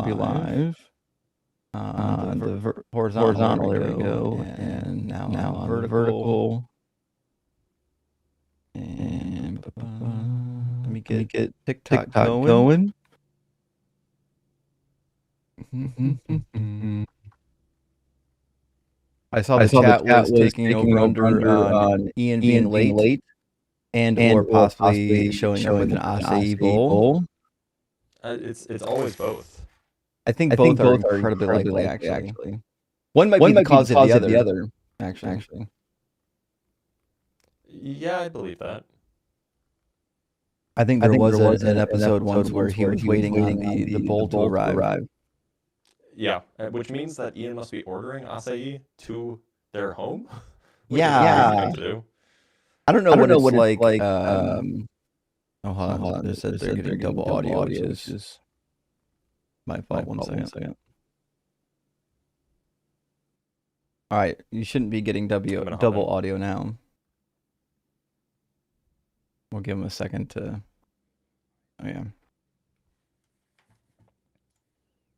live. The horizontal, there we go. And now on the vertical. And let me get TikTok going. I saw the chat was taking over on Ian being late and or possibly showing up with an acai bowl. It's always both. I think both are incredibly likely, actually. One might be the cause of the other, actually. Yeah, I believe that. I think there was an episode once where he was waiting on the bowl to arrive. Yeah, which means that Ian must be ordering acai to their home. Which Yeah. is a crazy thing to do. I don't know what it's like. Oh, hold on. They said they're getting double audio, which is my fault. One second. All right, you shouldn't be getting double audio now. We'll give him a second to. Oh yeah.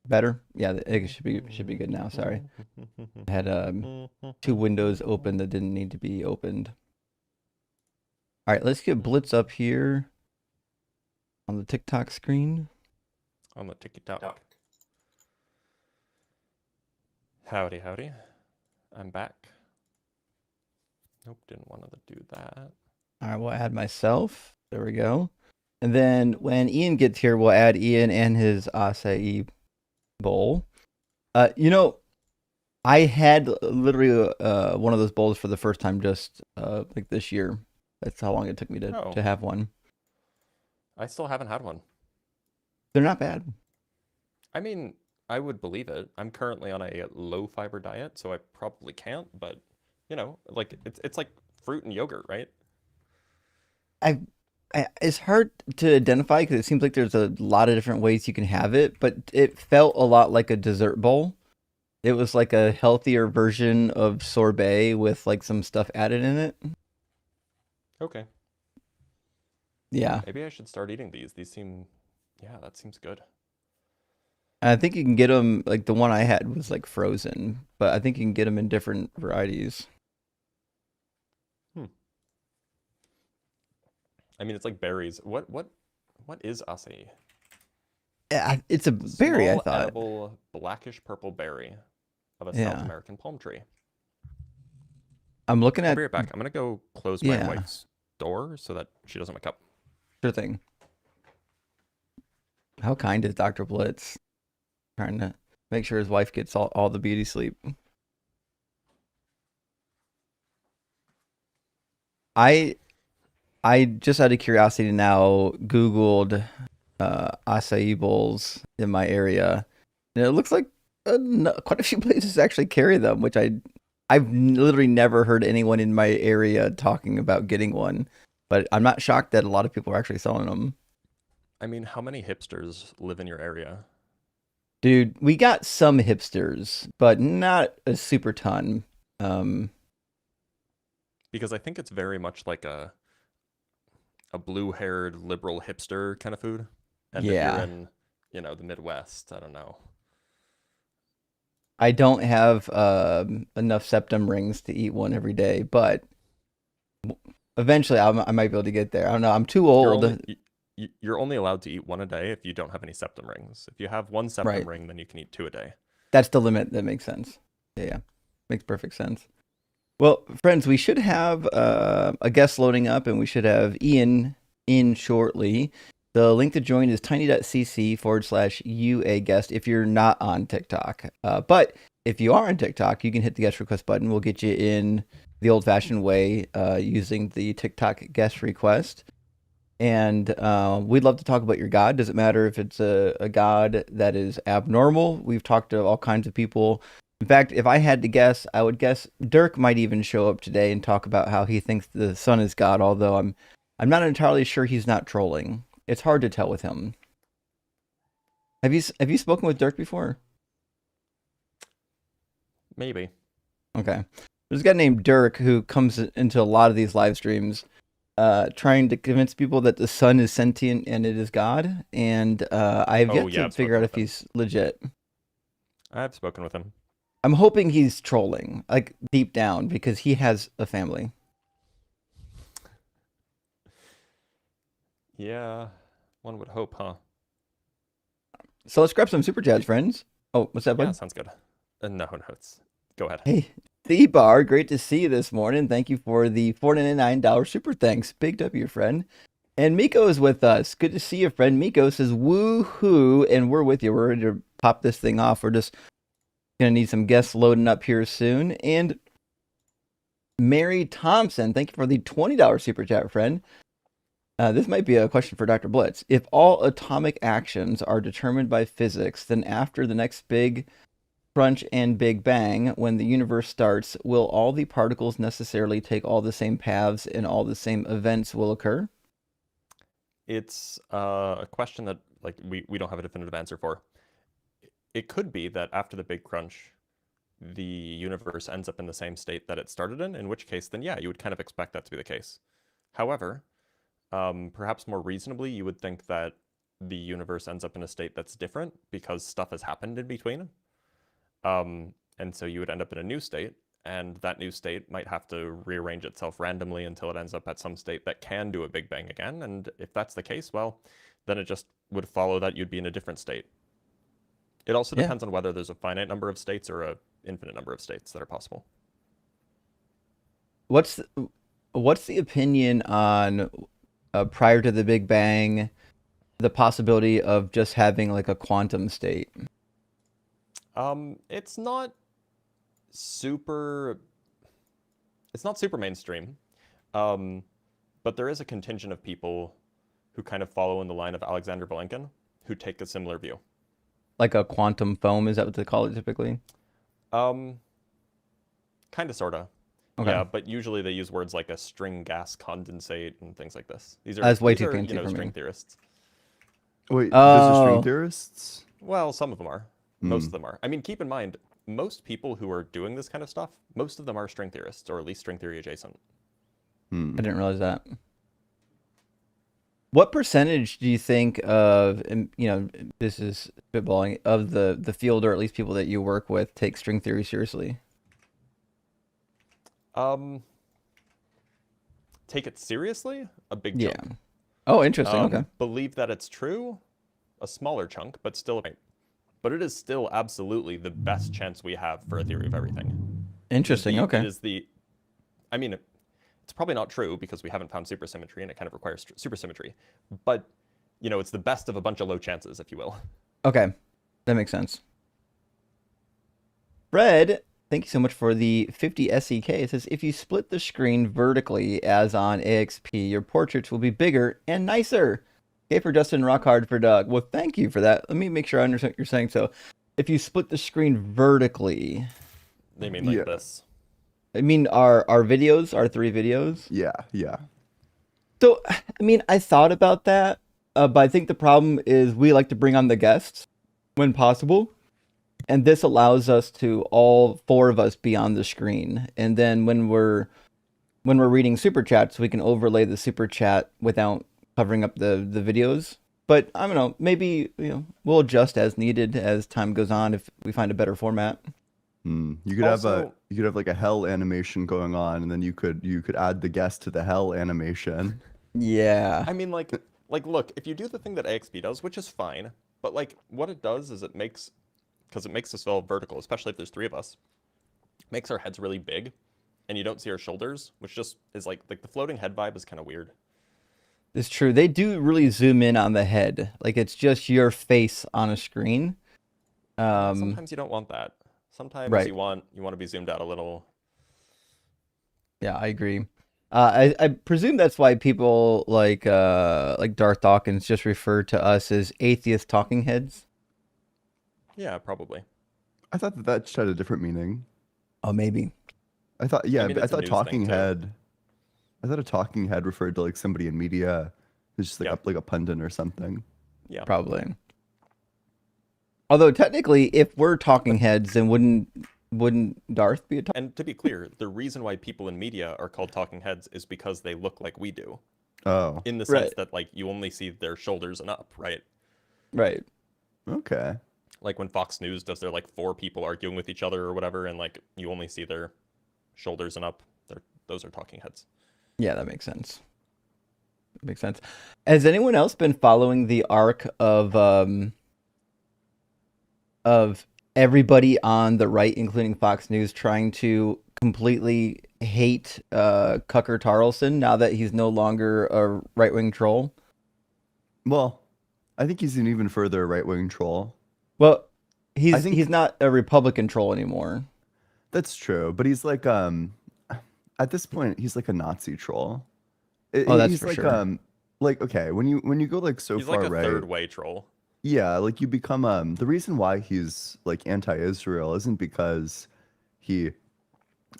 Better? Yeah, it should be good now. Sorry, I had two windows open that didn't need to be opened. All right, let's get Blitz up here on the TikTok screen. On the TikTok. Howdy. I'm back. Nope, didn't want to do that. All right, we'll add myself. There we go. And then when Ian gets here, we'll add Ian and his acai bowl. I had literally one of those bowls for the first time just like this year. That's how long it took me to have one. I still haven't had one. They're not bad. I mean, I would believe it. I'm currently on a low fiber diet, so I probably can't, but like it's like fruit and yogurt, right? It's hard to identify because it seems like there's a lot of different ways you can have it, but it felt a lot like a dessert bowl. It was like a healthier version of sorbet with like some stuff added in it. Okay. Yeah. Maybe I should start eating these. That seems good. I think you can get them, like the one I had was like frozen, but I think you can get them in different varieties. I mean, it's like berries. What is acai? Yeah, it's a berry, Small, I thought. edible, blackish purple berry of a South American palm tree. I'm looking at. I'll be right back. I'm gonna go close my wife's door so that she doesn't wake up. Sure thing. How kind is Dr. Blitz? Trying to make sure his wife gets all the beauty sleep. I just out of curiosity now Googled acai bowls in my area, and it looks like quite a few places actually carry them, which I've literally never heard anyone in my area talking about getting one, but I'm not shocked that a lot of people are actually selling them. I mean, how many hipsters live in your area? Dude, we got some hipsters, but not a super ton. Because I think it's very much like a blue-haired liberal hipster kind of food. And if you're in, the Midwest, I don't know. I don't have enough septum rings to eat one every day, but eventually I might be able to get there. I don't know. I'm too old. You're only allowed to eat one a day if you don't have any septum rings. If you have one septum ring, then you can eat 2 a day. That's the limit. That makes sense. Yeah. Makes perfect sense. Well, friends, we should have a guest loading up, and we should have Ian in shortly. The link to join is tiny.cc/UA-guest if you're not on TikTok. But if you are on TikTok, you can hit the guest request button. We'll get you in the old-fashioned way using the TikTok guest request. And we'd love to talk about your God. Doesn't matter if it's a God that is abnormal. We've talked to all kinds of people. In fact, if I had to guess, I would guess Dirk might even show up today and talk about how he thinks the sun is God, although I'm not entirely sure he's not trolling. It's hard to tell with him. Have you spoken with Dirk before? Maybe. Okay. There's a guy named Dirk who comes into a lot of these live streams, trying to convince people that the sun is sentient and it is God, and I have Oh yet yeah, to I've figure spoken out with if him. he's legit. I've spoken with him. I'm hoping he's trolling, like deep down, because he has a family. Yeah, one would hope, huh? So let's grab some super chats, You, friends. Oh, what's that, yeah, bud? sounds good. No, no, it's go ahead. Hey, Bar, great to see you this morning. Thank you for the $4.99 super thanks. Big W, friend. And Miko is with us. Good to see you, friend. Miko says, woohoo, and we're with you. We're ready to pop this thing off. We're just going to need some guests loading up here soon. And Mary Thompson, thank you for the $20 super chat, friend. This might be a question for Dr. Blitz. If all atomic actions are determined by physics, then after the next big crunch and big bang, when the universe starts, will all the particles necessarily take all the same paths and all the same events will occur? It's a question that like we don't have a definitive answer for. It could be that after the big crunch, the universe ends up in the same state that it started in which case, then yeah, you would kind of expect that to be the case. However, perhaps more reasonably, you would think that the universe ends up in a state that's different because stuff has happened in between. And so you would end up in a new state, and that new state might have to rearrange itself randomly until it ends up at some state that can do a Big Bang again. And if that's the case, well, then it just would follow that you'd be in a different state. It also Yeah. depends on whether there's a finite number of states or a infinite number of states that are possible. What's what's the opinion on prior to the Big Bang, the possibility of just having like a quantum state? It's not super it's not super mainstream. Um, but there is a contingent of people who kind of follow in the line of Alexander Vilenkin who take a similar view. Like a quantum foam, is that what they call it typically? Um, Kind of, sorta. Okay. Yeah, but usually they use words like a string gas condensate and things like this. That's way These too are, fancy for string me. theorists. Wait, those are string Oh, theorists? Well, some of them are. Most of Hmm. them are. I mean, keep in mind, most people who are doing this kind of stuff, most of them are string theorists, or at least string theory adjacent. I Hmm. didn't realize that. What percentage do you think of, and, this is spitballing, of the field, or at least people that you work with, take string theory seriously? Um, Take it seriously? A big Yeah. chunk. Oh, interesting. Okay. Believe that it's true? A smaller chunk, but still right. But it is still absolutely the best chance we have for a theory of everything. Interesting. It Okay. is the I mean, it's probably not true because we haven't found supersymmetry and it kind of requires supersymmetry. But, it's the best of a bunch of low chances, if you will. Okay. That makes sense. Fred, thank you so much for the 50 SEK. It says, if you split the screen vertically as on AXP, your portraits will be bigger and nicer. Okay, for Justin, rock hard for Doug. Well, thank you for that. Let me make sure I understand what you're saying. So, if you split the screen vertically, They mean like Yeah, this. I mean, our videos, our three videos. yeah. So, I mean, I thought about that, but I think the problem is we like to bring on the guests when possible. And this allows us to all four of us be on the screen. And then when we're reading super chats, we can overlay the super chat without covering up the videos. But I don't know, maybe we'll adjust as needed as time goes on if we find a better format. Hmm. Also, You could have like a hell animation going on, and then you could add the guest to the hell animation. Yeah. I mean, look, if you do the thing that AXP does, which is fine, but like what it does is because it makes us all vertical, especially if there's three of us, makes our heads really big, and you don't see our shoulders, which just is like the floating head vibe is kind of weird. It's true. They do really zoom in on the head. Like it's just your face on a screen. Yeah, Um, sometimes you don't want that. Sometimes right. you want to be zoomed out a little. Yeah, I agree. I presume that's why people like Darth Dawkins just refer to us as atheist talking heads. Yeah, probably. I thought that had a different meaning. Oh, maybe. I thought, I yeah, mean, but I it's a thought news thing talking too. head. I thought a talking head referred to like somebody in media who's just like Yeah, like a pundit or something. yeah. Probably. Although technically, if we're talking heads, then wouldn't wouldn't Darth be a talking? And to be clear, the reason why people in media are called talking heads is because they look like we do, Oh, in the Right. sense that like you only see their shoulders and up, right? Right. okay. Like when Fox News does their like four people arguing with each other or whatever, and like you only see their shoulders and up. Those are talking heads. Yeah, that makes sense. Makes sense. Has anyone else been following the arc of everybody on the right, including Fox News, trying to completely hate Tucker Carlson now that he's no longer a right wing troll? Well, I think he's an even further right-wing troll. Well, I he's think not a Republican troll anymore. that's true, but he's like at this point he's like a Nazi troll. Oh, that's He's for sure. like okay, when you go like so He's like far a right, third way troll. yeah, like you become the reason why he's like anti-Israel isn't because he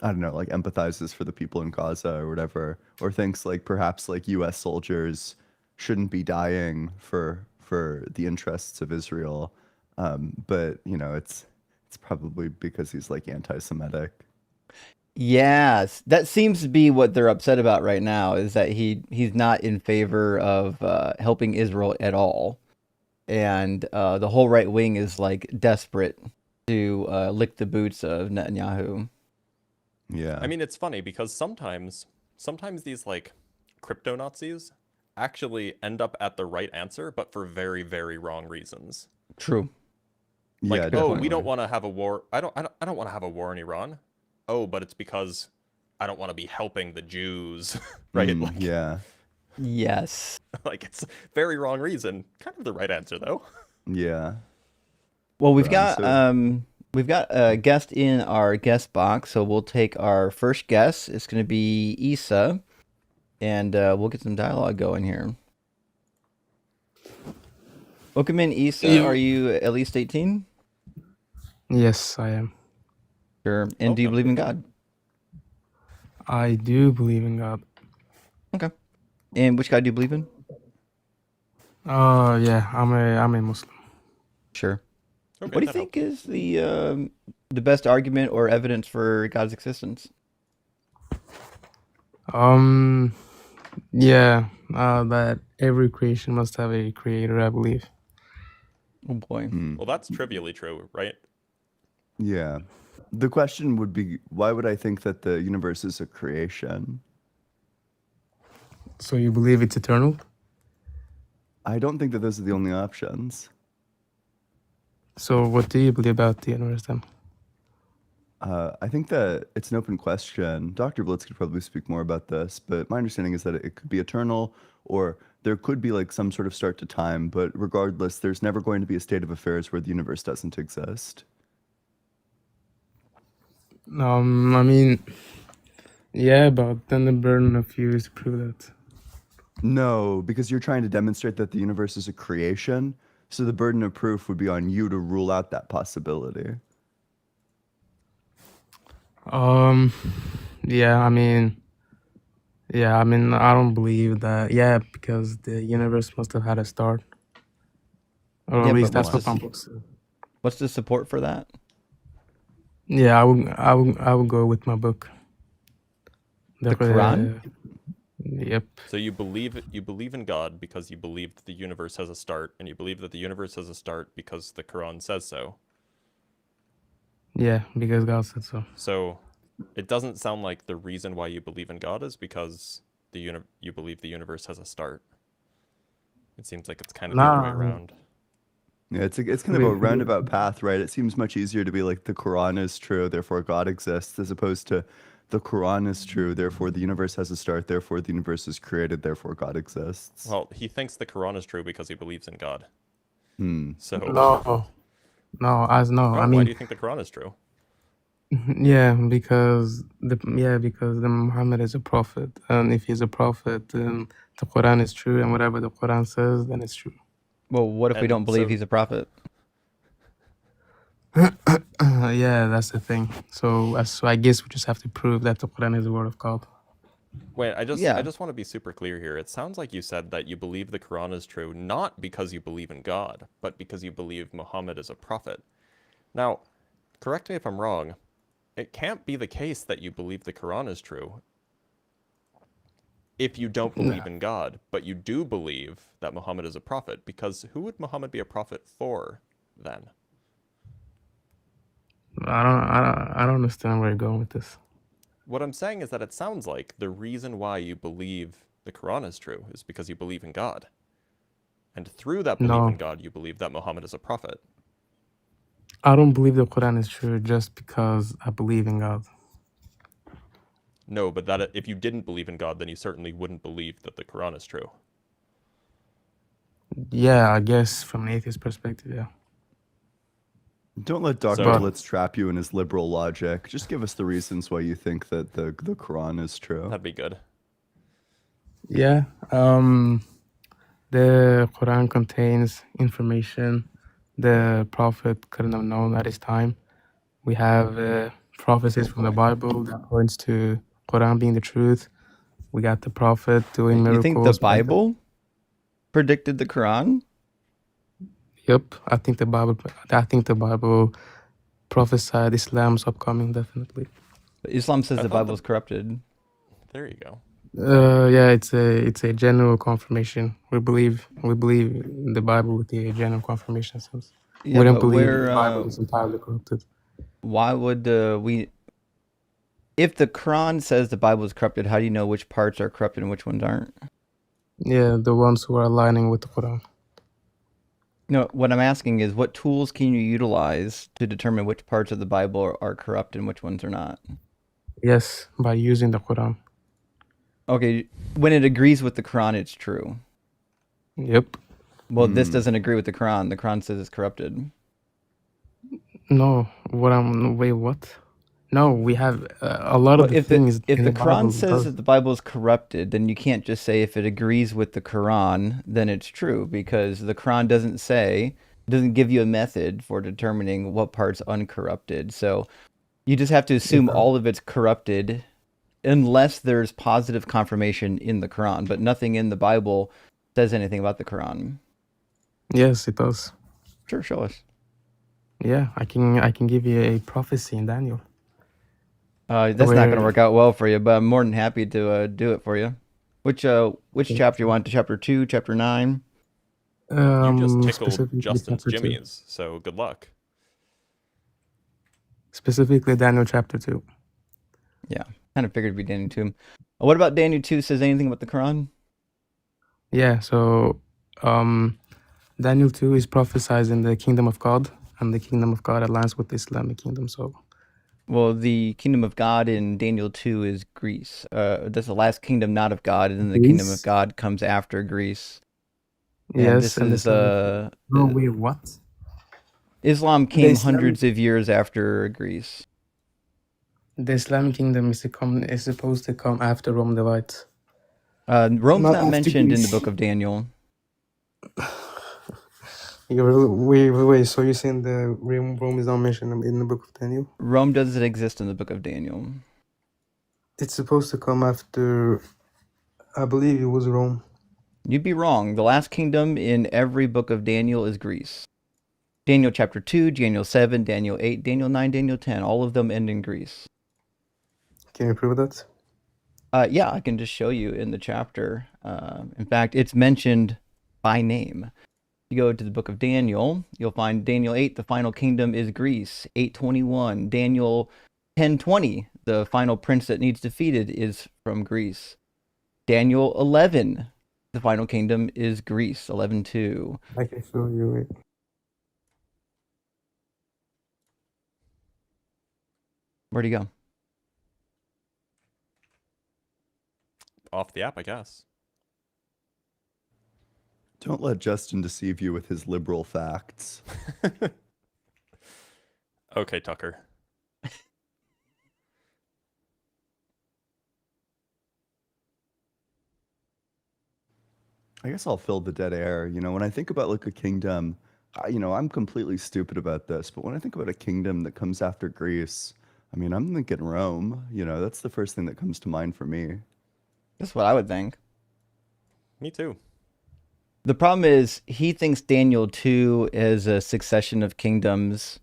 I don't know, like empathizes for the people in Gaza or whatever, or thinks like perhaps like US soldiers shouldn't be dying for the interests of Israel. But you know, it's probably because he's like anti-Semitic. Yes, that seems to be what they're upset about right now is that he's not in favor of helping Israel at all, and the whole right wing is like desperate to lick the boots of Netanyahu. Yeah. I mean, it's funny because sometimes these like crypto Nazis actually end up at the right answer, but for very, very wrong reasons. True. Yeah, Like, Good oh, point. we don't definitely. want to have a war. I don't want to have a war in Iran. Oh, but it's because I don't want to be helping the Jews, right? Like, Yeah. Yes. like it's very wrong reason. Kind of the right answer though. Yeah. Well, So we've got a guest in our guest box, so we'll take our first guest. It's going to be Issa, and we'll get some dialogue going here. Welcome in, Issa. Are You, you at least 18? yes, I am. Sure. And do you Welcome. believe in God? I do believe in God. Okay. And which God do you believe in? Yeah, I'm a Muslim. Sure. Okay, What do you that think helps. is the best argument or evidence for God's existence? Um, yeah, that every creation must have a creator, I believe. Oh boy. Well, that's trivially true, right? yeah. The question would be, why would I think that the universe is a creation? So you believe it's eternal? I don't think that those are the only options. So what do you believe about the universe then? I think that it's an open question. Dr. Blitz could probably speak more about this, but my understanding is that it could be eternal or there could be like some sort of start to time, but regardless, there's never going to be a state of affairs where the universe doesn't exist. I mean, yeah, but then the burden of you is to prove that. No, because you're trying to demonstrate that the universe is a creation, so the burden of proof would be on you to rule out that possibility. Um, yeah, I mean, I don't believe that. Yeah, because the universe must have had a start, or Yeah, at but least what's that's what my the book says. what's the support for that? Yeah, I would go with my book. The Quran? Yep. So you believe in God because you believe that the universe has a start, and you believe that the universe has a start because the Quran says so. Yeah, because God said so. So it doesn't sound like the reason why you believe in God is because you believe the universe has a start. It seems like it's kind of the other way Nah, around. Yeah, it's kind of a wait, roundabout path, right? It seems much easier to be like the Quran is true, therefore God exists, as opposed to the Quran is true, therefore the universe has a start, therefore the universe is created, therefore God exists. Well, he thinks the Quran is true because he believes in God. Hmm. So, no, no. I oh, why mean, do you think the Quran is true? yeah, because the Muhammad is a prophet, and if he's a prophet, then the Quran is true, and whatever the Quran says, then it's true. Well, what if we And don't believe so, he's a prophet? Yeah, that's the thing. So I guess we just have to prove that the Quran is the word of God. wait, I Yeah. just want to be super clear here. It sounds like you said that you believe the Quran is true not because you believe in God, but because you believe Muhammad is a prophet. Now, correct me if I'm wrong, it can't be the case that you believe the Quran is true if you don't believe in God, but you do believe that Muhammad is a prophet, because who would Muhammad be a prophet for then? I don't understand where you're going with this. What I'm saying is that it sounds like the reason why you believe the Quran is true is because you believe in God. And through that belief in No, God, you believe that Muhammad is a prophet. I don't believe the Quran is true just because I believe in God. No, but that if you didn't believe in God, then you certainly wouldn't believe that the Quran is true. Yeah, I guess from an atheist perspective, yeah. Don't let Dr. So, But Blitz trap you in his liberal logic. Just give us the reasons why you think that the Quran is true. that'd be good. yeah, the Quran contains information the Prophet couldn't have known at his time. We have prophecies from the Bible that points to Quran being the truth. We got the Prophet doing You think the miracles. Bible predicted the Quran? Yep, I think the Bible prophesied Islam's upcoming, definitely. Islam says I the thought Bible is corrupted. There you go. Yeah, it's a general confirmation. We believe the Bible with the general confirmation sense. Yeah, We don't but believe where? the Bible is entirely corrupted. Why would we? If the Quran says the Bible is corrupted, how do you know which parts are corrupted and which ones aren't? Yeah, the ones who are aligning with the Quran. No, what I'm asking is what tools can you utilize to determine which parts of the Bible are corrupt and which ones are not? Yes, by using the Quran. Okay, when it agrees with the Quran, it's true. Yep. Well, this doesn't agree with the Quran. The Quran says it's corrupted. No, wait, what? No, we have a lot Well, of the things if in the the Bible Quran says does. that the Bible is corrupted, then you can't just say if it agrees with the Quran, then it's true, because the Quran doesn't give you a method for determining what part's uncorrupted. So you just have to assume Yeah. all of it's corrupted unless there's positive confirmation in the Quran, but nothing in the Bible says anything about the Quran. Yes, it does. Sure, show us. Yeah, I can give you a prophecy in Daniel. That's not going to Where work out well for you, but I'm more than happy to do it for you. Which chapter you want? Chapter 2, chapter 9? You just tickled specifically Justin's chapter 2. jimmies, so good luck. Specifically Daniel chapter 2. Yeah, kind of figured it'd be Daniel 2. What about Daniel 2 says anything about the Quran? Yeah, so Daniel 2 is prophesizing the kingdom of God, and the kingdom of God aligns with the Islamic kingdom. So, Well, the kingdom of God in Daniel 2 is Greece. That's the last kingdom not of God, and then the kingdom of Greece? God comes after Greece. And Yes, this and the is Islamic. No, wait, what? Islam The came Islamic, hundreds of years after Greece. the Islamic kingdom is supposed to come after Rome divides. Rome's Not not after mentioned in the Greece. book of Daniel. Wait. So you're saying the Rome is not mentioned in the book of Daniel? Rome doesn't exist in the book of Daniel. It's supposed to come after, I believe it was Rome. You'd be wrong. The last kingdom in every book of Daniel is Greece. Daniel chapter 2, Daniel 7, Daniel 8, Daniel 9, Daniel 10. All of them end in Greece. Can you prove that? Yeah, I can just show you in the chapter. In fact, it's mentioned by name. You go to the book of Daniel, you'll find Daniel 8, the final kingdom is Greece. 8:21, Daniel 10:20, the final prince that needs defeated is from Greece. Daniel 11, the final kingdom is Greece. 11:2. I can show you it. Where'd he go? Off the app, I guess. Don't let Justin deceive you with his liberal facts. Okay, Tucker. I guess I'll fill the dead air. When I think about like a kingdom, I'm completely stupid about this, but when I think about a kingdom that comes after Greece, I'm thinking Rome. That's the first thing that comes to mind for me. That's what I would think. Me too. The problem is he thinks Daniel 2 is a succession of kingdoms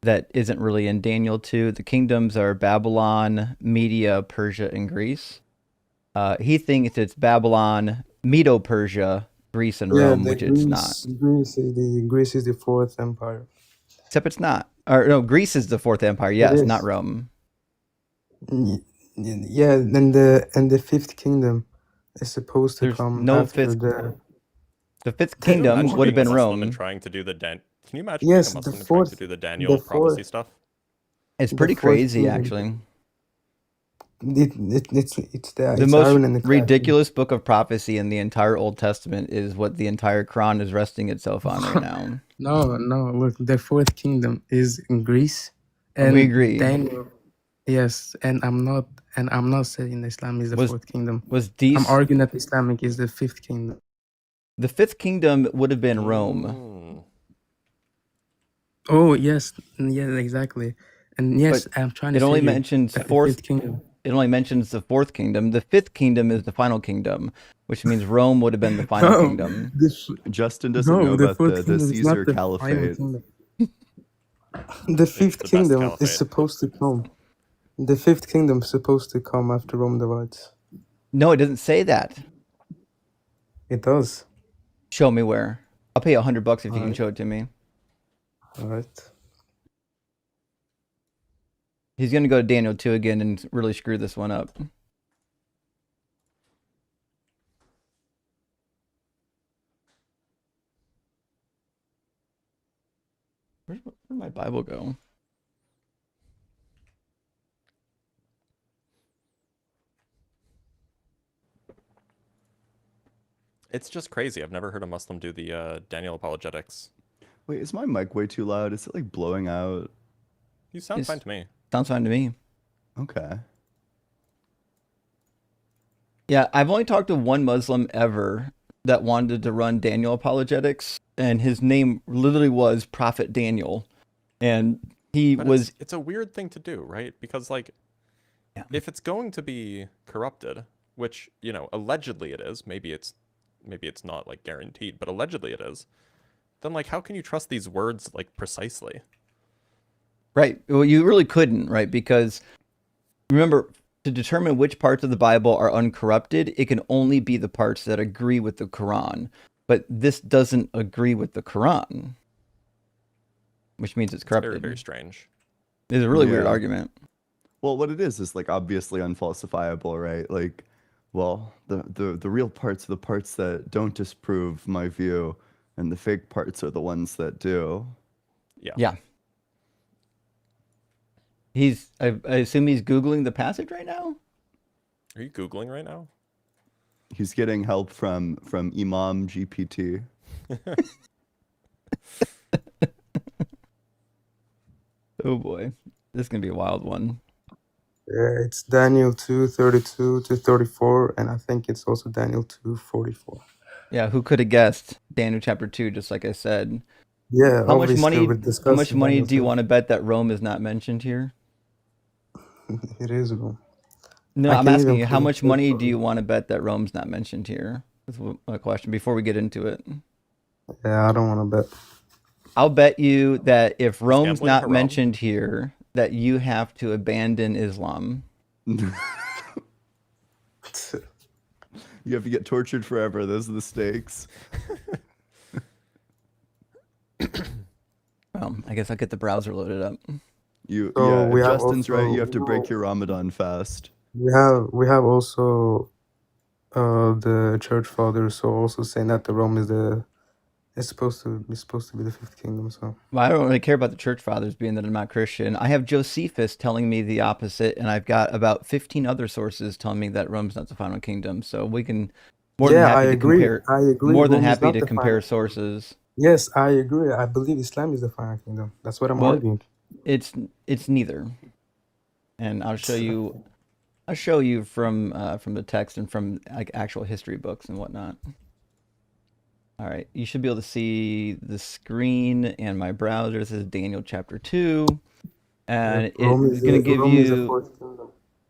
that isn't really in Daniel 2. The kingdoms are Babylon, Media, Persia, and Greece. He thinks it's Babylon, Medo-Persia, Greece, and Yeah, Rome, the which it's not. Greece is the fourth empire. Except it's not. Or no, Greece is the fourth empire. It Yes, not is. Rome. Yeah, and the fifth kingdom is supposed to There's come no after fifth. the. The fifth Can you kingdom imagine would have being been a Muslim and Rome. trying to do the Can you imagine being a Yes, Muslim and trying to do the Daniel prophecy fourth, stuff? It's the pretty fourth crazy, kingdom. actually. The The most Aaron and the Kathleen. ridiculous book of prophecy in the entire Old Testament is what the entire Quran is resting itself on right now. No, look, the fourth kingdom is in Greece, And we and agree. Daniel. Yes, and I'm not saying Islam is the Was fourth kingdom. was I'm Dis arguing that Islamic is the fifth kingdom. the fifth kingdom would have been Rome. Mm. Oh yes, exactly. And yes, But I'm trying to it say only here mentions that the fourth. fifth kingdom. It only mentions the fourth kingdom. The fifth kingdom is the final kingdom, which means Rome would have been the final No, kingdom. Justin doesn't know the about fourth the kingdom is Caesar not the final Caliphate. kingdom. The fifth the best kingdom caliphate. is supposed to come. The fifth kingdom is supposed to come after Rome divides. No, it doesn't say that. It does. Show me where. I'll pay $100 if you can Alright. show it to me. All right. He's gonna go to Daniel 2 again and really screw this one up. Where'd my Bible go? It's just crazy. I've never heard a Muslim do the Daniel apologetics. Wait, is my mic way too loud? Is it like blowing out? You sound It's- fine to me. Sounds fine to me. Okay. Yeah, I've only talked to one Muslim ever that wanted to run Daniel apologetics, and his name literally was Prophet Daniel, and he But was it's a weird thing to do, right? Because like, Yeah. if it's going to be corrupted, which allegedly it is, maybe it's not like guaranteed, but allegedly it is. Then like, how can you trust these words like precisely? right. Well, you really couldn't, right? Because remember, to determine which parts of the Bible are uncorrupted, it can only be the parts that agree with the Quran. But this doesn't agree with the Quran, which means it's It's very, corrupted. very strange. It's a really weird Yeah. argument. Well, what it is like obviously unfalsifiable, right? Like, well, the real parts are the parts that don't disprove my view, and the fake parts are the ones that do. Yeah. I assume he's Googling the passage right now? Are you Googling right now? He's getting help from Imam GPT. Oh boy. This is going to be a wild one. Yeah, it's Daniel 2:32 to 34, and I think it's also Daniel 2:44. Yeah, who could have guessed Daniel chapter 2, just like I said. Yeah, How much obviously money we're how much discussing money Daniel do you 2. want to bet that Rome is not mentioned here? It is, bro. No, I I'm can asking even you, how pull much it money up. do you want to bet that Rome's not mentioned here? That's my question before we get into it. Yeah, I don't want to bet. I'll bet you that if Rome's gambling not haram? mentioned here, that you have to abandon Islam. You have to get tortured forever. Those are the stakes. Well, I guess I'll get the browser loaded up. You So yeah, we if have Justin's right, you also have to break your Ramadan fast. we have also the church fathers, so also saying that the Rome is supposed to be the fifth kingdom. So Well, I don't really care about the church fathers being that I'm not Christian. I have Josephus telling me the opposite, and I've got about 15 other sources telling me that Rome's not the final kingdom. So we can more than yeah, I happy to agree. compare I agree. more than Rome is happy not to the compare final kingdom. sources. Yes, I agree. I believe Islam is the final kingdom. That's what I'm Well, arguing. it's neither. And I'll show you from the text and from like actual history books and whatnot. All right, you should be able to see the screen and my browser. This is Daniel chapter 2, and Rome it's is going to give Rome is the you fourth kingdom.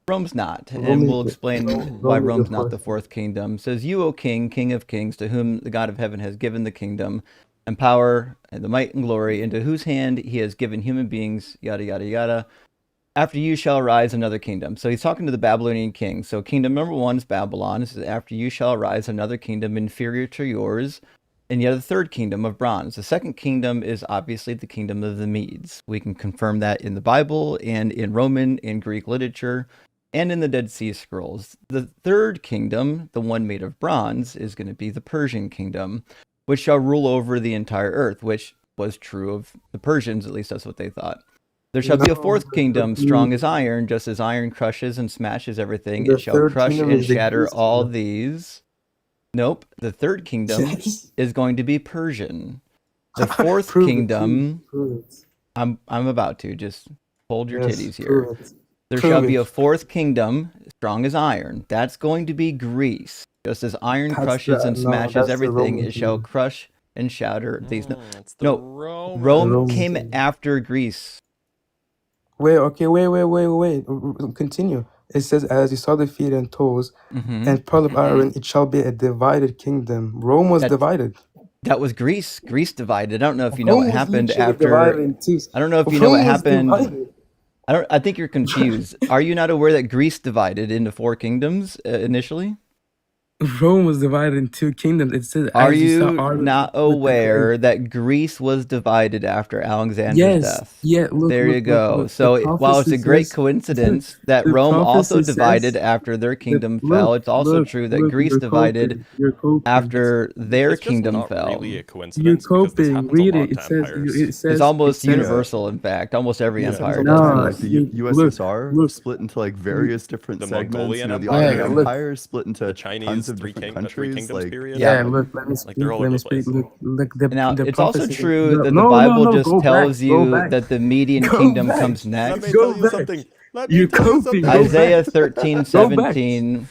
Rome's not, Rome and is we'll the- explain Rome why is the Rome's not fourth. the fourth kingdom. It says, "You, O King, King of kings, to whom the God of heaven has given the kingdom, and power and the might and glory, into whose hand he has given human beings, yada, yada, yada. After you shall arise another kingdom. So he's talking to the Babylonian king. So kingdom number one is Babylon. It says, after you shall arise another kingdom inferior to yours, and yet a third kingdom of bronze. The second kingdom is obviously the kingdom of the Medes. We can confirm that in the Bible and in Roman and Greek literature and in the Dead Sea Scrolls. The third kingdom, the one made of bronze, is going to be the Persian kingdom, which shall rule over the entire earth, which was true of the Persians, at least that's what they thought. There shall be a fourth kingdom, strong as iron, just as iron crushes and smashes everything. The It shall third crush kingdom and is the shatter Greece all kingdom. these. Nope. The third kingdom Yes. is going to be Persian. The fourth Prove it, kingdom, prove it. I'm about to. Just hold your Yes, titties here. prove it. There Prove shall be it. a fourth kingdom, strong as iron. That's going to be Greece. Just as iron That's crushes and no, smashes that's the everything, Roman it shall kingdom. crush and shatter these. It's the No, Roman. Rome Roman came kingdom. after Greece. Wait, okay, wait. Continue. It says, as you saw the feet and toes, Hmm. and part of iron, it shall be a divided kingdom. Rome was That divided. that was Greece. Greece divided. I don't know if you know Rome what was happened literally divided after. in two. I don't know if you know Rome what was happened. divided. I think you're confused. Are you not aware that Greece divided into four kingdoms initially? Rome was divided in two kingdoms. It says, Are as you saw you iron not with the clay. aware that Greece was divided after Alexander's Yes, death? yeah, look, There you go. look. The So while it's prophecy a great says, coincidence that the Rome also prophecy divided says, after their kingdom look, fell, it's also true that Greece you're divided coping, you're coping. after their It's just kingdom not fell. really a You're coincidence because this coping. happens a Read lot it. to empires. It's almost Yeah. universal, in fact. Almost every This happens empire all the does time. No, Like this. the look, USSR split into like various different The segments. Mongolian The Empire, Ottoman Yeah, look. Empire split into the tons Chinese of three different three countries. kingdoms Like period. Yeah, look, let me Like they're speak. all Let over me the speak. place. Look, Now, the it's also prophecy. true that the No, Bible go just back, tells go you back, that the Median go kingdom back, comes Let next. me go tell you back. something. Let You're me tell you coping. something. Go Isaiah back. 13, Go back. 17.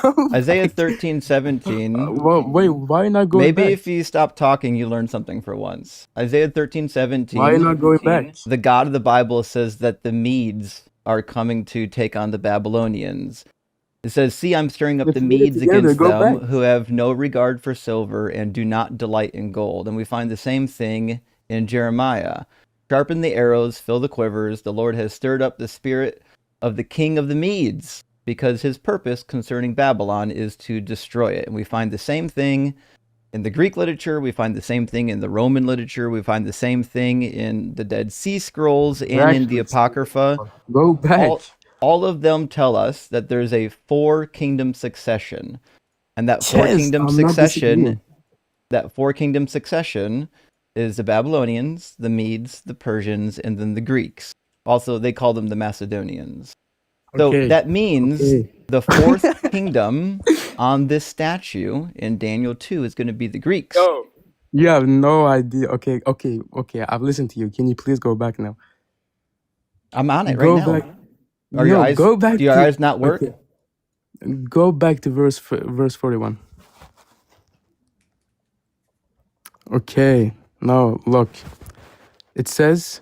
Go Isaiah back. 13, 17. Well, wait, why not going Maybe back? if you stop talking, you learn something for once. Isaiah 13, Why 17. not going back? The God of the Bible says that the Medes are coming to take on the Babylonians. It says, see, I'm stirring up Let's the read it Medes together. against Go them back. who have no regard for silver and do not delight in gold. And we find the same thing in Jeremiah. Sharpen the arrows, fill the quivers. The Lord has stirred up the spirit of the king of the Medes, because his purpose concerning Babylon is to destroy it. And we find the same thing in the Greek literature. We find the same thing in the Roman literature. We find the same thing in the Dead Sea Scrolls and in the Apocrypha. Go back. All of them tell us that there's a four-kingdom succession. And that Yes, four-kingdom I'm not succession, disagreeing. is the Babylonians, the Medes, the Persians, and then the Greeks. Also, they call them the Macedonians. So Okay. that means Okay. the fourth kingdom on this statue in Daniel 2 is going to be the Greeks. No. You have no idea. Okay. I've listened to you. Can you please go back now? I'm on it right Go now. back. Are your No, eyes? go back Do your to. eyes not work? Okay. Go back to verse 41. Okay. Now look. It says,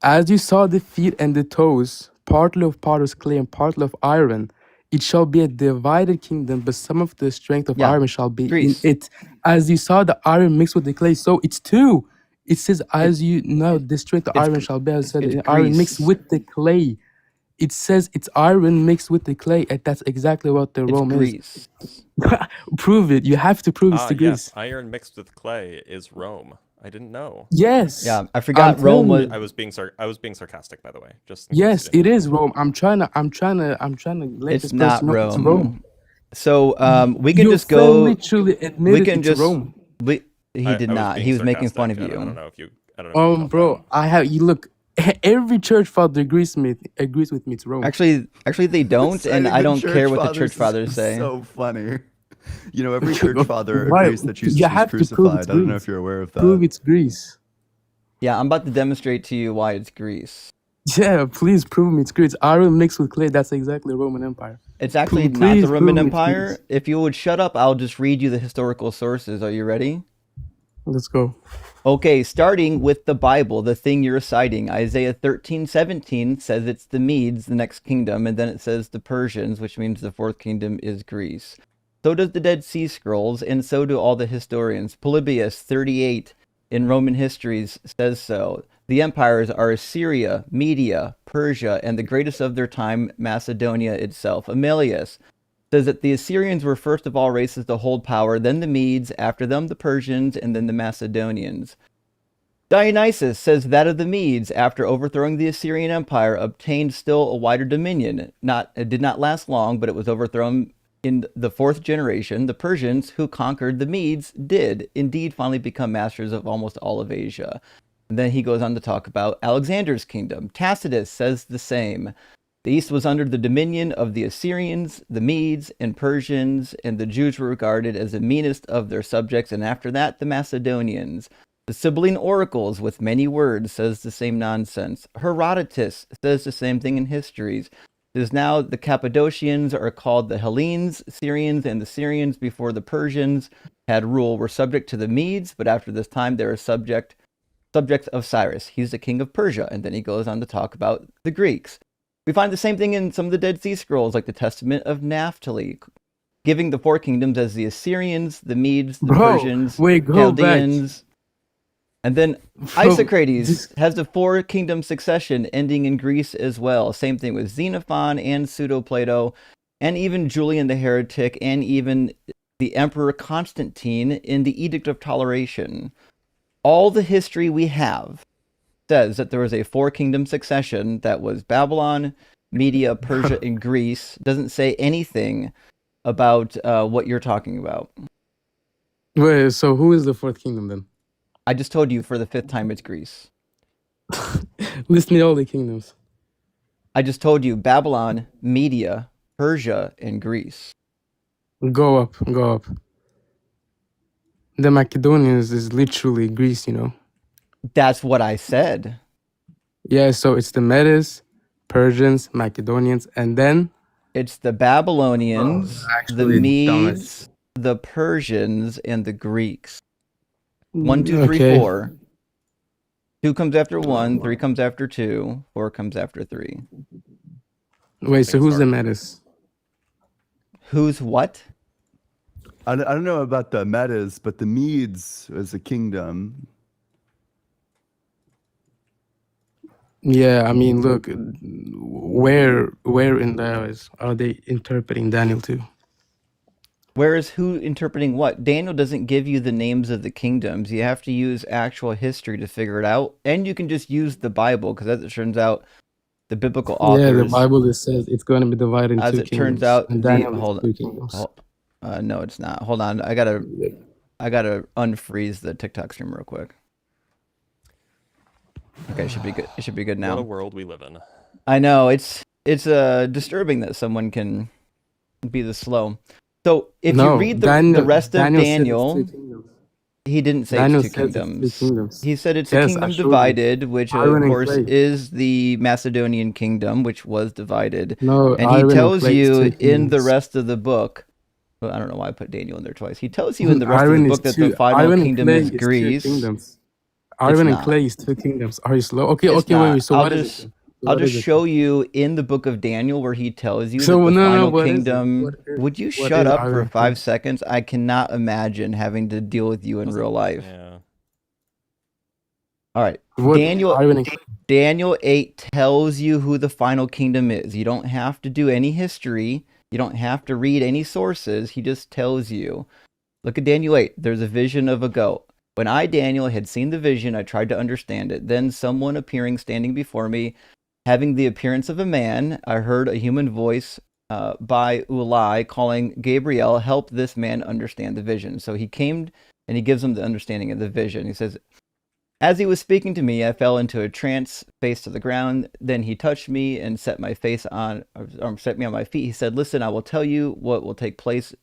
as you saw the feet and the toes, partly of potter's clay and partly of iron, it shall be a divided kingdom, but some of the strength of Yeah, iron shall be Greece. in it. As you saw the iron mixed with the clay, so it's two. It says, as you know, the strength of it's iron Gr- shall be, as I said, it's the iron mixed Greece. with the clay. It says it's iron mixed with the clay, and that's exactly what the It's Rome is. Greece. Prove it. You have to prove it's the Greece. Yes, iron mixed with clay is Rome. I didn't know. Yes. Yeah, I forgot I'm Rome telling was. I was being sarcastic, by the way. Just in case Yes, you didn't it know. is Rome. I'm trying to let It's this not person know it's Rome. Rome. So we can Your just friend go. literally We admitted can it's just. Rome. He did I was not. being He was making fun of sarcastic. I don't you. know if you. I don't know if you caught Bro, that. I have you look. Every church father agrees with me. It's Rome. Actually, they don't, and Citing I the don't care church what the fathers church is fathers say. So funny. You know, every church father Why- agrees that Jesus you was have to prove crucified. it's I don't know Greece. if you're aware of that. Prove it's Greece. Yeah, I'm about to demonstrate to you why it's Greece. Yeah, please prove me it's Greece. Iron mixed with clay. That's exactly Roman Empire. It's actually not Please the Roman prove it's Empire. Greece. If you would shut up, I'll just read you the historical sources. Are you ready? Let's go. Okay, starting with the Bible, the thing you're citing, Isaiah 13:17 says it's the Medes, the next kingdom, and then it says the Persians, which means the fourth kingdom is Greece. So does the Dead Sea Scrolls, and so do all the historians. Polybius 38 in Roman histories says so. The empires are Assyria, Media, Persia, and the greatest of their time, Macedonia itself. Amelius says that the Assyrians were first of all races to hold power, then the Medes, after them the Persians, and then the Macedonians. Dionysius says that of the Medes, after overthrowing the Assyrian Empire, obtained still a wider dominion. It did not last long, but it was overthrown in the 4th generation. The Persians, who conquered the Medes, did indeed finally become masters of almost all of Asia. And then he goes on to talk about Alexander's kingdom. Tacitus says the same. The East was under the dominion of the Assyrians, the Medes, and Persians, and the Jews were regarded as the meanest of their subjects, and after that, the Macedonians. The Sibylline oracles, with many words, says the same nonsense. Herodotus says the same thing in histories. It is now the Cappadocians are called the Hellenes, Syrians, and the Syrians before the Persians had rule were subject to the Medes, but after this time they are subjects of Cyrus. He's the king of Persia, and then he goes on to talk about the Greeks. We find the same thing in some of the Dead Sea Scrolls, like the Testament of Naphtali, giving the 4 kingdoms as the Assyrians, the Medes, the Persians, Chaldeans. And then Isocrates has the 4-kingdom succession ending in Greece as well. Same thing with Xenophon and Pseudo-Plato, and even Julian the Heretic, and even the Emperor Constantine in the Edict of Toleration. All the history we have says that there was a 4-kingdom succession that was Babylon, Media, Persia, and Greece. Doesn't say anything about what you're talking about. Wait, so who is the 4th kingdom then? I just told you for the 5th time it's Greece. List me all the kingdoms. I just told you Babylon, Media, Persia, and Greece. Go up. The Macedonians is literally Greece, That's what I said. Yeah, so it's the Medes, Persians, Macedonians, and then it's the Babylonians, the Medes, the Persians, and the Greeks. 1, 2, 3, 4. 2 comes after 1, 3 comes after 2, 4 comes after 3. Wait, so who's the Medes? Who's what? I don't know about the Medes, but the Medes is a kingdom. Yeah, I mean, look, where in there are they interpreting Daniel to? Whereas who interpreting what? Daniel doesn't give you the names of the kingdoms. You have to use actual history to figure it out. And you can just use the Bible, because as it turns out, the biblical authors... Yeah, the Bible says it's going to be divided into 2 kingdoms. As it turns out, and Daniel is 2 kingdoms. No, it's not. Hold on. I gotta unfreeze the TikTok stream real quick. Okay, it should be good. It should be good now. What a world we live in. I know, it's disturbing that someone can be this slow. So if you read the rest of Daniel, he didn't say it's 2 kingdoms. He said it's a kingdom divided, which of course is the Macedonian kingdom, which was divided. No, and he tells you in the rest of the book. Well, I don't know why I put Daniel in there twice. He tells you in the rest of the book that the final kingdom is Greece. Iron and clay is 2 kingdoms. Are you slow? Okay, wait. So what is it? I'll just show you in the book of Daniel where he tells you that the final kingdom... Would you shut up for 5 seconds? I cannot imagine having to deal with you in real life. Yeah. All right. Daniel 8 tells you who the final kingdom is. You don't have to do any history. You don't have to read any sources. He just tells you. Look at Daniel 8. There's a vision of a goat. When I, Daniel, had seen the vision, I tried to understand it. Then someone appearing standing before me, having the appearance of a man, I heard a human voice by Ulai calling Gabriel, help this man understand the vision. So he came and he gives him the understanding of the vision. He says, as he was speaking to me, I fell into a trance, face to the ground. Then he touched me and set me on my feet. He said, listen, I will tell you what will take place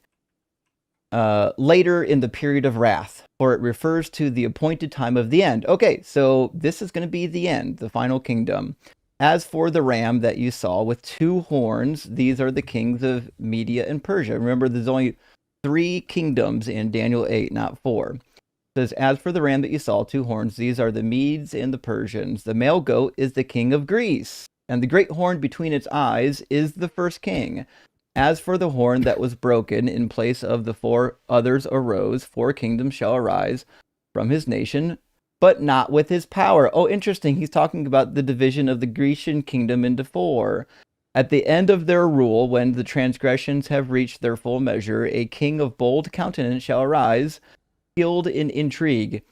later in the period of wrath, for it refers to the appointed time of the end. Okay, so this is going to be the end, the final kingdom. As for the ram that you saw with 2 horns, these are the kings of Media and Persia. Remember, there's only 3 kingdoms in Daniel 8, not 4. It says, as for the ram that you saw, 2 horns, these are the Medes and the Persians. The male goat is the king of Greece, and the great horn between its eyes is the first king. As for the horn that was broken, in place of the 4 others arose, 4 kingdoms shall arise from his nation, but not with his power. Oh, interesting. He's talking about the division of the Grecian kingdom into 4. At the end of their rule, when the transgressions have reached their full measure, a king of bold countenance shall arise, skilled in intrigue.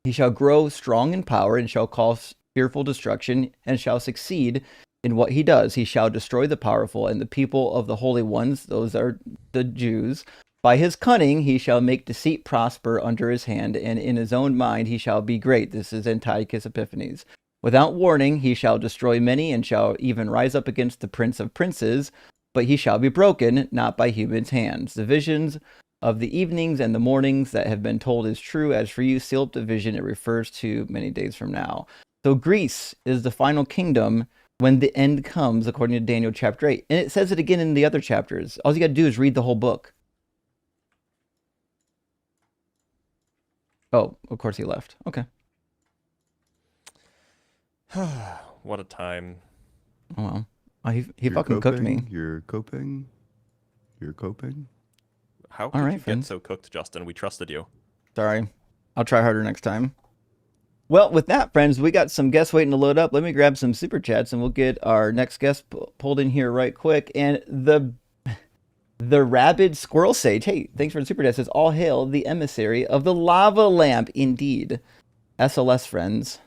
He shall grow strong in power, and shall cause fearful destruction, and shall succeed in what he does. He shall destroy the powerful and the people of the holy ones, those are the Jews. By his cunning he shall make deceit prosper under his hand, and in his own mind he shall be great. This is Antiochus Epiphanes. Without warning he shall destroy many, and shall even rise up against the prince of princes, but he shall be broken, not by humans' hands. The visions of the evenings and the mornings that have been told is true. As for you, seal up the vision. It refers to many days from now. So Greece is the final kingdom when the end comes, according to Daniel chapter 8. And it says it again in the other chapters. All you got to do is read the whole book. Oh, of course he left. Okay. What a time. Oh, well. He You're fucking cooked me. coping, You're coping. You're coping. How All could right, you friends. get so cooked, Justin? We trusted you. Sorry. I'll try harder next time. Well, with that, friends, we got some guests waiting to load up. Let me grab some super chats, and we'll get our next guest pulled in here right quick. And the rabid squirrel sage, hey, thanks for the super chat, says, all hail the emissary of the lava lamp, indeed. SLS, friends.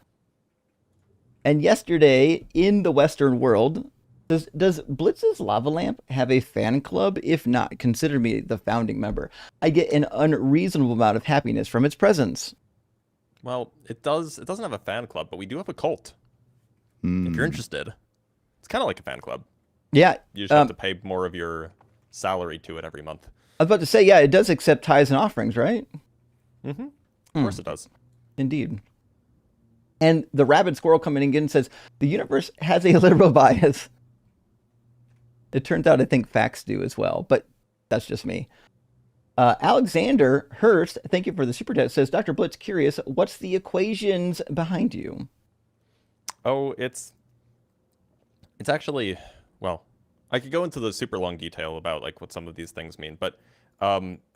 And yesterday, in the Western world, does Blitz's lava lamp have a fan club? If not, consider me the founding member. I get an unreasonable amount of happiness from its presence. Well, it doesn't have a fan club, but we do have a cult. If Hmm. you're interested, it's kind of like a fan club. Yeah, You just have to pay more of your salary to it every month. I was about to say, yeah, it does accept tithes and offerings, right? Mm-hmm. Of course it does. Indeed. And the rabid squirrel coming in again says, the universe has a liberal bias. It turns out I think facts do as well, but that's just me. Alexander Hurst, thank you for the super chat, says, Dr. Blitz, curious, what's the equations behind you? Oh, it's actually, well, I could go into the super long detail about like what some of these things mean, but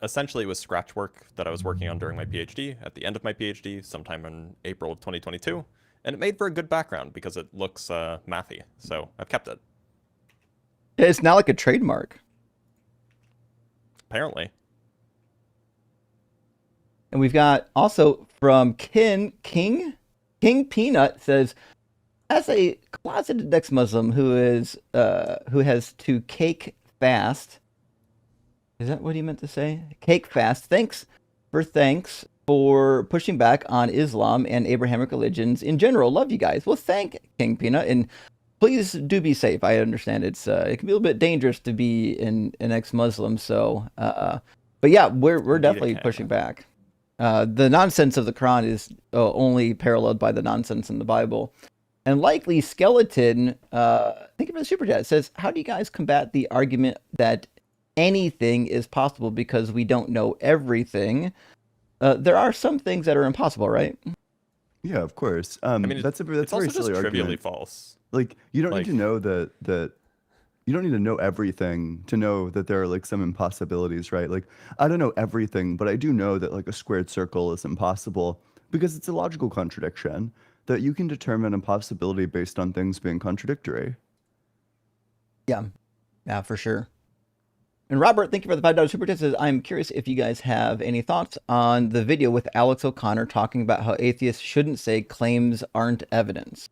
essentially it was scratch work that I was working on during my PhD, at the end of my PhD, sometime in April of 2022, and it made for a good background because it looks mathy, so I've kept it. It's not like a trademark. Apparently. And we've got also from King Peanut says, as a closeted ex-Muslim who has to cake fast, is that what he meant to say? Cake fast. Thanks for pushing back on Islam and Abrahamic religions in general. Love you guys. Well, thank King Peanut, and please do be safe. I understand it can be a little bit dangerous to be an ex-Muslim. So, but yeah, we're Indeed it definitely can. pushing back. The nonsense of the Quran is only paralleled by the nonsense in the Bible. And likely Skeleton, think of the super chat, says, how do you guys combat the argument that anything is possible because we don't know everything? There are some things that are impossible, right? Yeah, of course. I mean, that's a very it's also just silly trivially argument. false. Like, you don't Like- need to know that you don't need to know everything to know that there are like some impossibilities, right? Like, I don't know everything, but I do know that like a squared circle is impossible because it's a logical contradiction that you can determine impossibility based on things being contradictory. Yeah, for sure. And Robert, thank you for the $5 super chat. Says, I'm curious if you guys have any thoughts on the video with Alex O'Connor talking about how atheists shouldn't say claims aren't evidence.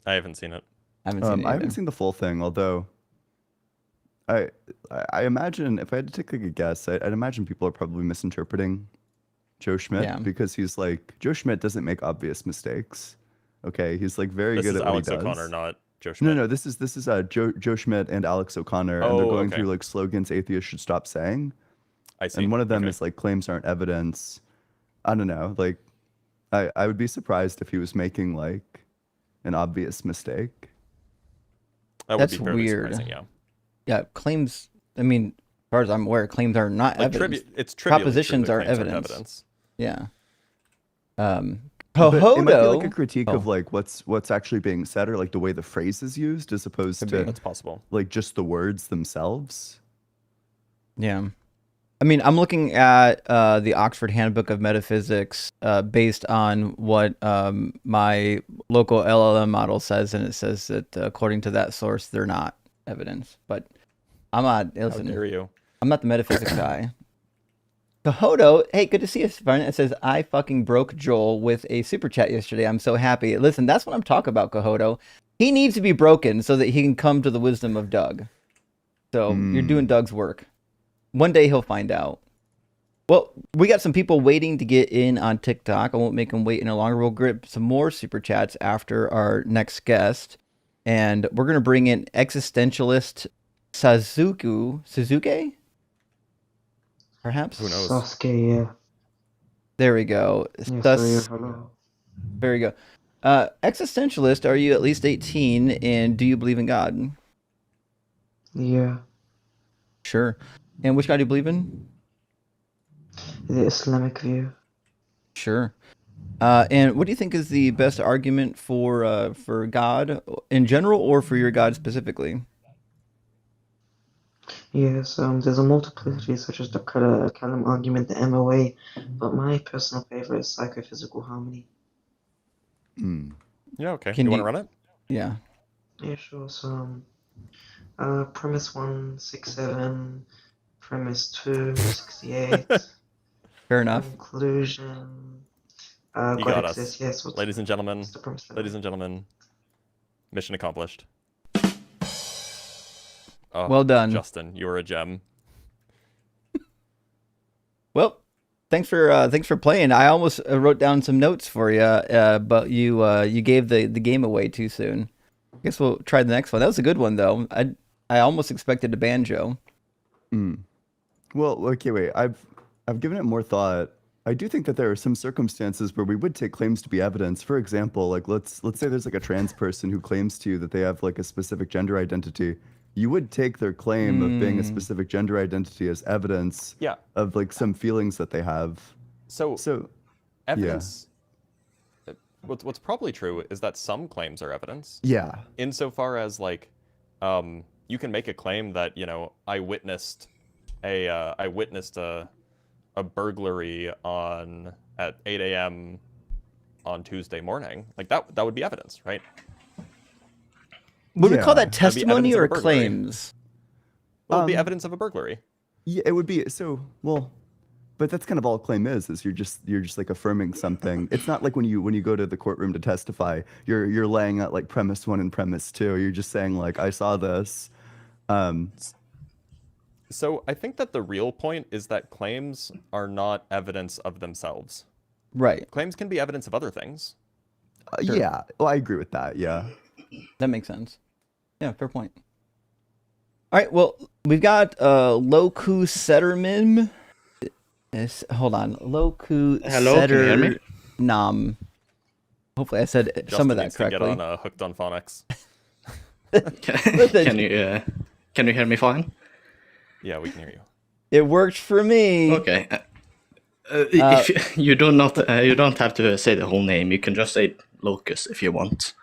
I haven't seen it. I haven't seen it I haven't either. seen the full thing, although I imagine if I had to take like a guess, I'd imagine people are probably misinterpreting Joe Schmidt Yeah. because he's like Joe Schmidt doesn't make obvious mistakes. Okay, he's like very This good is at what Alex he does. O'Connor, not Joe Schmidt. No, this is Joe Schmidt and Alex O'Connor, and they're Oh, going okay. through like slogans atheists should stop saying, I see. and one of them Okay. is like claims aren't evidence. I don't know, like I would be surprised if he was making like an obvious mistake. That That's would be fairly weird. surprising, yeah. Yeah, claims, I mean, as far as I'm aware, claims are not Like evidence. it's trivially true Propositions that are claims evidence. Yeah. But it might be like a Hohodo. critique Oh, of like what's actually being said, or like the way the phrase is used, as opposed Could be. to That's possible. like just the words themselves. yeah. I mean, I'm looking at the Oxford Handbook of Metaphysics based on what my local LLM model says, and it says that according to that source, they're not evidence. But I'm not. How Listen, dare you? I'm not the metaphysics guy. Cahoto, hey, good to see you, friend. It says, I fucking broke Joel with a super chat yesterday. I'm so happy. Listen, that's what I'm talking about, Cahoto. He needs to be broken so that he can come to the wisdom of Doug. So you're doing Doug's work. One day he'll find out. Well, we got some people waiting to get in on TikTok. I won't make them wait any longer. We'll grab some more super chats after our next guest. And we're going to bring in existentialist Suzuki? Perhaps? Who knows? Sasuke, yeah. There we go. Yeah, so yeah, hello. There we go. Existentialist, are you at least 18 and do you believe in God? Yeah. Sure. And which God do you believe in? The Islamic view. Sure. And what do you think is the best argument for God in general or for your God specifically? Yes, there's a multiplicity such as the Kalam argument, the MOA, but my personal favorite is psychophysical harmony. Yeah, okay. Can You want you- to run it? Yeah. Yeah, sure. So, premise 1, 67, premise 2, 68, Fair enough. conclusion. You God got us. exists, yes. Ladies and gentlemen, What's the premise? ladies and gentlemen, mission accomplished. Oh, Well done. Justin. You are a gem. Well, thanks for playing. I almost wrote down some notes for you, but you gave the game away too soon. I guess we'll try the next one. That was a good one though. I almost expected a banjo. Well, okay, wait. I've given it more thought. I do think that there are some circumstances where we would take claims to be evidence. For example, like let's say there's like a trans person who claims to you that they have like a specific gender identity. You would take their claim of being a specific gender identity as evidence Yeah. of like some feelings that they have. So, So evidence. What's probably true is that some claims are evidence. yeah. Insofar as like, you can make a claim that I witnessed a burglary at 8 a.m. on Tuesday morning. Like that would be evidence, right? Would we call Yeah. that That'd be testimony evidence of or a burglary. claims? Well, it'd be evidence of a burglary. Yeah, it would be so well, but that's kind of all a claim is you're just like affirming something. It's not like when you go to the courtroom to testify, you're laying out like premise 1 and premise 2. You're just saying like I saw this. So I think that the real point is that claims are not evidence of themselves. Right. Claims can be evidence of other things. Sure. Yeah, well, I agree with that. Yeah. That makes sense. Yeah, fair point. All right, well, we've got Loku Setterman. Hold on. Loku Hello, can you hear me? Nam. Hopefully I said Justin some of that needs to correctly. get on Hooked on Phonics. Can you hear me fine? Yeah, we can hear you. It worked for me. Okay. If you don't have to say the whole name. You can just say Locus if you want.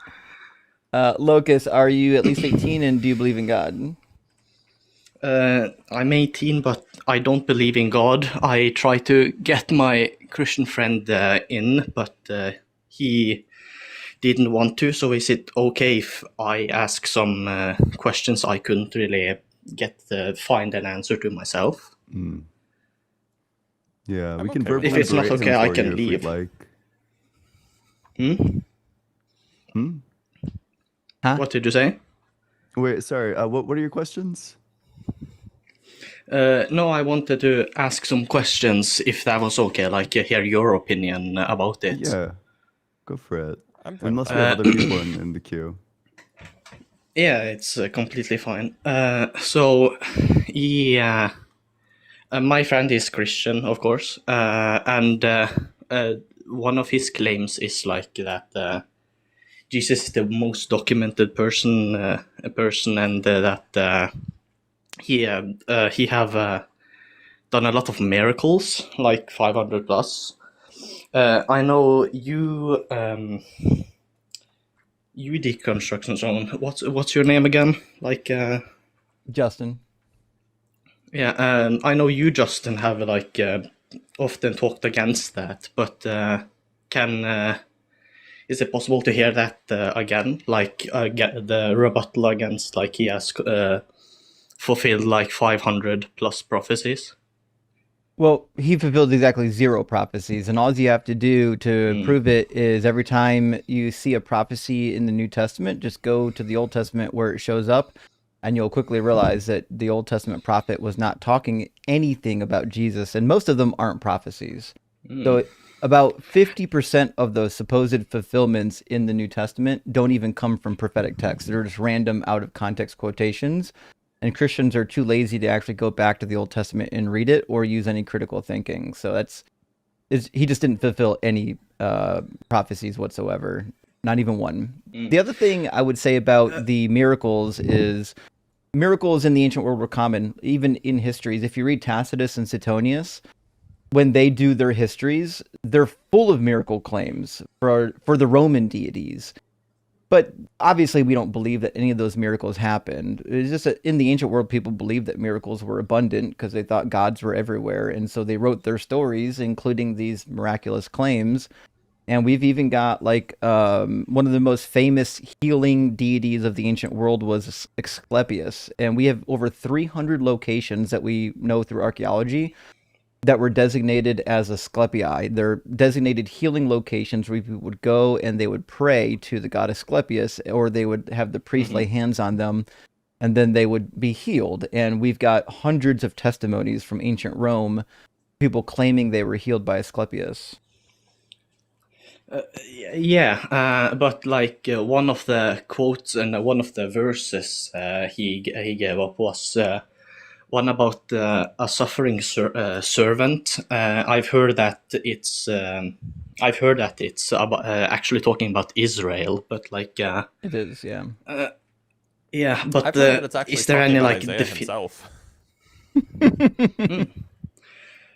Locus, are you at least 18 and do you believe in God? I'm 18, but I don't believe in God. I try to get my Christian friend in, but he didn't want to. So is it okay if I ask some questions I couldn't really find an answer to myself? Yeah, I'm we can okay with verbally that. If it's not berate him okay, I for can you if we'd leave. like. What did you say? Wait, sorry. What are your questions? No, I wanted to ask some questions if that was okay, like hear your opinion about it. Yeah, go for it. I'm fine. Unless we have other people in the queue. Yeah, it's completely fine. So, my friend is Christian, of course, and one of his claims is like that Jesus is the most documented person, and that he have done a lot of miracles, like 500 plus. I know you you deconstruction zone. What's your name again? Like Justin. yeah, I know you, Justin, have like often talked against that, but can is it possible to hear that again? Like get the rebuttal against like he has fulfilled like 500 plus prophecies. Well, he fulfilled exactly 0 prophecies, and all you have to do to prove it is every time you see a prophecy in the New Testament, just go to the Old Testament where it shows up, and you'll quickly realize that the Old Testament prophet was not talking anything about Jesus, and most of them aren't prophecies. So about 50% of those supposed fulfillments in the New Testament don't even come from prophetic texts. They're just random out of context quotations. And Christians are too lazy to actually go back to the Old Testament and read it or use any critical thinking. So he just didn't fulfill any prophecies whatsoever, not even one. The other thing I would say about the miracles is miracles in the ancient world were common, even in histories. If you read Tacitus and Suetonius, when they do their histories, they're full of miracle claims for the Roman deities. But obviously, we don't believe that any of those miracles happened. It's just that in the ancient world, people believed that miracles were abundant because they thought gods were everywhere. And so they wrote their stories, including these miraculous claims. And we've even got like one of the most famous healing deities of the ancient world was Asclepius. And we have over 300 locations that we know through archaeology that were designated as Asclepii. They're designated healing locations where people would go and they would pray to the god Asclepius, or they would have the priest lay hands on them, and then they would be healed. And we've got hundreds of testimonies from ancient Rome, people claiming they were healed by Asclepius. Yeah, but like one of the quotes and one of the verses he gave up was one about a suffering servant. I've heard that it's about, actually talking about Israel, but like it is, yeah. Yeah, but I've heard that it's actually is there talking any about like Isaiah himself.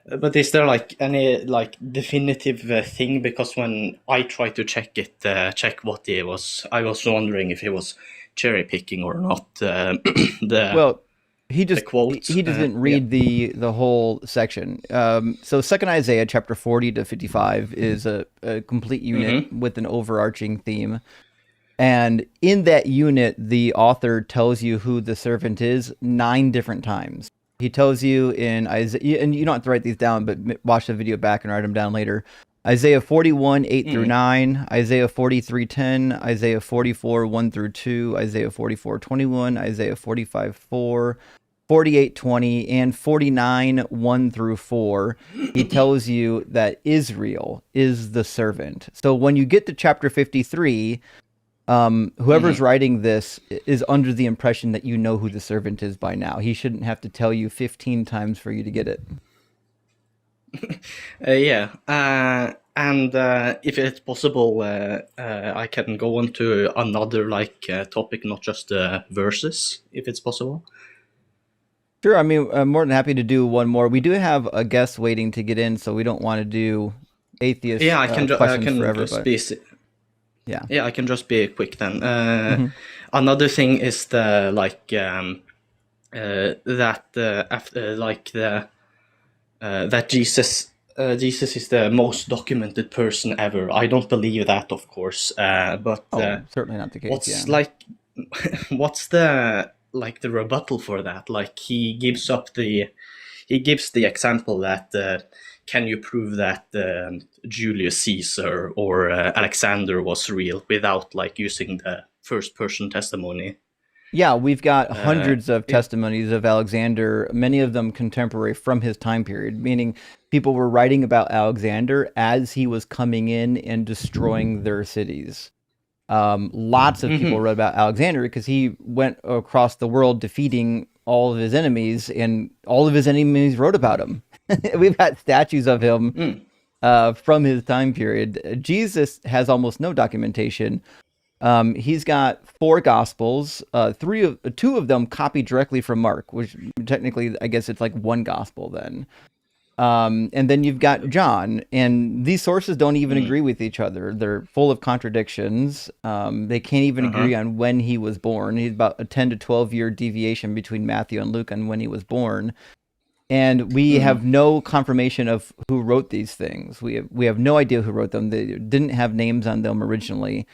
But is there like any like definitive thing? Because when I tried to check it, check what he was, I was wondering if he was cherry picking or not. Well, he just quotes, he just didn't read the whole section. So Second Isaiah chapter 40 to 55 is a complete unit with an overarching theme. And in that unit, the author tells you who the servant is 9 different times. He tells you in Isaiah, and you don't have to write these down, but watch the video back and write them down later. Isaiah 41, 8 through 9, Isaiah 43, 10, Isaiah 44, 1 through 2, Isaiah 44, 21, Isaiah 45, 4, 48, 20, and 49, 1 through 4. He tells you that Israel is the servant. So when you get to chapter 53, whoever's writing this is under the impression that you know who the servant is by now. He shouldn't have to tell you 15 times for you to get it. And if it's possible, I can go on to another like topic, not just verses, if it's possible. Sure, I mean, I'm more than happy to do one more. We do have a guest waiting to get in, so we don't want to do atheist questions forever. Yeah, I can just be quick then. Another thing is the like that Jesus is the most documented person ever. I don't believe that, of course, but certainly not the case. What's like, what's the like the rebuttal for that? Like he gives the example that can you prove that Julius Caesar or Alexander was real without like using the first person testimony? Yeah, we've got hundreds of testimonies of Alexander, many of them contemporary from his time period, meaning people were writing about Alexander as he was coming in and destroying their cities. Lots of people wrote about Alexander because he went across the world defeating all of his enemies, and all of his enemies wrote about him. We've got statues of him from his time period. Jesus has almost no documentation. He's got 4 gospels, 2 of them copied directly from Mark, which technically I guess it's like one gospel then. And then you've got John, and these sources don't even agree with each other. They're full of contradictions. They can't even agree on when he was born. He's about a 10 to 12 year deviation between Matthew and Luke on when he was born. And we have no confirmation of who wrote these things. We have no idea who wrote them. They didn't have names on them originally,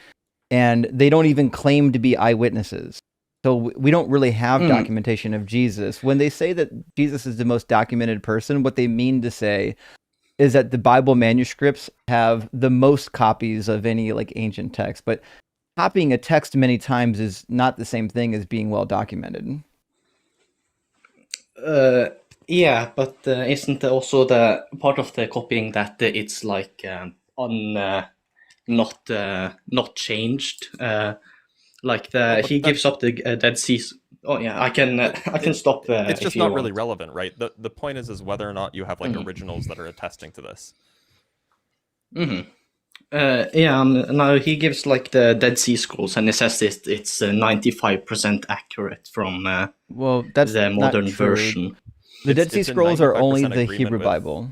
and they don't even claim to be eyewitnesses. So we don't really have documentation of Jesus. When they say that Jesus is the most documented person, what they mean to say is that the Bible manuscripts have the most copies of any like ancient text. But copying a text many times is not the same thing as being well documented. Yeah, but isn't also the part of the copying that it's like not changed? Like he gives up the Dead Sea. Oh yeah, I can stop. It's just if you not really want. relevant, right? The point is whether or not you have like originals that are attesting to this. Yeah, now he gives like the Dead Sea Scrolls, and he says it's 95% accurate from Well, that's the modern not true. version. The Dead Sea It's in Scrolls are only 95% the agreement Hebrew with- Bible.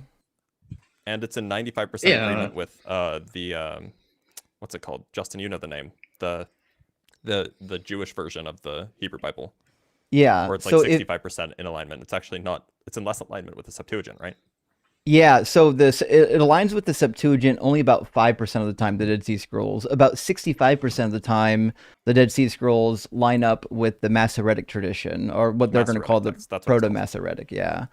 And it's in 95% Yeah. agreement with the what's it called? Justin, you know the name. The Jewish version of the Hebrew Bible. Yeah. Or it's like so 65% in alignment. It's actually not, it's in less alignment with the Septuagint, right? Yeah, so it aligns with the Septuagint only about 5% of the time, the Dead Sea Scrolls. About 65% of the time, the Dead Sea Scrolls line up with the Masoretic tradition, or what they're going to call the Masoretic, that's what it's called. Proto-Masoretic, yeah.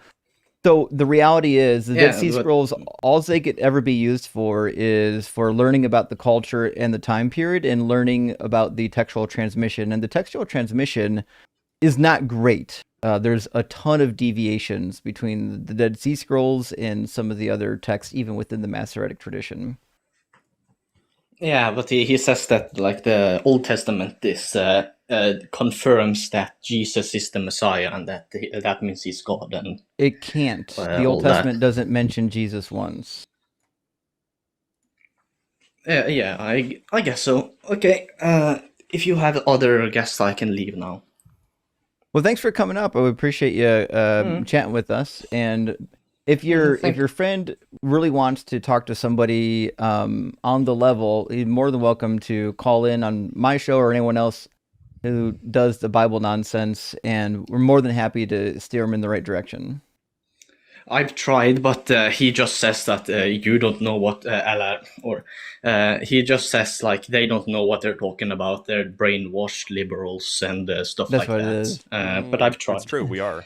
So the reality is, the Dead Yeah, Sea but- Scrolls, all they could ever be used for is for learning about the culture and the time period and learning about the textual transmission. And the textual transmission is not great. There's a ton of deviations between the Dead Sea Scrolls and some of the other texts, even within the Masoretic tradition. Yeah, but he says that like the Old Testament is confirms that Jesus is the Messiah, and that means he's God. And It can't. The all Old that. Testament doesn't mention Jesus once. yeah, I guess so. Okay, if you have other guests, I can leave now. Well, thanks for coming up. I would appreciate you chatting with us. And if your friend really wants to talk to somebody on the level, he's more than welcome to call in on my show or anyone else who does the Bible nonsense, and we're more than happy to steer him in the right direction. I've tried, but he just says that you don't know what he just says like they don't know what they're talking about. They're brainwashed liberals and stuff That's like what it that. is. But I've tried. It's true, we are.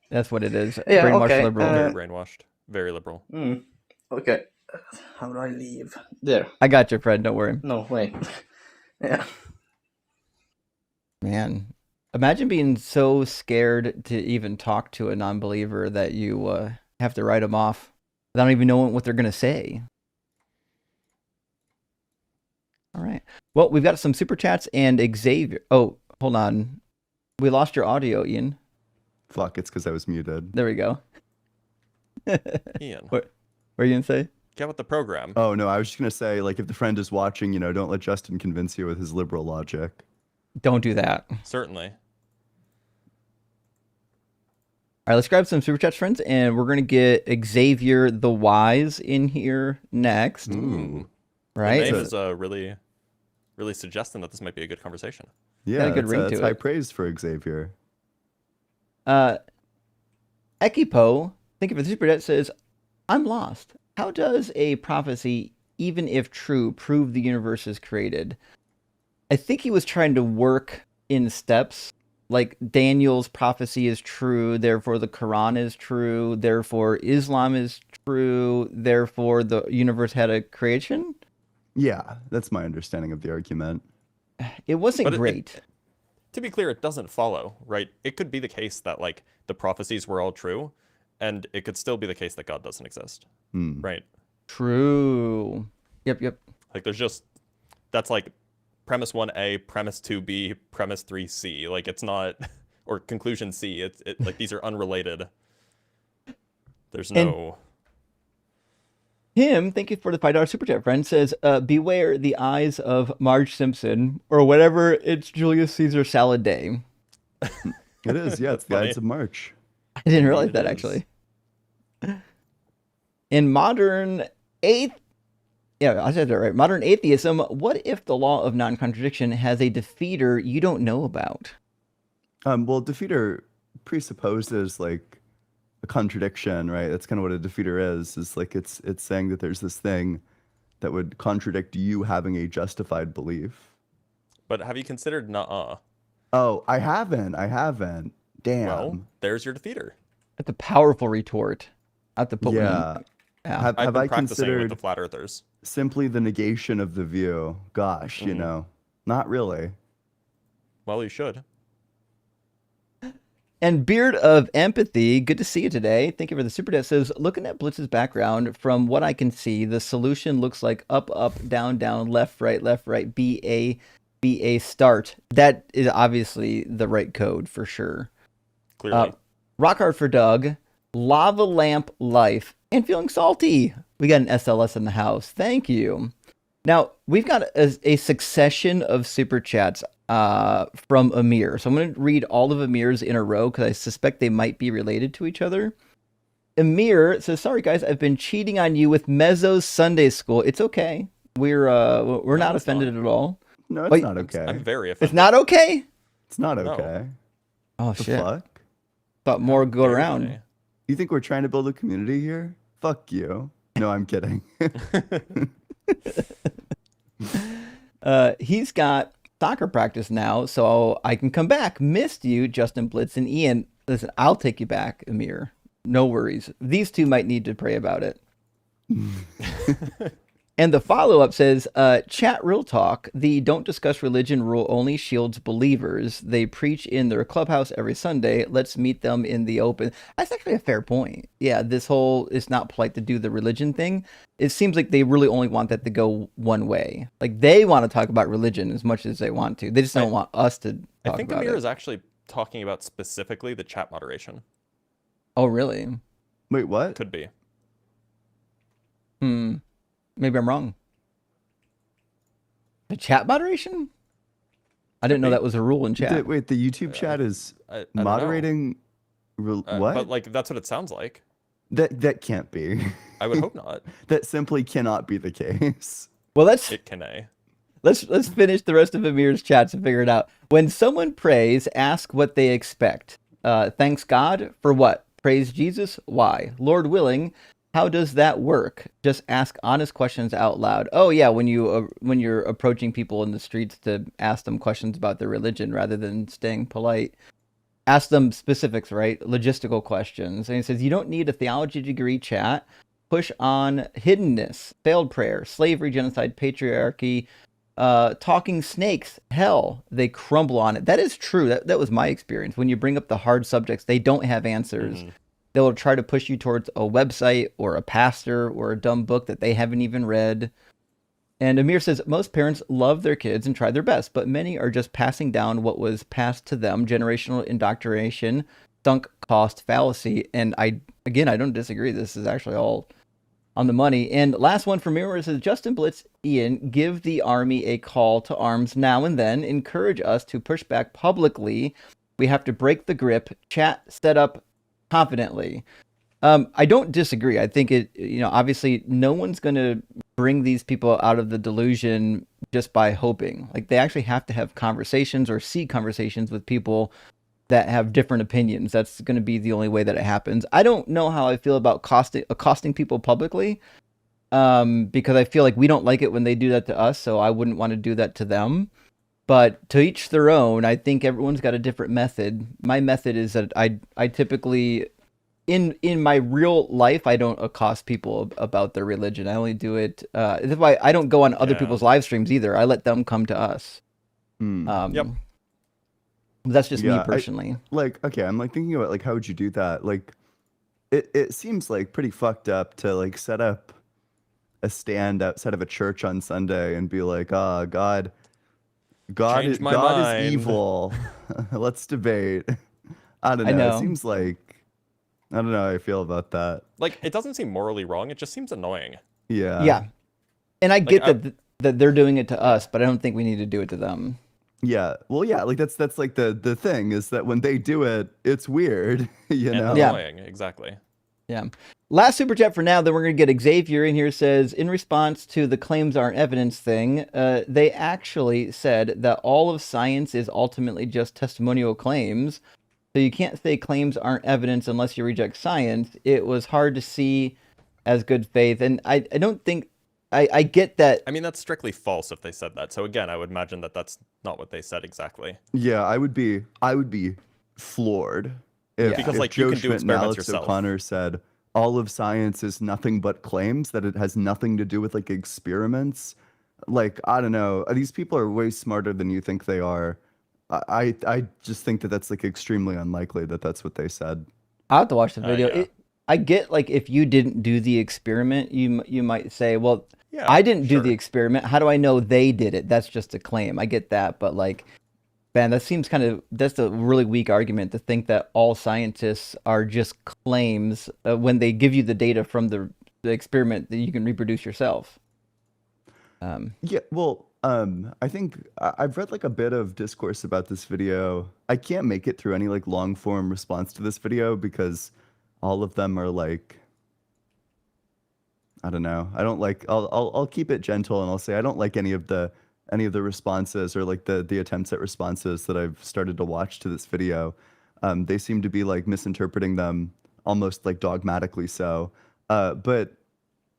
That's what it is. Yeah, Brainwashed okay, liberal. Very brainwashed. Very liberal. Okay, how do I leave? There. I got you, Fred. Don't worry. No, wait. Yeah. Man, imagine being so scared to even talk to a non-believer that you have to write them off without even knowing what they're going to say. All right. Well, we've got some super chats and Xavier. Oh, hold on. We lost your audio, Ian. Fuck, it's because I was muted. There we go. Ian, What were you going to say? get with the program. Oh no, I was just gonna say, like, if the friend is watching, don't let Justin convince you with his liberal logic. Don't do that. Certainly. All right, let's grab some super chats, friends, and we're going to get Xavier the Wise in here next. Ooh. Right? The name is really, really suggesting that this might be a good conversation. Yeah, a good ring to that's it. high praise for Xavier. Ekipo, thank you for the super chat, says, I'm lost. How does a prophecy, even if true, prove the universe is created? I think he was trying to work in steps. Like Daniel's prophecy is true, therefore the Quran is true, therefore Islam is true, therefore the universe had a creation. Yeah, that's my understanding of the argument. It wasn't But great. To be clear, it doesn't follow, right? It could be the case that like the prophecies were all true, and it could still be the case that God doesn't exist, right? True. Yep. Like that's like premise 1A, premise 2B, premise 3C. Like it's not, or conclusion C. It like these are unrelated. There's no. Him, thank you for the $5 super chat, friend, says, beware the eyes of Marge Simpson, or whatever, it's Julius Caesar salad day. It is, yeah, it's the Funny. Ides of March. I didn't realize It that, is. actually. In modern I said that right. Modern atheism, what if the law of non-contradiction has a defeater you don't know about? Well, defeater presupposes like a contradiction, right? That's kind of what a defeater is like it's saying that there's this thing that would contradict you having a justified belief. But have you considered nuh-uh? Oh, I haven't. Damn. Well, there's your defeater. That's a powerful retort. I have to put one Yeah. in. Yeah. Have I've been I practicing with considered the flat earthers. simply the negation of the view? Gosh, you know, not really. Well, you should. And Beard of Empathy, good to see you today. Thank you for the super chat. Says, looking at Blitz's background, from what I can see, the solution looks like up, up, down, down, left, right, B, A, start. That is obviously the right code for sure. Clearly. Rock hard for Doug, lava lamp life, and feeling salty. We got an SLS in the house. Thank you. Now, we've got a succession of super chats from Amir. So I'm going to read all of Amir's in a row because I suspect they might be related to each other. Amir says, sorry guys, I've been cheating on you with Mezzo's Sunday school. It's okay. We're not it's offended at all. No, it's Wait, not okay. I'm very offended. It's not okay? It's not No. okay. Oh, The shit. fuck? Thought more would go Very around. funny. You think we're trying to build a community here? Fuck you. No, I'm kidding. He's got soccer practice now, so I can come back. Missed you, Justin Blitz and Ian. Listen, I'll take you back, Amir. No worries. These two might need to pray about it. And the follow-up says, chat real talk. The don't discuss religion rule only shields believers. They preach in their clubhouse every Sunday. Let's meet them in the open. That's actually a fair point. Yeah, this whole it's not polite to do the religion thing. It seems like they really only want that to go one way. Like they want to talk about religion as much as they want to. They just don't want us to I talk think about Amir it. is actually talking about specifically the chat moderation. Oh, really? Wait, what? Could be. Maybe I'm wrong. The chat moderation? I didn't know be. that was a rule in chat. Wait, the YouTube chat is I don't know. moderating. What? But like that's what it sounds like. That can't be. I would hope not. That simply cannot be the case. Well, let's It can a. let's finish the rest of Amir's chats and figure it out. When someone prays, ask what they expect. Thanks God for what? Praise Jesus? Why? Lord willing. How does that work? Just ask honest questions out loud. Oh yeah, when you're approaching people in the streets to ask them questions about their religion rather than staying polite. Ask them specifics, right? Logistical questions. And he says you don't need a theology degree, chat. Push on hiddenness, failed prayer, slavery, genocide, patriarchy, talking snakes, hell, they crumble on it. That is true. That was my experience. When you bring up the hard subjects, they don't have answers. They'll try to push you towards a website or a pastor or a dumb book that they haven't even read. And Amir says, most parents love their kids and try their best, but many are just passing down what was passed to them. Generational indoctrination, sunk cost fallacy. And I don't disagree. This is actually all on the money. And last one from Amir says, Justin Blitz, Ian, give the army a call to arms now and then. Encourage us to push back publicly. We have to break the grip. Chat set up confidently. I don't disagree. I think obviously no one's going to bring these people out of the delusion just by hoping. Like they actually have to have conversations or see conversations with people that have different opinions. That's going to be the only way that it happens. I don't know how I feel about accosting people publicly because I feel like we don't like it when they do that to us, so I wouldn't want to do that to them. But to each their own. I think everyone's got a different method. My method is that I typically, in my real life, I don't accost people about their religion. I only do it. That's why I don't go on other people's live streams either. I let them come to us. Yep. That's just me personally. Okay, I'm like thinking about like how would you do that? Like, it seems like pretty fucked up to like set up a stand outside of a church on Sunday and be like, God Change is my mind. evil. Let's debate. I don't know. I know. It seems like I don't know how I feel about that. Like it doesn't seem morally wrong. It just seems annoying. Yeah. Yeah. And I get Like, that they're doing it to us, but I don't think we need to do it to them. Yeah. Well, yeah. Like that's like the thing is that when they do it, it's weird. You And know. Yeah. annoying. Exactly. Yeah. Last super chat for now, then we're going to get Xavier in here. Says, in response to the claims aren't evidence thing, they actually said that all of science is ultimately just testimonial claims. So you can't say claims aren't evidence unless you reject science. It was hard to see as good faith. And I don't think, I get that. I mean, that's strictly false if they said that. So again, I would imagine that that's not what they said exactly. Yeah, I would be floored if, Yeah. Because, if like, Joe you can do Schmidt and experiments Alex yourself. O'Connor said all of science is nothing but claims, that it has nothing to do with like experiments. Like, I don't know. These people are way smarter than you think they are. I just think that that's like extremely unlikely that that's what they said. I'll have to watch the video. Yeah. I get, like, if you didn't do the experiment, you might say, well, Yeah, I didn't do sure. the experiment. How do I know they did it? That's just a claim. I get that, but like, man, that's a really weak argument to think that all scientists are just claims when they give you the data from the experiment that you can reproduce yourself. Yeah, well, I think I've read like a bit of discourse about this video. I can't make it through any like long form response to this video because all of them are like, I don't know. I don't like. I'll keep it gentle and I'll say I don't like any of the responses or like the attempts at responses that I've started to watch to this video. They seem to be like misinterpreting them almost like dogmatically so. But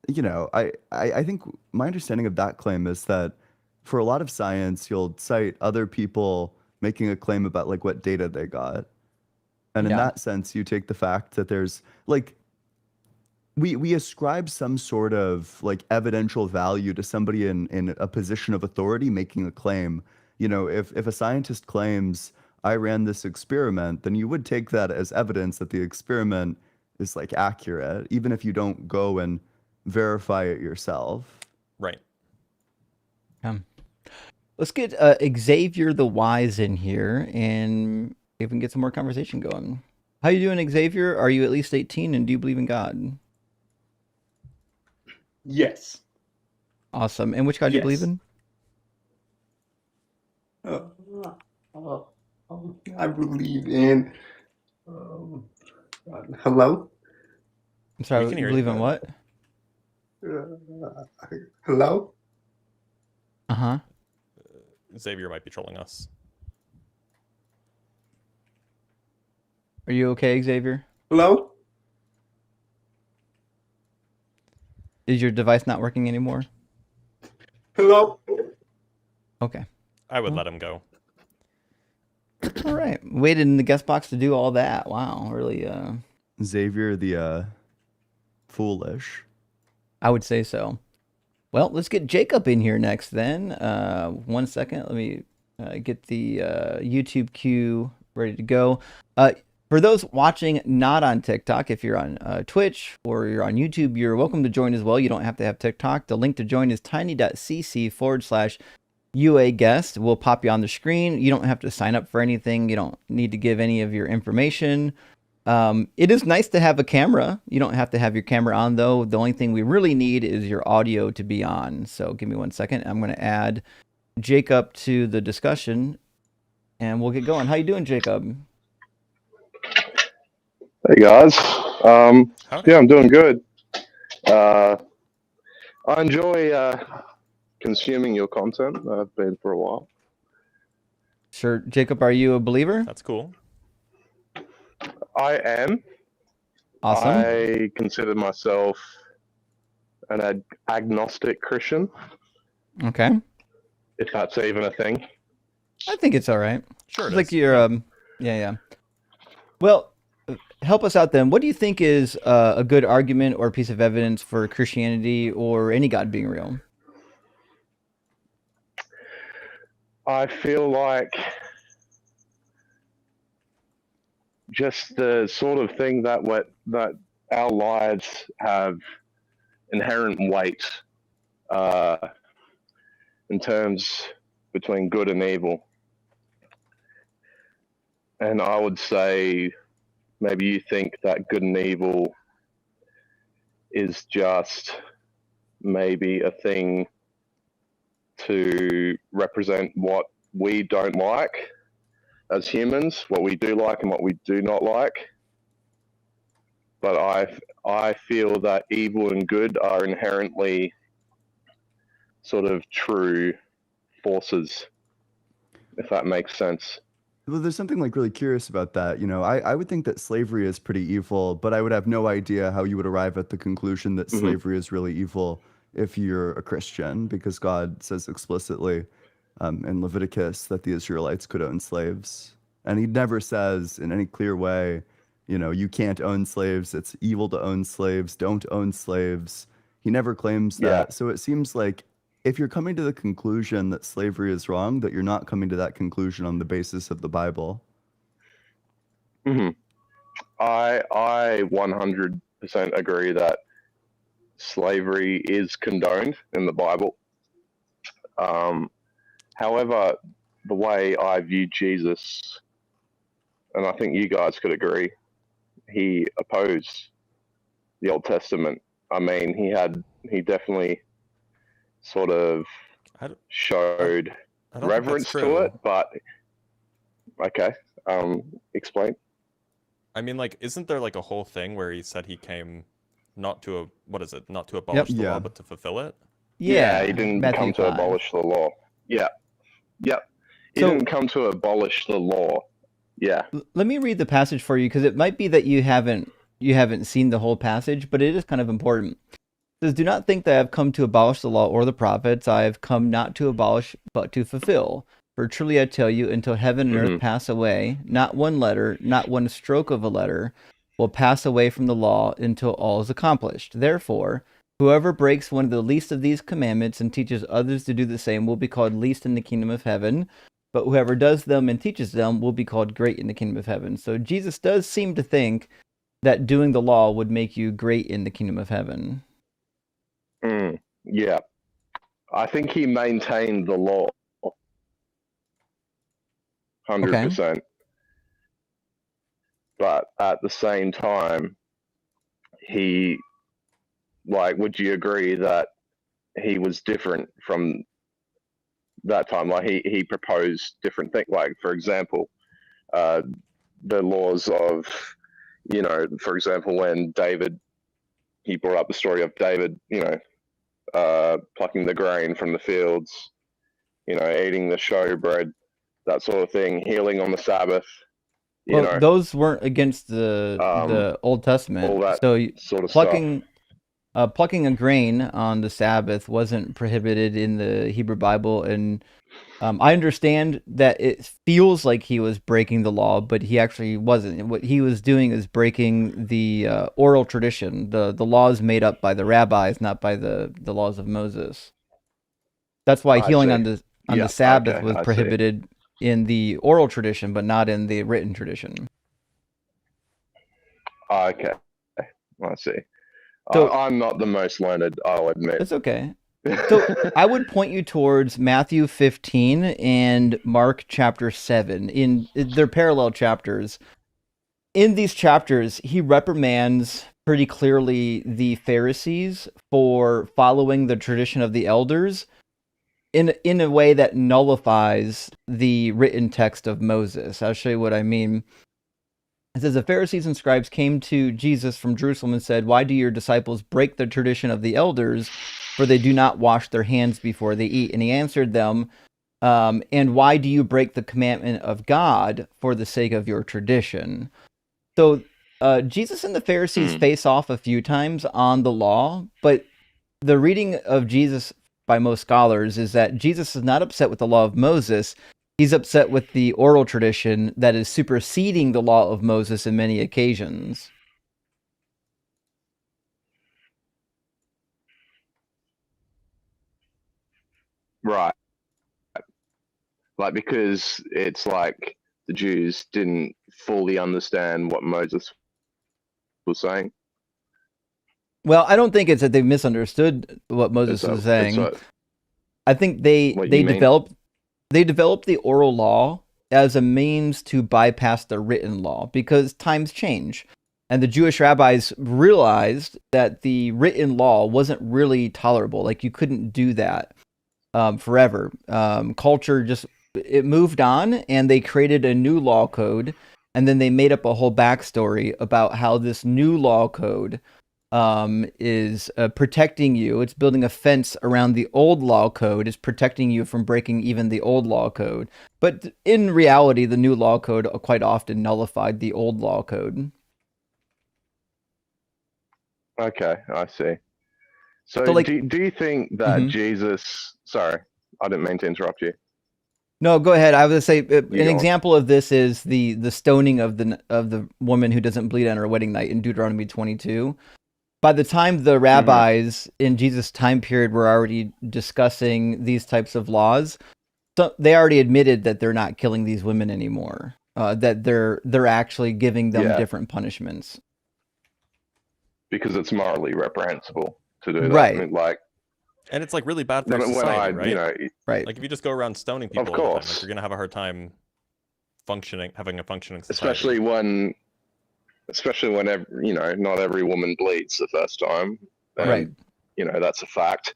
you know, I think my understanding of that claim is that for a lot of science, you'll cite other people making a claim about like what data they got. And in Yeah. that sense, you take the fact that there's like we ascribe some sort of like evidential value to somebody in a position of authority making a claim. You know, if a scientist claims I ran this experiment, then you would take that as evidence that the experiment is like accurate, even if you don't go and verify it yourself. Right. Let's get Xavier the Wise in here and if we can get some more conversation going. How you doing, Xavier? Are you at least 18 and do you believe in God? Yes. Awesome. And which God do you believe Yes. in? I believe in. Hello? I'm sorry, We can you hear believe you. in what? Hello? Uh-huh. Xavier might be trolling us. Are you okay, Xavier? Hello? Is your device not working anymore? Hello? Okay. I would let him go. All right. Waited in the guest box to do all that. Wow. Really, Xavier the foolish. I would say so. Well, let's get Jacob in here next then. 1 second. Let me get the YouTube queue ready to go. For those watching not on TikTok, if you're on Twitch or you're on YouTube, you're welcome to join as well. You don't have to have TikTok. The link to join is tiny.cc/UA guest. We'll pop you on the screen. You don't have to sign up for anything. You don't need to give any of your information. It is nice to have a camera. You don't have to have your camera on, though. The only thing we really need is your audio to be on. So give me 1 second. I'm going to add Jacob to the discussion, and we'll get going. How you doing, Jacob? Hey guys, Howdy. yeah, I'm doing good. I enjoy consuming your content. I've been for a while. Sure. Jacob, are you a believer? That's cool. I am. Awesome. I consider myself an agnostic Christian, Okay. if that's even a thing. I think it's all right. Sure it It's like is. you're, yeah. Well, help us out then. What do you think is a good argument or piece of evidence for Christianity or any God being real? I feel like just the sort of thing that our lives have inherent weight in terms between good and evil. And I would say maybe you think that good and evil is just maybe a thing to represent what we don't like as humans, what we do like and what we do not like. but I feel that evil and good are inherently sort of true forces, if that makes sense. Well, there's something like really curious about that. I would think that slavery is pretty evil, but I would have no idea how you would arrive at the conclusion that Mhm. slavery is really evil if you're a Christian, because God says explicitly in Leviticus that the Israelites could own slaves. And he never says in any clear way, you can't own slaves. It's evil to own slaves. Don't own slaves. He never claims Yeah. that. So it seems like if you're coming to the conclusion that slavery is wrong, that you're not coming to that conclusion on the basis of the Bible. hmm I 100% agree that slavery is condoned in the Bible. However, the way I view Jesus, and I think you guys could agree, he opposed the Old Testament. I mean, he definitely sort of I don't, showed I don't think that's reverence to true. it, but okay, explain. I mean, like, isn't there like a whole thing where he said he came not to not to abolish the law, Yeah. but to fulfill it? Yeah, he didn't Matthew come to 5. abolish the law. Yeah, yep. He So- didn't come to abolish the law. Yeah. Let me read the passage for you, because it might be that you haven't seen the whole passage, but it is kind of important. It says, "Do not think that I have come to abolish the law or the prophets. I have come not to abolish, but to fulfill. For truly I tell you, until heaven and earth pass away, not one letter, not one stroke of a letter will pass away from the law until all is accomplished. Therefore, whoever breaks one of the least of these commandments and teaches others to do the same will be called least in the kingdom of heaven. But whoever does them and teaches them will be called great in the kingdom of heaven." So Jesus does seem to think that doing the law would make you great in the kingdom of heaven. Yeah. I think he maintained the law 100%. But at the same time, would you agree that he was different from that time? Like he proposed different things. Like, for example, the laws of, for example, when he brought up the story of David, plucking the grain from the fields, eating the showbread, that sort of thing, healing on the Sabbath. Those weren't against the Old Testament. all that So sort of plucking a grain on the Sabbath wasn't prohibited in the Hebrew Bible, and I understand that it feels like he was breaking the law, but he actually wasn't. What he was doing is breaking the oral tradition, the laws made up by the rabbis, not by the laws of Moses. That's why healing on the Sabbath was prohibited in the oral tradition, but not in the written tradition. Okay, I see. So- I'm not the most learned, I'll admit. It's okay. So I would point you towards Matthew 15 and Mark chapter 7. They're parallel chapters. In these chapters, he reprimands pretty clearly the Pharisees for following the tradition of the elders in a way that nullifies the written text of Moses. I'll show you what I mean. It says, "The Pharisees and scribes came to Jesus from Jerusalem and said, 'Why do your disciples break the tradition of the elders? For they do not wash their hands before they eat.' And he answered them, 'And why do you break the commandment of God for the sake of your tradition?'" So Jesus and the Pharisees face off a few times on the law, but the reading of Jesus by most scholars is that Jesus is not upset with the law of Moses. He's upset with the oral tradition that is superseding the law of Moses in many occasions. Right. Like, because it's like the Jews didn't fully understand what Moses was saying. Well, I don't think it's that they misunderstood what Moses was saying. I think they developed the oral law as a means to bypass the written law because times change. And the Jewish rabbis realized that the written law wasn't really tolerable. Like, you couldn't do that forever. Culture it moved on, and they created a new law code. and then they made up a whole backstory about how this new law code is protecting you. It's building a fence around the old law code, is protecting you from breaking even the old law code. But in reality, the new law code quite often nullified the old law code. Okay, I see. So, So, like, do you think that Mhm. Jesus? Sorry, I didn't mean to interrupt you. No, go ahead. I was gonna say an You go on. example of this is the stoning of the woman who doesn't bleed on her wedding night in Deuteronomy 22. By the time the rabbis in Jesus' time period were already discussing these types of laws, so they already admitted that they're not killing these women anymore. That they're actually giving them Yeah, different punishments. because it's morally reprehensible to do that. Right. I mean, like, And it's like really bad for when society, I, right? you know, Right. Like if you just go around stoning people of all the time, like course, you're gonna have a hard time having a functioning society. especially when you know, not every woman bleeds the first time, and Right. you know that's a fact.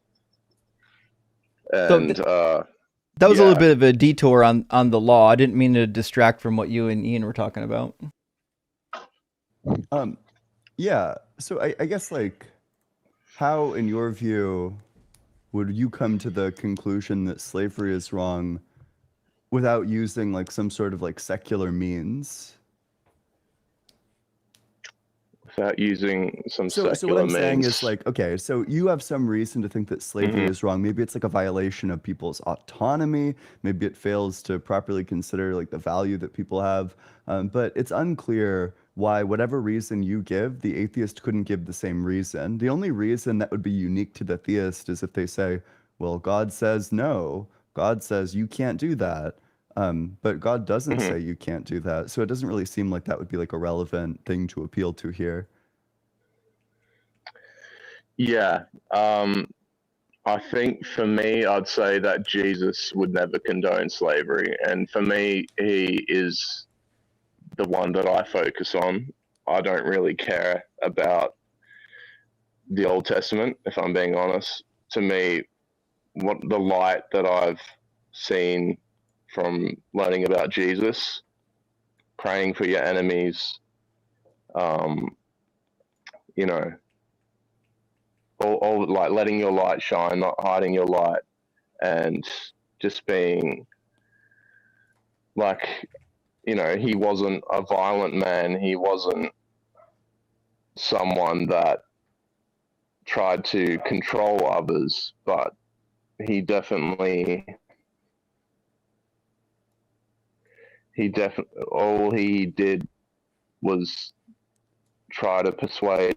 So And that was a yeah, little bit of a detour on the law. I didn't mean to distract from what you and Ian were talking about. Yeah. So I guess like, how, in your view, would you come to the conclusion that slavery is wrong without using like some sort of like secular means? without using some So what secular I'm saying means. is like, okay, so you have some reason to think that slavery is wrong. Maybe it's like a violation of people's autonomy. Maybe it fails to properly consider like the value that people have. But it's unclear why, whatever reason you give, the atheist couldn't give the same reason. The only reason that would be unique to the theist is if they say, well, God says no. God says you can't do that. But God doesn't say you can't do that. So it doesn't really seem like that would be like a relevant thing to appeal to here. Yeah. I think for me, I'd say that Jesus would never condone slavery. And for me, he is the one that I focus on. I don't really care about the Old Testament, if I'm being honest. To me, what the light that I've seen from learning about Jesus, praying for your enemies, you know, all like letting your light shine, not hiding your light, and just being like, you know, he wasn't a violent man. He wasn't someone that tried to control others, but he definitely all he did was try to persuade,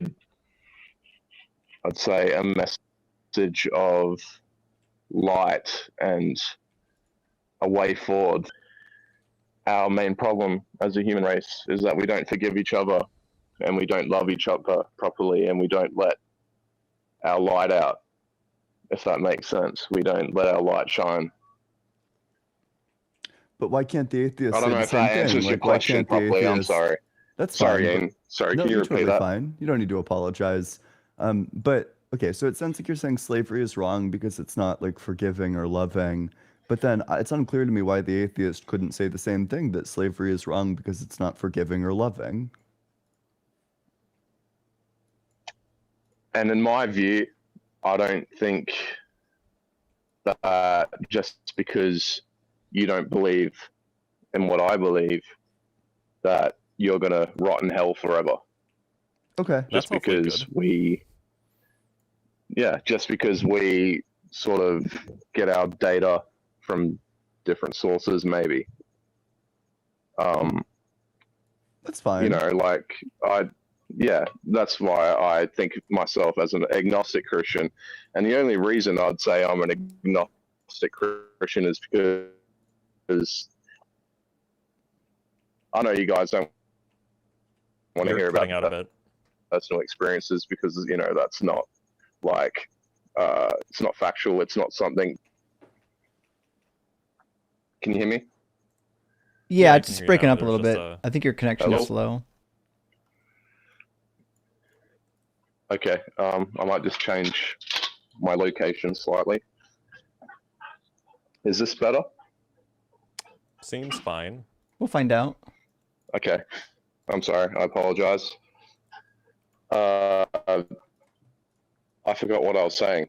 I'd say, a message of light and a way forward. Our main problem as a human race is that we don't forgive each other, and we don't love each other properly, and we don't let our light out, if that makes sense. We don't let our light shine. But why can't the atheist I don't say know the if same that thing? answers your Like, why question can't the properly. I'm atheist? sorry. That's Sorry, fine. Ian. Sorry, No, can you you're repeat totally that? fine. You don't need to apologize. But okay, so it sounds like you're saying slavery is wrong because it's not like forgiving or loving. But then it's unclear to me why the atheist couldn't say the same thing, that slavery is wrong because it's not forgiving or loving. And in my view, I don't think that just because you don't believe in what I believe, that you're going to rot in hell forever. Okay. Just because just because we sort of get our data from different sources, maybe. That's fine. You know, like that's why I think of myself as an agnostic Christian. And the only reason I'd say I'm an agnostic Christian is because I know you guys don't want to hear about out of it. Personal experiences, because, you know, that's not like, it's not factual. It's not something. Can you hear me? Yeah, it's just breaking up a little bit. I think your connection is Hello? slow. Okay, I might just change my location slightly. Is this better? Seems fine. We'll find out. Okay, I'm sorry. I apologize. I forgot what I was saying.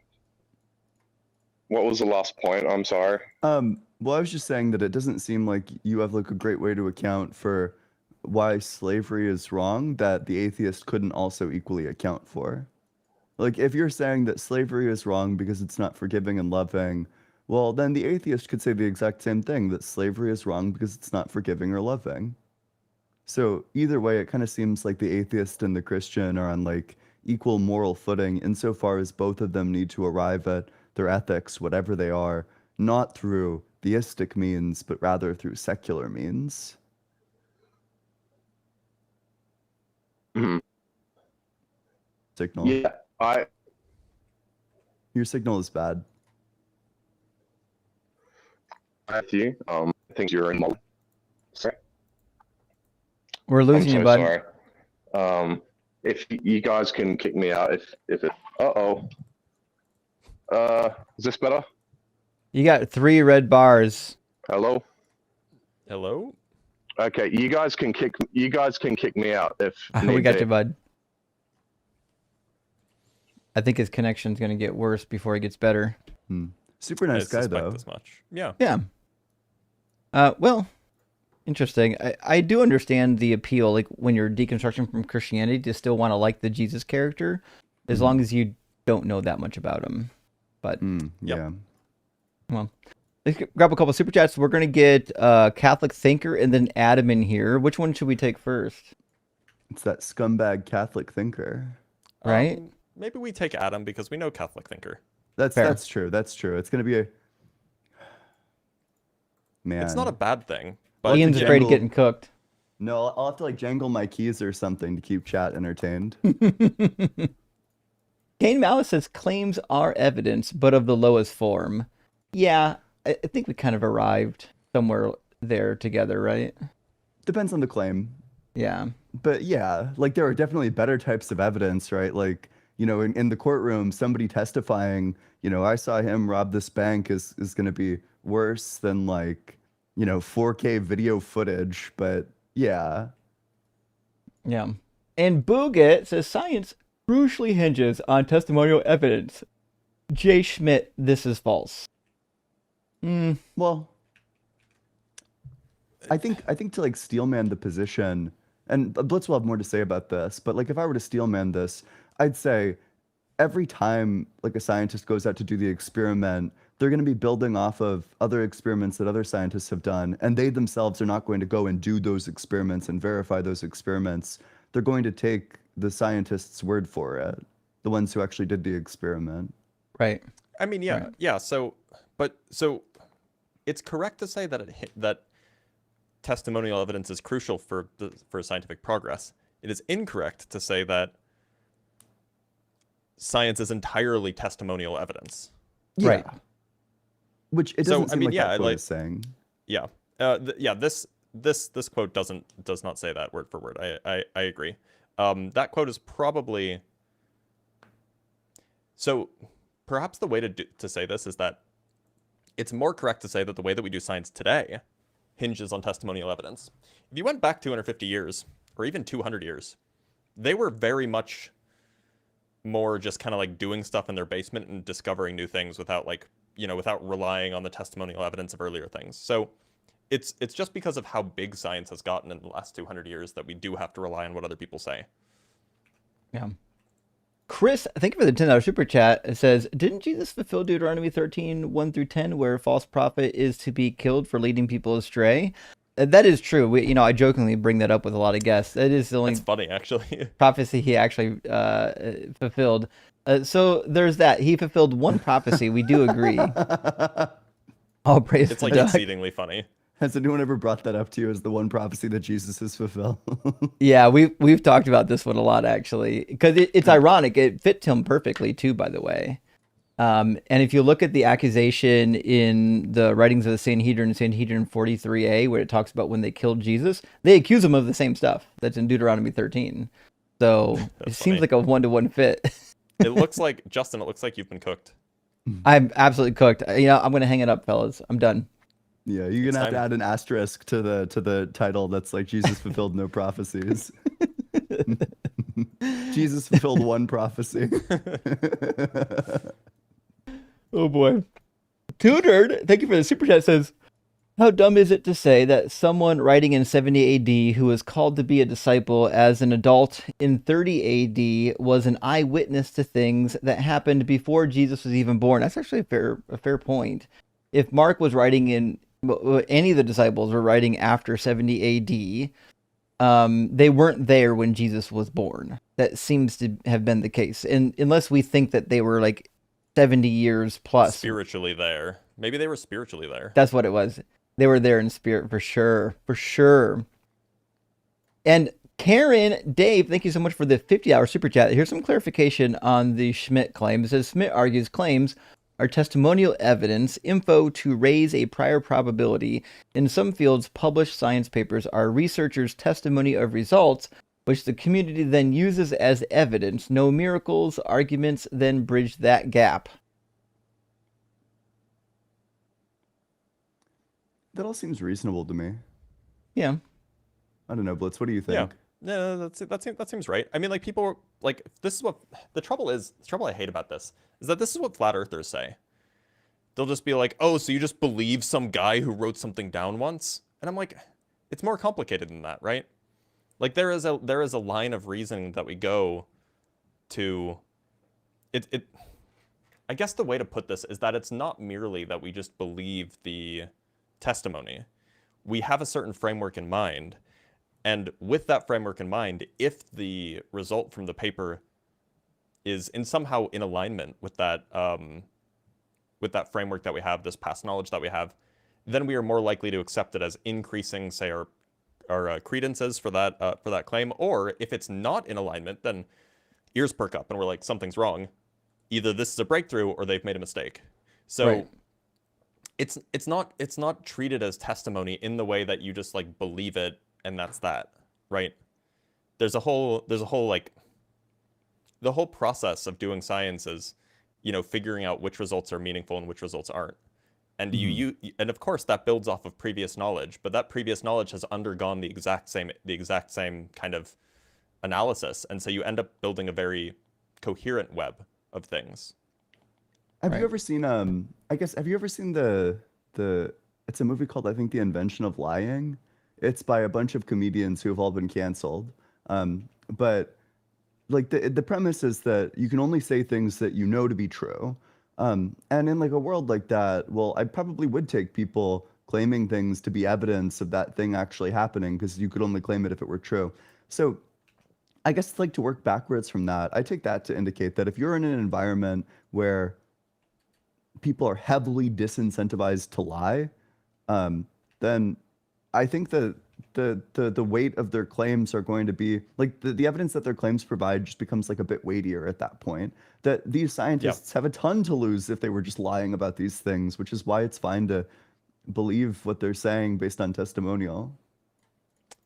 What was the last point? I'm sorry. Well, I was just saying that it doesn't seem like you have like a great way to account for why slavery is wrong that the atheist couldn't also equally account for. Like, if you're saying that slavery is wrong because it's not forgiving and loving, well, then the atheist could say the exact same thing, that slavery is wrong because it's not forgiving or loving. So either way, it kind of seems like the atheist and the Christian are on like equal moral footing insofar as both of them need to arrive at their ethics, whatever they are, not through theistic means, but rather through secular means. Mhm. Signal. Yeah, Your signal is bad. I have you. I think you're in. Sorry. We're I'm losing so you, bud. sorry. If you guys can kick me out, if it. Is this better? You got 3 red bars. Hello. Hello? Okay, you guys can kick me out if We need got be. you, bud. I think his connection's going to get worse before it gets better. Super I nice guy, suspect though. as much. Yeah. Yeah. Well, interesting. I do understand the appeal, like when you're deconstruction from Christianity, to still want to like the Jesus character, as long as you don't know that much about him. But Yeah. well, let's grab a couple super chats. We're gonna get Catholic Thinker and then Adam in here. Which one should we take first? It's that scumbag Catholic thinker. Right? Maybe we take Adam because we know Catholic Thinker. That's Fair. that's true. That's true. It's gonna be a man. It's not a bad thing. But Ian's you know, afraid of getting cooked. No, I'll have to like jangle my keys or something to keep chat entertained. Kane Malice says claims are evidence, but of the lowest form. Yeah, I think we kind of arrived somewhere there together, right? Depends on the claim. Yeah. But yeah, like there are definitely better types of evidence, right? Like, you know, in the courtroom, somebody testifying, you know, I saw him rob this bank is going to be worse than like, you know, 4K video footage. But yeah. Yeah. And Booget says science crucially hinges on testimonial evidence. Jay Schmidt, this is false. Well, I think to like steelman the position, and Blitz will have more to say about this, but like if I were to steelman this, I'd say every time like a scientist goes out to do the experiment, they're going to be building off of other experiments that other scientists have done, and they themselves are not going to go and do those experiments and verify those experiments. They're going to take the scientist's word for it, the ones who actually did the experiment. Right. I mean, yeah, Right. yeah. So it's correct to say that that testimonial evidence is crucial for scientific progress. It is incorrect to say that science is entirely testimonial evidence. Yeah. Right. Which it doesn't seem like that quote is saying. Yeah. This quote does not say that word for word. I agree. That quote is probably, so perhaps the way to say this is that it's more correct to say that the way that we do science today hinges on testimonial evidence. If you went back 250 years, or even 200 years, they were very much more just kind of like doing stuff in their basement and discovering new things without like, you know, without relying on the testimonial evidence of earlier things. So it's just because of how big science has gotten in the last 200 years that we do have to rely on what other people say. Yeah. Chris, thank you for the $10 super chat. It says, didn't Jesus fulfill Deuteronomy 13, 1 through 10, where a false prophet is to be killed for leading people astray? That is true. I jokingly bring that up with a lot of guests. That is the only That's funny, actually. prophecy he actually fulfilled. So there's that. He fulfilled one prophecy. We do agree. All praise It's to like Doug. exceedingly funny. Has anyone ever brought that up to you as the one prophecy that Jesus has fulfilled? Yeah, we've talked about this one a lot, actually, because it's ironic. It fit him perfectly, too, by the way. And if you look at the accusation in the writings of the Sanhedrin 43a, where it talks about when they killed Jesus, they accuse him of the same stuff that's in Deuteronomy 13. So it seems like a one-to-one fit. It looks like, Justin, it looks like you've been cooked. I'm absolutely cooked. I'm going to hang it up, fellas. I'm done. Yeah, you're It's gonna have to time. add an asterisk to the title that's like Jesus fulfilled no prophecies. Jesus fulfilled one prophecy. Oh boy. Tutored, thank you for the super chat, says, how dumb is it to say that someone writing in 70 AD who was called to be a disciple as an adult in 30 AD was an eyewitness to things that happened before Jesus was even born? That's actually a fair point. If Mark was writing in, any of the disciples were writing after 70 AD, they weren't there when Jesus was born. That seems to have been the case. And unless we think that they were like 70 years plus. Spiritually there. Maybe they were spiritually there. That's what it was. They were there in spirit for sure. For sure. And Karen, Dave, thank you so much for the 50-hour super chat. Here's some clarification on the Schmidt claim. It says Schmidt argues claims are testimonial evidence, info to raise a prior probability. In some fields, published science papers are researchers' testimony of results, which the community then uses as evidence. No miracles, arguments then bridge that gap. That all seems reasonable to me. Yeah. I don't know, Blitz. What do you think? Yeah, that seems right. I mean, like people were like, this is what the trouble is. The trouble I hate about this is that this is what flat earthers say. They'll just be like, "Oh, so you just believe some guy who wrote something down once?" And I'm like, it's more complicated than that, right? Like there is a line of reasoning that we go to. It. I guess the way to put this is that it's not merely that we just believe the testimony. We have a certain framework in mind. And with that framework in mind, if the result from the paper is somehow in alignment with that framework that we have, this past knowledge that we have, then we are more likely to accept it as increasing, say, our credences for that claim. Or if it's not in alignment, then ears perk up and we're like, something's wrong. Either this is a breakthrough or they've made a mistake. So Right. it's not treated as testimony in the way that you just like believe it and that's that, right? There's a whole like the whole process of doing science is, figuring out which results are meaningful and which results aren't. And and of course that builds off of previous knowledge, but that previous knowledge has undergone the exact same kind of analysis, and so you end up building a very coherent web of things. Have Right. you ever seen have you ever seen the it's a movie called, I think, The Invention of Lying? It's by a bunch of comedians who have all been canceled. But like the premise is that you can only say things that you know to be true. And in like a world like that, well, I probably would take people claiming things to be evidence of that thing actually happening, because you could only claim it if it were true. So I guess like to work backwards from that, I take that to indicate that if you're in an environment where people are heavily disincentivized to lie, then I think that the weight of their claims are going to be like the evidence that their claims provide just becomes like a bit weightier at that point. That these scientists have a ton to lose if they were just lying about these things, which is why it's fine to believe what they're saying based on testimonial.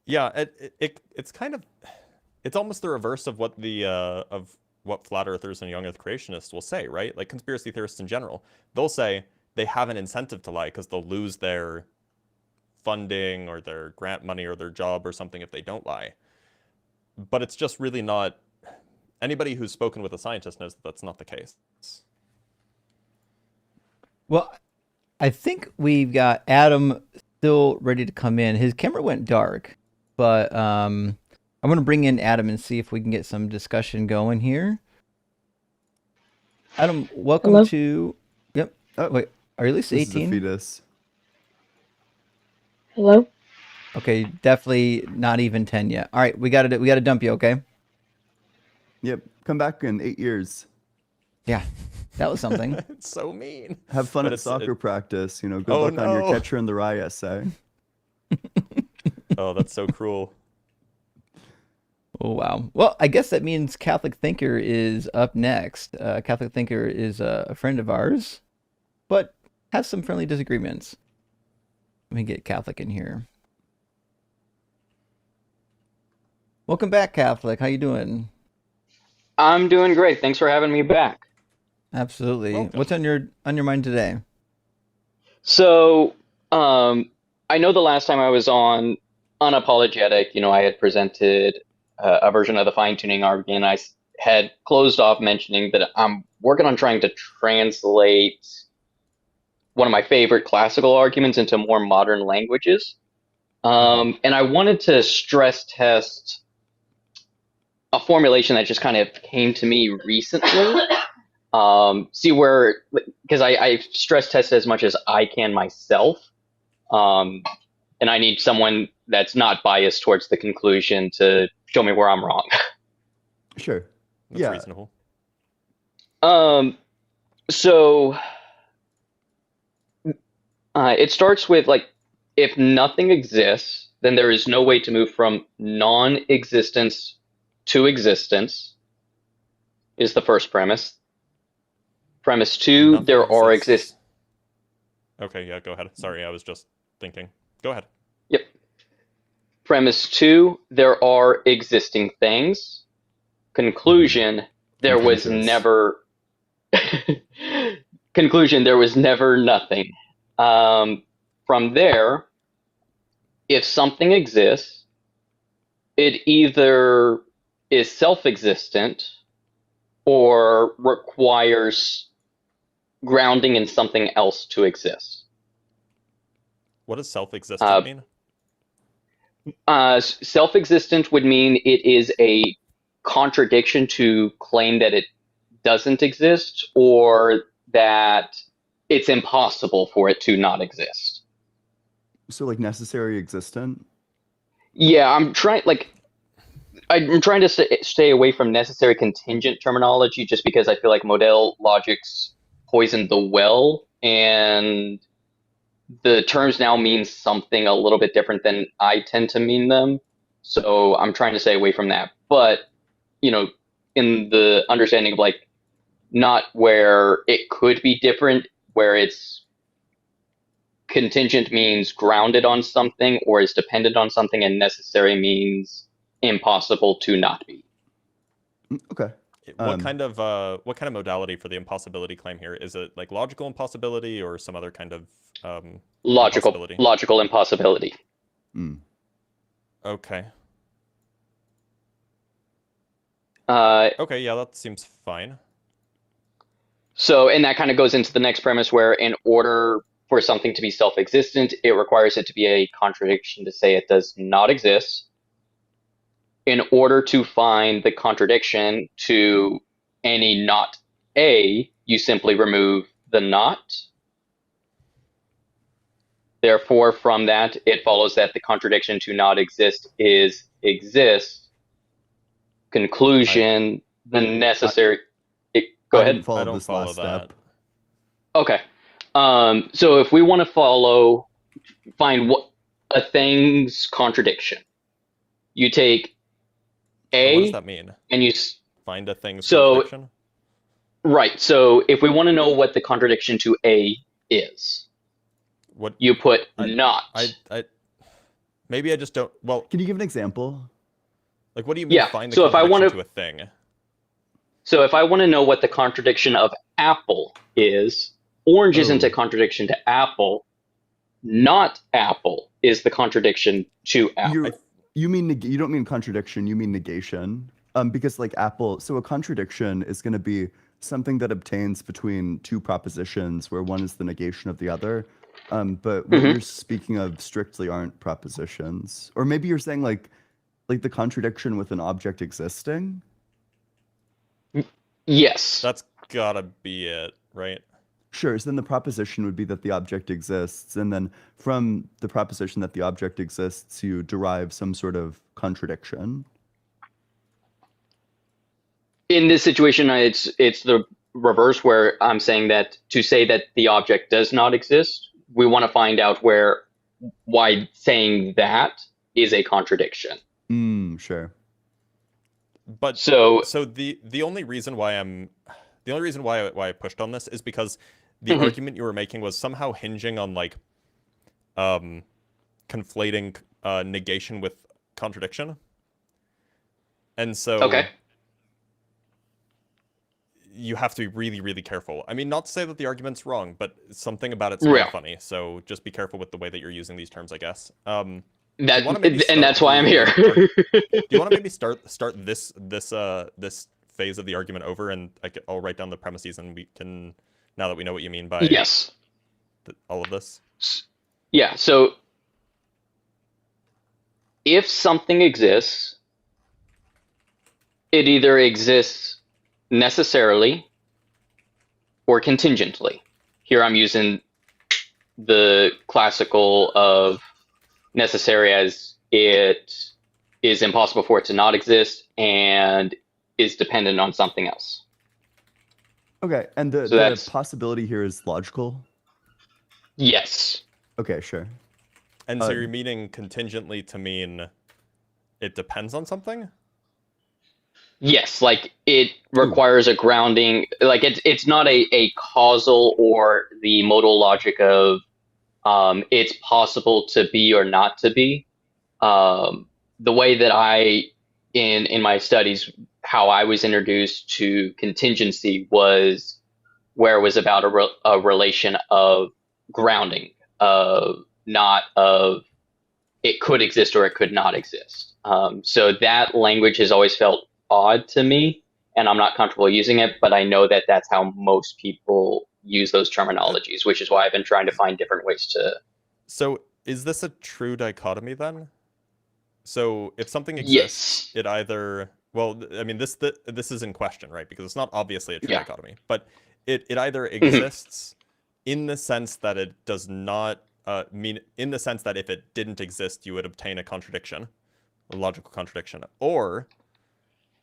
Yeah, it's kind of, it's almost the reverse of what what flat earthers and young earth creationists will say, right? Like conspiracy theorists in general, they'll say they have an incentive to lie because they'll lose their funding or their grant money or their job or something if they don't lie. But it's just really not. Anybody who's spoken with a scientist knows that that's not the case. Well, I think we've got Adam still ready to come in. His camera went dark, but I'm going to bring in Adam and see if we can get some discussion going here. Adam, welcome Hello? to. Yep. Oh, Wait, are you at least this is a 18? fetus. Hello? Okay, definitely not even 10 yet. All right, we got to dump you, okay? Yep. Come back in 8 years. Yeah, that was something. It's so mean. Have fun But at soccer practice. Good Oh, luck on your no. catcher in the rye essay. Oh, that's so cruel. Oh, wow. Well, I guess that means Catholic Thinker is up next. Catholic Thinker is a friend of ours, but has some friendly disagreements. Let me get Catholic in here. Welcome back, Catholic. How you doing? I'm doing great. Thanks for having me back. Absolutely. Welcome. What's on your mind today? So, I know the last time I was on Unapologetic, I had presented a version of the fine-tuning argument. Had closed off mentioning that I'm working on trying to translate one of my favorite classical arguments into more modern languages. And I wanted to stress test a formulation that just kind of came to me recently. See where, because I stress test as much as I can myself. And I need someone that's not biased towards the conclusion to show me where I'm wrong. Sure. That's Yeah. reasonable. So it starts with if nothing exists, then there is no way to move from non-existence to existence, is the first premise. Premise two, Nothing there are exists. Okay, yeah, go ahead. Sorry, I was just thinking. Go ahead. Yep. Premise two, there are existing things. Conclusion, there was never. Conclusion, there was never nothing. From there, if something exists, it either is self-existent or requires grounding in something else to exist. What does self-existent mean? Self-existent would mean it is a contradiction to claim that it doesn't exist or that it's impossible for it to not exist. So like necessary existent? Yeah, I'm trying to stay away from necessary contingent terminology just because I feel like modal logics poison the well, and the terms now mean something a little bit different than I tend to mean them. So I'm trying to stay away from that. But, in the understanding of not where it could be different, where it's contingent means grounded on something or is dependent on something, and necessary means impossible to not be. Okay. What kind of modality for the impossibility claim here? Is it like logical impossibility or some other kind of logical impossibility? Okay. Okay, yeah, that seems fine. So, and that kind of goes into the next premise where in order for something to be self-existent, it requires it to be a contradiction to say it does not exist. In order to find the contradiction to any not A, you simply remove the not. Therefore, from that, it follows that the contradiction to not exist is exist. Conclusion, the necessary. Go ahead. I don't follow this last step. Okay. So if we want to find what a thing's contradiction, you take A. What does that mean? And you find a thing's contradiction? Right. So if we want to know what the contradiction to A is, what you put not. Maybe I just don't. Well, can you give an example? Like, what do you mean find the contradiction to a thing? So if I want to know what the contradiction of apple is, orange isn't a contradiction to apple. Not apple is the contradiction to apple. You don't mean contradiction, you mean negation. Because like apple, so a contradiction is going to be something that obtains between two propositions where one is the negation of the other. But what you're speaking of strictly aren't propositions. Or maybe you're saying like the contradiction with an object existing? Yes. That's gotta be it, right? Sure. So then the proposition would be that the object exists. And then from the proposition that the object exists, you derive some sort of contradiction. In this situation, it's the reverse, where I'm saying that to say that the object does not exist, we want to find out why saying that is a contradiction. Sure. But so the only reason why I pushed on this is because the argument you were making was somehow hinging on conflating negation with contradiction. And so you have to be really, really careful. I mean, not to say that the argument's wrong, but something about it's kind of funny. So just be careful with the way that you're using these terms, I guess. And that's why I'm here. Do you want to maybe start this phase of the argument over, and I'll write down the premises, and we can, now that we know what you mean by yes, all of this. Yeah. So if something exists, it either exists necessarily or contingently. Here I'm using the classical of necessary as it is impossible for it to not exist and is dependent on something else. Okay, and the possibility here is logical? Yes. Okay, sure. And so you're meaning contingently to mean it depends on something? Yes, like it requires a grounding, like it's not a causal or the modal logic of it's possible to be or not to be. The way that I, in my studies, how I was introduced to contingency was where it was about a relation of grounding, not of it could exist or it could not exist. So that language has always felt odd to me, and I'm not comfortable using it, but I know that that's how most people use those terminologies, which is why I've been trying to find different ways to. So is this a true dichotomy then? So if something exists, it either, well, I mean, this is in question, right? Because it's not obviously a true dichotomy, but it either exists in the sense that it does not mean, in the sense that if it didn't exist, you would obtain a contradiction, a logical contradiction, or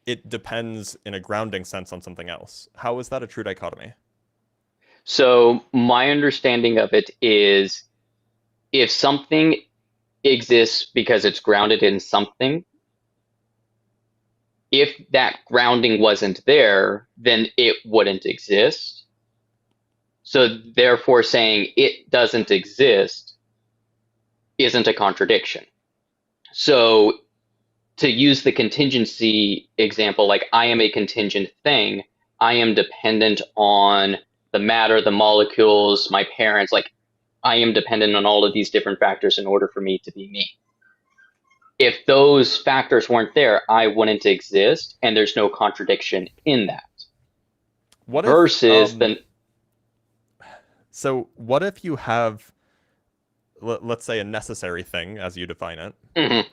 it depends in a grounding sense on something else. How is that a true dichotomy? So my understanding of it is if something exists because it's grounded in something, if that grounding wasn't there, then it wouldn't exist. So therefore saying it doesn't exist isn't a contradiction. So to use the contingency example, like I am a contingent thing, I am dependent on the matter, the molecules, my parents, like I am dependent on all of these different factors in order for me to be me. If those factors weren't there, I wouldn't exist, and there's no contradiction in that. What versus if, so what if you have, let's say, a necessary thing, as you define it,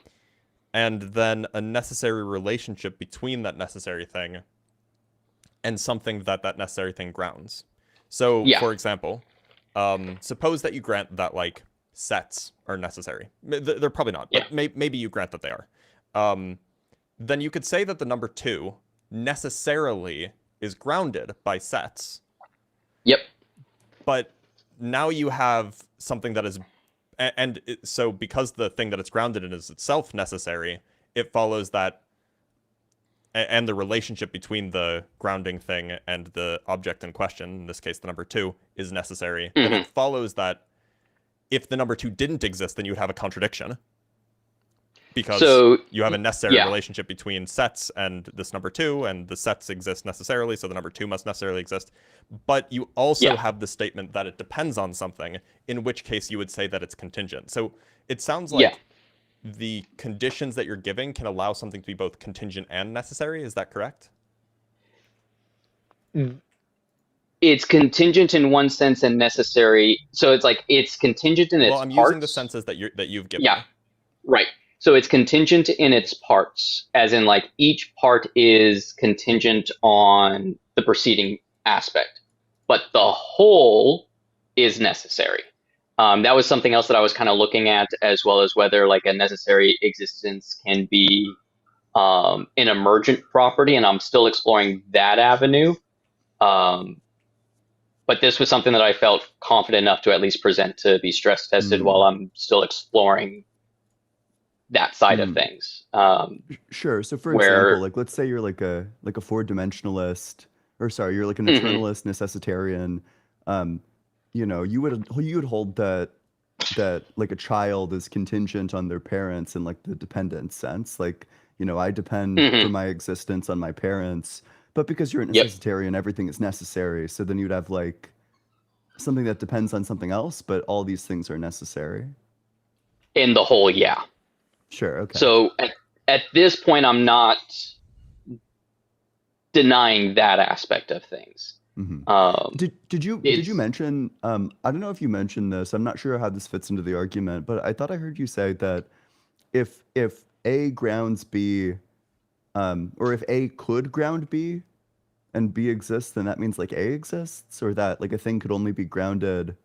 and then a necessary relationship between that necessary thing and something that necessary thing grounds. So, for example, suppose that you grant that, like, sets are necessary. They're probably not, but maybe you grant that they are. Then you could say that the number 2 necessarily is grounded by sets. Yep. But now you have something that is, and so because the thing that it's grounded in is itself necessary, it follows that, and the relationship between the grounding thing and the object in question, in this case the number 2, is necessary, then it follows that if the number 2 didn't exist, then you would have a contradiction. Because you have a necessary relationship between sets and this number 2, and the sets exist necessarily, so the number 2 must necessarily exist. But you also have the statement that it depends on something, in which case you would say that it's contingent. So it sounds like the conditions that you're giving can allow something to be both contingent and necessary. Is that correct? It's contingent in one sense and necessary. So it's like it's contingent in its parts. Well, I'm using the senses that you've given. Yeah, right. So it's contingent in its parts, as in like each part is contingent on the preceding aspect, but the whole is necessary. That was something else that I was kind of looking at, as well as whether like a necessary existence can be an emergent property, and I'm still exploring that avenue. But this was something that I felt confident enough to at least present to be stress tested while I'm still exploring that side of things. Sure. So for example, like let's say you're like a 4-dimensionalist, or sorry, you're like an eternalist necessitarian. You know, you would hold that like a child is contingent on their parents in like the dependent sense. Like, you know, I depend for my existence on my parents But because you're a Yep. necessitarian, everything is necessary. So then you'd have like something that depends on something else, but all these things are necessary. In the whole, yeah. Sure. Okay. So at this point, I'm not denying that aspect of things. Did you mention? I don't know if you mentioned this. I'm not sure how this fits into the argument, but I thought I heard you say that if A grounds B, or if A could ground B, and B exists, then that means like A exists, or that like a thing could only be grounded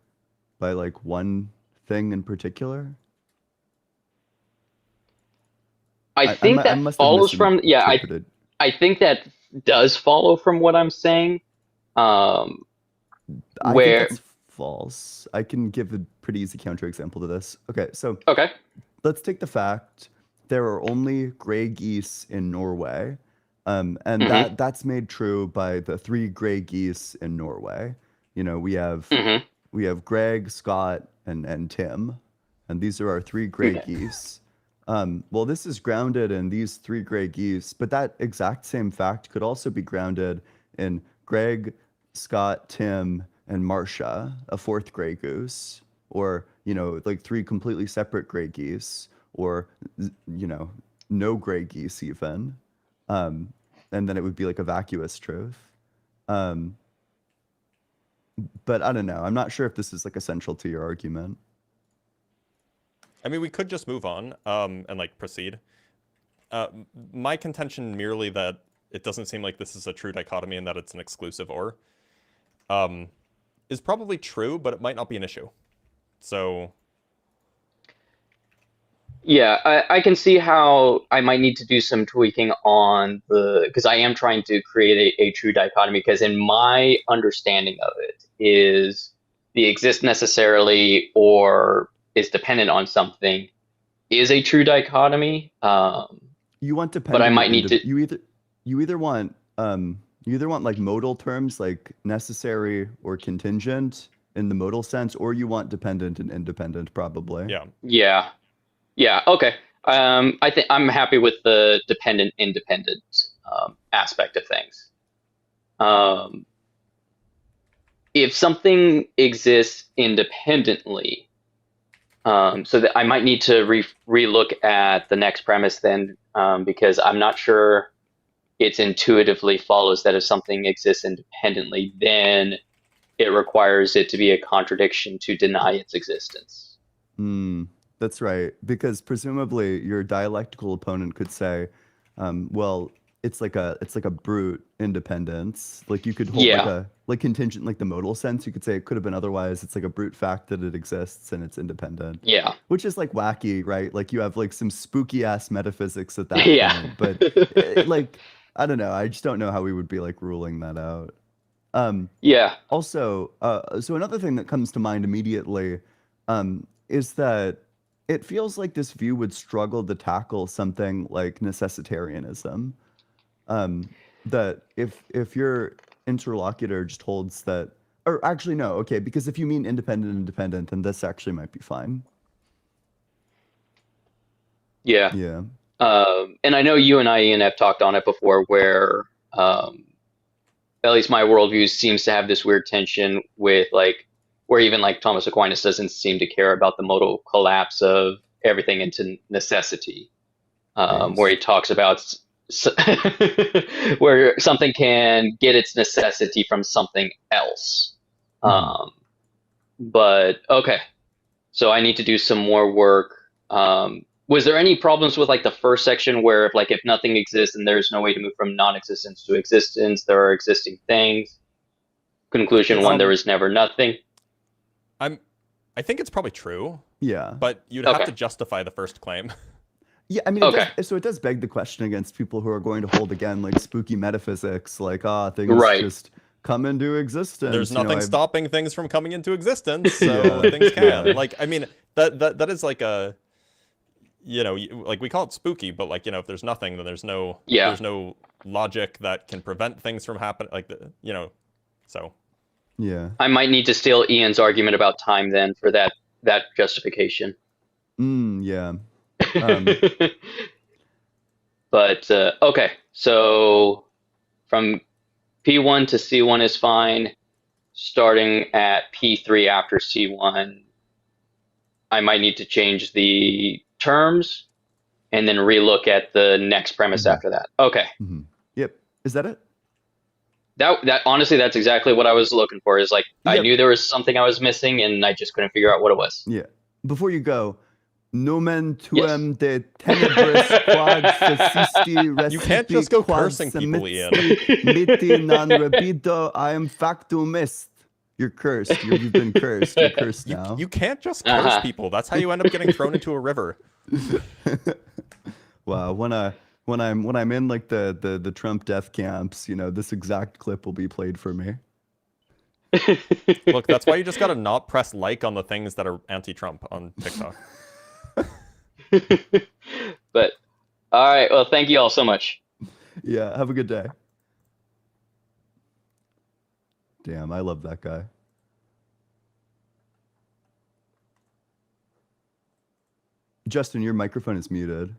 by like one thing in particular. I think that must have follows from, yeah, misinterpreted. I think that does follow from what I'm saying. I think Where, that's false. I can give a pretty easy counterexample to this. Okay, so okay, let's take the fact there are only gray geese in Norway, and that's made true by the 3 gray geese in Norway. You know, we have Greg, Scott, and Tim, and these are our 3 gray geese. Well, this is grounded in these 3 gray geese, but that exact same fact could also be grounded in Greg, Scott, Tim, and Marcia, a 4th gray goose, or, you know, like 3 completely separate gray geese, or, you know, no gray geese even. And then it would be like a vacuous truth. But I don't know. I'm not sure if this is like essential to your argument. I mean, we could just move on and like proceed. My contention merely that it doesn't seem like this is a true dichotomy and that it's an exclusive or is probably true, but it might not be an issue. So yeah, I can see how I might need to do some tweaking on because I am trying to create a true dichotomy, because in my understanding of it is the exist necessarily or is dependent on something is a true dichotomy. You want dependent, but I might need to. You either want like modal terms like necessary or contingent in the modal sense, or you want dependent and independent, probably. Yeah. Okay. I think I'm happy with the dependent independent aspect of things. If something exists independently, so that I might need to relook at the next premise then, because I'm not sure it intuitively follows that if something exists independently, then it requires it to be a contradiction to deny its existence. That's right, because presumably your dialectical opponent could say, well, it's like a brute independence. Like you could hold like contingent, like the modal sense. You could say it could have been otherwise. It's like a brute fact that it exists and it's independent. Yeah. Which is like wacky, right? Like you have like some spooky ass metaphysics at that point. But like, I don't know. I just don't know how we would be like ruling that out. Also, so another thing that comes to mind immediately is that it feels like this view would struggle to tackle something like necessitarianism. That if your interlocutor just holds that, or actually no, okay, because if you mean independent, then this actually might be fine. Yeah. Yeah. And I know you and I, Ian, have talked on it before, where at least my worldview seems to have this weird tension with like, where even like Thomas Aquinas doesn't seem to care about the modal collapse of everything into necessity, where he talks about where something can get its necessity from something else. But okay, so I need to do some more work. Was there any problems with like the first section where if nothing exists and there's no way to move from non-existence to existence, there are existing things? Conclusion one, there is never nothing. I think it's probably true. Yeah. But you'd have to justify the first claim. Yeah, I mean, it does beg the question against people who are going to hold again like spooky metaphysics, like things just come into existence. There's nothing stopping things from coming into existence, so things can. Like, I mean, that is like a, you know, like we call it spooky, but like, you know, if there's nothing, then there's no logic that can prevent things from happening. Like, you know, so. Yeah. I might need to steal Ian's argument about time then for that justification. Yeah. But okay, so from P1 to C1 is fine. Starting at P3 after C1, I might need to change the terms and then relook at the next premise after that. Okay. Yep. Is that it? That honestly, that's exactly what I was looking for. Is like I Yep. knew there was something I was missing, and I just couldn't figure out what it was. Yeah. Before you go, Nomen tuum de tenebris quad facisti You can't just go quad cursing people, Ian. miti non rebido, I am factum est. You're cursed. You've been cursed. You're cursed now. You can't just curse people. That's how you end up getting thrown into a river. Wow. When I'm in like the Trump death camps, you know, this exact clip will be played for me. Look, that's why you just gotta not press like on the things that are anti-Trump on TikTok. But all right, well, thank you all so much. Yeah, have a good day. Damn, I love that guy. Justin, your microphone is muted.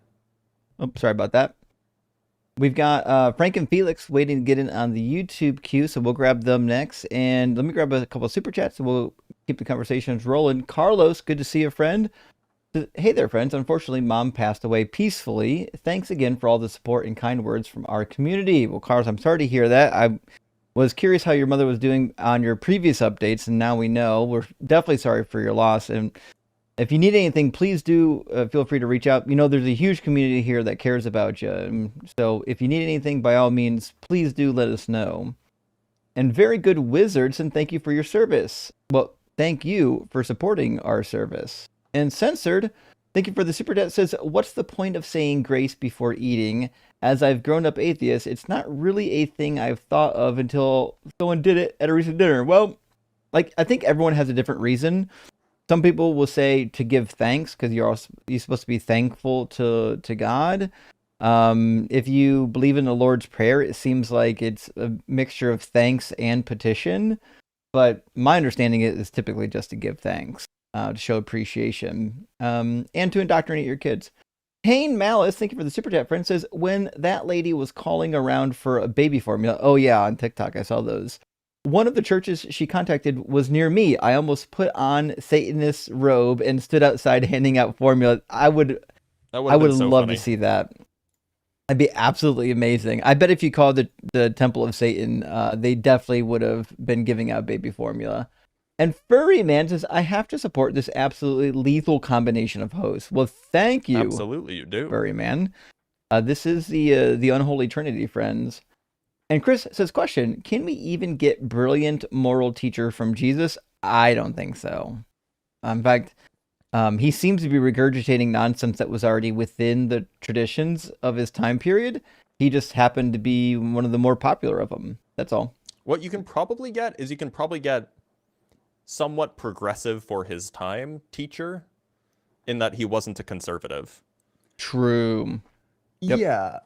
Oh, sorry about that. We've got Frank and Felix waiting to get in on the YouTube queue, so we'll grab them next. And let me grab a couple of super chats, and we'll keep the conversations rolling. Carlos, good to see you, friend. Hey there, friends. Unfortunately, Mom passed away peacefully. Thanks again for all the support and kind words from our community. Well, Carlos, I'm sorry to hear that. I was curious how your mother was doing on your previous updates, and now we know. We're definitely sorry for your loss. And if you need anything, please do feel free to reach out. You know, there's a huge community here that cares about you. So if you need anything, by all means, please do let us know. And Very Good Wizards, and thank you for your service. Well, thank you for supporting our service. And Censored, thank you for the super chat. Says, what's the point of saying grace before eating? As I've grown up atheist, it's not really a thing I've thought of until someone did it at a recent dinner. Well, like, I think everyone has a different reason. Some people will say to give thanks because you're supposed to be thankful to God. If you believe in the Lord's Prayer, it seems like it's a mixture of thanks and petition. But my understanding is typically just to give thanks. To show appreciation, and to indoctrinate your kids. Payne Malice, thank you for the super chat, friend, says, when that lady was calling around for a baby formula, oh yeah, on TikTok, I saw those. One of the churches she contacted was near me. I almost put on Satanist robe and stood outside handing out formula. I would love to see that. That'd be absolutely amazing. I bet if you called the Temple of Satan, they definitely would have been giving out baby formula. And Furry Man says, I have to support this absolutely lethal combination of hosts. Well, thank you. Absolutely, you do. Furry Man. This is the unholy trinity, friends. And Chris says, question, can we even get brilliant moral teacher from Jesus? I don't think so. In fact, he seems to be regurgitating nonsense that was already within the traditions of his time period. He just happened to be one of the more popular of them. That's all. What you can probably get is somewhat progressive for his time teacher, in that he wasn't a conservative. True. Yep. Yeah,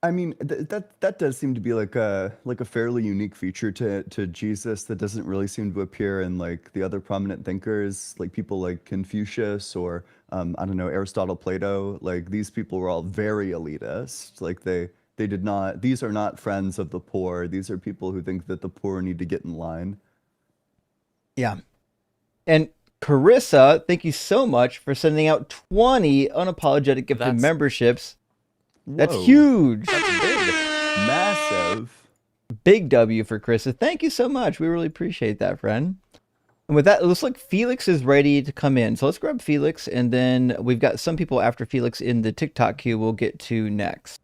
I mean that does seem to be like a fairly unique feature to Jesus that doesn't really seem to appear in like the other prominent thinkers, like people like Confucius or I don't know, Aristotle, Plato. Like these people were all very elitist. Like they did not. These are not friends of the poor. These are people who think that the poor need to get in line. Yeah. And Carissa, thank you so much for sending out 20 unapologetic gifted memberships. That's huge. That's big. Massive. Big W for Carissa. Thank you so much. We really appreciate that, friend. And with that, it looks like Felix is ready to come in. So let's grab Felix, and then we've got some people after Felix in the TikTok queue we'll get to next.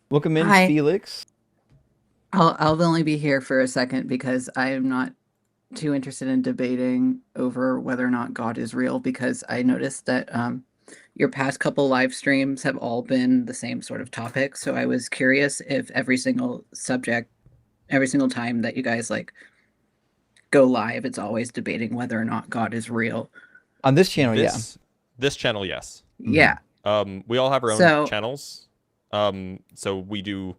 Welcome in, Hi. Felix. I'll only be here for a second because I am not too interested in debating over whether or not God is real, because I noticed that your past couple live streams have all been the same sort of topic. So I was curious if every single time that you guys like go live, it's always debating whether or not God is real. On this channel, This channel, yes. Yeah. We all have our own channels. So we do.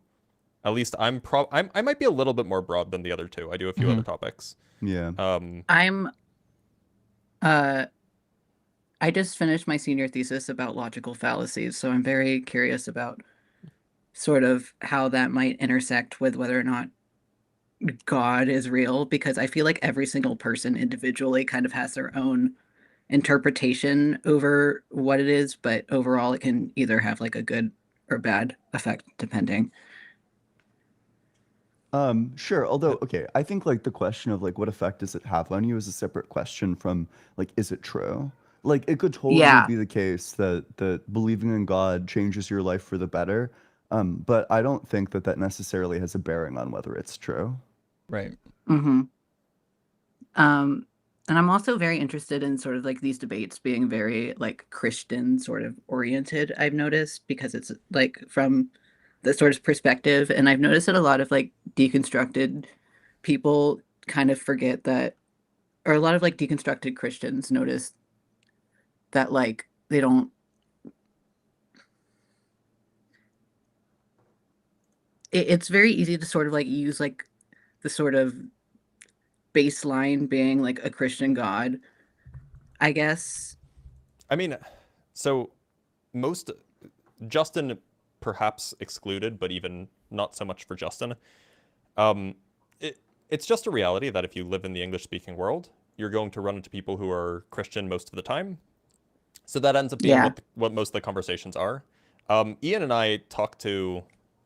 At least I might be a little bit more broad than the other two. I do a few other topics. Yeah. I just finished my senior thesis about logical fallacies, so I'm very curious about sort of how that might intersect with whether or not God is real, because I feel like every single person individually kind of has their own interpretation over what it is, but overall it can either have like a good or bad effect depending. Sure. Although, okay, I think like the question of like what effect does it have on you is a separate question from like, is it true? Like it could totally Yeah. be the case that believing in God changes your life for the better. But I don't think that necessarily has a bearing on whether it's true. Right. Mm-hmm. And I'm also very interested in sort of like these debates being very like Christian sort of oriented, I've noticed, because it's like from the sort of perspective. And I've noticed that a lot of like deconstructed people kind of forget that, or a lot of like deconstructed Christians notice that like they don't, it's very easy to sort of like use like the sort of baseline being like a Christian God, I guess. I mean, so most Justin perhaps excluded, but even not so much for Justin. It's just a reality that if you live in the English-speaking world, you're going to run into people who are Christian most of the time. So that ends up being Yeah. what most of the conversations are. Ian and I talk to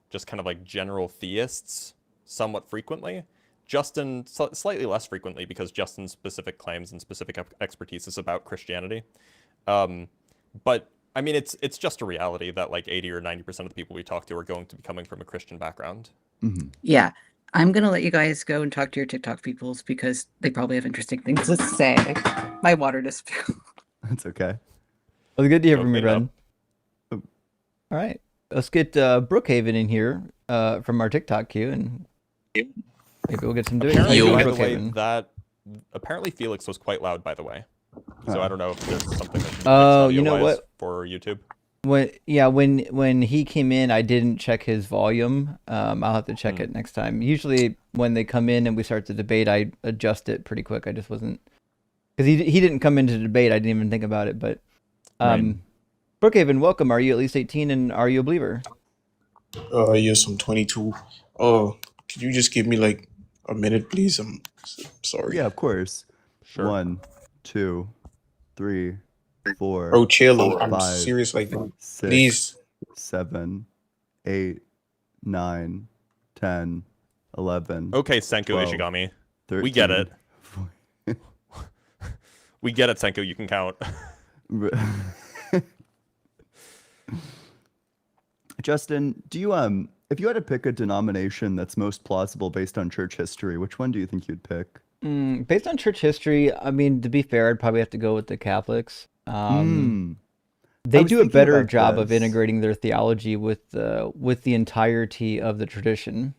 just kind of like general theists somewhat frequently. Justin slightly less frequently because Justin's specific claims and specific expertise is about Christianity. But I mean, it's just a reality that like 80 or 90% of the people we talk to are going to be coming from a Christian background. Mm-hmm. Yeah. I'm going to let you guys go and talk to your TikTok peoples because they probably have interesting things to say. My water just spilled. That's okay. Well, good to hear Go from you, clean it up. Red. All right. Let's get Brookhaven in here from our TikTok queue, and maybe we'll get some doing. Apparently, Yo, by the way, Brookhaven. apparently Felix was quite loud, by the way. So I don't know if there's something that should be fixed Oh, you know audio-wise what? for YouTube. When he came in, I didn't check his volume. I'll have to check it next time. Usually, when they come in and we start the debate, I adjust it pretty quick. I just wasn't, because he didn't come into the debate. I didn't even think about it. But Right. Brookhaven, welcome. Are you at least 18 and are you a believer? Yes, I'm 22. Could you just give me like a minute, please? I'm sorry. Yeah, of course. Sure. 1, 2, 3, 4. Bro, chill. I'm 5, serious. Like, 6, please. 7, 8, 9, 10, 11. Okay, Senku 12, Ishigami. 13, We get it. We get it, Senku. You can count. Justin, do you if you had to pick a denomination that's most plausible based on church history, which one do you think you'd pick? Based on church history, I mean, to be fair, I'd probably have to go with the Catholics. They was do a thinking better about job of this. integrating their theology with the entirety of the tradition.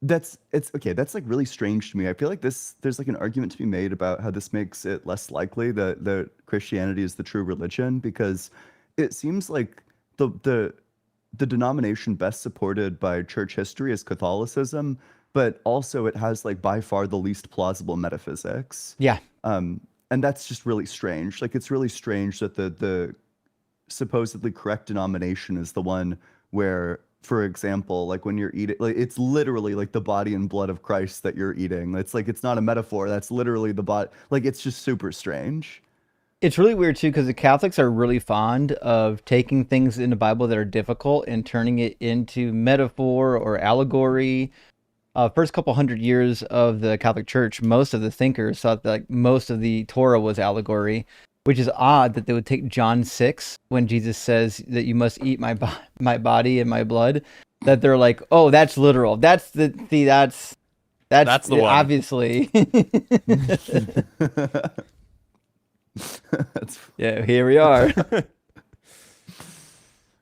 That's like really strange to me. I feel like there's like an argument to be made about how this makes it less likely that Christianity is the true religion, because it seems like the denomination best supported by church history is Catholicism, but also it has like by far the least plausible metaphysics. Yeah. And that's just really strange. Like it's really strange that the supposedly correct denomination is the one where, for example, like when you're eating, like it's literally like the body and blood of Christ that you're eating. It's like, it's not a metaphor. That's literally the body. Like it's just super strange. It's really weird too, because the Catholics are really fond of taking things in the Bible that are difficult and turning it into metaphor or allegory. First couple hundred years of the Catholic Church, most of the thinkers thought that like, most of the Torah was allegory, which is odd that they would take John 6 when Jesus says that you must eat my body and my blood, that they're like, oh, that's literal. That's the That's the one. Obviously. Yeah, here we are.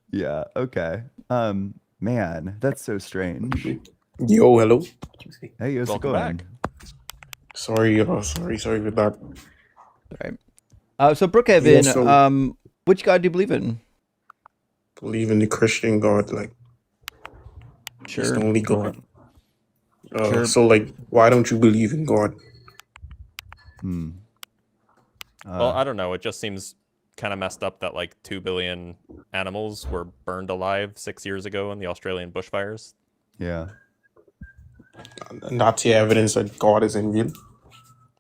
Yeah. Okay. Man, that's so strange. Yo, hello. Hey, how's it Welcome going? back. Sorry for that. Right. So Brookhaven, Yeah, so- which God do you believe in? Believe in the Christian God, like he's the only God. Sure. So like, why don't you believe in God? Well, I don't know. It just seems kind of messed up that like 2 billion animals were burned alive 6 years ago in the Australian bushfires? Yeah. And that's the evidence that God isn't real.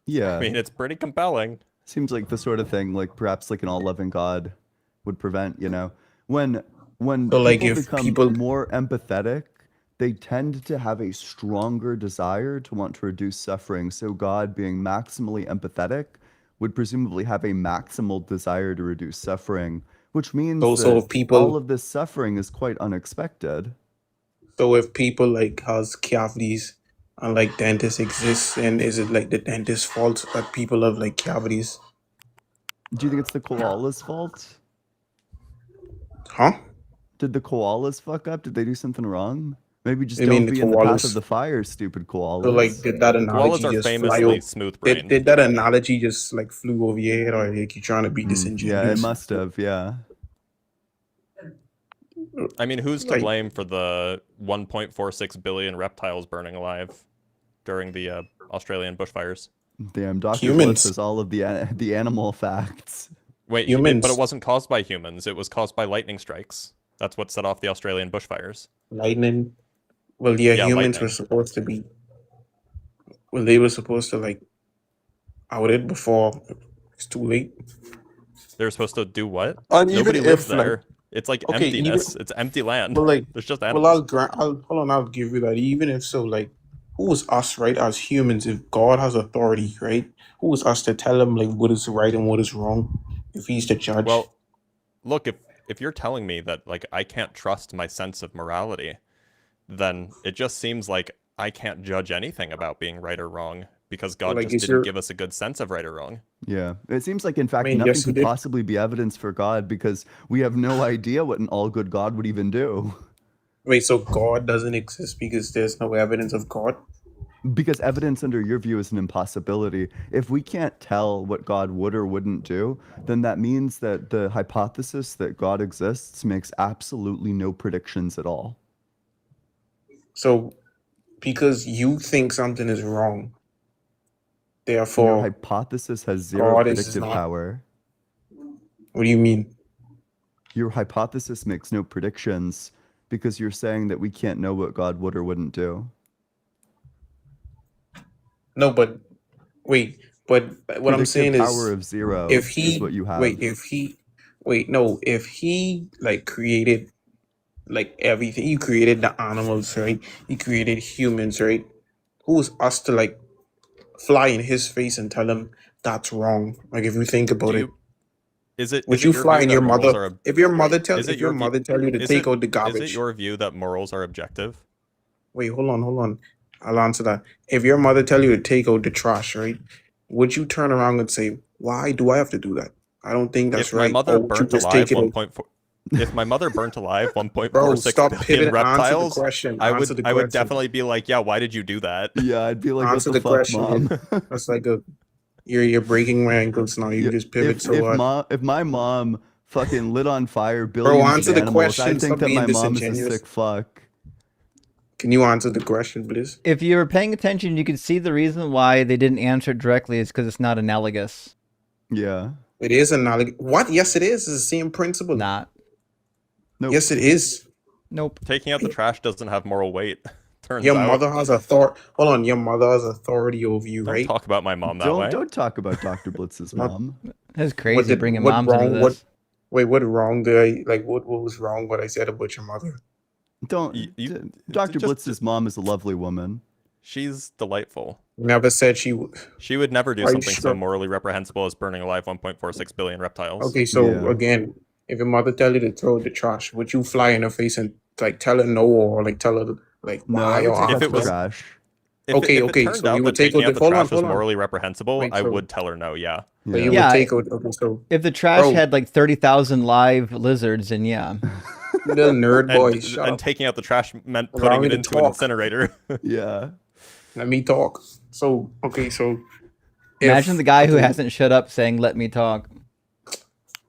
Yeah. I mean, it's pretty compelling. Seems like the sort of thing like perhaps like an all-loving God would prevent, you know. When So like people if become people more empathetic, they tend to have a stronger desire to want to reduce suffering. So God, being maximally empathetic, would presumably have a maximal desire to reduce suffering, which means so that if people all of this suffering is quite unexpected. so if people like has cavities and like dentists exist, and is it like the dentist's fault that people have like cavities? Do you think it's the koala's fault? Huh? Did the koalas fuck up? Did they do something wrong? Maybe just I mean don't the be in the path of koalas. the fire, stupid So like koalas. did that Koalas analogy are just fly famously over? smooth-brained. Did that analogy just like flew over your head, or like you trying to be Yeah, it disingenuous? must have, yeah. I mean, who's to Like blame for the 1.46 billion reptiles burning alive during the Australian bushfires? Damn, Dr. Blitz humans. has all of the animal facts. Wait, but it Humans. wasn't caused by humans. It was caused by lightning strikes. That's what set off the Australian bushfires. Lightning. Well, yeah, Yeah, humans were lightning. supposed to be. Well, they were supposed to like out it before it's too late. They're supposed to do what? And even Nobody lives if like there. It's like okay, even emptiness. It's empty land. well, like There's just well, animals. I'll hold on. I'll give you that. Even if so, like who is us, right? As humans, if God has authority, right? Who is us to tell him like what is right and what is wrong? If he's the judge. Well, look, if you're telling me that like I can't trust my sense of morality, then it just seems like I can't judge anything about being right or wrong because God like just is didn't your give us a good sense of right or wrong. Yeah, it seems like, in I fact, mean, nothing yes, he could did. possibly be evidence for God because we have no idea what an all good God would even do. Wait, so God doesn't exist because there's no evidence of God? Because evidence under your view is an impossibility. If we can't tell what God would or wouldn't do, then that means that the hypothesis that God exists makes absolutely no predictions at all. So because you think something is wrong, Your therefore hypothesis has zero God is predictive not. power. What do you mean? Your hypothesis makes no predictions because you're saying that we can't know what God would or wouldn't do. No, but wait, but what I'm Predictive saying power is of zero if is he what you wait, have. if he like created like everything, he created the animals, right? He created humans, right? Who's us to like fly in his face and tell him that's wrong? Like if you think Do about it, you is it would you your fly view in that your morals mother are if your mother tell is it if your your view mother tell you to is take it out the is it garbage? your view that morals are objective? Wait, hold on. I'll answer that. If your mother tell you to take out the trash, right? Would you turn around and say, "Why do I have to do that? I don't think that's If my right." mother Or would you burnt just take alive it out? 1.4 if my mother burnt alive Bro, 1.46 stop billion pivoting. Answer the reptiles, question. I Answer would the I would question. definitely be like, yeah, why did you do that? Yeah, I'd be like, what Answer the the fuck, question. mom? That's like a you're breaking my ankles now. You Yeah, just pivot so hard. if my mom fucking lit on fire Bro, billions of answer the animals, I question. think Stop that being my mom is a disingenuous. sick fuck. Can you answer the question, please? If you were paying attention, you could see the reason why they didn't answer it directly is because it's not analogous. Yeah. It is analogous. What? Yes, it is. It's the same principle. Not. Nope. Yes, it is. Nope. Taking out the trash doesn't have moral weight. Turns Your out. mother has authority. Hold on. Your mother has authority over you, Don't right? talk about my mom that way. Don't talk about Dr. Blitz's Not- mom. That's crazy bringing moms wrong? into this. What wrong did I like? What was wrong? What I said about your mother? Don't. Dr. just- Blitz's mom is a lovely woman. She's delightful. Never said she. She would never do Are you something so sure? morally reprehensible as burning alive 1.46 billion reptiles. Okay, so Yeah. again, if your mother tell you to throw the trash, would you fly in her face and like tell her no, or like tell her like No, why? I would Or take If out it the was- trash. If Okay, it okay, turned so out you that would take taking out out the- the hold on, trash was hold on. morally reprehensible, Wait, I so- would tell her no, yeah. But Yeah. you Yeah, would take out. Okay, so If the trash Bro. had like 30,000 live lizards, then yeah. little nerd boy, And, shut and up. taking out the trash meant Allow putting me it to into an talk. incinerator. Yeah. Let me talk. So okay, so Imagine if- the guy who okay, hasn't shut up saying, "Let me talk."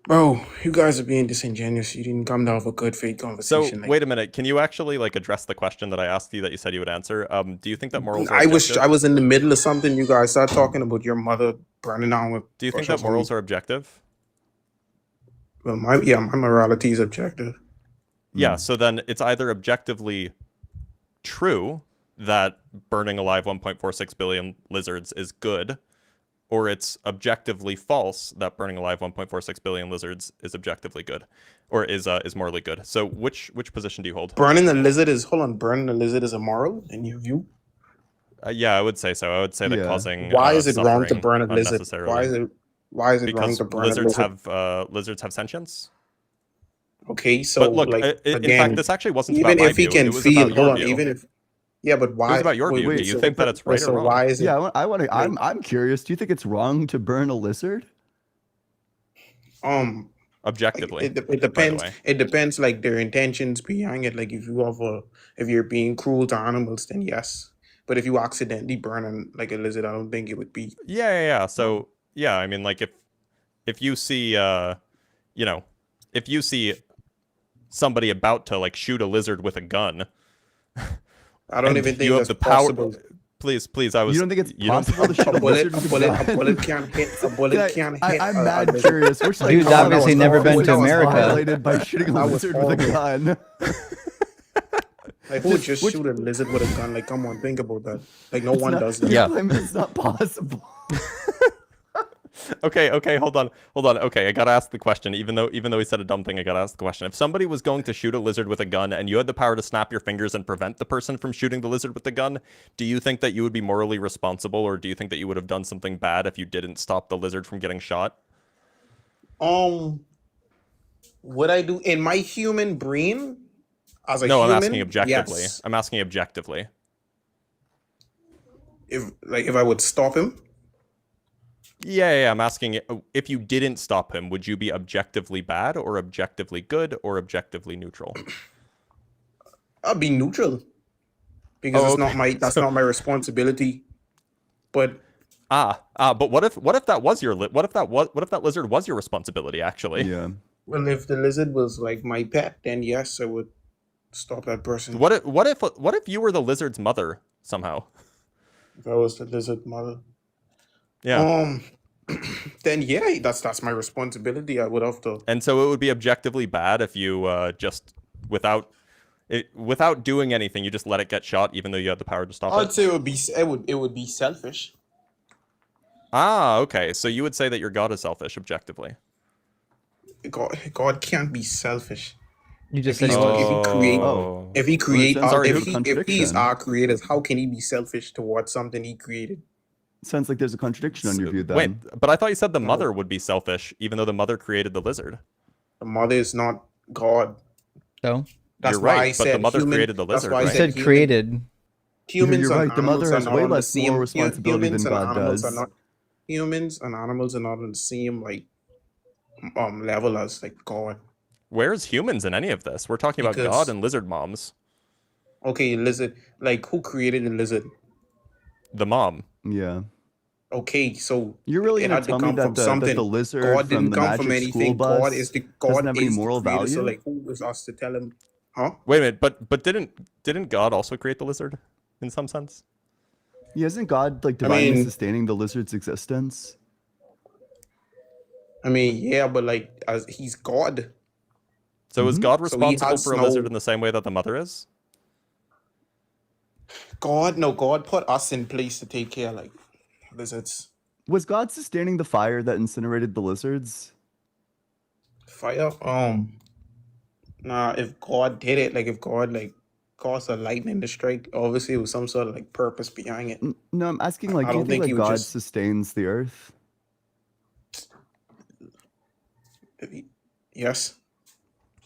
Bro, you guys are being disingenuous. You didn't come to have a good faith So conversation. wait a minute, can you actually like address the question that I asked you that you said you would answer? Do you think that morals are I objective? was in the middle of something. You guys start talking about your mother burning down with. Do you think that morals are objective? Well, my morality is objective. Yeah, so then it's either objectively true that burning alive 1.46 billion lizards is good, or it's objectively false that burning alive 1.46 billion lizards is objectively good, or is morally good. So which position do you hold? Burning a lizard is immoral in your view? Yeah, I would say so. I would say that causing why is it wrong to suffering burn a lizard? unnecessarily. Why is it wrong Because to burn a lizard? lizards have sentience. Okay, so But look, like in again, fact, this actually wasn't even about my if he view. can It was feel, about your hold on, view. even if but why? It was about your view. Do you think that it's right or wrong? Why is it? Yeah, I want to. I'm curious. Do you think it's wrong to burn a lizard? Objectively, it depends. by the way. It depends, like their intentions behind it. Like if you're being cruel to animals, then yes. But if you accidentally burn like a lizard, I don't think it would be. Yeah. So yeah, I mean, like if you see, if you see somebody about to like shoot a lizard with a gun, I don't even think you have that's the power. possible. Please, I was. You don't think it's possible to shoot a lizard with a gun? A bullet can't hit. A bullet can't hit. I'm mad curious. We're Dude's obviously never been to America. Violated by shooting a lizard with a gun. Like, who would just shoot a lizard with a gun? Like, come on, think about that. Like, no one does that. Yeah. It's not possible. Okay, hold on. Okay, I gotta ask the question. Even though he said a dumb thing, I gotta ask the question. If somebody was going to shoot a lizard with a gun and you had the power to snap your fingers and prevent the person from shooting the lizard with the gun, do you think that you would be morally responsible, or do you think that you would have done something bad if you didn't stop the lizard from getting shot? What I do in my human brain as a No, human? I'm asking objectively. Yes. I'm asking objectively. If I would stop him. Yeah, I'm asking if you didn't stop him, would you be objectively bad or objectively good or objectively neutral? I'd be neutral because that's not my responsibility. But but what if that was what if that lizard was your responsibility actually? Yeah. Well, if the lizard was like my pet, then yes, I would stop that person. What if you were the lizard's mother somehow? If I was the lizard mother. Yeah. Then yeah, that's my responsibility. I would have to. And so it would be objectively bad if you just without doing anything, you just let it get shot, even though you had the power to stop it. I'd say it would be selfish. Okay. So you would say that your God is selfish, objectively. God can't be selfish. You just if said if he's our creator, how can he be selfish towards something he created? Sounds like there's a contradiction on your view then. Wait, but I thought you said the mother would be selfish, even though the mother created the lizard. The mother is not God. So that's you're why right, I said but the mother human, created the lizard. Why right? you said created. Humans you're right. and The mother animals has are way not on the less same. moral responsibility than God does. Humans and animals are not on the same level as like God. Where's humans in any of this? We're talking about God and lizard moms. Okay, lizard. Like, who created the lizard? The mom. Yeah. Okay, so you're really going to tell me that the lizard God from didn't the come magic from anything. school bus God doesn't have any moral creator, value? So like, who was us to tell him? Huh? Wait a minute, but didn't God also create the lizard in some sense? Yeah, isn't God like divinely sustaining the lizard's existence? I mean, yeah, but like, as he's God. So is God responsible for a lizard in the same way that the mother is? God put us in place to take care of like lizards. Was God sustaining the fire that incinerated the lizards? Fire? Nah, if God did it, like if God like caused a lightning to strike, obviously it was some sort of like purpose behind it. No, I'm asking like, do you think like God sustains the earth? Yes.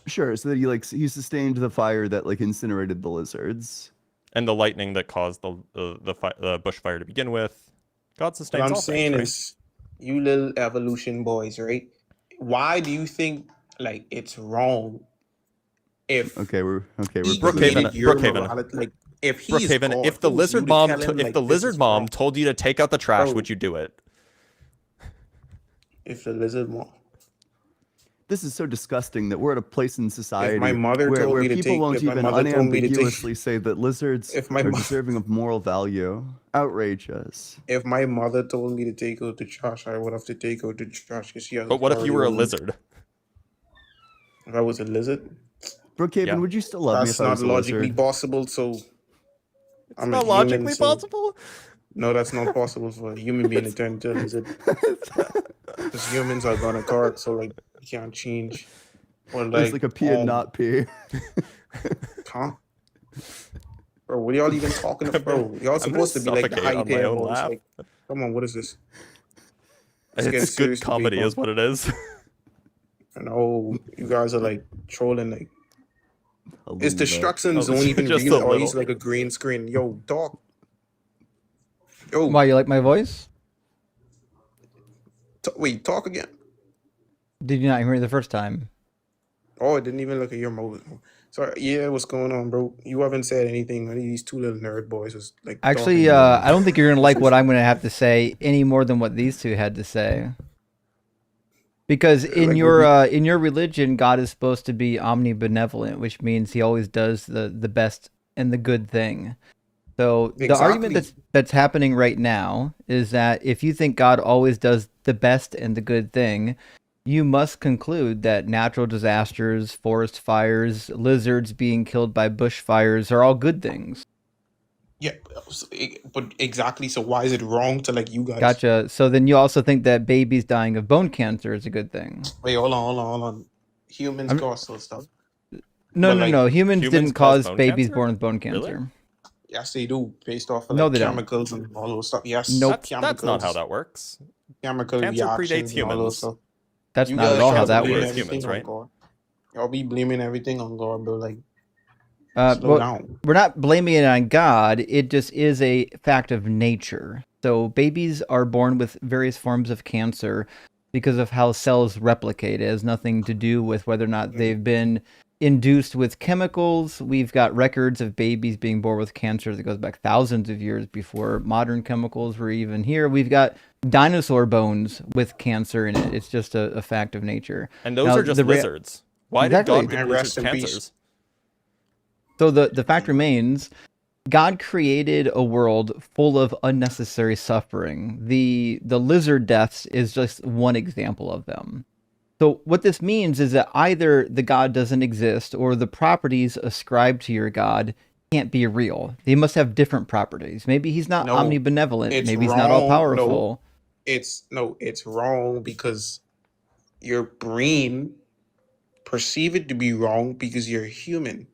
Sure, so that he sustained the fire that like incinerated the lizards. And the lightning that caused the bushfire to begin with. God sustains all things, What I'm saying right? is, you little evolution boys, right? Why do you think like it's wrong if Brookhaven, like if he's Brookhaven, God, if the who's lizard you to mom tell him, if like, the this lizard is mom wrong? told you to take out the trash, Bro. would you do it? If the lizard mom. This is so disgusting that we're at a place in society my mother where told me to people take- won't if my even mother told me to take- unambiguously say that lizards If my are mo- deserving of moral value. Outrageous. If my mother told me to take out the trash, I would have to take out the trash because she has. But what if you were a authority over me. lizard? If I was a lizard, Brookhaven, Yeah. would you still love me that's if I not was a logically lizard? possible. So It's I'm not a human. logically So possible. no, that's not possible for a human being to turn into a lizard. Because humans are gonna talk, so like you can't change. Or It's like a pee and not pee. huh? Bro, what are y'all even talking about? Bro, y'all I'm supposed to gonna be like the suffocate high on my tier own boys. laugh. Like, come on, what is this? Let's get It's serious good to comedy, people. is what it is. And oh, you guys are like trolling. Like, A his little bit. distractions Oh, don't even just real, a or he's little. like a green screen. Yo, talk. Yo, Why, you like my voice? wait, talk again. Did you not hear me the first time? Oh, I didn't even look at your mode. Sorry, yeah, what's going on, bro? You haven't said anything. These two little nerd boys was like Actually, talking. I don't think you're gonna like what I'm gonna have to say any more than what these two had to say. Because in Like, your religion, God is supposed to be omnibenevolent, which means He always does the best and the good thing. So the argument Exactly. that's happening right now is that if you think God always does the best and the good thing, you must conclude that natural disasters, forest fires, lizards being killed by bushfires are all good things. Yeah, but exactly. So why is it wrong to like you guys? Gotcha. So then you also think that babies dying of bone cancer is a good thing. Wait, hold on. Humans cause those stuff. No, But, like, no. Humans didn't cause cause bone babies cancer? born with bone Really? cancer. Yes, they do, based off of No, like they don't. chemicals and all those stuff. Yes, Nope. That's not how that works. Chemical Cancer predates reactions and all those humans. stuff. That's You not at guys all try how to that blame works. everything Humans, on right? God. Y'all be blaming everything on God, but like, slow But down. we're not blaming it on God. It just is a fact of nature. So babies are born with various forms of cancer because of how cells replicate. It has nothing to do with whether or not they've been induced with chemicals. We've got records of babies being born with cancer that goes back thousands of years before modern chemicals were even here. We've got dinosaur bones with cancer in it. It's just a fact of nature. And those Now, are just the lizards. Why Exactly. did God give And lizards rest in peace. cancers? So the fact remains, God created a world full of unnecessary suffering. The lizard deaths is just one example of them. So what this means is that either the God doesn't exist or the properties ascribed to your God can't be real. They must have different properties. Maybe he's not No, omnibenevolent. it's Maybe he's not all wrong. powerful. It's wrong because your brain perceive it to be wrong because you're human.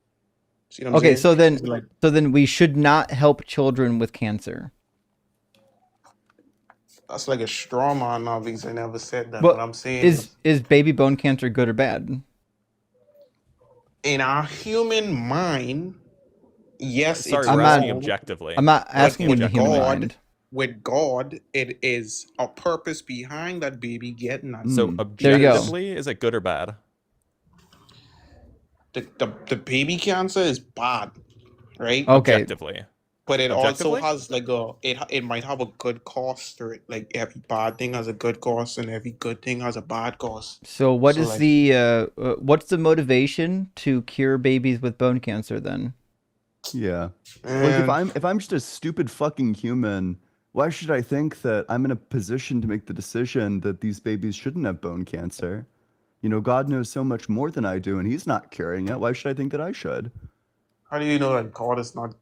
See what I'm Okay, saying? so then It's like, we should not help children with cancer. that's like a straw man now because I never said that. But What I'm saying is baby bone cancer good or bad? in our human mind, yes, Sorry, it's I'm we're not- asking wrong. objectively. I'm not But asking in the with human God, mind. with God, it is a purpose behind that baby getting that. So There you go. objectively, is it good or bad? The baby cancer is bad, right? Okay. Objectively. But it also Objectively? has like it might have a good cost to it. Like every bad thing has a good cost, and every good thing has a bad cost. So what So, is like- what's the motivation to cure babies with bone cancer then? Yeah. Like if I'm just a stupid fucking human, why should I think that I'm in a position to make the decision that these babies shouldn't have bone cancer? You know, God knows so much more than I do, and He's not curing it. Why should I think that I should? How do you know that God is not?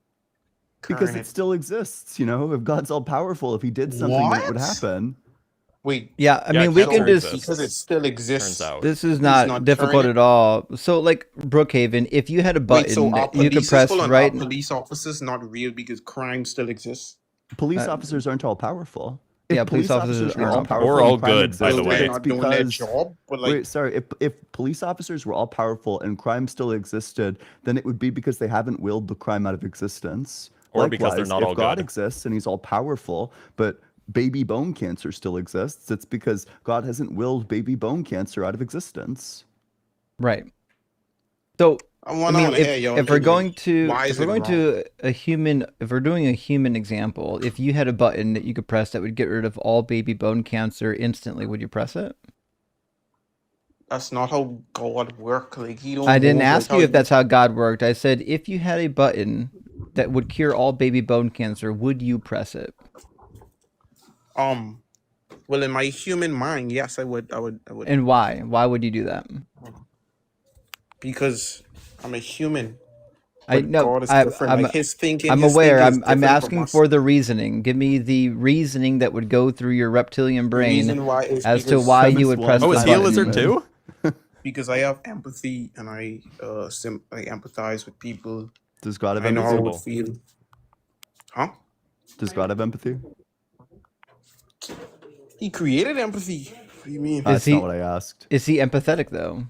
Because curing it still exists. You know, if God's all powerful, if He did something, then it would What? happen. Wait, Yeah, I mean we can cancer just exists, because it still exists. turns out. this is He's not not difficult curing at all. So like Brookhaven, if you had a Wait, so button our that you could police press are right police officers not real because crime still exists? Police Uh, officers aren't all powerful. yeah, If police officers were aren't all all powerful, Or and all crime good, by the existed, way. They're it's not doing their because job, but like, wait, sorry. If police officers were all powerful and crime still existed, then it would be because they haven't willed the crime out of existence. Or because they're not if all God good. exists and He's all powerful, but baby bone cancer still exists, it's because God hasn't willed baby bone cancer out of existence. right. So I I want mean, to hear y'all. if we're like, going to why if is we're it going wrong? to if we're doing a human example, if you had a button that you could press that would get rid of all baby bone cancer instantly, would you press it? That's not how God work. Like he don't. I didn't move ask like you if that's how God worked. I said if you had a button that would cure all baby bone cancer, would you press it? Well, in my human mind, yes, I would. And why? Why would you do that? because I'm a human, I but know. God is different. Like his thinking, I'm his aware. thinking is I'm different from asking us. for the reasoning. Give me the reasoning that would go through your reptilian The brain reason why is as to because why you Premise would one, press Oh, the is he a I'm a lizard button. human. too? because I have empathy and I empathize with people. Does God have I know how it would empathy? feel. Huh? Does God have empathy? He created empathy. What do you mean? That's not what I asked. Is he empathetic though?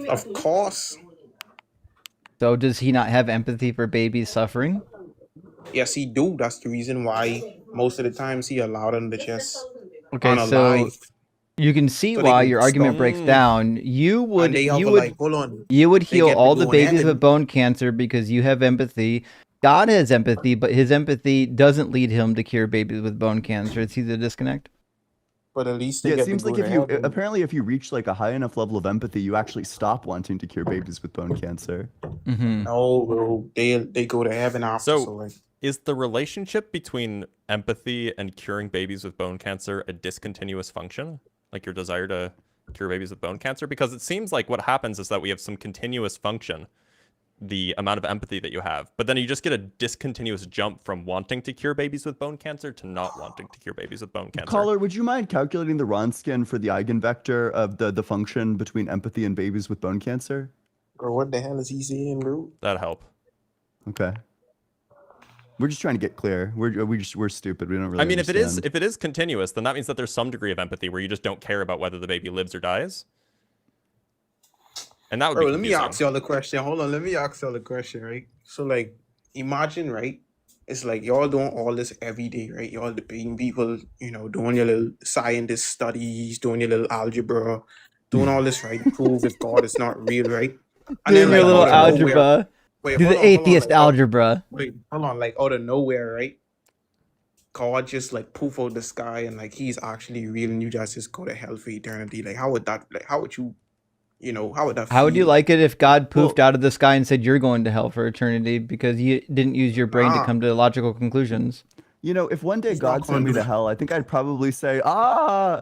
Of course. So does he not have empathy for babies suffering? Yes, he do. That's the reason why most of the times he allowed them to just Okay, so unalive you can see so they why can your stop. argument breaks down. You And would they have you a, would like, hold on. you would They heal get to all the go in babies with heaven. bone cancer because you have empathy. God has empathy, but his empathy doesn't lead him to cure babies with bone cancer. Is he the disconnect? But at least they Yeah, it get to seems go like to if you heaven. apparently if you reach like a high enough level of empathy, you actually stop wanting to cure babies with bone cancer. Mm-hmm. No, bro. They go to heaven after. So like, is the relationship between empathy and curing babies with bone cancer a discontinuous function? Like your desire to cure babies with bone cancer? Because it seems like what happens is that we have some continuous function, the amount of empathy that you have, but then you just get a discontinuous jump from wanting to cure babies with bone cancer to not wanting to cure babies with bone cancer. Caller, would you mind calculating the Röntgen for the eigenvector of the function between empathy and babies with bone cancer? bro, what the hell is he saying, bro? That'd help. Okay. We're just trying to get clear. We're stupid. We don't really. I mean, understand. if it is continuous, then that means that there's some degree of empathy where you just don't care about whether the baby lives or dies. And that would Bro, be let me confusing. ask y'all the question. Hold on, let me ask y'all the question, right? So like, imagine, right? It's like y'all doing all this every day, right? Y'all debating people, you know, doing your little scientist studies, doing your little algebra, doing all this, right? Prove if God is not real, right? And Doing then your like little out of nowhere, algebra. wait, Do hold the on, hold on, atheist like, algebra. wait, hold on, like out of nowhere, right? God just like poof out the sky and like he's actually real and you guys just go to hell for eternity. Like how would that like how would you how would that How would you feel? like it if God poofed out of the sky and said you're going to hell for eternity because you didn't use your brain to Nah. come to logical conclusions? You know, if one day He's not God sent gonna me do to hell, I think I'd probably say, ah.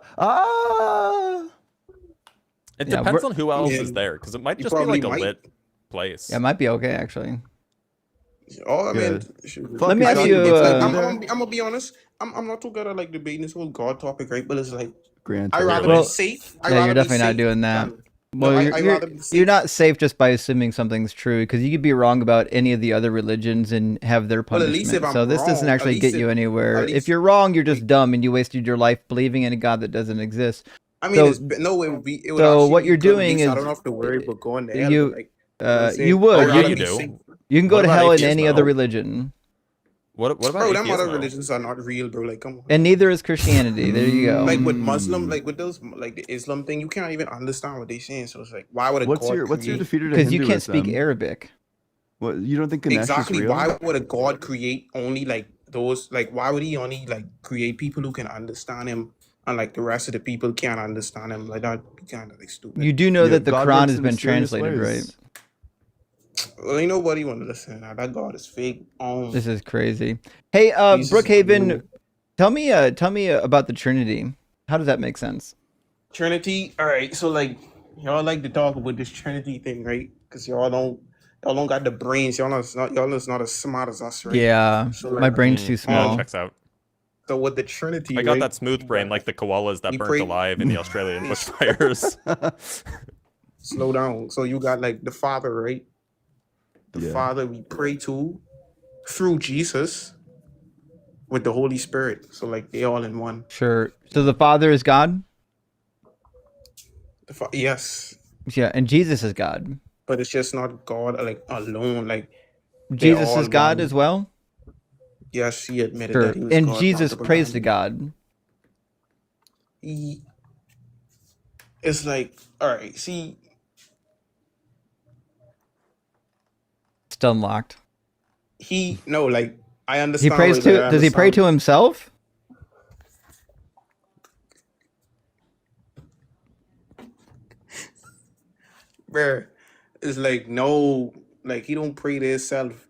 It Yeah, depends we're- on who else Yeah, is there, because it might you just be probably like a might. lit place. Yeah, it might be okay actually. Oh, I mean, Yeah. shoot. Fuck, Let me is ask God you, gonna It's like protect me I'm there? gonna be honest. I'm not too good at like debating this whole God topic, right? But it's like Granted. I rather Really? be safe. I Yeah, rather you're be definitely not safe doing that. than- Well, no, I you're rather be safe. you're not safe just by assuming something's true because you could be wrong about any of the other religions and have their Well, at punishment. least if I'm So this doesn't wrong, actually get you anywhere. at If least- you're wrong, you're just dumb and you wasted your life believing in a God that doesn't exist. I mean, So- it's no, it would be. It would so actually what be you're good. At doing least I is don't have to worry about going to hell. you- but, like, you know what I'm you saying? would. I'd Oh, yeah, rather you be do. safe. You can go What to about hell in atheism, any other though? religion, What about Bro, them atheism, other though? religions are not real, bro. Like, come on. and neither is Christianity. There you go. Like with Muslim, like with those, like the Islam thing, you can't even understand what they're saying. So it's like, why would a What's God your create? defeater to Because Hinduism? you can't speak Arabic. What, you don't think Ganesh Exactly. is real? Why would a God create only like those? Like, why would he only like create people who can understand him, and like the rest of the people can't understand him? Like that'd be kind of like stupid. You do know Yeah, that the God Quran works has in been mysterious translated, right? ways. Well, ain't nobody want to listen to that. That God is fake. This is crazy. Hey, Jesus is Brookhaven, real. tell me about the Trinity. How does that make sense? Trinity. All right. So like, y'all like to talk about this Trinity thing, right? Because y'all don't got the brains. Y'all is not as smart as us, right? Yeah, So, my like, brain's too Yeah, small. that checks out. So with the Trinity, I got right, that smooth brain like the koalas that we burnt pray- alive in the Australian bushfires. Slow down. So you got like the Father, right? The Yeah. Father we pray to through Jesus with the Holy Spirit. So like they all in one. Sure. So the Father is God? Yes, Yeah, and Jesus is God. but it's just not God like alone. Like Jesus all is God one. as well? yes, he admitted Sure. that he was And God. Jesus talked about prays that. to God. It's like, all right, see, Still unlocked. I He understand. prays what you're to. Does he pray to himself? Bruh, it's like no, like he don't pray to himself.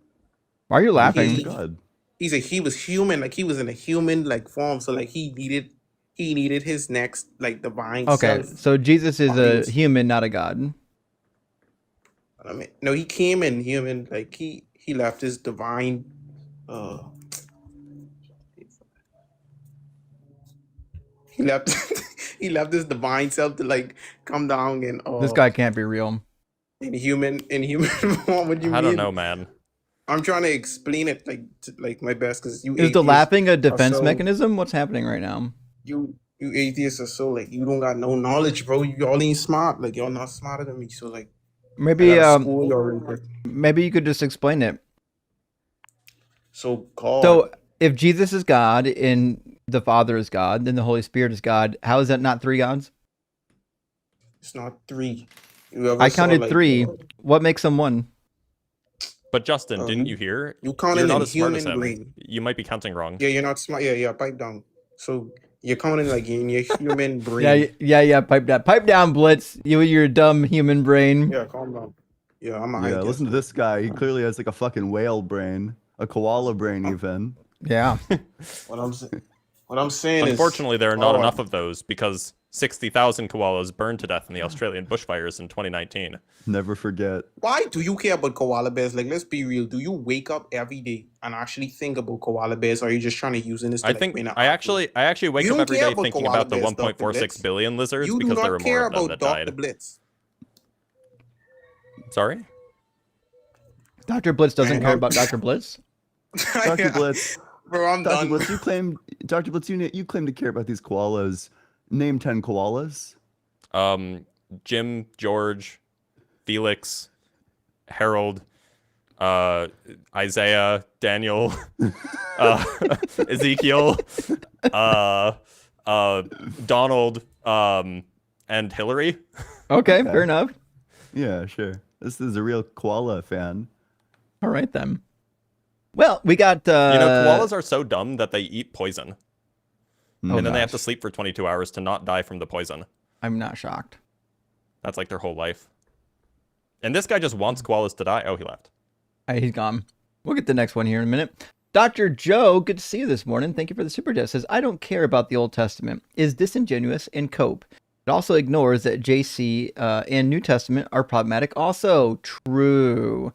Why are you laughing? He- God. He was human, like he was in a human like form, so like he needed his next like divine Okay, self. so Jesus is He a was- human, not a God. I mean, no, he came in human. Like he left his divine. Uh, he left he left his divine self to like come down and This guy can't be real. in human form. What do you I don't mean? know, man. I'm trying to explain it like my best because you Is the atheists laughing a are defense so mechanism? What's happening right now? you atheists are so like you don't got no knowledge, bro. Y'all ain't smart. Like y'all not smarter than me. So like I Maybe gotta school y'all real quick. maybe you could just explain it. So God, So if Jesus is God and the Father is God, then the Holy Spirit is God. How is that not three gods? it's not three. You ever I saw counted like three. What makes them one? But Justin, didn't you you hear? you counting You're not in as smart as human him. brain? You might be counting wrong. Yeah, you're not smart. Yeah, pipe down. So you're counting like in your human Yeah, brain. yeah. Pipe down, Blitz. You with your dumb human brain. Yeah, calm down. Yeah, I'm a Yeah, atheist. listen to this guy. He clearly has like a fucking whale brain, a koala brain, even. Yeah. What I'm saying is, Unfortunately, there are not God. enough of those because 60,000 koalas burned to death in the Australian bushfires in 2019. Never forget. Why do you care about koala bears? Like, let's be real. Do you wake up every day and actually think about koala bears, or are you just trying to use this to I like think win an I argument? actually wake You up don't every care day about thinking koala about the bears, Dr. 1.46 Blitz. billion lizards You do because there were not more care of them about that died. Dr. Blitz. Sorry? Dr. Blitz doesn't Man, care I'm- about Dr. Blitz. Dr. Yeah. Blitz. Bro, I'm Dr. done. Blitz, Dr. Blitz, you claim to care about these koalas. Name 10 koalas. Jim, George, Felix, Harold, Isaiah, Daniel, Ezekiel, Donald, and Hillary. Okay, fair enough. Yeah, sure. This is a real koala fan. All right then. Well, we got Koalas are so dumb that they eat poison. Oh, And then they have to gosh. sleep for 22 hours to not die from the poison. I'm not shocked. That's like their whole life. And this guy just wants koalas to die. Oh, he left. He's gone. We'll get the next one here in a minute. Dr. Joe, good to see you this morning. Thank you for the super chat. Says, I don't care about the Old Testament. Is disingenuous and cope. It also ignores that JC and New Testament are problematic. Also true.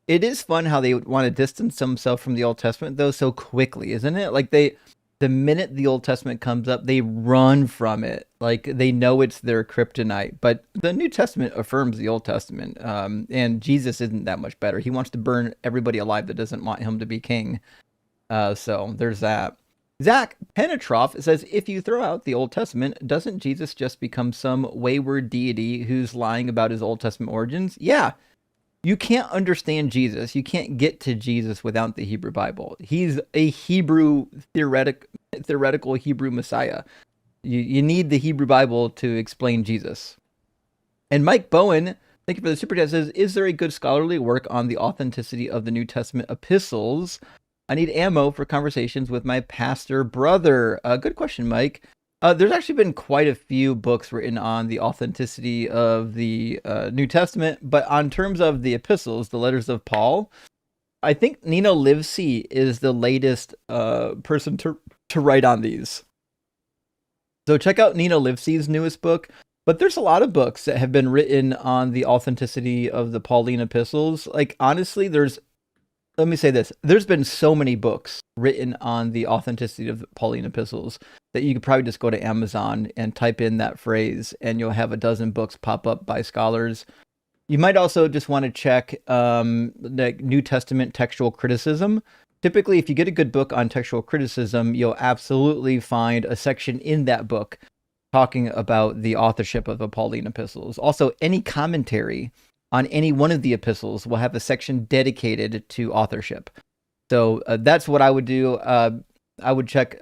It is fun how they want to distance themselves from the Old Testament, though, so quickly, isn't it? Like the minute the Old Testament comes up, they run from it. Like they know it's their kryptonite. But the New Testament affirms the Old Testament. And Jesus isn't that much better. He wants to burn everybody alive that doesn't want him to be king. So there's that. Zach Penetroff says, if you throw out the Old Testament, doesn't Jesus just become some wayward deity who's lying about his Old Testament origins? Yeah. You can't understand Jesus. You can't get to Jesus without the Hebrew Bible. He's a Hebrew theoretical Hebrew Messiah. You need the Hebrew Bible to explain Jesus. And Mike Bowen, thank you for the super chat, says, is there a good scholarly work on the authenticity of the New Testament epistles? I need ammo for conversations with my pastor brother. Good question, Mike. There's actually been quite a few books written on the authenticity of the New Testament, but on terms of the epistles, the letters of Paul, I think Nina Livesey is the latest person to write on these. So check out Nina Livesey's newest book, but there's a lot of books that have been written on the authenticity of the Pauline epistles. Like, honestly, let me say this. There's been so many books written on the authenticity of the Pauline epistles that you could probably just go to Amazon and type in that phrase and you'll have a dozen books pop up by scholars. You might also just want to check the New Testament textual criticism. Typically, if you get a good book on textual criticism, you'll absolutely find a section in that book talking about the authorship of the Pauline epistles. Also, any commentary on any one of the epistles will have a section dedicated to authorship. So that's what I would do. I would check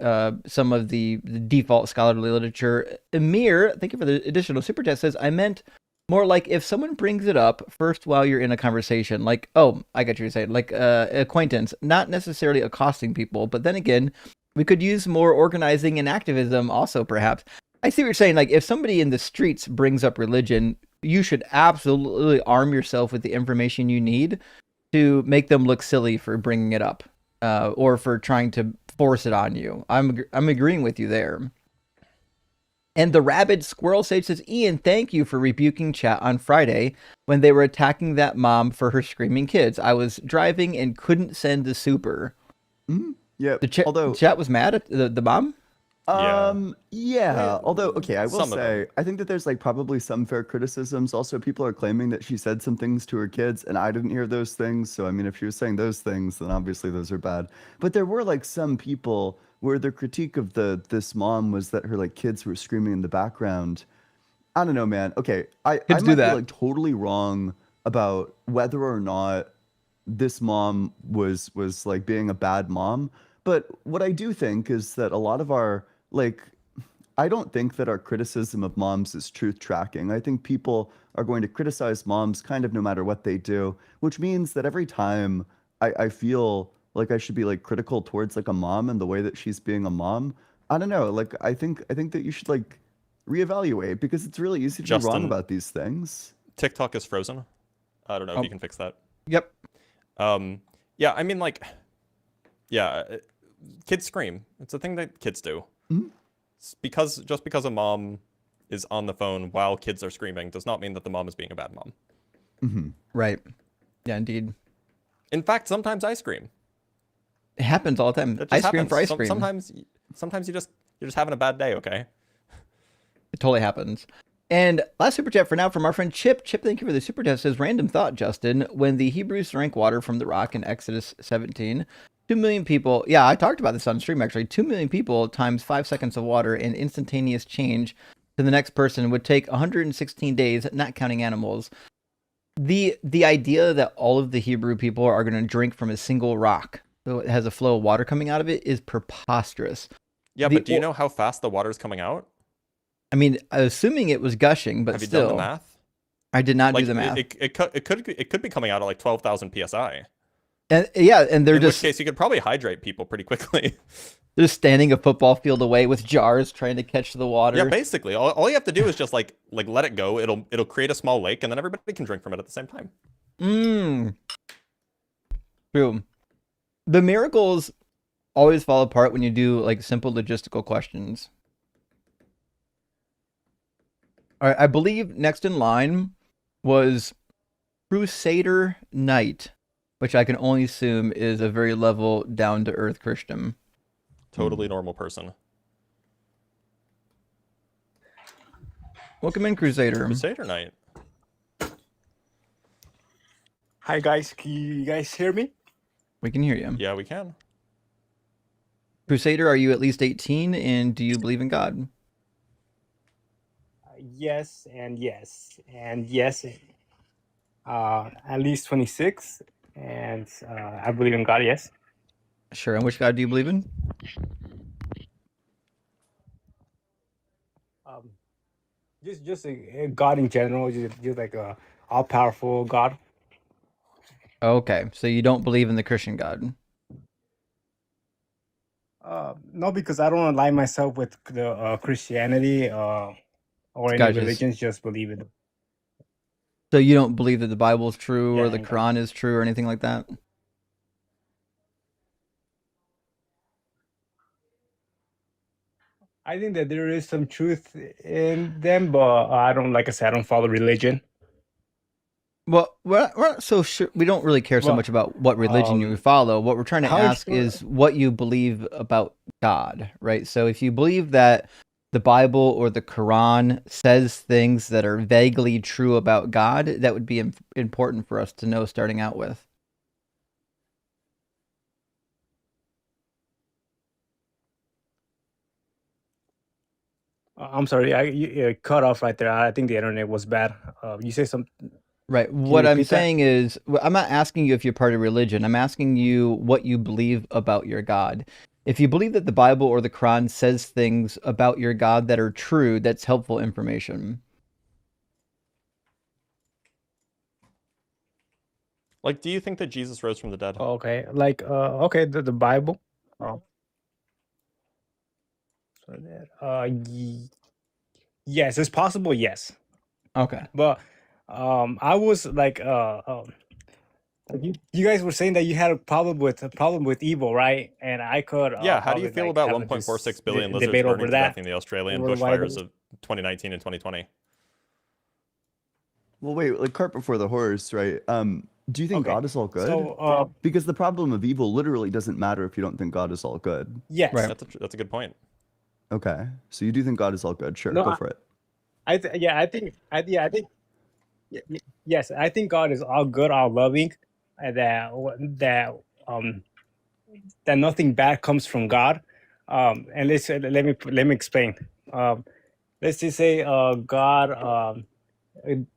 some of the default scholarly literature. Amir, thank you for the additional super chat, says, I meant more like if someone brings it up first while you're in a conversation, like, oh, I got you saying, like acquaintance, not necessarily accosting people, but then again, we could use more organizing and activism also, perhaps. I see what you're saying. Like, if somebody in the streets brings up religion, you should absolutely arm yourself with the information you need to make them look silly for bringing it up or for trying to force it on you. I'm agreeing with you there. And the rabid squirrel sage says, Ian, thank you for rebuking chat on Friday when they were attacking that mom for her screaming kids. I was driving and couldn't send the super. Yeah. The Although chat was mad at the mom? Yeah. Although, okay, I will Some of them. say, I think that there's like probably some fair criticisms. Also, people are claiming that she said some things to her kids, and I didn't hear those things. So, I mean, if she was saying those things, then obviously those are bad. But there were like some people where the critique of this mom was that her like kids were screaming in the background. I don't know, man. Okay, I Kids do might be that. like totally wrong about whether or not this mom was like being a bad mom. But what I do think is that a lot of our like I don't think that our criticism of moms is truth tracking. I think people are going to criticize moms kind of no matter what they do, which means that every time I feel like I should be like critical towards like a mom and the way that she's being a mom. I don't know. Like I think that you should like reevaluate because it's really easy to be wrong Justin, about these things. TikTok is frozen. I don't know if you can fix that. Yep. Yeah, I mean, like, yeah, kids scream. It's a thing that kids do. Just because a mom is on the phone while kids are screaming does not mean that the mom is being a bad mom. Right. Yeah, indeed. In fact, sometimes I scream. It happens all the time. It I just scream happens. for ice cream. Sometimes you're just having a bad day, okay? It totally happens. And last super chat for now from our friend Chip. Chip, thank you for the super chat. Says, random thought, Justin. When the Hebrews drank water from the rock in Exodus 17, 2 million people. Yeah, I talked about this on stream actually. 2 million people times 5 seconds of water and instantaneous change to the next person would take 116 days, not counting animals. The idea that all of the Hebrew people are going to drink from a single rock, so it has a flow of water coming out of it, is preposterous. Yeah, but do you know how fast the water is coming out? I mean, assuming it was gushing, but have you still, done the math? I did not do the math. It could be coming out at like 12,000 psi. And yeah, and they're in just, which case you could probably hydrate people pretty quickly. They're standing a football field away with jars trying to catch the water. Yeah, basically, all you have to do is just like let it go. It'll create a small lake, and then everybody can drink from it at the same time. True. The miracles always fall apart when you do like simple logistical questions. All right, I believe next in line was Crusader Knight, which I can only assume is a very level, down-to-earth Christian. Totally normal person. Welcome in, Crusader. Crusader Knight. Hi guys, can you guys hear me? We can hear you. Yeah, we can. Crusader, are you at least 18, and do you believe in God? Yes and yes and yes. At least 26, and I believe in God. Yes. Sure. And which God do you believe in? Just a God in general, just like a all-powerful God. Okay, so you don't believe in the Christian God? No, because I don't align myself with the Christianity or any Gotcha. religions. Just believe it. So you don't believe that the Bible is true, Yeah, or the and Quran is true, or anything like that? I think that there is some truth in them, but I don't, like I said, I don't follow religion. Well, we're not so sure. We don't really care so Well, much about what religion you follow. What we're trying to how ask sure- is what you believe about God, right? So if you believe that the Bible or the Quran says things that are vaguely true about God, that would be important for us to know starting out with. I'm sorry, you cut off right there. I think the internet was bad. You say something. Right. Can you What I'm repeat that? saying is, I'm not asking you if you're part of religion. I'm asking you what you believe about your God. If you believe that the Bible or the Quran says things about your God that are true, that's helpful information. Like, do you think that Jesus rose from the dead? Okay, like okay, the Bible. Oh. So yes, it's possible. Yes, Okay. but I was like you guys were saying that you had a problem with evil, right? And I could Yeah, how do you probably feel like about have a 1.46 billion lizards debate burning over to that death in the Australian over the bushfires Bible. of 2019 and 2020. Well, wait, like cart before the horse, right? Do you think Okay. God is all good? So, Because the problem of evil literally doesn't matter if you don't think God is all good. yes. Right. That's a good point. Okay, so you do think God is all good? Sure, No, go for it. I think yes, I think God is all good, all loving, and that that nothing bad comes from God. And let me explain. Let's just say God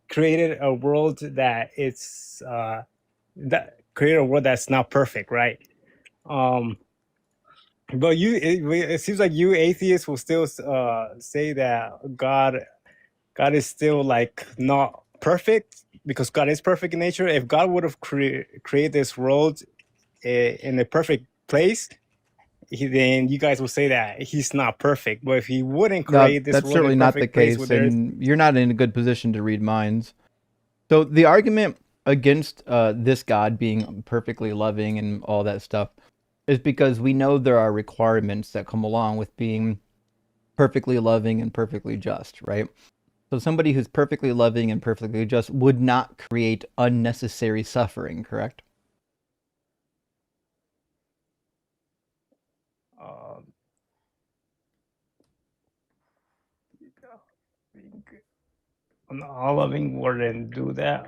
created a world that created a world that's not perfect, right? But it seems like you atheists will still say that God is still like not perfect because God is perfect in nature. If God would have created this world in a perfect place, then you guys will say that he's not perfect. But if he wouldn't No, create this that's world in a certainly not the perfect place where case, there's and you're not in a good position to read minds. So the argument against this God being perfectly loving and all that stuff is because we know there are requirements that come along with being perfectly loving and perfectly just, right? So somebody who's perfectly loving and perfectly just would not create unnecessary suffering, correct? an all loving wouldn't do that.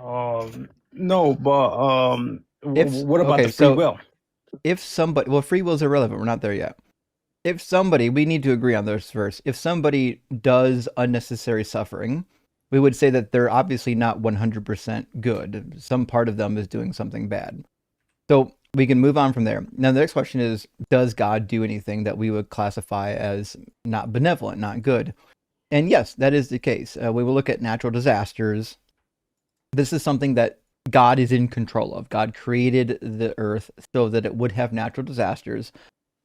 No, but If what about okay, the free so will? if somebody, well, free will is irrelevant. We're not there yet. If somebody, we need to agree on this first. If somebody does unnecessary suffering, we would say that they're obviously not 100% good. Some part of them is doing something bad. So we can move on from there. Now, the next question is, does God do anything that we would classify as not benevolent, not good? And yes, that is the case. We will look at natural disasters. This is something that God is in control of. God created the earth so that it would have natural disasters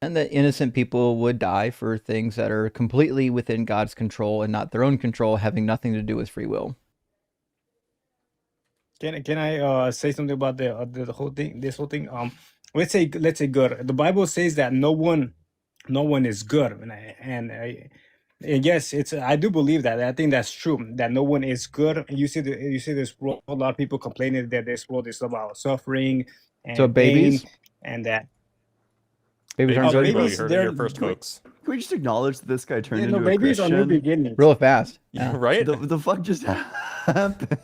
and that innocent people would die for things that are completely within God's control and not their own control, having nothing to do with free will. Can I say something about the whole thing? This whole thing. Let's say good. The Bible says that no one is good, and yes, I do believe that. I think that's true. That no one is good. You see this world. A lot of people complaining that this world is about suffering So and pain, babies and that aren't Babies good? are, bro, babies you heard it they're here first, folks. Can we just acknowledge that this guy turned no into a babies are new Christian? beginnings. Real fast. Yeah. Right? The fuck just happened?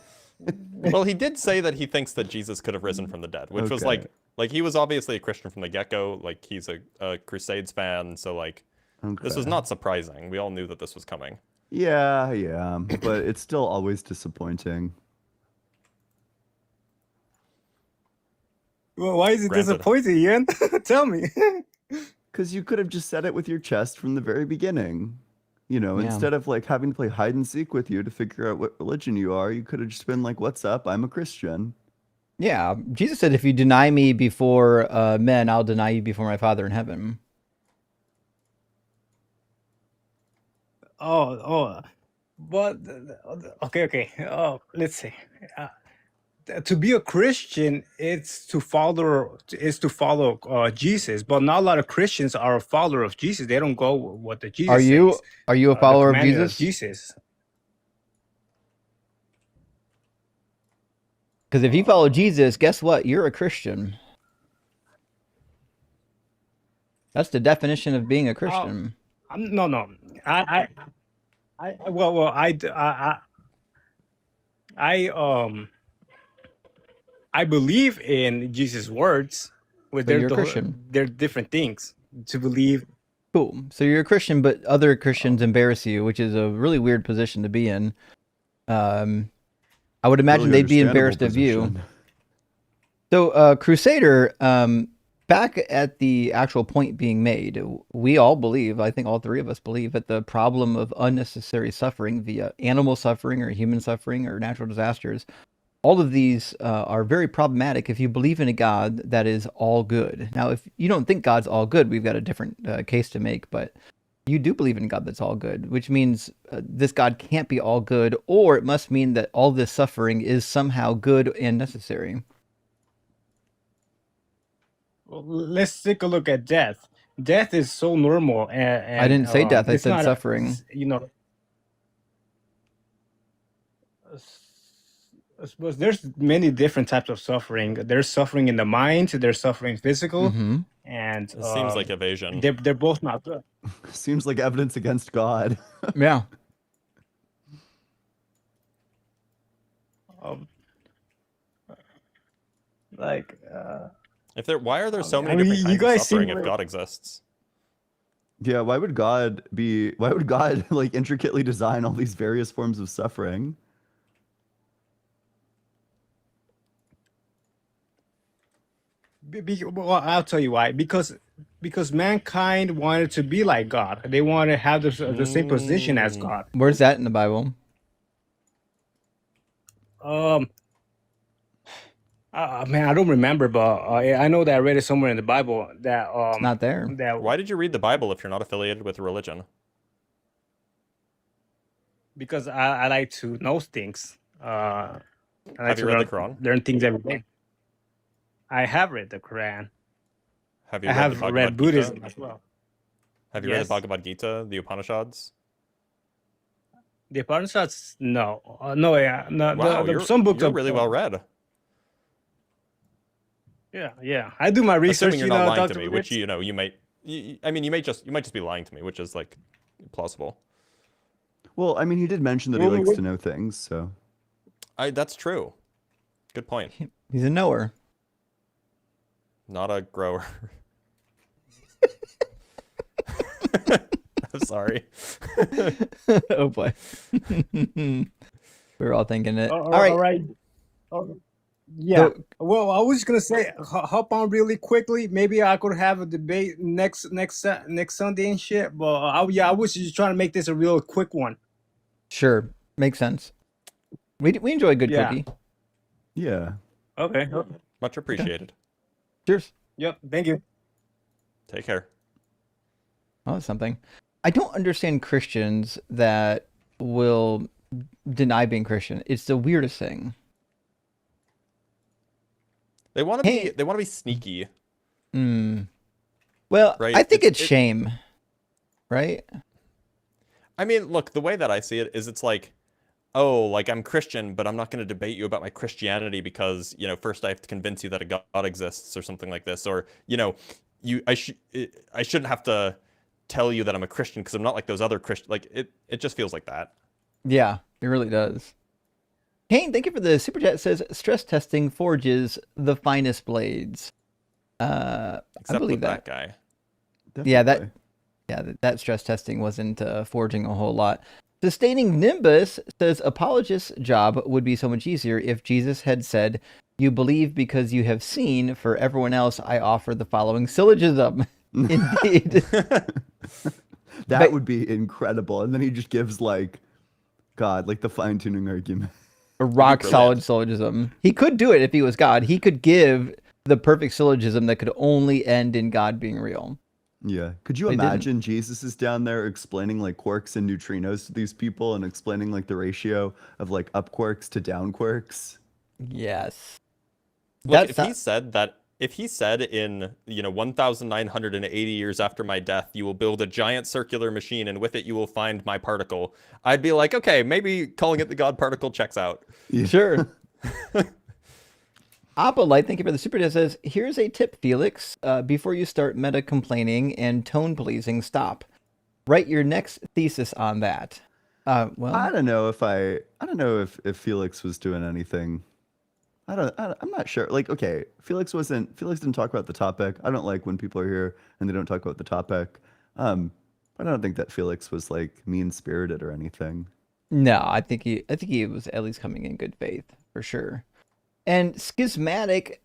Well, he did say that he thinks that Jesus could have risen from the dead, which was Okay. like he was obviously a Christian from the get-go. Like he's a Crusades fan, so like this was Okay. not surprising. We all knew that this was coming. Yeah, but it's still always disappointing. Well, why is it Granted. disappointing, Ian? Tell me. Because you could have just said it with your chest from the very beginning. You know, Yeah. instead of like having to play hide and seek with you to figure out what religion you are, you could have just been like, "What's up? I'm a Christian." Yeah. Jesus said, if you deny me before men, I'll deny you before my Father in heaven. But okay. Let's see. To be a Christian, it's to follow Jesus. But not a lot of Christians are a follower of Jesus. They don't go what the Jesus Are you says. are you a The follower of commandment Jesus? Jesus. Because if you follow Jesus, guess what? You're a Christian. That's the definition of being a Christian. No. I believe in Jesus' words, but But you're a Christian. they're different things to believe. Cool. So you're a Christian, but other Christians embarrass you, which is a really weird position to be in. I would imagine Really they'd be understandable embarrassed of you. position. So, Crusader, back at the actual point being made, we all believe, I think all three of us believe, that the problem of unnecessary suffering via animal suffering or human suffering or natural disasters, all of these are very problematic if you believe in a God that is all good. Now, if you don't think God's all good, we've got a different case to make, but you do believe in God that's all good, which means this God can't be all good, or it must mean that all this suffering is somehow good and necessary. Well, let's take a look at death. Death is so normal, and I didn't say death, I it's said not suffering. I suppose there's many different types of suffering. There's suffering in the mind. There's suffering physical, Mm-hmm. and It seems like evasion. they're both not good. Seems like evidence against God. Yeah. Like, Why are there so I many mean, different you kinds of guys seem suffering if like- God exists? Yeah, why would God like intricately design all these various forms of suffering? Well, I'll tell you why. Because mankind wanted to be like God. They want to have the same position as God. Where's that in the Bible? Man, I don't remember, but I know that I read it somewhere in the Bible that It's not there. that Why did you read the Bible if you're not affiliated with a religion? because I like to know things. I like Have to you read the Quran? learn things every day. I have read the Quran. Have you I read the have Bhagavad read Gita? Buddhism as well. Have you read Yes. the Bhagavad Gita, the Upanishads? The Upanishads, no, no, yeah, no. Wow, Some books you're are really well read. Yeah. I do my research. Assuming you're not lying to Dr. me, Rich. which you might. I mean, you might just be lying to me, which is like plausible. Well, I mean, he did mention that he likes to know things, so. That's true. Good point. He's a knower. Not a grower. I'm sorry. Oh boy. We're all thinking it. All All right. right. Yeah. So- Well, I was just gonna say, hop on really quickly. Maybe I could have a debate next Sunday and shit. But I was just trying to make this a real quick one. Sure. Makes sense. We enjoy a good Yeah. cookie. Yeah. Okay. Much appreciated. Cheers. Yep. Thank you. Take care. Oh, that's something. I don't understand Christians that will deny being Christian. It's the weirdest thing. They want to Hey. be sneaky. Well, Right, I think it's- it's shame. Right? I mean, look, the way that I see it is it's like, oh, like I'm Christian, but I'm not going to debate you about my Christianity because, first I have to convince you that a God exists or something like this. Or, I shouldn't have to tell you that I'm a Christian because I'm not like those other Christians. Like it just feels like that. Yeah, it really does. Kane, thank you for the super chat. It says stress testing forges the finest blades. I Except believe with that guy. Yeah, Definitely. that stress testing wasn't forging a whole lot. Sustaining Nimbus says apologist's job would be so much easier if Jesus had said, "You believe because you have seen. For everyone else, I offer the following syllogism." Indeed. That would be incredible. And then he just gives like the fine-tuning argument. A rock solid syllogism. He could do it if he was God. He could give the perfect syllogism that could only end in God being real. Yeah. Could you They didn't. imagine Jesus is down there explaining like quarks and neutrinos to these people and explaining like the ratio of like up quarks to down quarks? Yes. Look, if he said in 1980 years after my death, you will build a giant circular machine and with it you will find my particle, I'd be like, okay, maybe calling it the God particle checks out. Yeah. Sure. Apolite, thank you for the super chat. Says, here's a tip, Felix. Before you start meta complaining and tone policing, stop. Write your next thesis on that. Well, I don't know if Felix was doing anything. I'm not sure. Like, okay, Felix didn't talk about the topic. I don't like when people are here and they don't talk about the topic. I don't think that Felix was like mean-spirited or anything. no, I think he was at least coming in good faith for sure. And Schismatic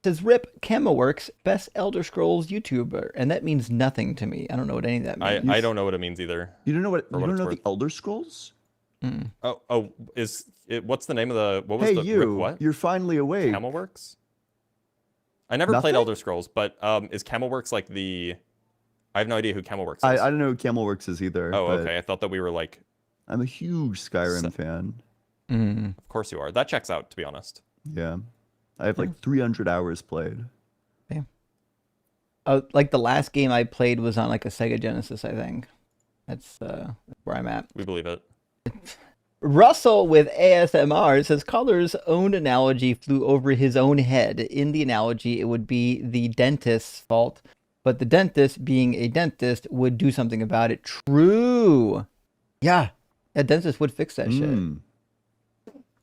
says, "Rip CamoWorks, best Elder Scrolls YouTuber," and that means nothing to me. I don't know what any of that means. I don't know what it means either. You don't know what? For You what don't it's know worth. the Elder Scrolls? What's the name of the? What was Hey, the? you! Rip what? You're finally awake. CamelWorks. I never Nothing? played Elder Scrolls, but is CamelWorks like the? I have no idea who CamelWorks is. I don't know who CamelWorks is either. Oh, but okay. I thought that we were like. I'm a huge Skyrim fan. Of course you are. That checks out, to be honest. Yeah, I have like 300 hours played. Like the last game I played was on like a Sega Genesis, I think. That's where I'm at. We believe it. Russell with ASMR says Collar's own analogy flew over his own head. In the analogy, it would be the dentist's fault, but the dentist, being a dentist, would do something about it. True. Yeah, a dentist would fix that shit.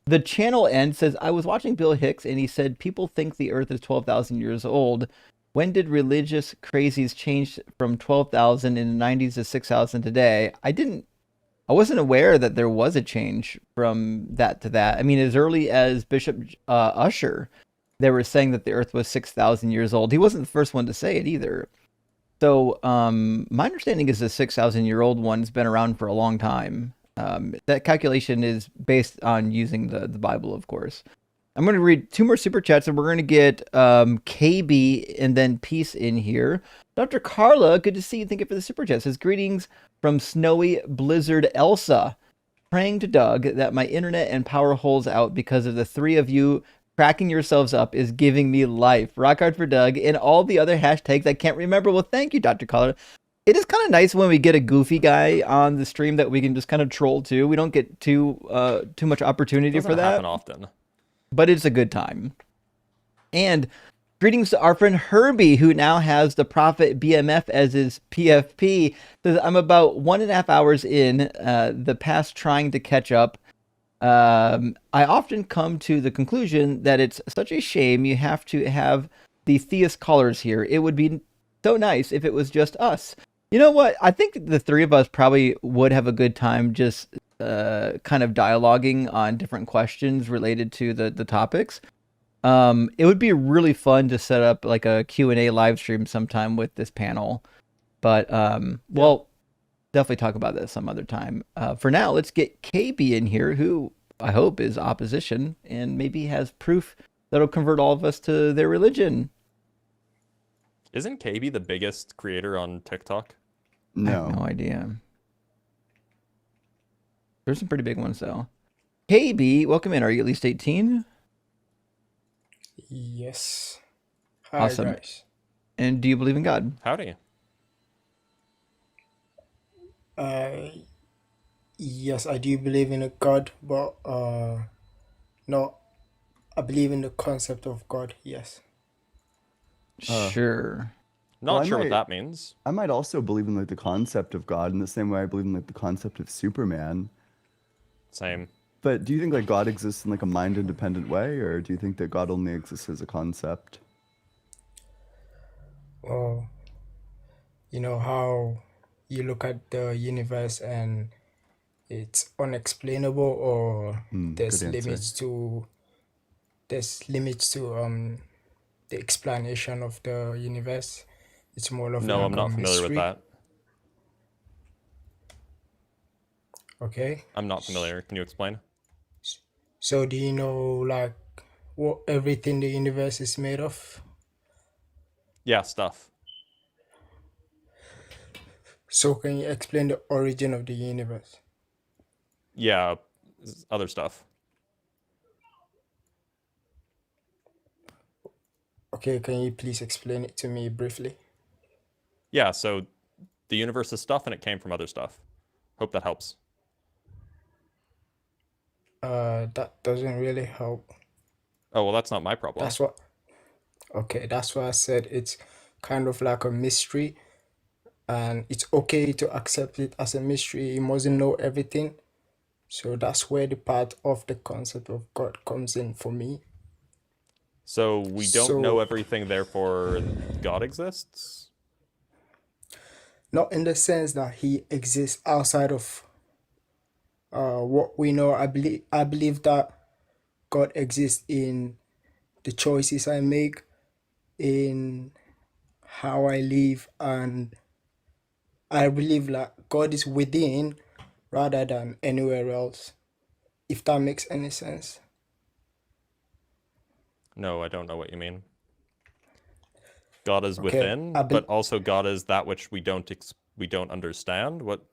The channel end says, I was watching Bill Hicks and he said, people think the earth is 12,000 years old. When did religious crazies change from 12,000 in the 90s to 6,000 today? I wasn't aware that there was a change from that to that. I mean, as early as Bishop Usher, they were saying that the earth was 6,000 years old. He wasn't the first one to say it either. So my understanding is the 6,000-year-old one's been around for a long time. That calculation is based on using the Bible, of course. I'm going to read 2 more super chats, and we're going to get KB and then Peace in here. Dr. Carla, good to see you. Thank you for the super chat. Says, greetings from snowy blizzard Elsa. Praying to Doug that my internet and power holds out because of the 3 of you cracking yourselves up is giving me life. Rock hard for Doug and all the other hashtags I can't remember. Well, thank you, Dr. Carla. It is kind of nice when we get a goofy guy on the stream that we can just kind of troll too. We don't get too much opportunity for that. Doesn't happen often. But it's a good time. And greetings to our friend Herbie, who now has the Prophet BMF as his PFP. Says, I'm about 1.5 hours in the past trying to catch up. I often come to the conclusion that it's such a shame you have to have the theist callers here. It would be so nice if it was just us. You know what? I think the 3 of us probably would have a good time just kind of dialoguing on different questions related to the topics. It would be really fun to set up like a Q&A live stream sometime with this panel. But we'll definitely talk about that some other time. For now, let's get KB in here, who I hope is opposition and maybe has proof that'll convert all of us to their religion. Isn't KB the biggest creator on TikTok? I have no idea. There's some pretty big ones, though. KB, welcome in. Are you at least 18? Yes. Hi, Awesome. guys. And do you believe in God? Howdy. Yes, I do believe in a God, but no, I believe in the concept of God. Yes. Sure. Not sure what that means. I might also believe in like the concept of God in the same way I believe in like the concept of Superman. Same. But do you think like God exists in like a mind-independent way, or do you think that God only exists as a concept? Well, you know how you look at the universe and it's unexplainable, or there's good answer. limits to the explanation of the universe. It's more of No, like I'm not a familiar with mystery. that. Okay. I'm not familiar. Can you explain? So do you know like what everything the universe is made of? Yeah, stuff. So can you explain the origin of the universe? Yeah, other stuff. Okay, can you please explain it to me briefly? Yeah, so the universe is stuff and it came from other stuff. Hope that helps. That doesn't really help. Oh, well, that's not my problem. That's why I said it's kind of like a mystery, and it's okay to accept it as a mystery. You mustn't know everything. So that's where the part of the concept of God comes in for me. So we don't know everything, therefore God exists? Not in the sense that he exists outside of what we know. I believe that God exists in the choices I make, in how I live, and I believe that God is within rather than anywhere else, if that makes any sense. No, I don't know what you mean. God is Okay, within, but also God is that which we don't understand. What?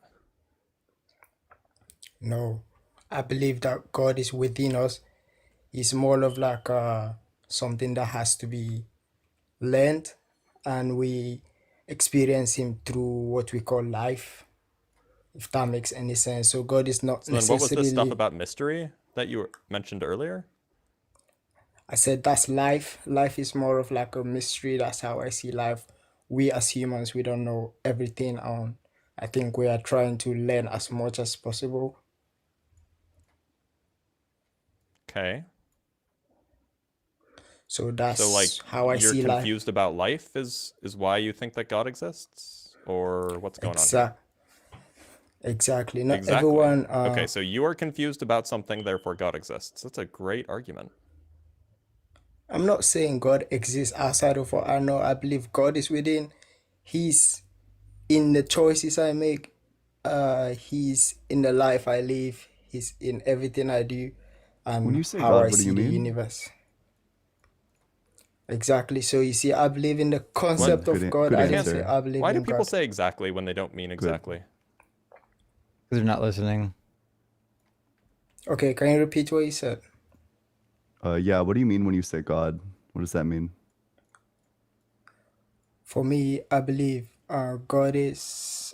No, I believe that God is within us. It's more of like something that has to be learned, and we experience him through what we call life. if that makes any sense. So God is not So then what was this stuff necessarily. about mystery that you mentioned earlier? I said that's life. Life is more of like a mystery. That's how I see life. We as humans, we don't know everything. I think we are trying to learn as much as possible. Okay. So So like that's how I you're see life. confused about life is why you think that God exists? Or what's going on here? Exactly. Not Exactly. everyone. Okay, so you are confused about something, therefore God exists. That's a great argument. I'm not saying God exists outside of what I know. I believe God is within. He's in the choices I make. He's in the life I live. He's in everything I do, When and you say how God, I what do see you the mean? universe. Exactly. So you see, I believe in the concept Good, of God. good I didn't say answer. I believe Why do in people God. say exactly when they don't mean exactly? Because they're not listening. Okay, can you repeat what you said? Yeah, what do you mean when you say God? What does that mean? For me, I believe God is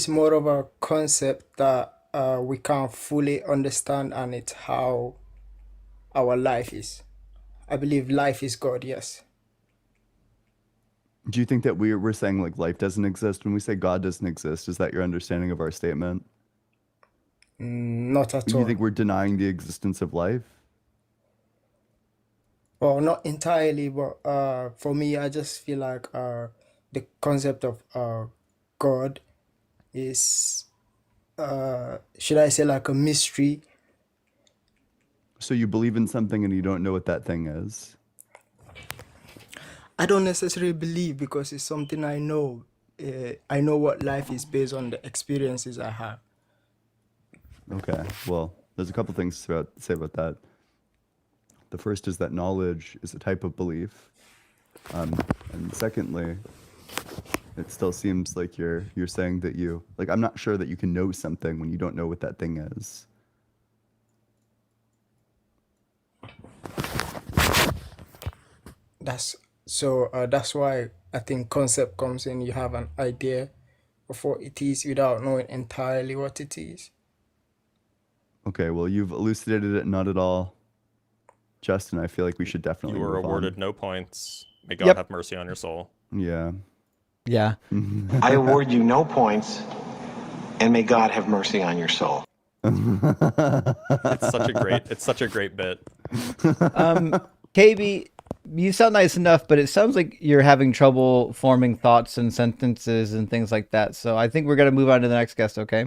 more of a concept that we can't fully understand, and it's how our life is. I believe life is God. Yes. Do you think that we're saying like life doesn't exist? When we say God doesn't exist, is that your understanding of our statement? Not at You all. think we're denying the existence of life? Well, not entirely, but for me, I just feel like the concept of God is, should I say, like a mystery. So you believe in something and you don't know what that thing is? I don't necessarily believe because it's something I know. I know what life is based on the experiences I have. Okay, well, there's a couple things to say about that. The first is that knowledge is a type of belief. And secondly, it still seems like you're saying that I'm not sure that you can know something when you don't know what that thing is. That's why I think concept comes in. You have an idea of what it is without knowing entirely what it is. Okay, well, you've elucidated it not at all. Justin, I feel like we should definitely You were move awarded on. no points. May God Yep. have mercy on your soul. Yeah. Yeah. I award you no points, and may God have mercy on your soul. It's such a great bit. KB, you sound nice enough, but it sounds like you're having trouble forming thoughts and sentences and things like that. So I think we're going to move on to the next guest, okay?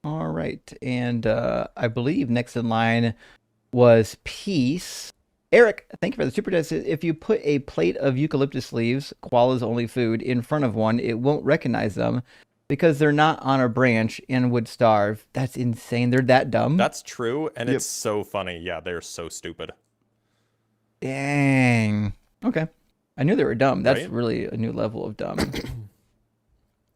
All right. And I believe next in line was Peace. Eric, thank you for the super chat. If you put a plate of eucalyptus leaves, koala's only food, in front of one, it won't recognize them because they're not on a branch and would starve. That's insane. They're that dumb. That's true, and it's so funny. Yeah, they're so stupid. Dang. Okay. I knew they were dumb. That's Right? really a new level of dumb.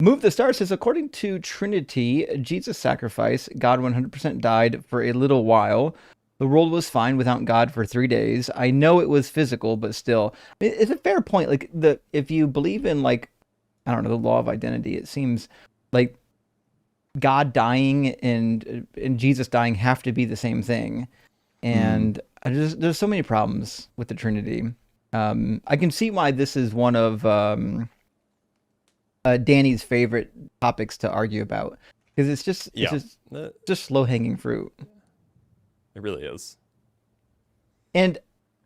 Move the Star says, according to Trinity, Jesus' sacrifice, God 100% died for a little while. The world was fine without God for 3 days. I know it was physical, but still, it's a fair point. Like if you believe in I don't know, the law of identity, it seems like God dying and Jesus dying have to be the same thing. And there's so many problems with the Trinity. I can see why this is one of Danny's favorite topics to argue about because it's just low hanging fruit. It really is. And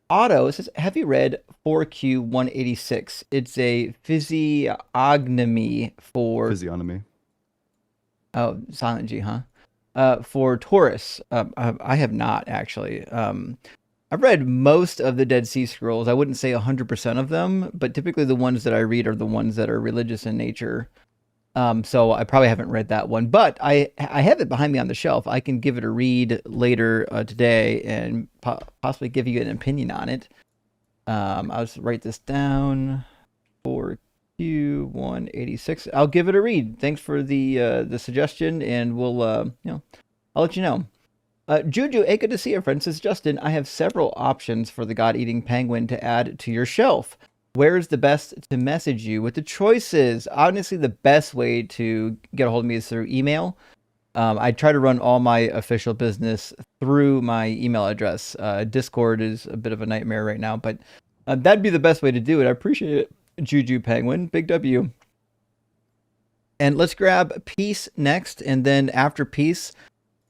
Otto says, have you read 4Q 186? It's a physiognomy for Physiognomy. Oh, silent G, huh? For Taurus. I have not actually. I've read most of the Dead Sea Scrolls. I wouldn't say 100% of them, but typically the ones that I read are the ones that are religious in nature. So I probably haven't read that one, but I have it behind me on the shelf. I can give it a read later today and possibly give you an opinion on it. I'll just write this down for Q186. I'll give it a read. Thanks for the suggestion, and we'll I'll let you know. Juju, hey, good to see you, friend. Says Justin, I have several options for the God-eating penguin to add to your shelf. Where is the best to message you with the choices? Honestly, the best way to get a hold of me is through email. I try to run all my official business through my email address. Discord is a bit of a nightmare right now, but that'd be the best way to do it. I appreciate it. Juju Penguin, big W. And let's grab Peace next. And then after Peace,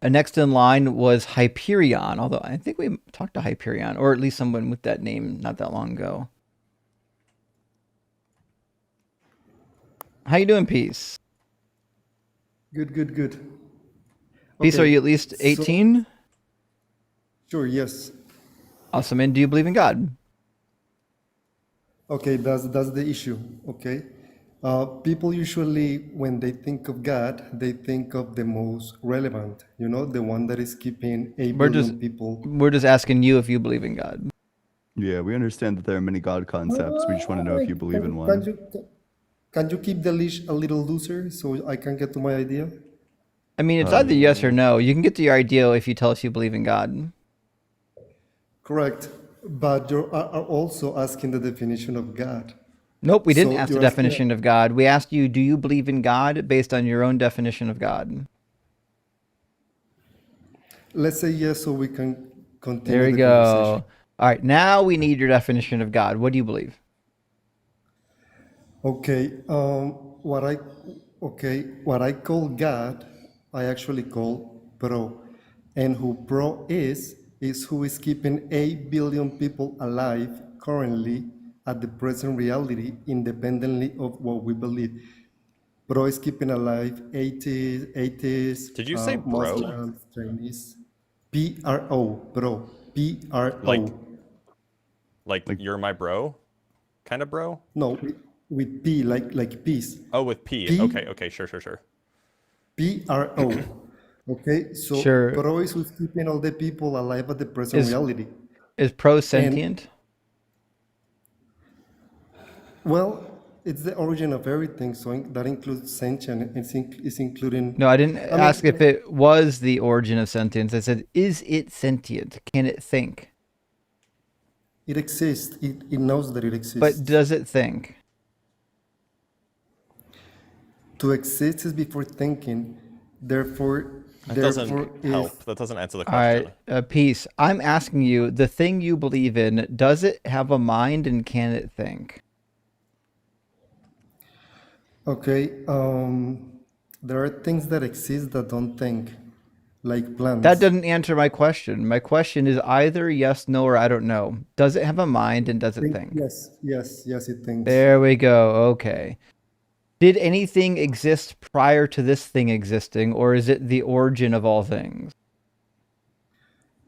next in line was Hyperion. Although I think we talked to Hyperion, or at least someone with that name not that long ago. How you doing, Peace? Good, good, good. Peace, are you at least 18? Sure, yes. Awesome. And do you believe in God? Okay, that's the issue. Okay. People usually, when they think of God, they think of the most relevant, the one that is keeping 8 billion people. We're just asking you if you believe in God. Yeah, we understand that there are many God concepts. We just want to know if you believe in one. Can you keep the leash a little looser so I can get to my idea? I mean, it's either yes or no. You can get to your idea if you tell us you believe in God. Correct. But you are also asking the definition of God. Nope, we didn't So ask the you're asking- definition of God. We asked you, do you believe in God based on your own definition of God? Let's say yes so we can continue There we the go. conversation. All right, now we need your definition of God. What do you believe? Okay, what I call God, I actually call Pro, and who Pro is who is keeping 8 billion people alive currently at the present reality, independently of what we believe. Pro is keeping alive atheists, Did you say bro? Muslims, Chinese. PRO, Pro, PRO. Like you're my bro, kind of bro? No, with P, like peace. Oh, with P. P- Okay, sure. PRO. Okay, so Sure. Pro is who's keeping all the people alive at the present reality. Is Pro sentient? Well, it's the origin of everything, so that includes sentient. It's including. No, I didn't ask if it was the origin of sentience. I said, is it sentient? Can it think? It exists. It knows that it exists. But does it think? To exist is before thinking. Therefore, That doesn't help. That doesn't answer the All question. right, Peace. I'm asking you, the thing you believe in, does it have a mind and can it think? Okay, there are things that exist that don't think, like plants. That doesn't answer my question. My question is either yes, no, or I don't know. Does it have a mind and does it think? Yes, it thinks. There we go. Okay. Did anything exist prior to this thing existing, or is it the origin of all things?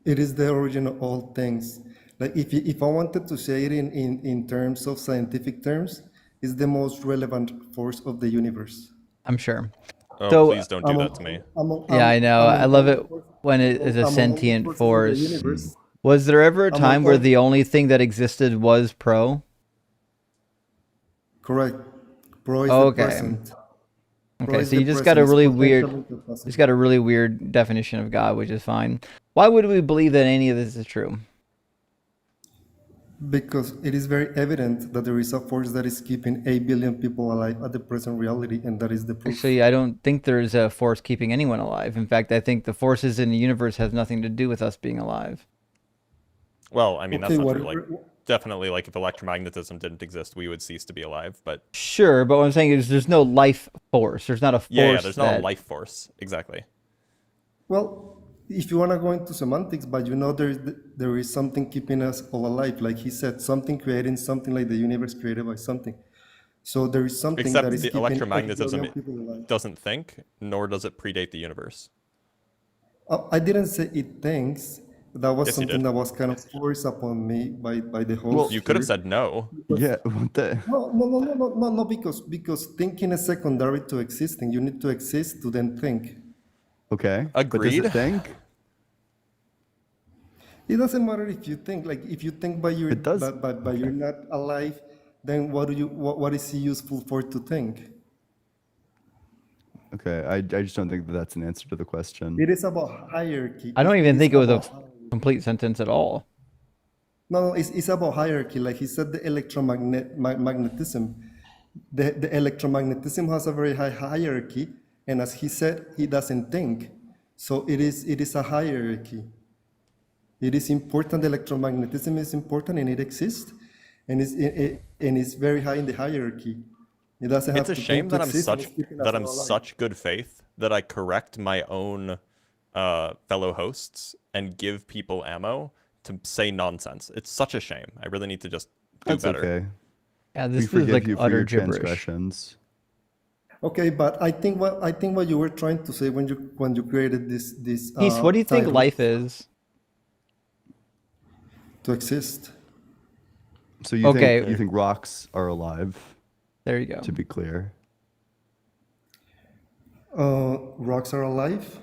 It is the origin of all things. Like if I wanted to say it in terms of scientific terms, it's the most relevant force of the universe. I'm sure. Oh, So, please don't do that to me. Yeah, I know. I love it when it is a sentient force. Was there ever a time where the only thing that existed was Pro? Correct. Pro is the present. Okay, so you just got a really weird definition of God, which is fine. Why would we believe that any of this is true? Because it is very evident that there is a force that is keeping 8 billion people alive at the present reality, and that is the proof. Actually, I don't think there's a force keeping anyone alive. In fact, I think the forces in the universe has nothing to do with us being alive. Well, I mean, that's not true. Like, definitely, like, if electromagnetism didn't exist, we would cease to be alive, but... Sure, but what I'm saying is there's no life force. There's not a force Yeah, there's not a life force. Exactly. Well, if you want to go into semantics, but there is something keeping us all alive. Like he said, something creating something, like the universe created by something. So there is something Except that is the keeping electromagnetism doesn't think, nor does it predate the universe. I didn't say it thinks. That was Yes, you something did. that was kind of forced upon me by the host. Well, you could have said no. Yeah, what the? No, because thinking is secondary to existing. You need to exist to then think. Okay. Agreed. But does it think? It doesn't matter if you think. Like if you think but you're you're not alive, then what is it useful for to think? Okay, I just don't think that that's an answer to the question. It is about hierarchy. I don't even think it was a complete sentence at all. No, it's about hierarchy. Like he said, the magnetism. The electromagnetism has a very high hierarchy, and as he said, he doesn't think. So it is a hierarchy. It is important. Electromagnetism is important, and it exists, and it's very high in the hierarchy. It doesn't have It's a to shame think to that exist, and it's keeping us all alive. such good faith that I correct my own fellow hosts and give people ammo to say nonsense. It's such a shame. I really need to just do That's better. okay. Yeah, We this is forgive like you for utter your gibberish. transgressions. Okay, but I think what you were trying to say when you created this Peace, what do you think title, life is? to exist. So you Okay. think rocks are alive? There you go. To be clear. Rocks are alive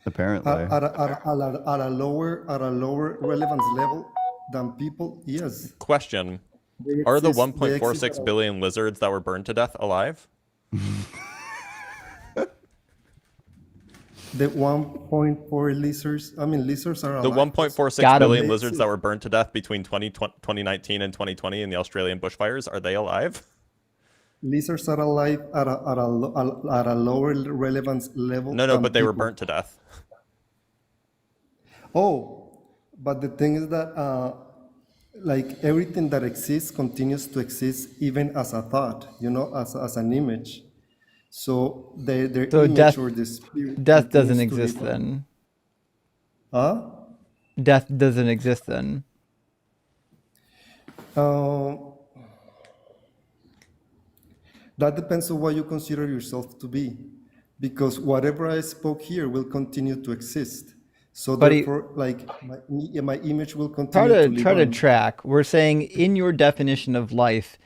Apparently. at a lower relevance level than people. Yes. Question: They Are the exist- they exist 1.46 at a- billion lizards that were burned to death alive? The 1.4 lizards. I mean, lizards are The alive. 1.46 Got 'em. billion lizards that were burned to death between 2019 and 2020 in the Australian bushfires, are they alive? Lizards are alive at a lower relevance level. No, than but they were people. burnt to death. Oh, but the thing is that like everything that exists continues to exist even as a thought, as an image. So their So image or the spirit death doesn't continues to exist live on. then. Huh? Death doesn't exist then. That depends on what you consider yourself to be, because whatever I spoke here will continue to exist. So But therefore, like my image will continue to live try to on. track. We're saying in your definition of life,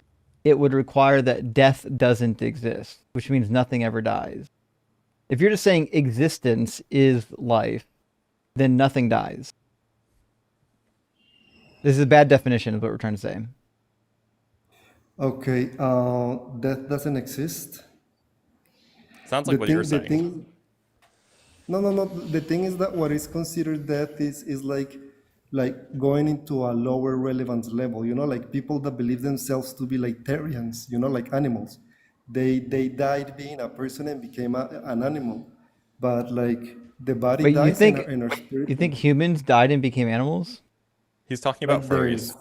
it would require that death doesn't exist, which means nothing ever dies. If you're just saying existence is life, then nothing dies. This is a bad definition of what we're trying to say. Okay, death doesn't exist. Sounds like what you're saying. No. The thing is that what is considered death is like going into a lower relevance level. Like people that believe themselves to be like Therians. Like animals. They died being a person and became an animal, but like the body But dies and our spirit. you think humans died and became animals? He's talking about furries.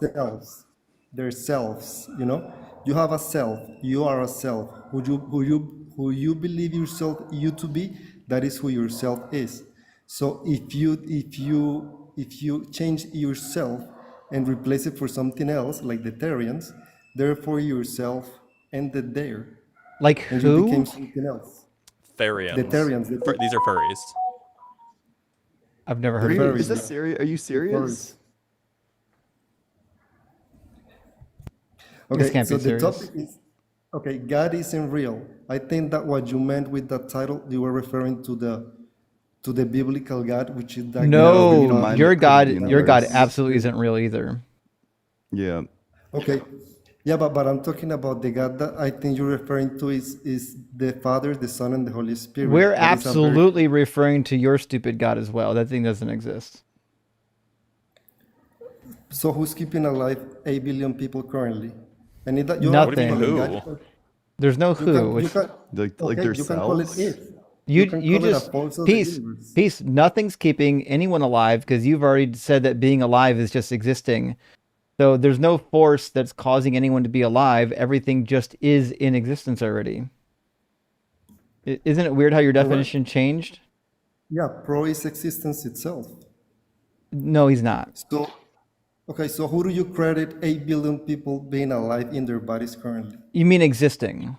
Their selves. You have a self. You are a self. Who you believe you to be, that is who yourself is. So if you change yourself and replace it for something else, like the Therians, therefore yourself ended there. Like and who? You became something else. Therians. The Therians. These are furries. I've never heard of Is this serious? Are you serious? Okay, This can't so be the serious. topic is, okay, God isn't real. I think that what you meant with that title, you were referring to the biblical God, which is that No, God. your God absolutely isn't real either. Yeah. Okay. Yeah, but I'm talking about the God that I think you're referring to is the Father, the Son, and the Holy Spirit. We're That is a very- absolutely referring to your stupid God as well. That thing doesn't exist. So who's keeping alive 8 billion people currently? And you Nothing. What do you mean, who? There's no You who. can, which, you can, Like okay, you can call it themselves? if. you can you call it a just force of the universe. peace. Nothing's keeping anyone alive because you've already said that being alive is just existing. So there's no force that's causing anyone to be alive. Everything just is in existence already. Isn't it weird how your definition changed? Yeah, pro is existence itself. No, he's not. So, okay, so who do you credit 8 billion people being alive in their bodies currently? You mean existing?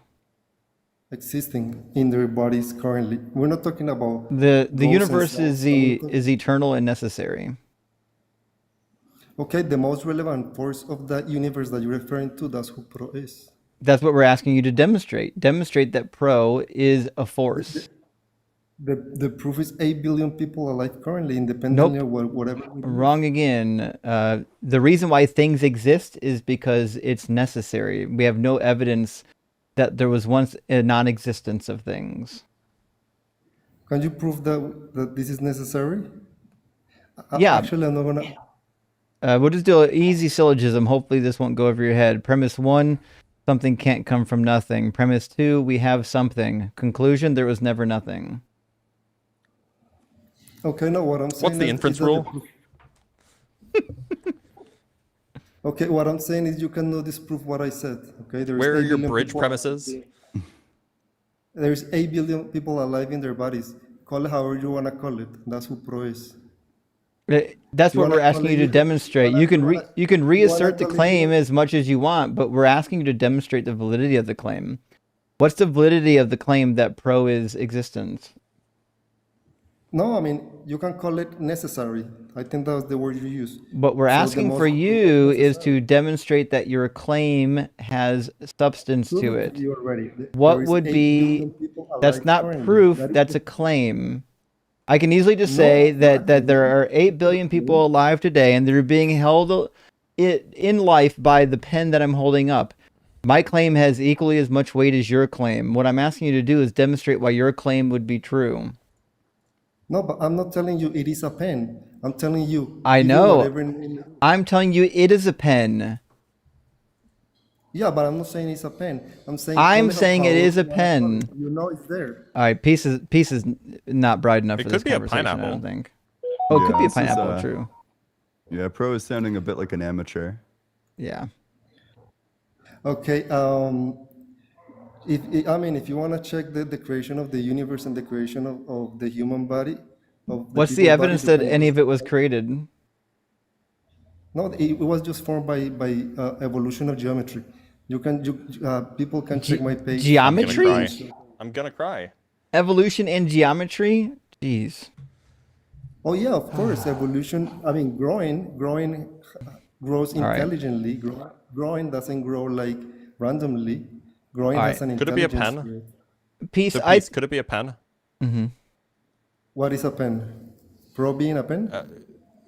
Existing in their bodies currently. We're not talking about The ghosts and universe cells. is eternal and necessary. Okay, the most relevant force of that universe that you're referring to, that's who pro is. That's what we're asking you to demonstrate. Demonstrate that pro is a force. The proof is 8 billion people alive currently, independently of whatever. Wrong again. The reason why things exist is because it's necessary. We have no evidence that there was once a non-existence of things. Can you prove that this is necessary? Yeah. Actually, I'm not gonna. We'll just do an easy syllogism. Hopefully this won't go over your head. Premise 1, something can't come from nothing. Premise 2, we have something. Conclusion, there was never nothing. Okay, no, what I'm saying What's the inference rule? Okay, what I'm saying is you cannot disprove what I said. Okay, there's Where are 8 your billion bridge people premises? There's 8 billion people alive in their bodies. Call it however you want to call it. That's who pro is. That's You what wanna we're call asking it you to you- demonstrate. You can wanna reassert the call it claim you- as much as you want, but we're asking you to demonstrate the validity of the claim. What's the validity of the claim that pro is existence? No, I mean, you can call it necessary. I think that's the word you use. What we're So the asking most for proof you is is necessary. to demonstrate that your claim has substance Prove to it it. to you already. There What is would 8 be... billion people That's alive not currently. proof, That is that's the- a claim. I can easily just No, say it's that not. there are 8 billion people alive today and they're being held in life by the pen that I'm holding up. My claim has equally as much weight as your claim. What I'm asking you to do is demonstrate why your claim would be true. No, but I'm not telling you it is a pen. I'm telling you. I give it know. whatever name it is. I'm telling you it is a pen. Yeah, but I'm not saying it's a pen. I'm saying I'm call it saying it however is a you wanna call pen. it. You know it's there. All right, peace is not bright enough It for could this be a conversation, I pineapple. don't think. Oh, it could be a this is, pineapple, true. Yeah, pro is sounding a bit like an amateur. Yeah. Okay. If you want to check the creation of the universe and the creation of the human body, of the What's the people's evidence bodies, you that can any just- of it was created? No, it was just formed by evolution of geometry. People can check my page. Geometry? I'm gonna cry. Evolution and geometry? Jeez. Oh yeah, of course, evolution. I mean, growing grows All right. intelligently. Growing doesn't grow like randomly. Growing All has right. an Could it be a intelligence. pen? to it. Peace, So peace, could it be a pen? Mm-hmm. What is a pen? Pro being a pen?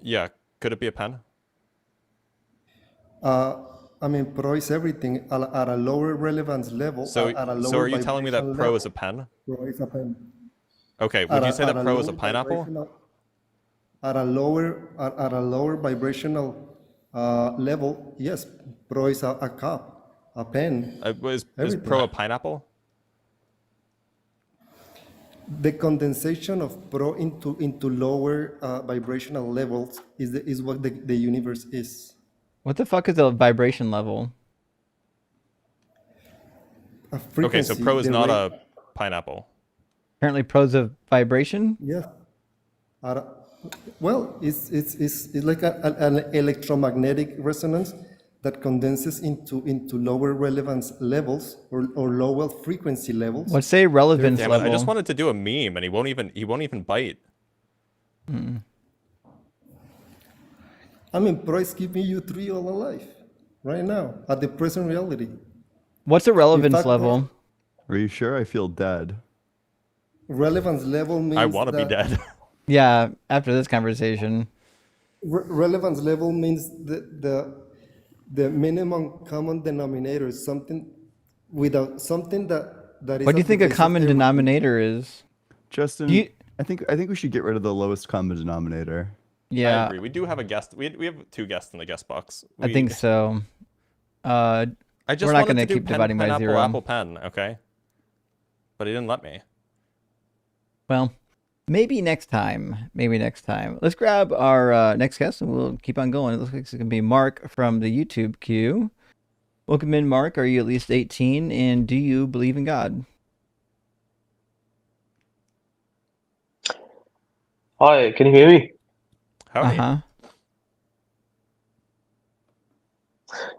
Yeah, could it be a pen? Pro is everything at a lower relevance level. So, at a lower so are you telling me that vibration pro level, is a pen? Pro is a pen. Okay, would you say that pro is a lower pineapple? vibrational- At a lower vibrational level, yes, pro is a cup, a pen. Is everything. pro a pineapple? The condensation of pro into lower vibrational levels is what the universe is. What the fuck is a vibration level? A Okay, frequency. so pro is the not rate- a pineapple. Apparently pro's a vibration? Yeah. Well, it's like an electromagnetic resonance that condenses into lower relevance levels or lower frequency levels. Let's say relevance Damn it, level. I just wanted to do a meme and he won't even bite. Pro is keeping you three all alive right now at the present reality. What's a relevance fact, level? Are you sure? I feel dead. Relevance level means I want to be dead. Yeah, after this conversation. Relevance level means the minimum common denominator is something without something that is. What do you at think the a base of common everything. denominator is? Justin, I think we should get rid of the lowest common denominator. Yeah. I agree. We do have a guest. We have 2 guests in the guest box. I think so. I just we're not wanted going to to do keep pen, dividing by pineapple, 0. apple, pen, okay? But he didn't let me. Well, maybe next time. Maybe next time. Let's grab our next guest and we'll keep on going. It looks like it's going to be Mark from the YouTube queue. Welcome in, Mark. Are you at least 18? And do you believe in God? Hi, can you hear me? Howdy. Uh-huh.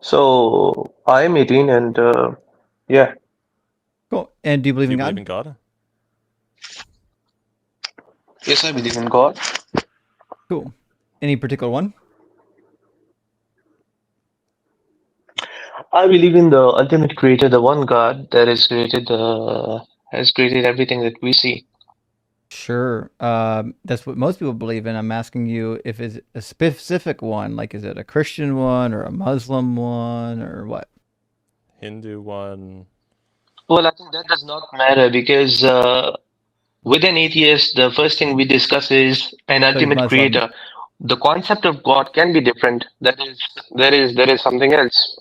So I'm 18 and yeah. Cool. And do you believe Do you in God? believe in God? Yes, I believe in God. Cool. Any particular one? I believe in the ultimate creator, the one God that has created everything that we see. Sure. That's what most people believe in. I'm asking you if it's a specific one, like is it a Christian one or a Muslim one or what? Hindu one. Well, I think that does not matter because with an atheist, the first thing we discuss is an ultimate Muslim. creator. the concept of God can be different. There is something else.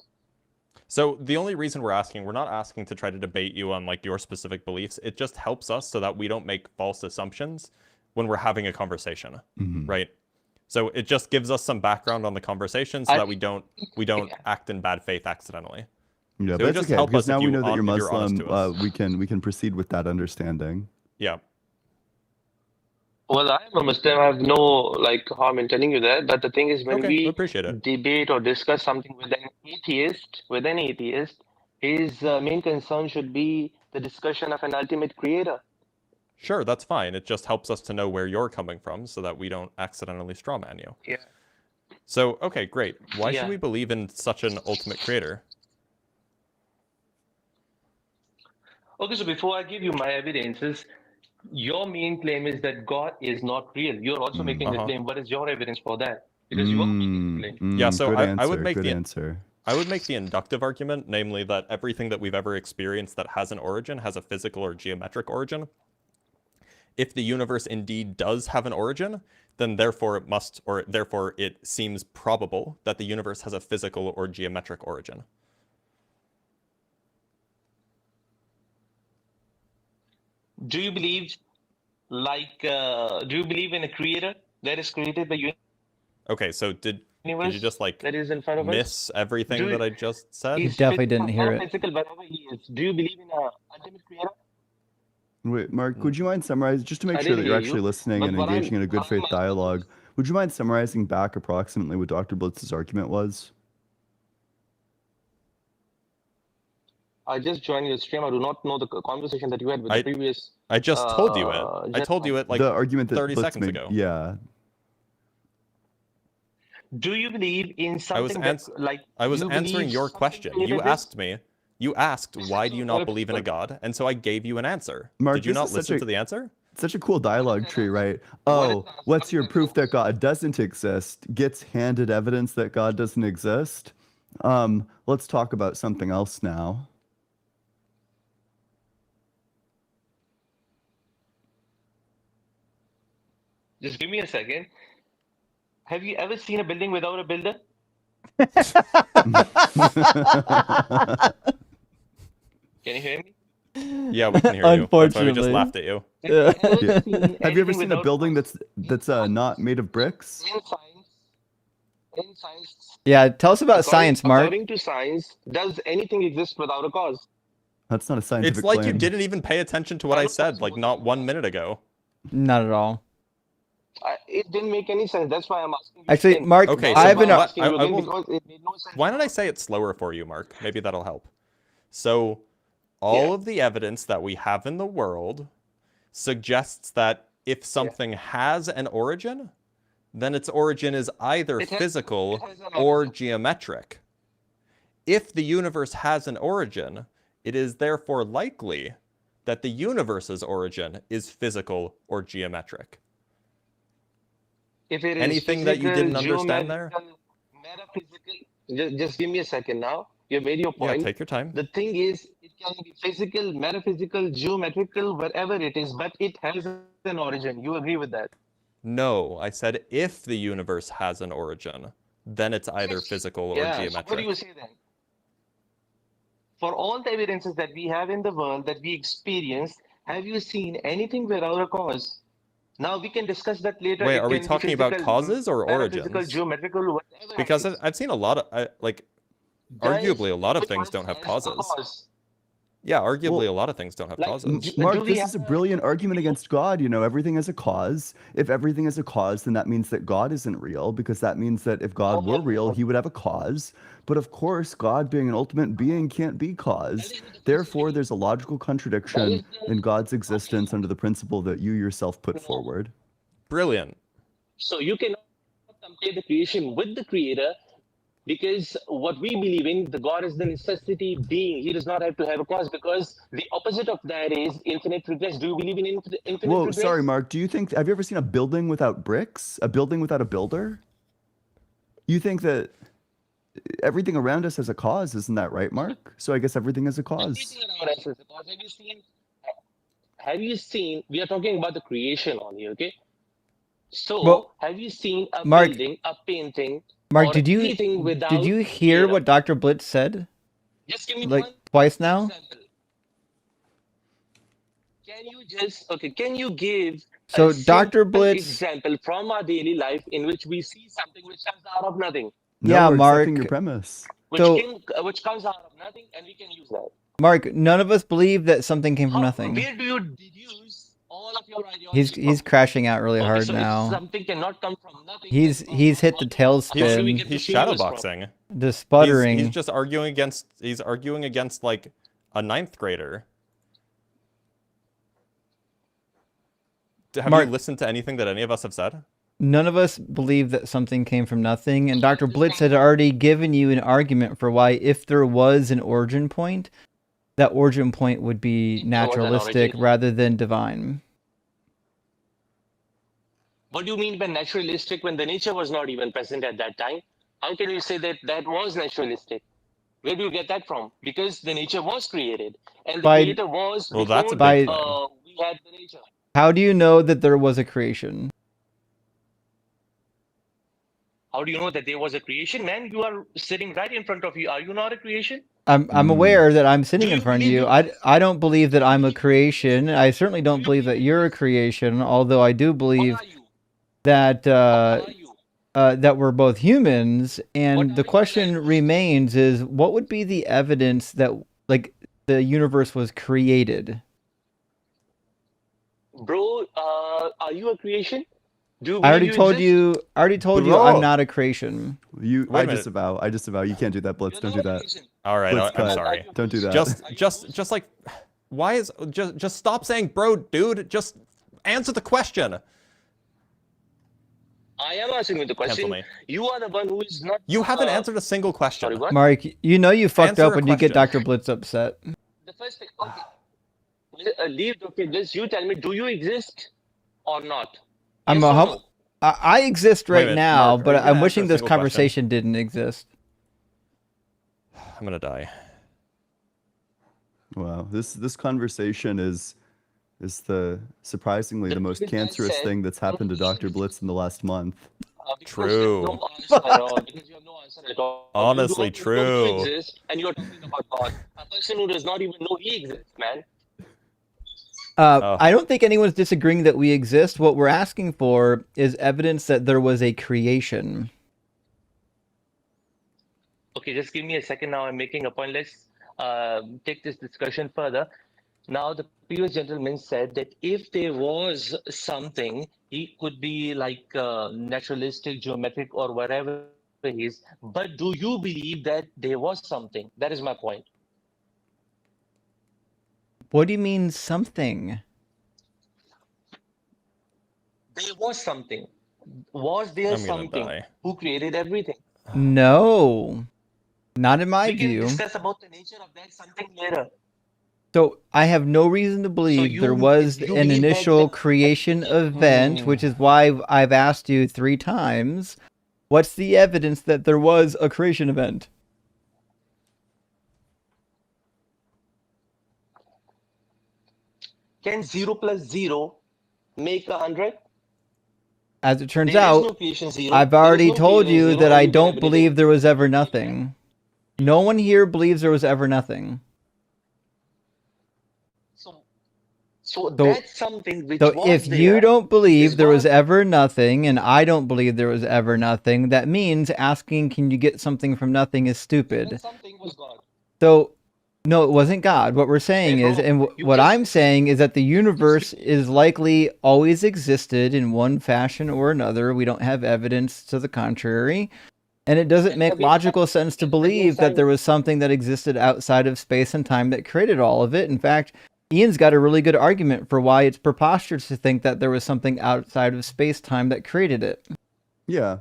So the only reason we're not asking to try to debate you on like your specific beliefs. It just helps us so that we don't make false assumptions when we're having a conversation, right? So it just gives us some background on the conversation so that we don't act in bad faith accidentally. Yeah, So but it it's just okay help because us now if we know that you're if you're honest Muslim. to us. We can proceed with that understanding. Yeah. Well, I am a Muslim. I have no like harm in telling you that. But the thing is, when Okay, we appreciate it. debate or discuss something with an atheist, his main concern should be the discussion of an ultimate creator. Sure, that's fine. It just helps us to know where you're coming from so that we don't accidentally strawman you. Yeah. So, okay, great. Why should Yeah. we believe in such an ultimate creator? Okay, so before I give you my evidences, your main claim is that God is not real. You're also making the claim. What is your evidence for that? Because you are making the claim. Yeah, so Good I would answer. make Good the answer. I would make the inductive argument, namely that everything that we've ever experienced that has an origin has a physical or geometric origin. If the universe indeed does have an origin, then therefore it seems probable that the universe has a physical or geometric origin. Do you believe in a creator that is created the universe? Okay, so did you just like that is in front of miss everything that I just said? He definitely didn't hear it. Physical, whatever he is. Do you believe in a ultimate creator? Wait, Mark, would you mind summarizing, just to make I sure that didn't you're hear actually you, listening but and what engaging in a good what faith dialogue, would you mind summarizing back approximately what Dr. Blitz's argument was? I just joined your stream. I do not know the conversation that you had with the previous. I just told you it. I told you it like the argument that 30 Blitz seconds made, ago. Yeah. Do you believe in something I was answering your question. You asked me. You asked, why do you not believe in a God? And so I gave you an answer. Mark, Did you this not is listen to the answer? Such a cool dialogue tree, right? Oh, what's your proof that God doesn't exist? Gets handed evidence that God doesn't exist. Let's talk about something else now. Just give me a second. Have you ever seen a building without a builder? Can you hear me? Yeah, we can hear you. That's why we just laughed at you. Yeah. Have you ever seen a building that's not made of bricks? In science, Yeah, tell us about science, Mark. according to science, does anything exist without a cause? That's not a scientific It's like claim. you didn't even pay attention to what I said, like not 1 minute ago. Not at all. It didn't make any sense. That's why I'm asking you. Actually, again. Mark, Okay, I have an. because it made no sense. Why don't I say it slower for you, Mark? Maybe that'll help. So, all of the evidence that we have in the world suggests that if something has an origin, then its origin is either physical or geometric. If the universe has an origin, it is therefore likely that the universe's origin is physical or geometric. If it is Anything that you didn't understand there? Metaphysical, just give me a second now. You made your point. Yeah, take your time. The thing is, it can be physical, metaphysical, geometrical, whatever it is, but it has an origin. You agree with that? No, I said if the universe has an origin, then it's either physical or So geometric. what do you say then? For all the evidences that we have in the world that we experience, have you seen anything without a cause? Now we can discuss that later. Wait, It are we can be talking about physical, causes or metaphysical, origins? geometrical, whatever. Because I've seen a lot of, arguably a lot of things don't have causes. Yeah, arguably a lot of things don't have causes. Mark, this is a brilliant argument against God. You know, everything has a cause. If everything has a cause, then that means that God isn't real, because that means that if God were real, he would have a cause. But of course, God being an ultimate being can't be caused. Therefore, there's a logical contradiction in God's existence under the principle that you yourself put forward. Brilliant. So you cannot compare the creation with the creator, because what we believe in, the God is the necessity being. He does not have to have a cause, because the opposite of that is infinite regress. Do you believe in infinite Whoa, regress? sorry, Mark. Have you ever seen a building without bricks? A building without a builder? You think that everything around us has a cause, isn't that right, Mark? So I guess everything has a cause. Have you seen, we are talking about the creation only, okay? So, Well, have you seen a Mark, building, a painting, Mark, or anything without did you a hear creator? what Dr. Blitz said? Just give me Like one twice now? example. Can you give a So Dr. simple Blitz, example from our daily life in which we see something which comes out of nothing, No, yeah, we're accepting your Mark. premise. So which comes out of nothing, and we can use that? Mark, none of us believe that something came from nothing. Where do you deduce all of your ideology He's crashing out really Okay, hard so if now. something cannot come from nothing, He's hit the how do we tailspin. get the He's universe from? shadowboxing. The sputtering. He's just arguing against like a 9th grader. Have Mark, you listened to anything that any of us have said? None of us believe that something came from nothing, and Dr. Blitz had already given you an argument for why, if there was an origin point, that origin point would be naturalistic rather than divine. What do you mean by naturalistic when the nature was not even present at that time? How can you say that that was naturalistic? Where do you get that from? Because the nature was created, and the creator was Well, before that's a big claim. we had the nature. How do you know that there was a creation? How do you know that there was a creation, man? You are sitting right in front of you. Are you not a creation? I'm aware that I'm sitting in front of you. I don't believe that I'm a creation. I certainly don't believe that you're a creation, although I do believe that that we're both humans. And the question remains is, what would be the evidence that like the universe was created? Bro, are you a creation? I already told you I'm not a creation. I disavow. You can't do that, Blitz. Don't do that. All right, Blitz, I'm cut. sorry. Don't do that. Just like, why is just stop saying bro, dude. Just answer the question. I am answering you the question. Me. You are the one who is not. You haven't answered a single question. Sorry, what? Mark, you know you fucked Answer up a when you get question. Dr. Blitz upset. The first thing, okay. Leave Dr. Blitz. You tell me, do you exist or not? I exist right minute, now, Mark, but are you gonna I'm answer wishing a this single conversation didn't exist. I'm gonna die. Wow, this conversation is surprisingly the most cancerous thing that's happened to Dr. Blitz in the last month. True. No answer at all, because you have no answer at all. Honestly, you true. exist, and you're talking about God. A person who does not even know he exists, man. I don't think anyone's disagreeing that we exist. What we're asking for is evidence that there was a creation. Okay, just give me a second now. I'm making a point. Let's take this discussion further. Now, the previous gentleman said that if there was something, he could be like naturalistic, geometric, or whatever it is. But do you believe that there was something? That is my point. What do you mean something? There was something. Was there something who created everything? No, not in my We view. can discuss about the nature of that something later. So I have no reason to believe there was an initial creation event, which is why I've asked you 3 times, what's the evidence that there was a creation event? Can 0 plus 0 make 100? As it turns There is out, no creation zero. I've There is already no told creation you zero, that and I you can don't have believe there was ever nothing. No one here believes there was ever nothing. So that's something which So was if there. you don't believe there was ever nothing, and I don't believe there was ever nothing, that means asking, can you get something from nothing is stupid. That something was God. So, no, it wasn't God. What we're saying is, and what I'm saying is that the universe is likely always existed in one fashion or another. We don't have evidence to the contrary. And it doesn't make logical sense to believe that there was something that existed outside of space and time that created all of it. In fact, Ian's got a really good argument for why it's preposterous to think that there was something outside of space-time that created it. Yeah.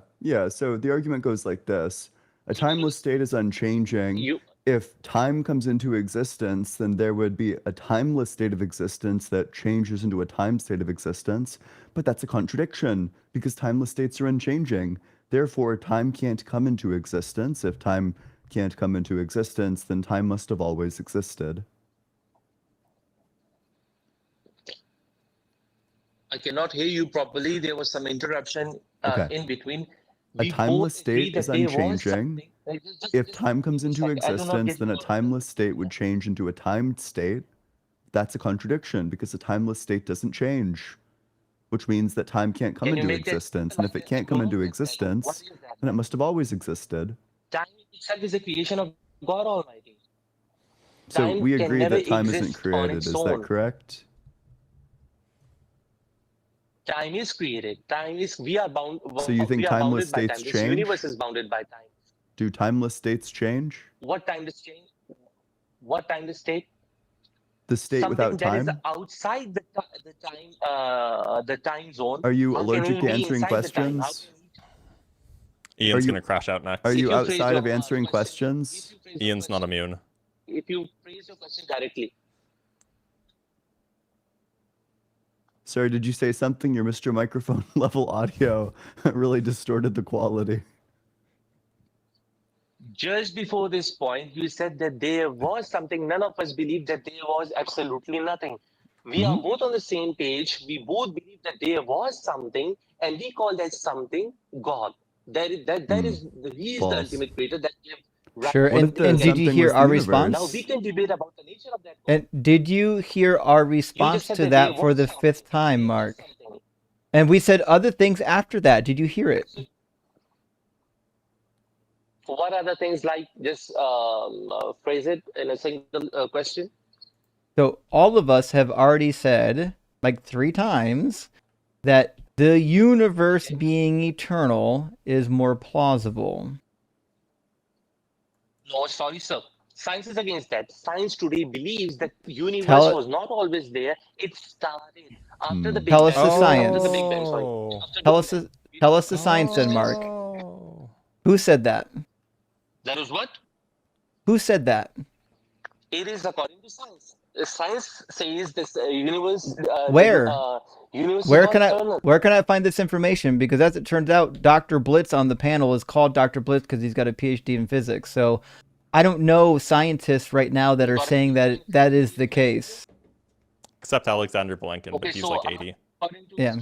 So the argument goes like this. A timeless state is unchanging. If time comes into existence, then there would be a timeless state of existence that changes into a time state of existence. But that's a contradiction, because timeless states are unchanging. Therefore, time can't come into existence. If time can't come into existence, then time must have always existed. I cannot hear you properly. There was some interruption Okay. in between. A We timeless both agree state is that there was unchanging. something. If time comes into I do not existence, get then a timeless state would change into a timed state. That's a contradiction because a timeless state doesn't change, which means that time can't come Can you into make that existence. And if it can't come into existence, then it must have always existed. time itself is a creation of God Almighty. So Time we can agree never that time isn't exist on created. its Is that own. correct? Time is created. Time is we are So you think we are timeless bounded by states time. This change? universe is bounded by time. Do timeless states change? What time does change? What time does state? The state Something without that is time? outside the time zone. Are you How can allergic we to be answering inside the time? How questions? Ian's you- going to crash out next. Are If you you phrase outside your of answering questions? Ian's not immune. if you phrase your question correctly? Sorry, did you say something? Your Mr. Microphone level audio really distorted the quality. Just before this point, you said that there was something. None of us believed that there was absolutely nothing. We are both on the same page. We both believe that there was something, and we call that something God. He is the False. ultimate creator that gave Sure. And did you hear our response? Now we can debate about the nature of that. And did you hear our response said to that that there for was the fifth time, Mark? And we said other things after that. Did you hear it? What other things like just phrase it in a single question? So all of us have already said, like 3 times, that the universe being eternal is more plausible. No, sorry, sir. Science is against that. Science today believes that the universe was not always there. It started after the Big Tell Bang. us the science. After the Big Bang, sorry. Tell us the science then, Mark. Who said that? That was what? Who said that? It is according to science. Science says this universe. Where? Universe Where is can not I eternal. where can I find this information? Because as it turns out, Dr. Blitz on the panel is called Dr. Blitz because he's got a PhD in physics. So I don't know scientists right now that are saying that that is the case. Except Alexander Blanken, but Okay, he's so like 80. according to Yeah.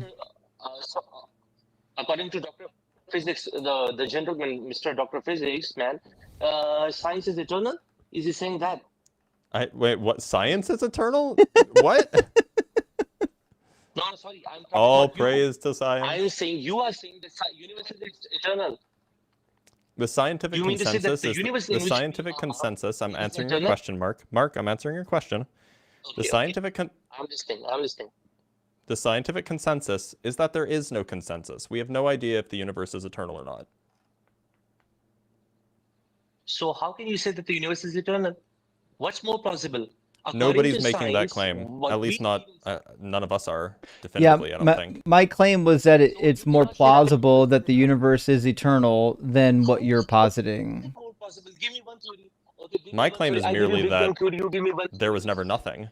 according to Dr. Physics, the gentleman, Mr. Dr. Physics, man, science is eternal? Is he saying that? Wait, what? Science is eternal? What? No, sorry, I'm talking All about praise to you. science. I'm saying you are saying the universe is eternal. The scientific You mean to say that consensus the is universe the in which scientific consensus. I'm answering your eternal? question, Mark. Mark, I'm answering your question. The scientific I'm listening. I'm listening. the scientific consensus is that there is no consensus. We have no idea if the universe is eternal or not. So how can you say that the universe is eternal? What's more plausible? According Nobody's to making that science, claim. what At least we not. None of us are definitively. I don't think. My claim was that it's more plausible that the universe is eternal than what you're positing. more possible. Give me one theory. Okay, give me My one claim theory. is I give you merely Big that Bang theory. You give me one. there was never nothing.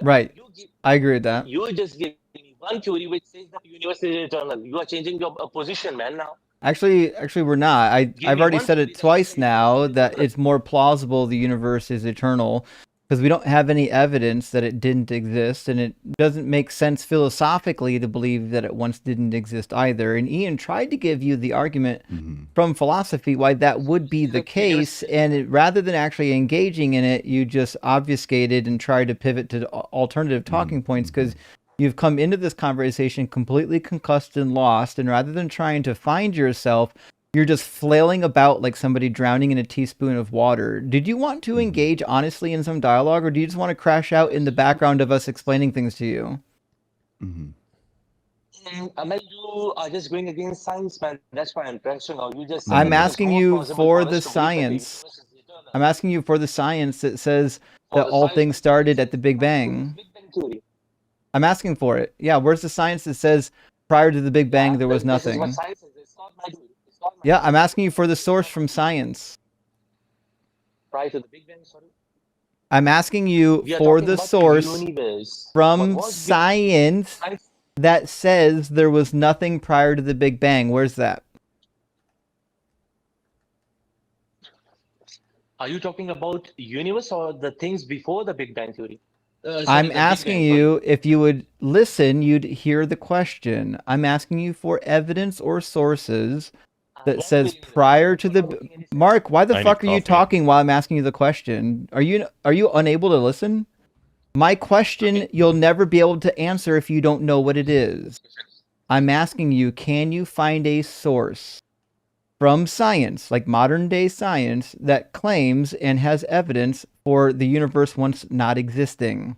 Right. I agree with that. You just give me one theory which says that the universe is eternal. You are changing your position, man. Now. Actually, we're not. I've me already one said it twice now that it's more plausible the universe is eternal because we don't have any evidence that it didn't exist, and it doesn't make sense philosophically to believe that it once didn't exist either. And Ian tried to give you the argument from philosophy why that would be the case, and rather than actually engaging in it, you just obfuscated and tried to pivot to alternative talking points because you've come into this conversation completely concussed and lost, and rather than trying to find yourself, you're just flailing about like somebody drowning in a teaspoon of water. Did you want to engage honestly in some dialogue, or do you just want to crash out in the background of us explaining things to you? Amal, you are just going against science, man. That's why I'm crashing out. You just said I'm that it is asking more you plausible for us the to believe that the science. universe is eternal. I'm asking you for the science that says For that the all science things started at the Big Bang. Big Bang theory. I'm asking for it. Yeah, where's the science that says prior to the Big Bang there was This is nothing? what science is. It's not my theory. It's not my Yeah, I'm asking you for the source from science. prior to the Big Bang. Sorry. I'm asking you We are for talking the about source universe. from What was science that says there was nothing prior to the Big Bang. Where's that? Are you talking about universe or the things before the Big Bang theory? I'm asking you if you would listen, you'd hear the question. I'm asking you for evidence or sources that says prior to the Mark, why the I fuck need are you coffee. talking while I'm asking you the question? Are you unable to listen? My question you'll never be able to answer if you don't know what it is. I'm asking you, can you find a source from science, like modern day science, that claims and has evidence for the universe once not existing?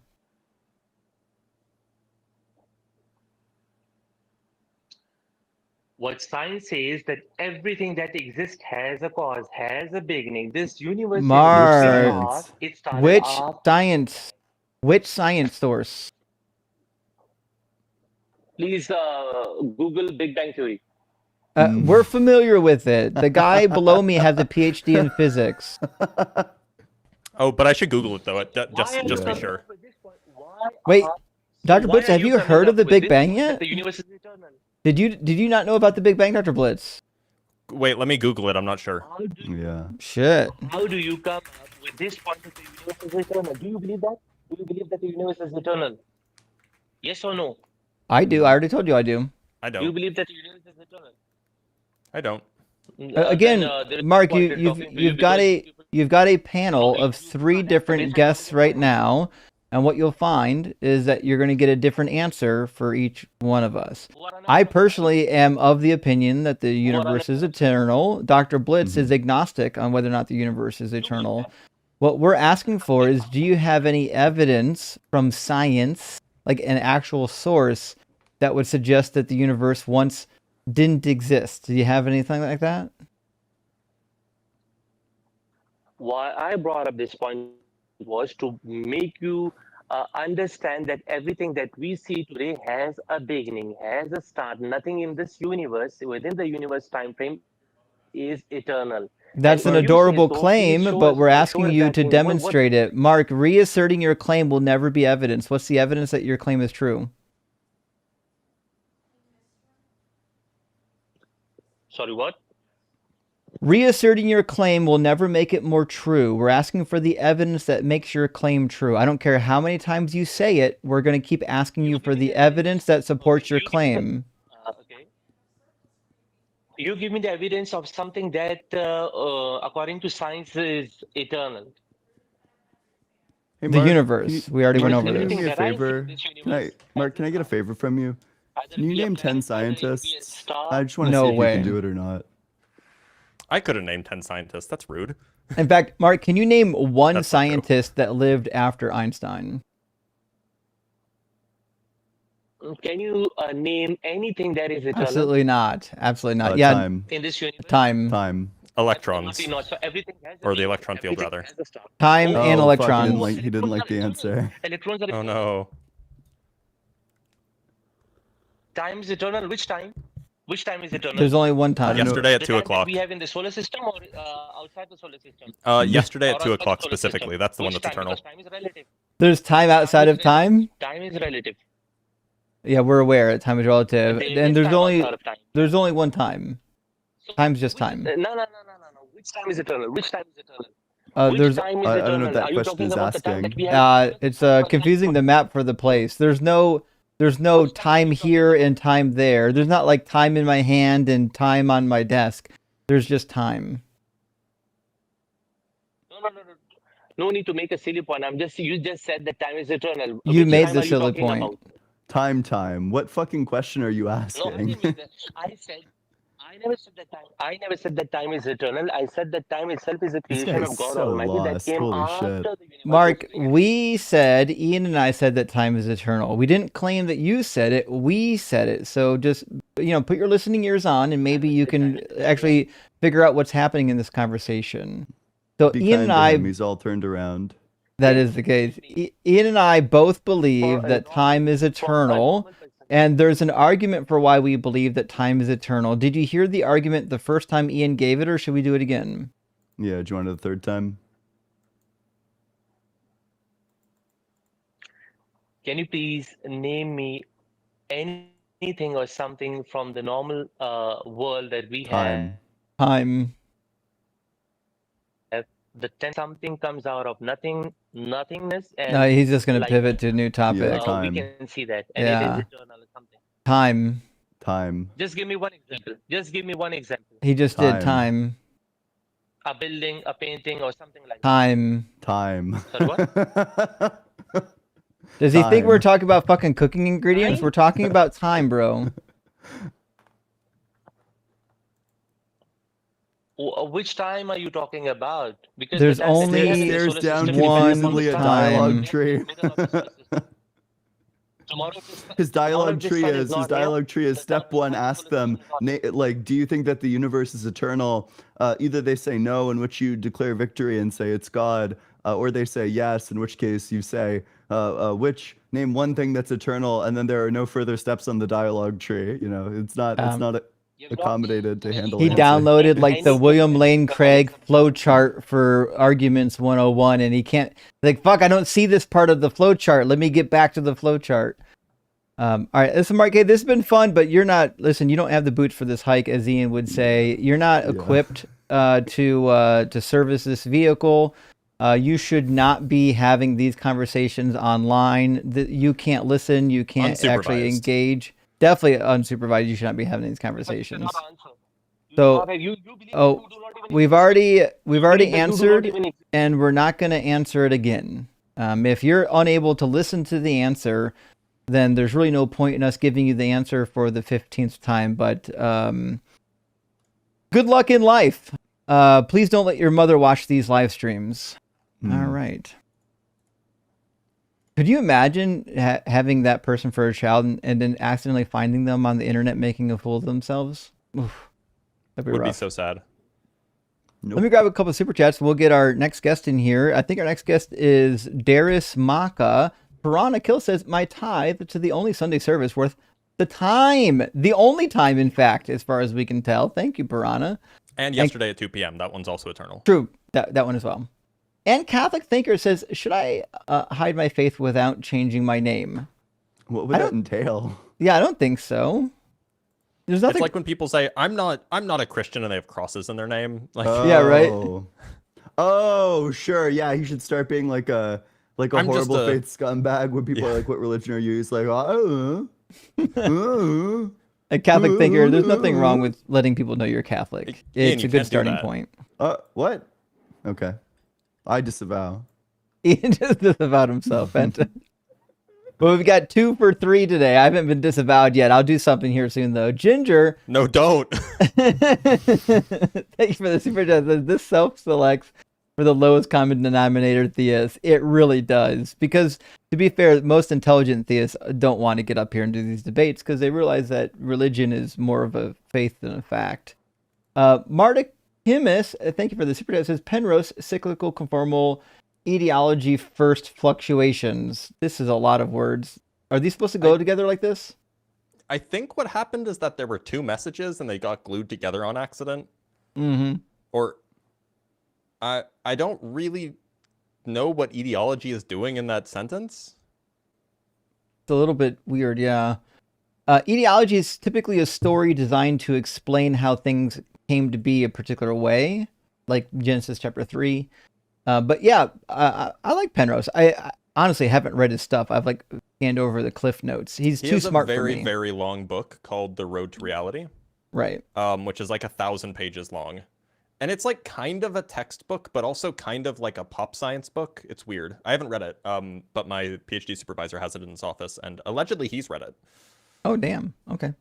What science says that everything that exists has a cause, has a beginning. This universe is Mark, it started which off. science? Which science source? Please Google Big Bang Theory. We're familiar with it. The guy below me has a PhD in physics. Oh, but I should Google it though, just to be Yeah. sure. Wait, Dr. Why Blitz, are have you you coming heard of up the with Big this Bang point that yet? the universe is eternal? Did you not know about the Big Bang, Dr. Blitz? Wait, let me Google it. I'm not sure. Yeah. Shit. How do you come up with this point that the universe is eternal? Do you believe that? Do you believe that the universe is eternal? Yes or no? I do. I already told you I do. I Do you don't. believe that the universe is eternal? I don't. Again, there is no Mark, point in talking to you you've got because a panel of 3 different guests right now, and what you'll find is that you're going to get a different answer for each one of us. I personally am of the opinion that the universe is eternal. Dr. Blitz is agnostic on whether or not the universe is eternal. What we're asking for is, do you have any evidence from science, like an actual source, that would suggest that the universe once didn't exist? Do you have anything like that? why I brought up this point was to make you understand that everything that we see today has a beginning, has a start. Nothing in this universe, within the universe time frame, is eternal. That's an And you say adorable so. Please claim, show but us, we're show asking us you that to thing. What demonstrate it. Mark, reasserting your claim will never be evidence. What's the evidence that your claim is true? Sorry, what? Reasserting your claim will never make it more true. We're asking for the evidence that makes your claim true. I don't care how many times you say it, we're going to keep asking you for the evidence that supports your claim. Okay. You give me the evidence of something that, according to science, is eternal. Hey, The Mark, universe. We already went Mark, over can you do this. me a favor? Mark, can I get a favor from you? Can you name 10 scientists? I just want to see No if you way. can do it or not. I could have named 10 scientists. That's rude. In fact, Mark, can you name one That's not true. scientist that lived after Einstein? Can you name anything that is eternal? Absolutely not. Absolutely not. Yeah. Time. In this universe? Time. Electrons. Absolutely not. So everything has a Or the beginning, electron field, everything rather. has a start. Time Oh, and fuck, electrons. he didn't like the answer. Electrons are Oh eternal. no. Time is eternal. Which time? Which time is eternal? There's only one time. Yesterday at The 2 time o'clock. that we have in the solar system or outside the solar system? Yesterday Or at 2 outside o'clock the solar system? specifically. That's the one Which that's time? eternal. Because time is relative. There's time outside of time? Time is relative. Yeah, we're aware that time is relative. There And is time outside of time. there's only one time. Time's just time. No. Which time is eternal? Which time is eternal? Which There's time is I eternal? don't know what that Are you question talking is about the time that asking. we have? it's confusing the map for the place. There's no time here and time there. There's not like time in my hand and time on my desk. There's just time. No need to make a silly point. You just said that time is eternal. You Which made time the are you silly talking point. about? Time. What fucking question are you No, I asking? didn't make that. I never said that time. I never said that time is eternal. I said that time itself is a This creation guy's of God so Almighty that lost. came Holy after shit. the universe. Mark, Ian and I said that time is eternal. We didn't claim that you said it. We said it. So just, put your listening ears on and maybe you can actually figure out what's happening in this conversation. So Be Ian kind and to I, him. He's all turned around. that is the case. Ian and I both believe that time is eternal. And there's an argument for why we believe that time is eternal. Did you hear the argument the first time Ian gave it, or should we do it again? Yeah, do you want it the third time? Can you please name me anything or something from the normal world that we have Time. the 10 something comes out of nothingness, No, and he's just gonna like pivot to a new topic. Yeah, we time. can see that, and it is Yeah, eternal or something. time. Time. Just give me one example. Just give me one example. He just did Time. time. A building, a painting, or something like that. Time. Time. Sorry, what? Does he think we're Time. talking about fucking cooking ingredients? Time? We're talking about time, bro. Which time are you talking about? Because There's the time that we have in the only Stares solar down system depends upon the confusedly at sun. dialogue one. We are in tree. the middle of the solar system. Tomorrow, His dialogue tree sun is is not here. step one. Ask them, like, do you think that the universe is eternal? Either they say no, in which you declare victory and say it's God, or they say yes, in which case you say, name one thing that's eternal, and then there are no further steps on the dialogue tree. You know, it's not accommodated to handle. He answer. downloaded like the Any William question Lane come Craig flowchart for arguments 101, and he can't, like, fuck, I don't see this part of the flowchart. Let me get back to the flowchart. All right, listen, Mark, hey, this has been fun, but you're not, listen, you don't have the boots for this hike, as Ian would say. You're not equipped to service this vehicle. You should not be having these conversations online. You can't listen. You can't actually Unsupervised. engage. Definitely unsupervised. You should not be having these conversations. cannot answer. So, You believe oh, that you do not even we've already believe that you do not answered, even exist. and we're not going to answer it again. If you're unable to listen to the answer, then there's really no point in us giving you the answer for the 15th time. But good luck in life. Please don't let your mother watch these live streams. All right. Could you imagine having that person for a child and then accidentally finding them on the internet making a fool of themselves? Oof, that'd be Would be rough. so sad. Let me grab a couple of super chats and we'll get our next guest in here. I think our next guest is Darius Maka. Piranha Kill says, my tithe to the only Sunday service worth the time. The only time, in fact, as far as we can tell. Thank you, Piranha. And yesterday at 2 p.m. That one's also eternal. True. That one as well. And Catholic Thinker says, should I hide my faith without changing my name? What would that entail? Yeah, I don't think so. There's nothing. It's like when people say, I'm not a Christian, and they have crosses in their name. Like, yeah, right. Oh, sure. Yeah, he should start being like a I'm just horrible faith scumbag when people are like, what religion are you? He's like, A Catholic Thinker, there's nothing wrong with letting people know you're Catholic. It's a good starting point. What? Okay. I disavow. Ian just disavowed himself. Well, we've got 2 for 3 today. I haven't been disavowed yet. I'll do something here soon, though. Ginger. No, don't. Thank you for the super chat. This self-selects for the lowest common denominator theists. It really does. Because, to be fair, most intelligent theists don't want to get up here and do these debates because they realize that religion is more of a faith than a fact. Marta Himis, thank you for the super chat, says Penrose, cyclical conformal etiology first fluctuations. This is a lot of words. Are these supposed to go together like this? I think what happened is that there were 2 messages and they got glued together on accident. Mm-hmm. Or I don't really know what etiology is doing in that sentence. It's a little bit weird, yeah. Etiology is typically a story designed to explain how things came to be a particular way, like Genesis chapter 3. But yeah, I like Penrose. I honestly haven't read his stuff. I've like scanned over the cliff notes. He's too smart for me. He has a very, very long book called The Road to Reality. Right. Which is like 1,000 pages long. And it's like kind of a textbook, but also kind of like a pop science book. It's weird. I haven't read it, but my PhD supervisor has it in his office, and allegedly he's read it. Oh, damn. Okay.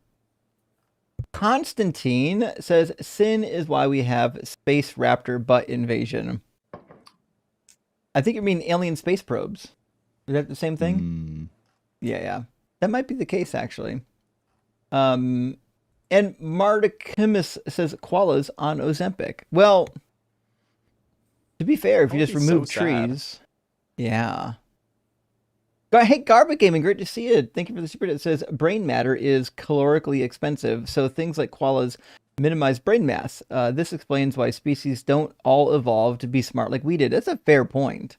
Constantine says, sin is why we have space raptor butt invasion. I think you mean alien space probes. Is that the same thing? Yeah. That might be the case, actually. And Mardikimus says, koalas on Ozempic. Well, to be fair, if you just remove trees. Yeah. Hey, Garbage Gaming, great to see you. Thank you for the super chat. It says, brain matter is calorically expensive, so things like koalas minimize brain mass. This explains why species don't all evolve to be smart like we did. That's a fair point.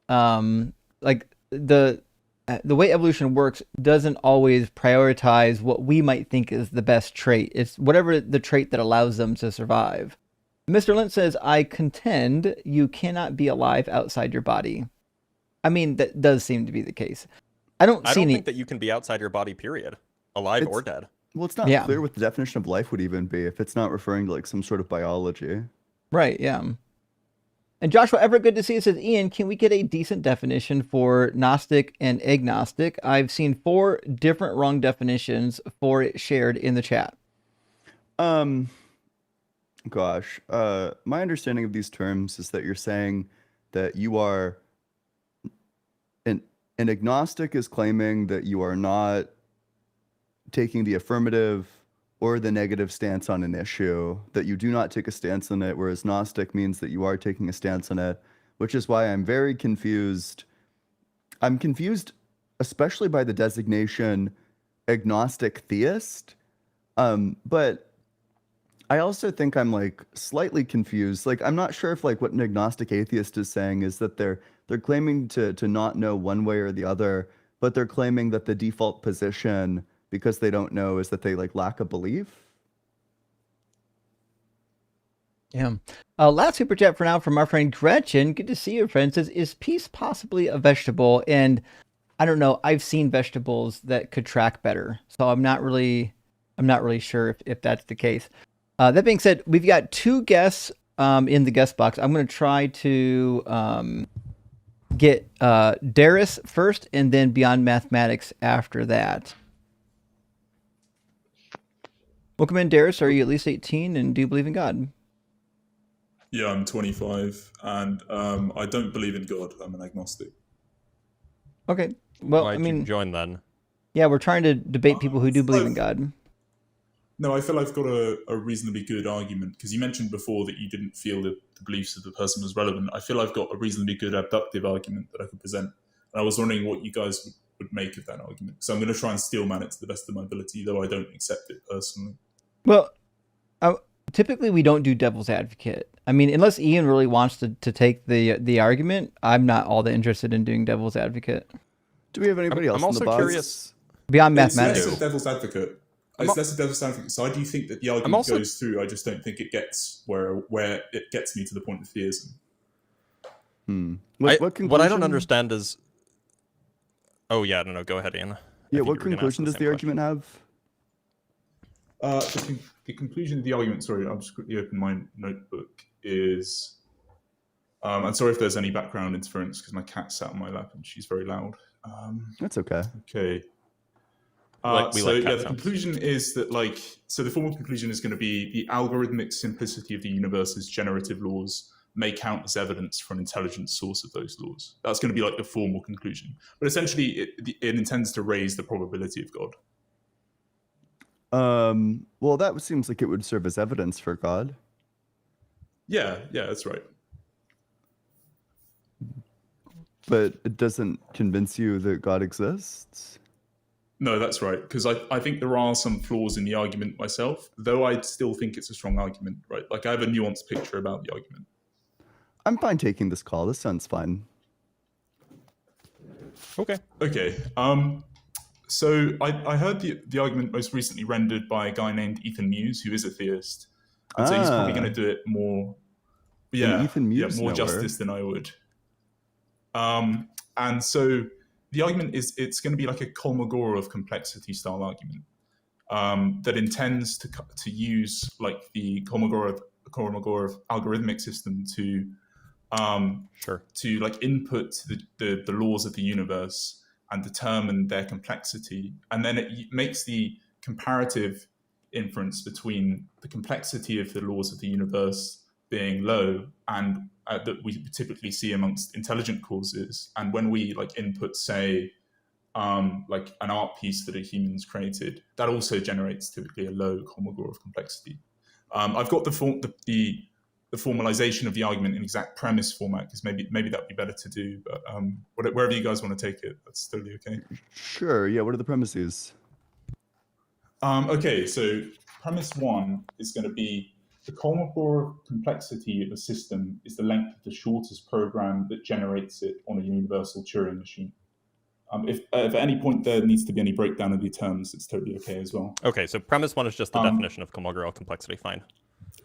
Like the way evolution works doesn't always prioritize what we might think is the best trait. It's whatever the trait that allows them to survive. Mr. Lynch says, I contend you cannot be alive outside your body. I mean, that does seem to be the case. I don't think that you can be outside your body, period. Alive or dead. Well, it's not clear what the definition of life would even be if it's not referring to like some sort of biology. Right, yeah. And Joshua Everett, good to see you, says, Ian, can we get a decent definition for Gnostic and agnostic? I've seen 4 different wrong definitions for it shared in the chat. Gosh, my understanding of these terms is that you're saying that you are an agnostic is claiming that you are not taking the affirmative or the negative stance on an issue, that you do not take a stance on it, whereas Gnostic means that you are taking a stance on it, which is why I'm very confused. I'm confused especially by the designation agnostic theist, but I also think I'm like slightly confused. Like, I'm not sure if like what an agnostic atheist is saying is that they're claiming to not know one way or the other, but they're claiming that the default position, because they don't know, is that they like lack a belief. Yeah. Last super chat for now from our friend Gretchen. Good to see you, friend. Says, is peace possibly a vegetable? And I don't know. I've seen vegetables that could track better, so I'm not really sure if that's the case. That being said, we've got 2 guests in the guest box. I'm going to try to get Darius first, and then Beyond Mathematics after that. Welcome in, Darius. Are you at least 18, and do you believe in God? Yeah, I'm 25, and I don't believe in God. I'm an agnostic. Okay. Well, Why'd I mean, you join then? Yeah, we're trying to debate people who do believe in God. No, I feel I've got a reasonably good argument, because you mentioned before that you didn't feel that the beliefs of the person was relevant. I feel I've got a reasonably good abductive argument that I could present. And I was wondering what you guys would make of that argument. So I'm going to try and steelman it to the best of my ability, though I don't accept it personally. Well, typically we don't do devil's advocate. I mean, unless Ian really wants to take the argument, I'm not all that interested in doing devil's advocate. Do we have anybody else? I'm also curious. Beyond Mathematics. It's less a devil's advocate. It's less a devil's advocate. So I do think that the argument goes through. I just don't think it gets where it gets me to the point of theism. What I don't understand is. Oh yeah, no, go ahead, Ian. Yeah, what conclusion does the argument have? The conclusion of the argument, sorry, I'll just quickly open my notebook, is... I'm sorry if there's any background interference, because my cat sat on my lap and she's very loud. That's okay. Okay. The conclusion is that, the formal conclusion is going to be the algorithmic simplicity of the universe's generative laws may count as evidence for an intelligent source of those laws. That's going to be the formal conclusion. But essentially, it intends to raise the probability of God. Well, that seems like it would serve as evidence for God. Yeah, that's right. But it doesn't convince you that God exists? No, that's right. Because I think there are some flaws in the argument myself, though I still think it's a strong argument, right? I have a nuanced picture about the argument. I'm fine taking this call. This sounds fine. Okay. So I heard the argument most recently rendered by a guy named Ethan Muse, who is a theist. And so he's probably going to do it more, more justice than I would. And so the argument is it's going to be like a Kolmogorov of complexity style argument that intends to use the Kolmogorov algorithmic system to input the laws of the universe and determine their complexity, and then it makes the comparative inference between the complexity of the laws of the universe being low and that we typically see amongst intelligent causes, and when we input, say, an art piece that a human's created, that also generates typically a low Kolmogorov complexity. I've got the formalization of the argument in exact premise format, because maybe that'd be better to do, but wherever you guys want to take it, that's totally okay. Sure, yeah, what are the premises? Okay, so premise 1 is going to be the Kolmogorov complexity of a system is the length of the shortest program that generates it on a universal Turing machine. If at any point there needs to be any breakdown of the terms, it's totally okay as well. Okay, so premise 1 is just the definition of Kolmogorov complexity, fine.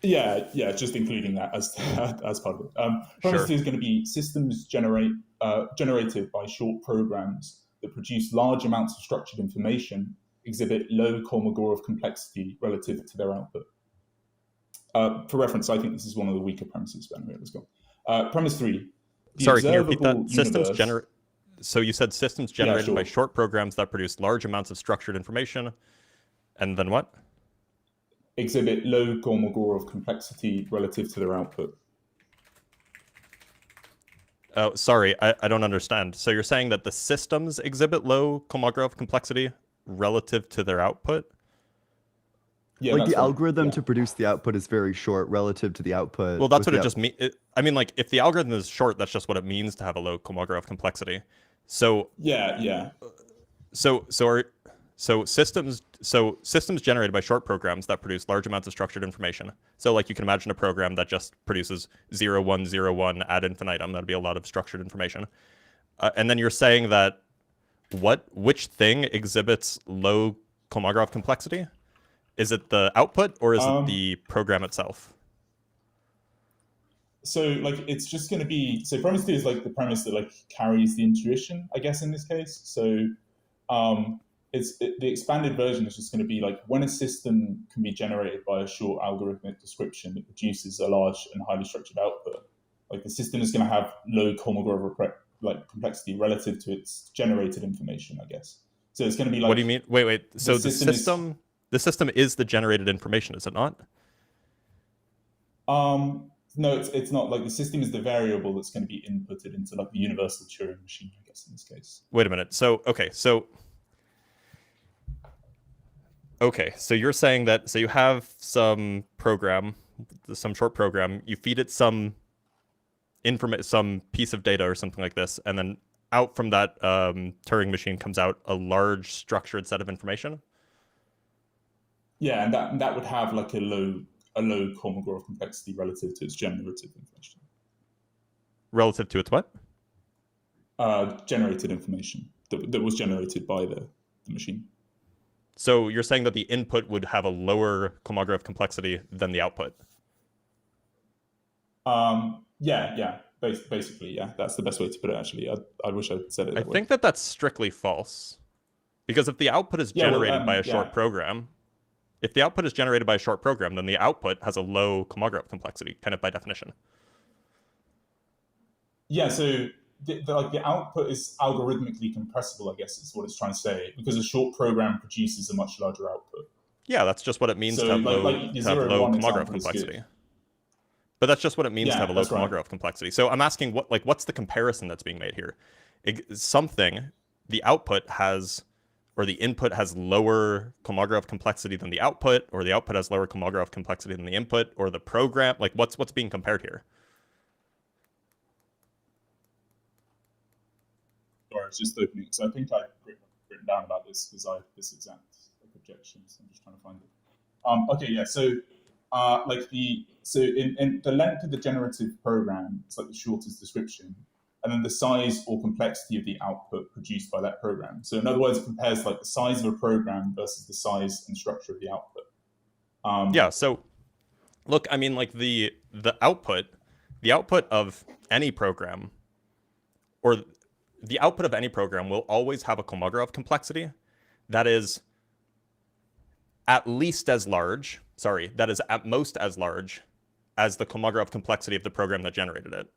Yeah, just including that as part of it. Premise 2 is going to be systems generated by short programs that produce large amounts of structured information, exhibit low Kolmogorov complexity relative to their output. For reference, I think this is one of the weaker premises, but anyway, let's go. Premise 3. Sorry, can you repeat that? So you said systems generated by short programs that produce large amounts of structured information, and then what? Exhibit low Kolmogorov complexity relative to their output. Oh, sorry, I don't understand. So you're saying that the systems exhibit low Kolmogorov complexity relative to their output? Yeah, like the algorithm to produce the output is very short relative to the output. Well, that's what it just means. I mean, like, if the algorithm is short, that's just what it means to have a low Kolmogorov complexity. So yeah. So systems generated by short programs that produce large amounts of structured information. So like you can imagine a program that just produces 0, 1, 0, 1 ad infinitum. That'd be a lot of structured information. And then you're saying that which thing exhibits low Kolmogorov complexity? Is it the output or is it the program itself? So like it's just going to be, so premise 2 is like the premise that like carries the intuition, I guess, in this case. So the expanded version is just going to be like when a system can be generated by a short algorithmic description that produces a large and highly structured output, like the system is going to have low Kolmogorov complexity relative to its generated information, I guess. So it's going to be like, what do you mean? Wait. So the system is the generated information, is it not? No, it's not. Like the system is the variable that's going to be inputted into like the universal Turing machine, I guess, in this case. Wait a minute. So you're saying that, so you have some program, some short program, you feed it some piece of data or something like this, and then out from that Turing machine comes out a large structured set of information? Yeah, and that would have like a low Kolmogorov complexity relative to its generated information. Relative to its what? Generated information that was generated by the machine. So you're saying that the input would have a lower Kolmogorov complexity than the output? Yeah. Basically, yeah. That's the best way to put it, actually. I wish I'd said it that way. I think that's strictly false. Because if the output is generated by a short program, then the output has a low Kolmogorov complexity, kind of by definition. Yeah, so the output is algorithmically compressible, I guess is what it's trying to say, because a short program produces a much larger output. Yeah, that's just what it means to have low Kolmogorov complexity. But that's just what it means to have a low Kolmogorov complexity. So I'm asking, what's the comparison that's being made here? The output has, or the input has lower Kolmogorov complexity than the output, or the output has lower Kolmogorov complexity than the input, or the program, like what's being compared here? Sorry, it's just opening. So I think I've written down about this because I have this exact objection. So I'm just trying to find it. Okay, yeah. So in the length of the generative program, it's like the shortest description, and then the size or complexity of the output produced by that program. So in other words, it compares like the size of a program versus the size and structure of the output. Yeah. So look, I mean, like the output of any program, or the output of any program will always have a Kolmogorov complexity that is at least as large, that is at most as large as the Kolmogorov complexity of the program that generated it.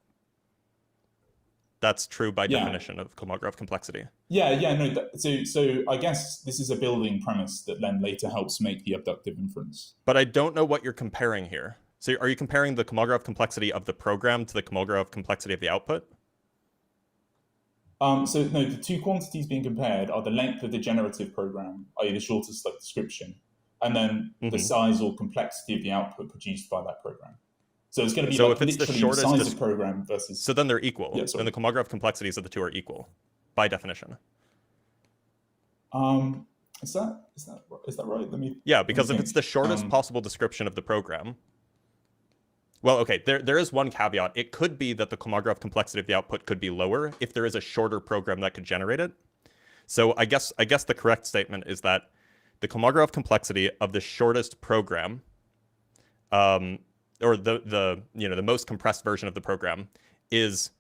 That's true by definition of Kolmogorov complexity. So I guess this is a building premise that then later helps make the abductive inference. But I don't know what you're comparing here. So are you comparing the Kolmogorov complexity of the program to the Kolmogorov complexity of the output? So no, the two quantities being compared are the length of the generative program, i.e. the shortest description, and then the size or complexity of the output produced by that program. So it's going to be if it's the shortest size of program versus. So then they're equal. Yeah, then the Kolmogorov complexities of the two are equal, by definition. Is that right? Yeah, because if it's the shortest possible description of the program. Well, okay, there is one caveat. It could be that the Kolmogorov complexity of the output could be lower if there is a shorter program that could generate it. So I guess the correct statement is that the Kolmogorov complexity of the shortest program or the most compressed version of the program is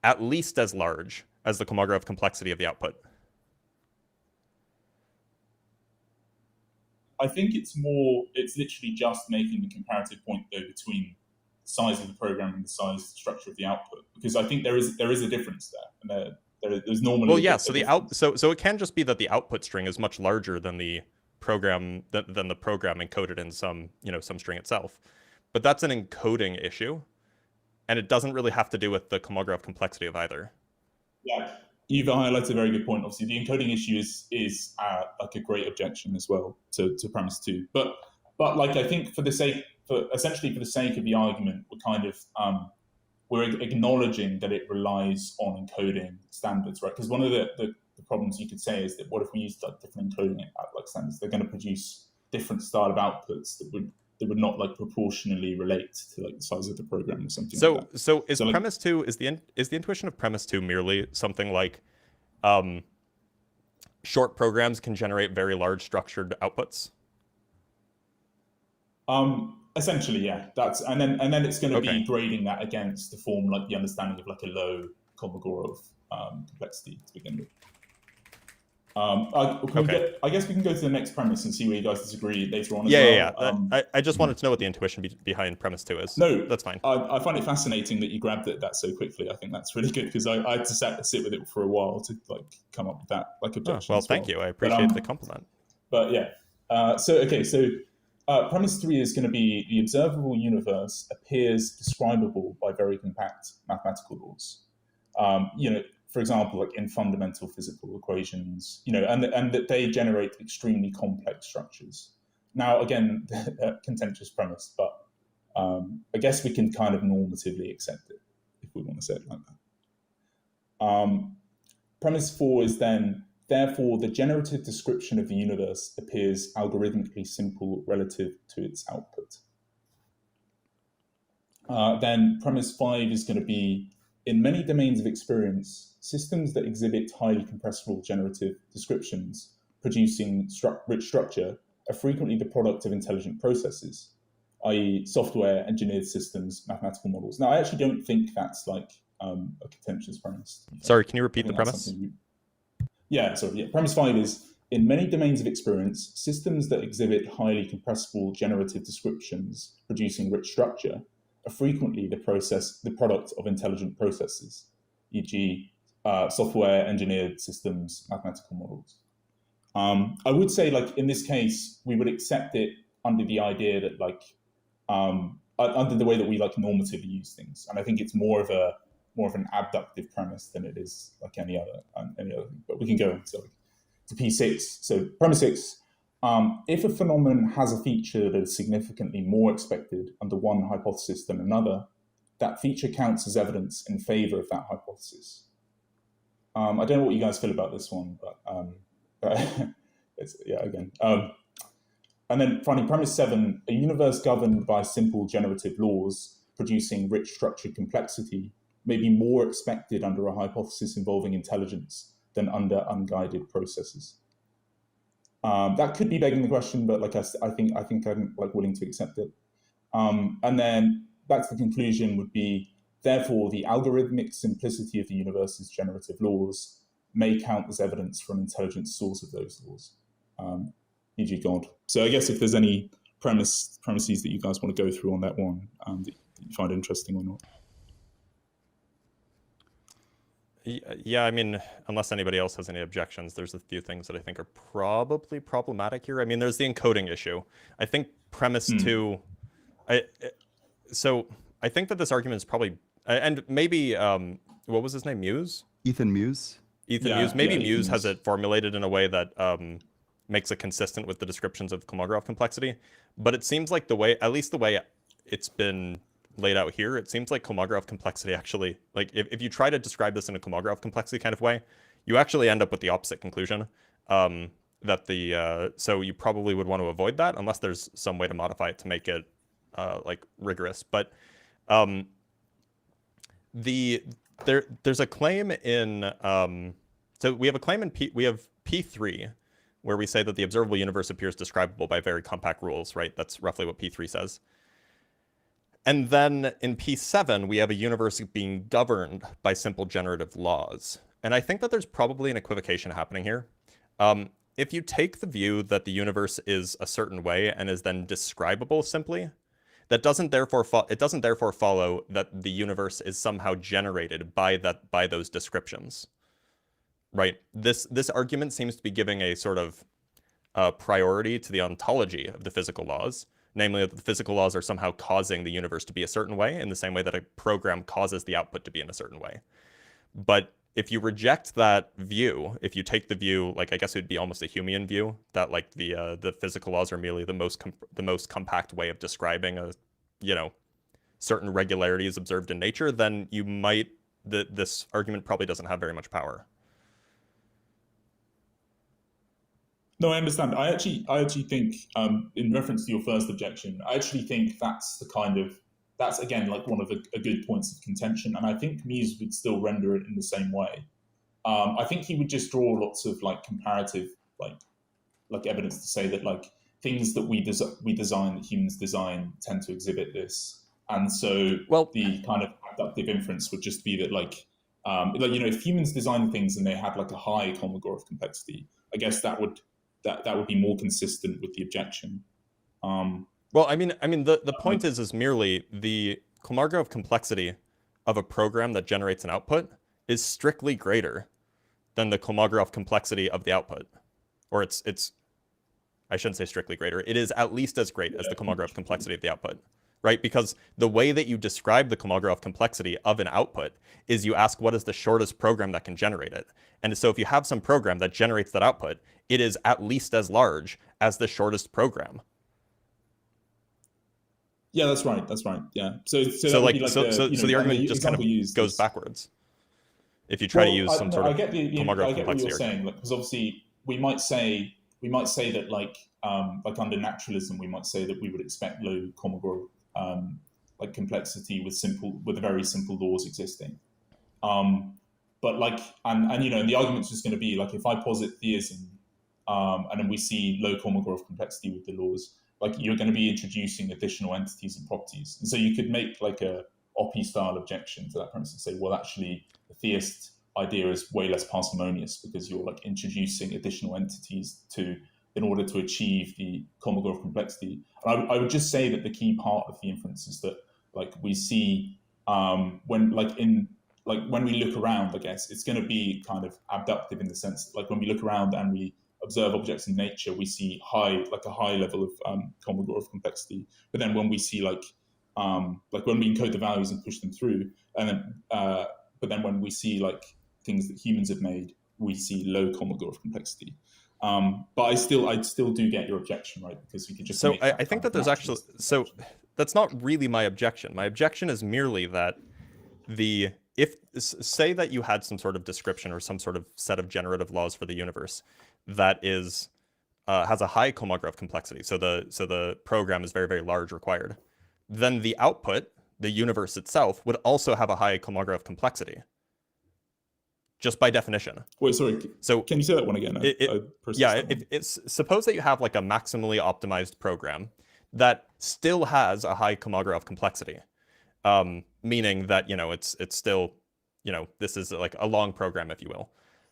at least as large as the Kolmogorov complexity of the output? I think it's literally just making the comparative point though between the size of the program and the size structure of the output, because I think there is a difference there, and there's normally so it can just be that the output string is much larger than the program than the program encoded in some string itself, but that's an encoding issue, and it doesn't really have to do with the Kolmogorov complexity of either. Yeah, you've highlighted a very good point. Obviously, the encoding issue is like a great objection as well to premise 2. But like I think for the sake of the argument, we're acknowledging that it relies on encoding standards, right? Because one of the problems you could say is that what if we use like different encoding standards? They're going to produce different style of outputs that would not like proportionally relate to like the size of the program or something. So premise 2 is the intuition of premise 2 merely something like short programs can generate very large structured outputs? Essentially, yeah. And then it's going to be grading that against the form like the understanding of like a low Kolmogorov complexity to begin with. I guess we can go to the next premise and see where you guys disagree later on. I just wanted to know what the intuition behind premise 2 is. No, that's fine. I find it fascinating that you grabbed that so quickly. I think that's really good because I had to sit with it for a while to like come up with that like objection. Well, thank you. I appreciate the compliment. But yeah, so premise 3 is going to be the observable universe appears describable by very compact mathematical laws. For example, like in fundamental physical equations, and that they generate extremely complex structures. Now, again, contentious premise, but I guess we can kind of normatively accept it if we want to say it like that. Premise 4 is then, therefore, the generative description of the universe appears algorithmically simple relative to its output. Then premise 5 is going to be, in many domains of experience, systems that exhibit highly compressible generative descriptions producing rich structure are frequently the product of intelligent processes, i.e. software, engineered systems, mathematical models. Now, I actually don't think that's like a contentious premise. Sorry, can you repeat the premise? Premise 5 is, in many domains of experience, systems that exhibit highly compressible generative descriptions producing rich structure are frequently the product of intelligent processes, e.g. Software, engineered systems, mathematical models. I would say, like in this case, we would accept it under the idea that, like, under the way that we like normatively use things, and I think it's more of an abductive premise than it is like any other thing. But we can go to P6. So premise 6. If a phenomenon has a feature that is significantly more expected under one hypothesis than another, that feature counts as evidence in favor of that hypothesis. I don't know what you guys feel about this one, but again. And then finally, premise 7, a universe governed by simple generative laws producing rich structured complexity may be more expected under a hypothesis involving intelligence than under unguided processes. That could be begging the question, but like I think I'm like willing to accept it. And then that's the conclusion would be, therefore, the algorithmic simplicity of the universe's generative laws may count as evidence for an intelligent source of those laws, e.g. God. So I guess if there's any premises that you guys want to go through on that one that you find interesting or not. Yeah, I mean, unless anybody else has any objections, there's a few things that I think are probably problematic here. I mean, there's the encoding issue. I think premise 2, so I think that this argument is probably, and maybe, what was his name, Muse? Ethan Muse. Muse. Maybe Muse has it formulated in a way that makes it consistent with the descriptions of Kolmogorov complexity. But it seems like at least the way it's been laid out here, it seems like Kolmogorov complexity actually, like if you try to describe this in a Kolmogorov complexity kind of way, you actually end up with the opposite conclusion. So you probably would want to avoid that unless there's some way to modify it to make it like rigorous. But there's a claim in so we have a claim in P3 where we say that the observable universe appears describable by very compact rules, right? That's roughly what P3 says. And then in piece 7, we have a universe being governed by simple generative laws. And I think that there's probably an equivocation happening here. If you take the view that the universe is a certain way and is then describable simply, that doesn't therefore it doesn't therefore follow that the universe is somehow generated by those descriptions, right? This argument seems to be giving a sort of priority to the ontology of the physical laws, namely that the physical laws are somehow causing the universe to be a certain way in the same way that a program causes the output to be in a certain way. But if you reject that view, if you take the view, like I guess it would be almost a Humean view, that like the physical laws are merely the most compact way of describing a, certain regularities observed in nature, then you might this argument probably doesn't have very much power. No, I understand. I actually think, in reference to your first objection, I actually think that's again like one of a good points of contention, and I think Muse would still render it in the same way. I think he would just draw lots of like comparative like evidence to say that like things that we design, that humans design, tend to exhibit this, and so the kind of abductive inference would just be that like if humans design things and they had like a high Kolmogorov complexity, I guess that would be more consistent with the objection. Well, I mean, the point is merely the Kolmogorov complexity of a program that generates an output is strictly greater than the Kolmogorov complexity of the output, or it's I shouldn't say strictly greater. It is at least as great as the Kolmogorov complexity of the output, right? Because the way that you describe the Kolmogorov complexity of an output is you ask what is the shortest program that can generate it. And so if you have some program that generates that output, it is at least as large as the shortest program. Yeah, that's right. Yeah. So the argument just kind of goes backwards if you try to use some sort of Kolmogorov complexity. What you're saying, because obviously we might say that like under naturalism, we might say that we would expect low Kolmogorov like complexity with very simple laws existing. But like, and the argument's just going to be like, if I posit theism, and then we see low Kolmogorov complexity with the laws, like you're going to be introducing additional entities and properties. And so you could make like a OPI style objection to that premise and say, well, actually the theist idea is way less parsimonious because you're like introducing additional entities in order to achieve the Kolmogorov complexity. And I would just say that the key part of the inference is that like we see when we look around, I guess it's going to be kind of abductive in the sense like when we look around and we observe objects in nature, we see a high level of Kolmogorov complexity. But then when we see like when we encode the values and push them through, and then but then when we see like things that humans have made, we see low Kolmogorov complexity. But I still do get your objection, right? Because we could just I think that there's actually that's not really my objection. My objection is merely that say that you had some sort of description or some sort of set of generative laws for the universe that is has a high Kolmogorov complexity, so the program is very, very large required, then the output, the universe itself, would also have a high Kolmogorov complexity, just by definition. Wait, sorry. So can you say that one again? Suppose that you have like a maximally optimized program that still has a high Kolmogorov complexity, meaning that it's still this is like a long program, if you will.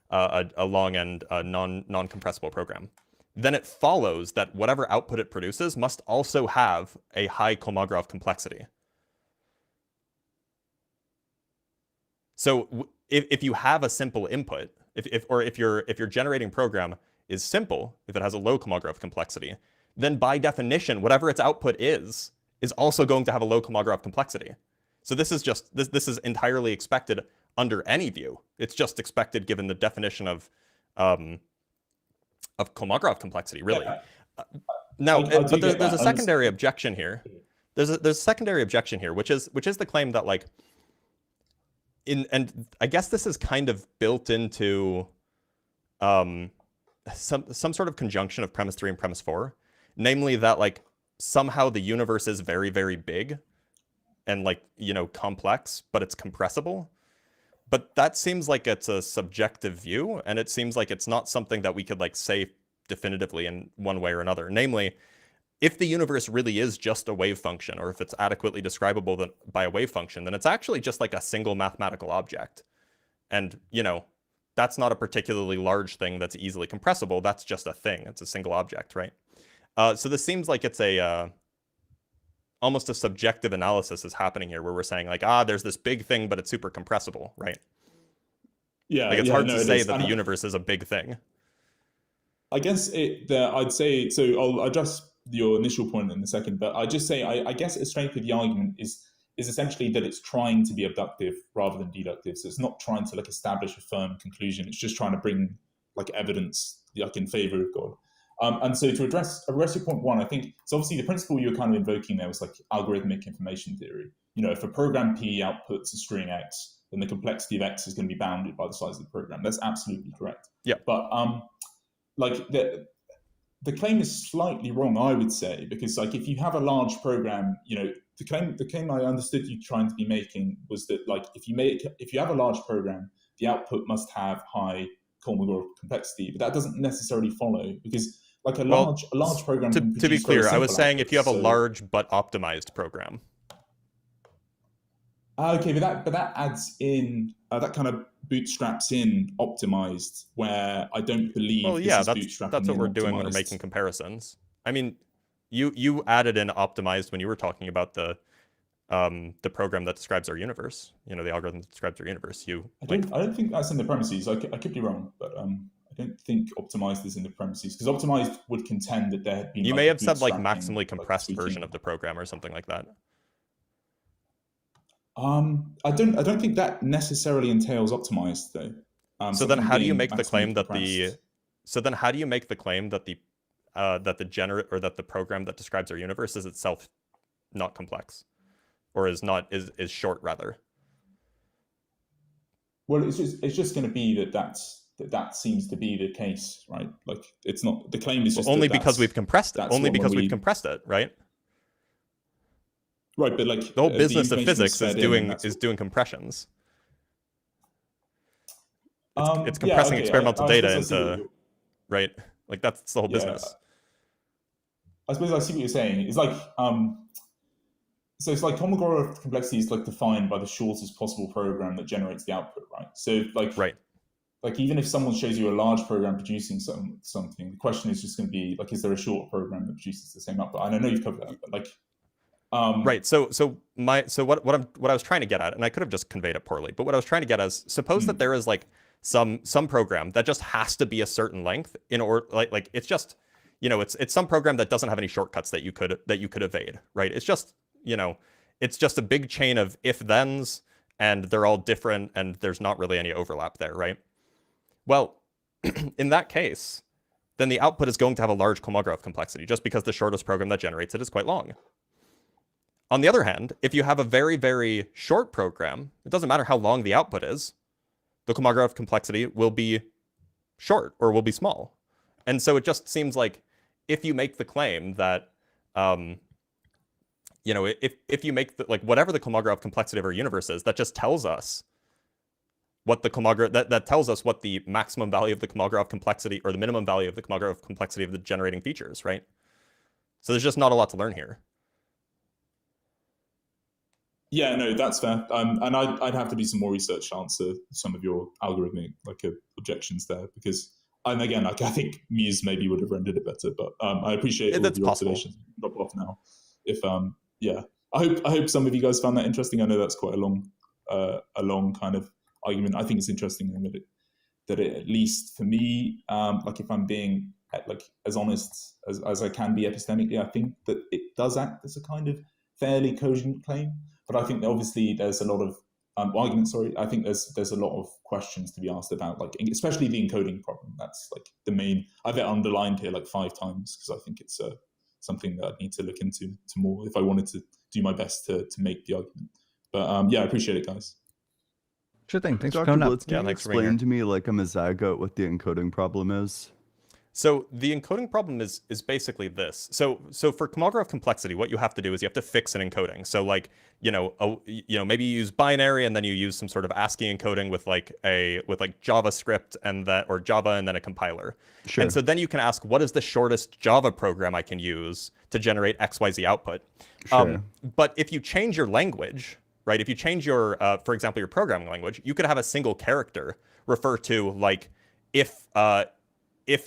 A long and non-compressible program, then it follows that whatever output it produces must also have a high Kolmogorov complexity. So if you have a simple input, if your generating program is simple, if it has a low Kolmogorov complexity, then by definition, whatever its output is also going to have a low Kolmogorov complexity. So this is entirely expected under any view. It's just expected given the definition of Kolmogorov complexity, really. But there's a secondary objection here. There's a secondary objection here, which is the claim that like and I guess this is kind of built into some sort of conjunction of premise 3 and premise 4, namely that like somehow the universe is very, very big and like complex, but it's compressible. But that seems like it's a subjective view, and it seems like it's not something that we could like say definitively in one way or another. Namely, if the universe really is just a wave function, or if it's adequately describable by a wave function, then it's actually just like a single mathematical object. And, you know, that's not a particularly large thing that's easily compressible. That's just a thing. It's a single object, right? So this seems like it's a almost a subjective analysis is happening here, where we're saying like, there's this big thing, but it's super compressible, right? Yeah, like it's yeah, hard no, to it say is. that And the universe is a big thing. I guess I'd say, so I'll address your initial point in a second, but I just say I guess a strength of the argument is essentially that it's trying to be abductive rather than deductive. So it's not trying to like establish a firm conclusion. It's just trying to bring like evidence like in favor of God. And so to address your point one, I think so. Obviously, the principle you were kind of invoking there was like algorithmic information theory. You know, if a program P outputs a string X, then the complexity of X is going to be bounded by the size of the program. That's absolutely correct. Yeah. But like the claim is slightly wrong, I would say, because like if you have a large program, you know, the claim I understood you trying to be making was that like if you have a large program, the output must have high Kolmogorov complexity, but that doesn't necessarily follow, because like a large program can to be produce very clear, I was simple saying if you have a outputs, so- large but optimized program. Okay, but that adds in that kind of bootstraps in optimized, where I don't believe. Well, yeah, this is that's what we're doing when we're optimized. making comparisons. I mean, you added in optimized when you were talking about the program that describes our universe. You know, the algorithm that describes our universe. I don't think that's in the premises. I could be wrong, but I don't think optimized is in the premises, because optimized would contend that there had been. You like, may have said like bootstrapping, maximally compressed tweaking. version of the program or something like that. I don't think that necessarily entails optimized though. So then, how do you make the maximally claim that compressed. the program that describes our universe is itself not complex, or is short rather? Well, it's just going to be that seems to be the case, right? Like it's not, the claim is just only that because we've compressed it. Only because we've compressed it, right? Right, but like the whole business of information physics is doing compressions. It's compressing experimental data into, right? Like that's the whole business. I suppose I see what you're saying. It's like so it's like Kolmogorov complexity is like defined by the shortest possible program that generates the output, right? So like like even if someone shows you a large program producing something, the question is just going to be like, is there a short program that produces the same output? And I know you've covered that, but like right. So what I was trying to get at, and I could have just conveyed it poorly, but what I was trying to get at is, suppose that there is like some program that just has to be a certain length in order, like it's just, you know, it's some program that doesn't have any shortcuts that you could evade, right? It's just, you know, it's just a big chain of if-thens, and they're all different, and there's not really any overlap there, right? Well, in that case, then the output is going to have a large Kolmogorov complexity, just because the shortest program that generates it is quite long. On the other hand, if you have a very, very short program, it doesn't matter how long the output is, the Kolmogorov complexity will be short or will be small. And so it just seems like if you make the claim that, you know, if you make like whatever the Kolmogorov complexity of our universe is, that just tells us what the Kolmogorov, that tells us what the maximum value of the Kolmogorov complexity or the minimum value of the Kolmogorov complexity of the generating features, right? So there's just not a lot to learn here. Yeah, no, that's fair. And I'd have to do some more research to answer some of your algorithmic objections there, because, and again, like I think Muse maybe would have rendered it better, but I appreciate all of your observations. Drop off now. If yeah, I hope some of you guys found that interesting. I know that's quite a long kind of argument. I think it's interesting that it at least for me, like if I'm being like as honest as I can be epistemically, I think that it does act as a kind of fairly cogent claim. But I think that obviously there's a lot of arguments. Sorry, I think there's a lot of questions to be asked about, like especially the encoding problem. That's like the main. I've underlined here like 5 times because I think it's something that I need to look into more if I wanted to do my best to make the argument. But yeah, I appreciate it, guys. Sure thing. Thanks Dr. for coming Blitz, up. can you thanks for being explain here. to me, like I'm a zygote, what the encoding problem is? So the encoding problem is basically this. So for Kolmogorov complexity, what you have to do is you have to fix an encoding. So like, maybe you use binary and then you use some sort of ASCII encoding with JavaScript or Java and then a compiler. Sure. And so then you can ask, what is the shortest Java program I can use to generate XYZ output. Sure. But if you change your language, right? If you change your, for example, your programming language, you could have a single character refer to like if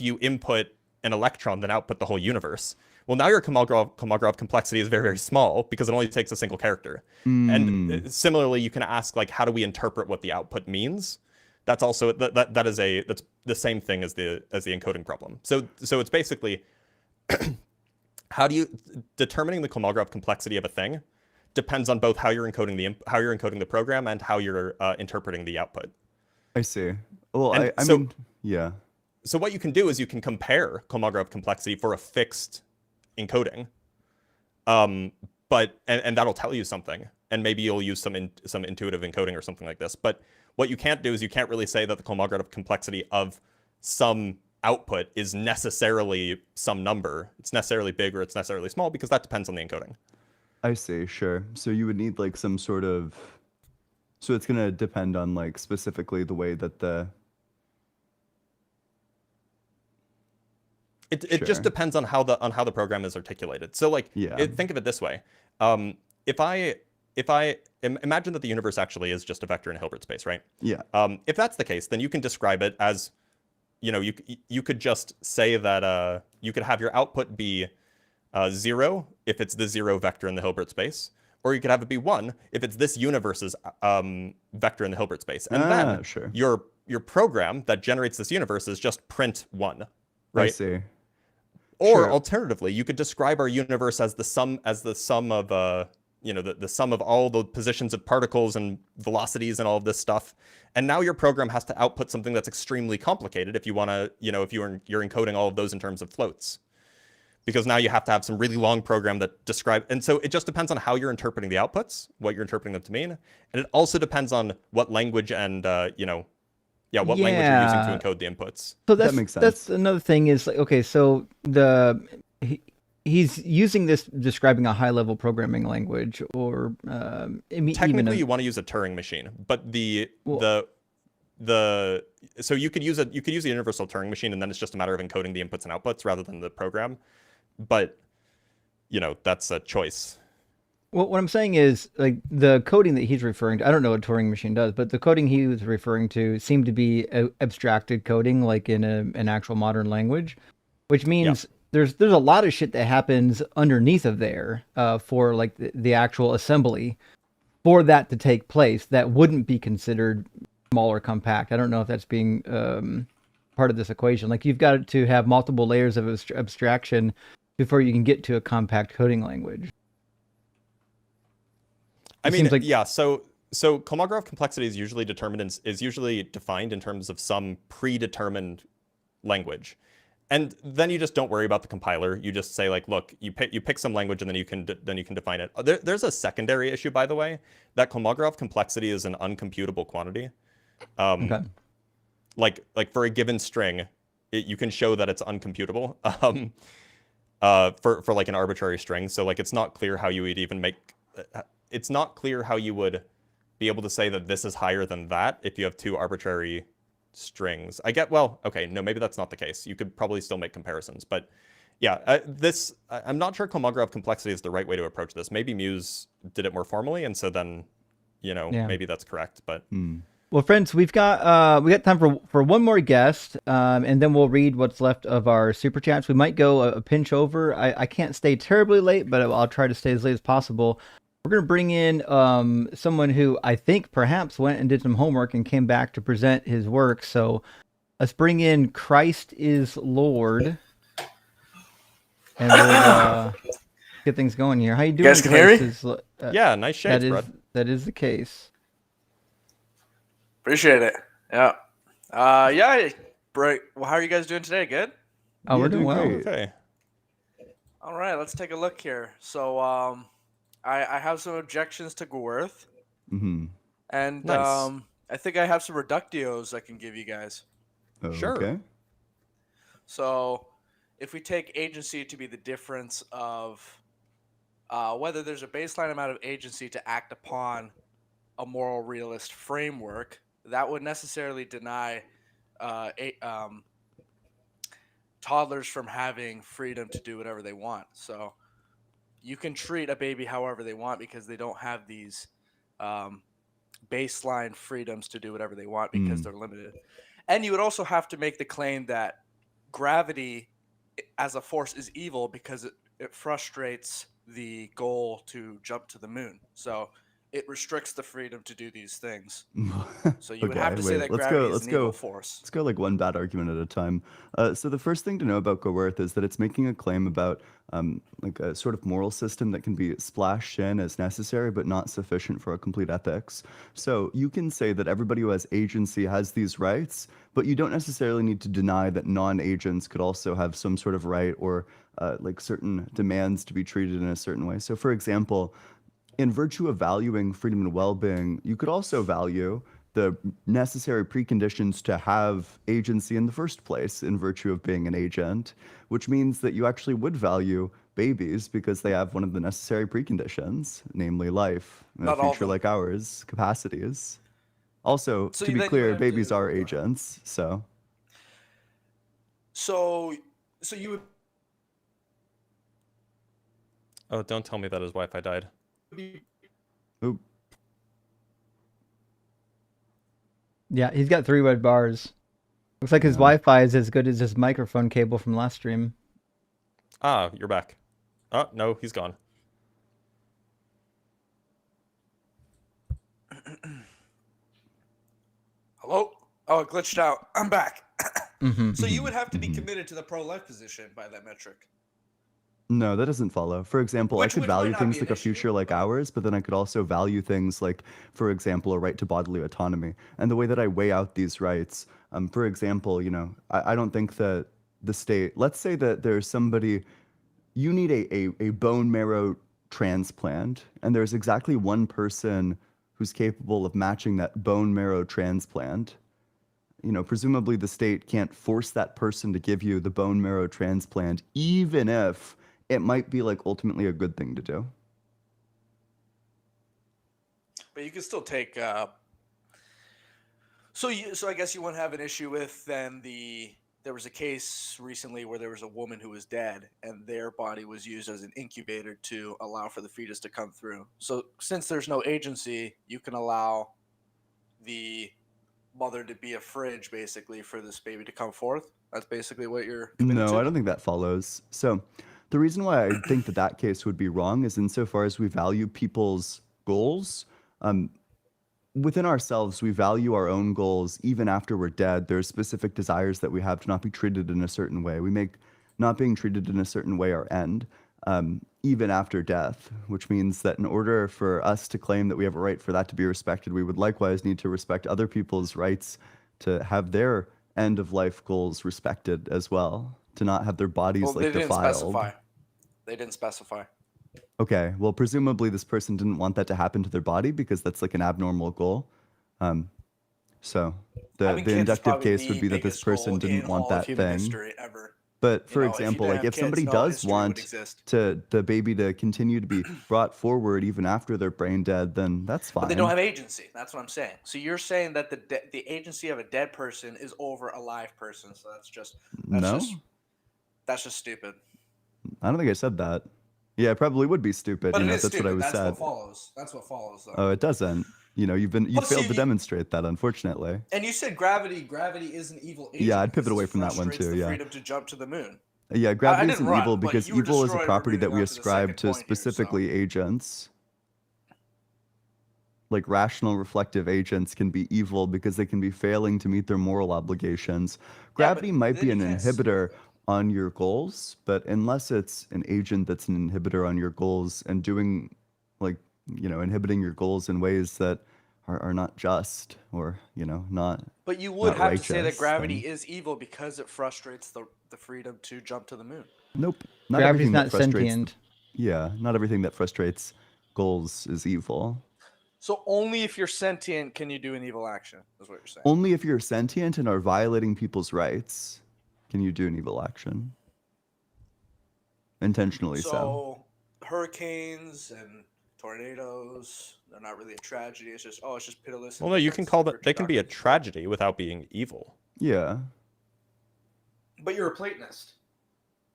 you input an electron, then output the whole universe. Well, now your Kolmogorov complexity is very, very small because it only takes a single character. And similarly, you can ask like, how do we interpret what the output means? That's also that's the same thing as the encoding problem. So it's basically how do you determining the Kolmogorov complexity of a thing depends on both how you're encoding the program and how you're interpreting the output. I see. Well, And I so- mean, yeah. So what you can do is you can compare Kolmogorov complexity for a fixed encoding, but that'll tell you something, and maybe you'll use some intuitive encoding or something like this. But what you can't do is you can't really say that the Kolmogorov complexity of some output is necessarily some number. It's necessarily big or it's necessarily small because that depends on the encoding. I see, sure. So you would need like some sort of, so it's gonna depend on like specifically the way that the. It just depends on how the program is articulated. So like, think of it this way: if I imagine that the universe actually is just a vector in a Hilbert space, right? Yeah. If that's the case, then you can describe it as, you could just say that you could have your output be 0 if it's the 0 vector in the Hilbert space, or you could have it be 1 if it's this universe's vector in the Hilbert space, and then sure. your program that generates this universe is just print 1, right? I see. Or Sure. alternatively, you could describe our universe as the sum of the sum of all the positions of particles and velocities and all of this stuff. And now your program has to output something that's extremely complicated if you want to, if you're encoding all of those in terms of floats. Because now you have to have some really long program that describe, and so it just depends on how you're interpreting the outputs, what you're interpreting them to mean, and it also depends on what language and what language you're using to encode the inputs. So That makes sense. That's another thing is like, okay, so he's using this describing a high level programming language, or Technically you want to use a Turing machine, but so you could use a universal Turing machine, and then it's just a matter of encoding the inputs and outputs rather than the program. But that's a choice. Well, what I'm saying is, like, the coding that he's referring to, I don't know what Turing machine does, but the coding he was referring to seemed to be abstracted coding, like in an actual modern language, which means there's a lot of shit that happens underneath of there for like the actual assembly for that to take place that wouldn't be considered small or compact. I don't know if that's being part of this equation. Like, you've got to have multiple layers of abstraction before you can get to a compact coding language. I mean, so Kolmogorov complexity is usually defined in terms of some predetermined language. And then you just don't worry about the compiler. You just say like, look, you pick some language, and then you can define it. There's a secondary issue, by the way, that Kolmogorov complexity is an uncomputable quantity. Okay. Like for a given string, you can show that it's uncomputable. For like an arbitrary string. So like, it's not clear how you would even it's not clear how you would be able to say that this is higher than that if you have two arbitrary strings. Maybe that's not the case. You could probably still make comparisons, but yeah, I'm not sure Kolmogorov complexity is the right way to approach this. Maybe Muse did it more formally, and so then, maybe that's correct, but. Well, friends, we got time for one more guest, and then we'll read what's left of our super chats. We might go a pinch over. I can't stay terribly late, but I'll try to stay as late as possible. We're going to bring in someone who I think perhaps went and did some homework and came back to present his work. So let's bring in Christ is Lord, and we'll get things going here. How you doing? You guys can hear me? Yeah, nice shades, bro. That is the case. Appreciate it. Yeah. Bro, how are you guys doing today? Good? Oh, we're doing well. Okay. All right, let's take a look here. So, I have some objections to Gworth. Mm-hmm. And Nice. I think I have some reductios I can give you guys. Sure. Okay. So, if we take agency to be the difference of whether there's a baseline amount of agency to act upon a moral realist framework, that would necessarily deny toddlers from having freedom to do whatever they want. So you can treat a baby however they want because they don't have these baseline freedoms to do whatever they want because they're limited. And you would also have to make the claim that gravity as a force is evil because it frustrates the goal to jump to the moon. So it restricts the freedom to do these things. So you would have to say that gravity is an evil force. Let's go like one bad argument at a time. So the first thing to know about Go Earth is that it's making a claim about like a sort of moral system that can be splashed in as necessary, but not sufficient for a complete ethics. So you can say that everybody who has agency has these rights, but you don't necessarily need to deny that non-agents could also have some sort of right or like certain demands to be treated in a certain way. So for example, in virtue of valuing freedom and well-being, you could also value the necessary preconditions to have agency in the first place in virtue of being an agent, which means that you actually would value babies because they have one of the necessary preconditions, namely life, a future like ours, capacities. Also, to be clear, babies are agents, so. So you would. Oh, don't tell me that his Wi-Fi died. Oop. Yeah, he's got 3 red bars. Looks like his Wi-Fi is as good as his microphone cable from last stream. Ah, you're back. Oh, no, he's gone. Hello? Oh, it glitched out. I'm back. Mm-hmm. So you would have to be committed to the pro-life position by that metric. No, that doesn't follow. For example, I could value things like a future like ours, but then I could also value things like, for example, a right to bodily autonomy. And the way that I weigh out these rights, for example, you know, I don't think that the state, let's say that there's somebody, you need a bone marrow transplant, and there's exactly one person who's capable of matching that bone marrow transplant. You know, presumably the state can't force that person to give you the bone marrow transplant, even if it might be like ultimately a good thing to do. But you can still take. So I guess you wouldn't have an issue with then there was a case recently where there was a woman who was dead and their body was used as an incubator to allow for the fetus to come through. So since there's no agency, you can allow the mother to be a fridge basically for this baby to come forth. That's basically what you're committed to. No, I don't think that follows. So the reason why I think that that case would be wrong is insofar as we value people's goals. Within ourselves, we value our own goals even after we're dead. There's specific desires that we have to not be treated in a certain way. We make not being treated in a certain way our end, even after death, which means that in order for us to claim that we have a right for that to be respected, we would likewise need to respect other people's rights to have their end of life goals respected as well, to not have their bodies like defiled. They didn't specify. Okay, well, presumably this person didn't want that to happen to their body because that's like an abnormal goal. So the inductive case would be that this person didn't want that thing. But for example, like if somebody does want the baby to continue to be brought forward even after they're brain dead, then that's fine. But they don't have agency. That's what I'm saying. So you're saying that the agency of a dead person is over a live person. So that's just stupid. I don't think I said that. Yeah, it probably would be stupid. But you know, that's what I was said. That's what follows. Though. Oh, it doesn't. You know, you failed to demonstrate that, unfortunately. And you said gravity is an evil agent. Yeah, I'd pivot away from that one too. Yeah. Freedom to jump to the moon. Yeah, gravity isn't evil because evil is a property that we ascribe to specifically agents. Like rational reflective agents can be evil because they can be failing to meet their moral obligations. Gravity might be an inhibitor on your goals, but unless it's an agent that's an inhibitor on your goals and doing like, you know, inhibiting your goals in ways that are not just or, you know, not. But you would have to say that gravity is evil because it frustrates the freedom to jump to the moon. Nope. Gravity's not sentient. Yeah, not everything that frustrates goals is evil. So only if you're sentient can you do an evil action, is what you're saying. Only if you're sentient and are violating people's rights can you do an evil action. Intentionally so. So hurricanes and tornadoes, they're not really a tragedy. It's just pitiless. Well, no, you can call that. They can be a tragedy without being evil. Yeah. But you're a Platonist.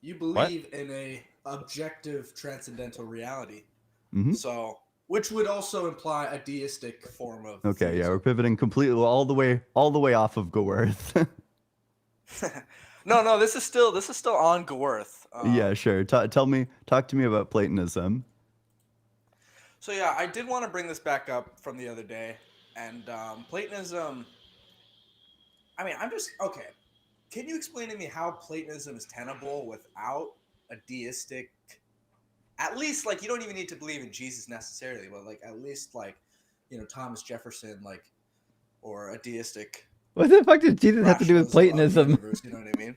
You believe in a objective transcendental reality. Mm-hmm. So, which would also imply a deistic form of Okay, yeah, theism. we're pivoting completely all the way off of Goworth. No, this is still on Goworth. Yeah, sure. Talk to me about Platonism. So yeah, I did want to bring this back up from the other day, and Platonism. I mean, I'm just okay. Can you explain to me how Platonism is tenable without a deistic? At least, like, you don't even need to believe in Jesus necessarily, but like at least like, Thomas Jefferson, like, or a deistic. What the fuck does Jesus have to do with rationalism of the Platonism? universe, you know what I mean?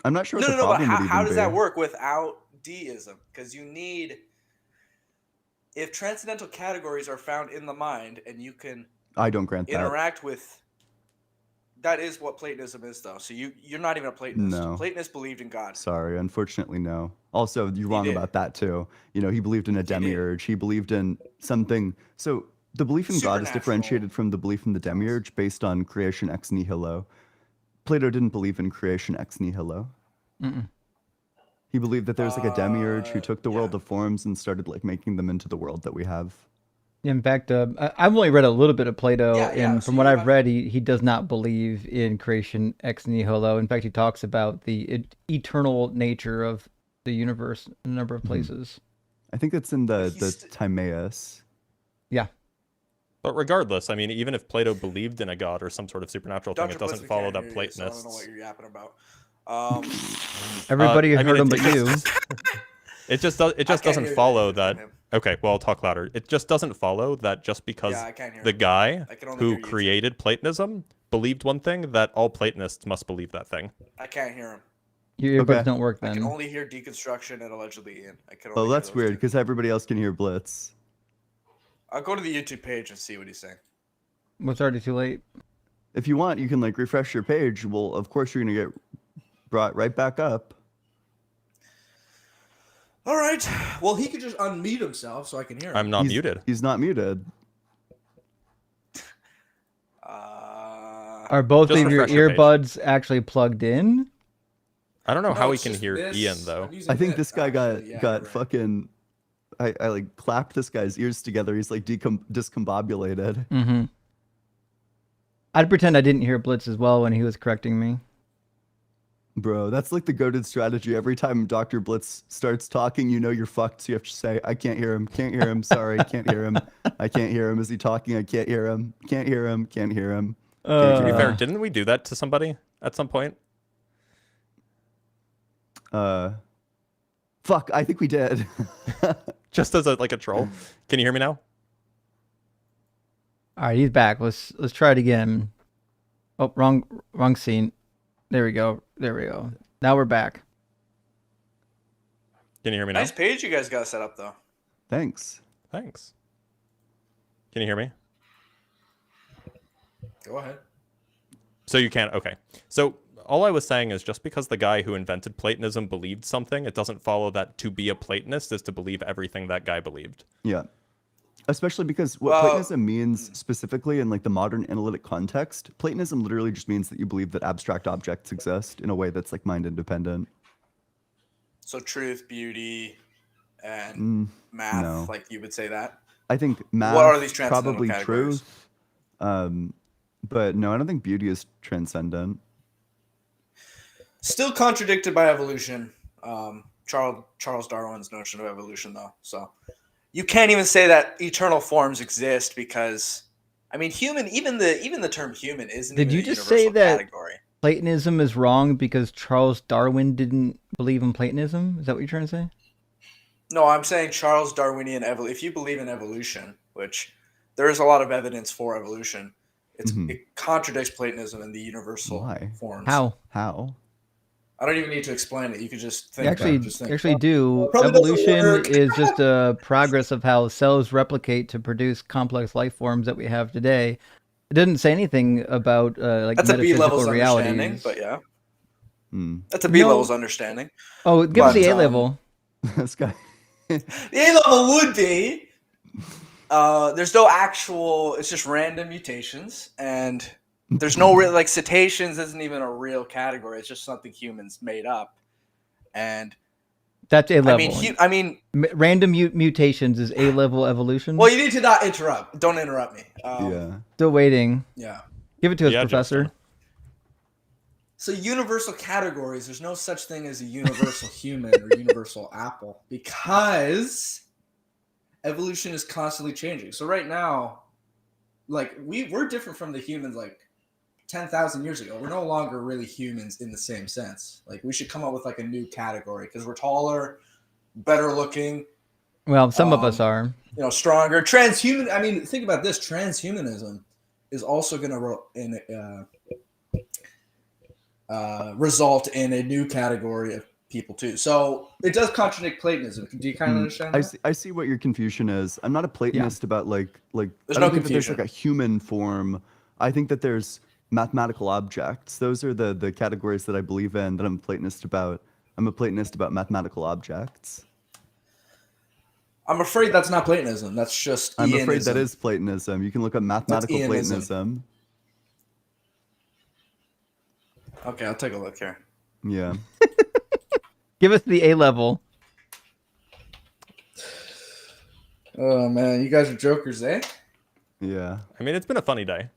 I'm not sure what the But problem would how even does be. that work without deism? Because you need, if transcendental categories are found in the mind and you can I don't grant that. interact with, that is what Platonism is, though. So you're not even a Platonist. No. Platonists believed in God. Sorry, unfortunately, no. Also, you're wrong did. about that too. He believed in a demiurge. He believed in something. So the belief in God is differentiated from the belief in the demiurge based on creation ex nihilo. Plato didn't believe in creation ex nihilo. Mm-mm. He believed that there's like a demiurge who took the world of forms and started like making them into the world that we have. In fact, I've only read a little bit of Plato, and so from what you I've have- read, he does not believe in creation ex nihilo. In fact, he talks about the eternal nature of the universe in a number of places. I think it's in the Timaeus. Yeah. But regardless, I mean, even if Plato believed in a god or some sort of supernatural thing, Dr. it doesn't Blitz, we follow can't that hear you, so I don't know Platonists. what you're yapping about. Everybody I mean, heard him but you. It just can't doesn't hear follow anything from that. him. Okay, well, I'll talk louder. It just doesn't follow that just because Yeah, I can't hear the him. guy I can only who hear you two. created Platonism believed one thing, that all Platonists must believe that thing. I can't hear him. Your earbuds Okay. don't work I can then. only hear deconstruction and allegedly Ian. I can only Oh, hear that's those weird two. because everybody else can hear Blitz. I'll go to the YouTube page and see what he's saying. Well, it's already too late. If you want, you can like refresh your page. Well, of course you're gonna get brought right back up. All right. Well, he could just unmute himself so I can hear him. I'm not muted. He's not muted. Are both Just of your refresh your page. earbuds actually plugged in? I don't know No, how we it's can just hear this. Ian though. I'm using I think this guy actually. Yeah, got you're right. fucking. I like clapped this guy's ears together. He's like discombobulated. Mm-hmm. I'd pretend I didn't hear Blitz as well when he was correcting me. Bro, that's like the goated strategy. Every time Dr. Blitz starts talking, you know you're fucked. So you have to say, I can't hear him. Can't hear him. Sorry. Can't hear him. I can't hear him. Is he talking? I can't hear him. Can't hear him. Can't hear him. To be fair, didn't we do that to somebody at some point? Fuck, I think we did. Just as a troll. Can you hear me now? All right, he's back. Let's try it again. Oh, wrong scene. There we go. Now we're back. Can you hear me now? Nice page you guys got set up, though. Thanks. Can you hear me? Go ahead. So you can't. Okay. So all I was saying is just because the guy who invented Platonism believed something, it doesn't follow that to be a Platonist is to believe everything that guy believed. Yeah. Especially because what Platonism means specifically in like the modern analytic context, Platonism literally just means that you believe that abstract objects exist in a way that's like mind independent. So truth, beauty, and math, no. like you would say that? I think math What are these transcendental probably categories? true. But no, I don't think beauty is transcendent. Still contradicted by evolution. Charles Darwin's notion of evolution, though. So you can't even say that eternal forms exist because, I mean, human. Even the term human isn't. Did even you a just say universal that category. Platonism is wrong because Charles Darwin didn't believe in Platonism? Is that what you're trying to say? No, I'm saying Charles Darwinian evolution. If you believe in evolution, which there is a lot of evidence for evolution, it contradicts Platonism and the universal forms. How? I don't even need to explain it. You could just think. You actually do. Probably doesn't Evolution work. is just a progress of how cells replicate to produce complex life forms that we have today. It didn't say anything about like That's a B metaphysical level's understanding, realities. but yeah, that's a No. B level's understanding. Oh, give us But, the A level. This guy. The A level would be there's no actual. It's just random mutations, and there's no real like cetaceans isn't even a real category. It's just something humans made up, and That's A level. I mean, random mutations is A level evolution. well, you need to not interrupt. Don't interrupt me. Yeah. Still waiting. Yeah. Give it to us, Yeah, Professor. Justin. So universal categories, there's no such thing as a universal human or universal apple because evolution is constantly changing. So right now, like we're different from the humans like 10,000 years ago. We're no longer really humans in the same sense. Like we should come up with like a new category because we're taller, better looking. Well, some of us are. You know, stronger. Transhuman. I mean, think about this. Transhumanism is also going to result in a new category of people too. So it does contradict Platonism. Do you kind of understand that? I see what your confusion is. I'm not a Platonist about like There's I don't no think that there's confusion. like a human form. I think that there's mathematical objects. Those are the categories that I believe in that I'm a Platonist about. I'm a Platonist about mathematical objects. I'm afraid that's not Platonism. That's just I'm afraid that Ianism. is Platonism. You can look up mathematical Ianism. Platonism. Okay, I'll take a look here. Yeah. Give us the A level. Oh man, you guys are jokers, eh? Yeah. I mean, it's been a funny day.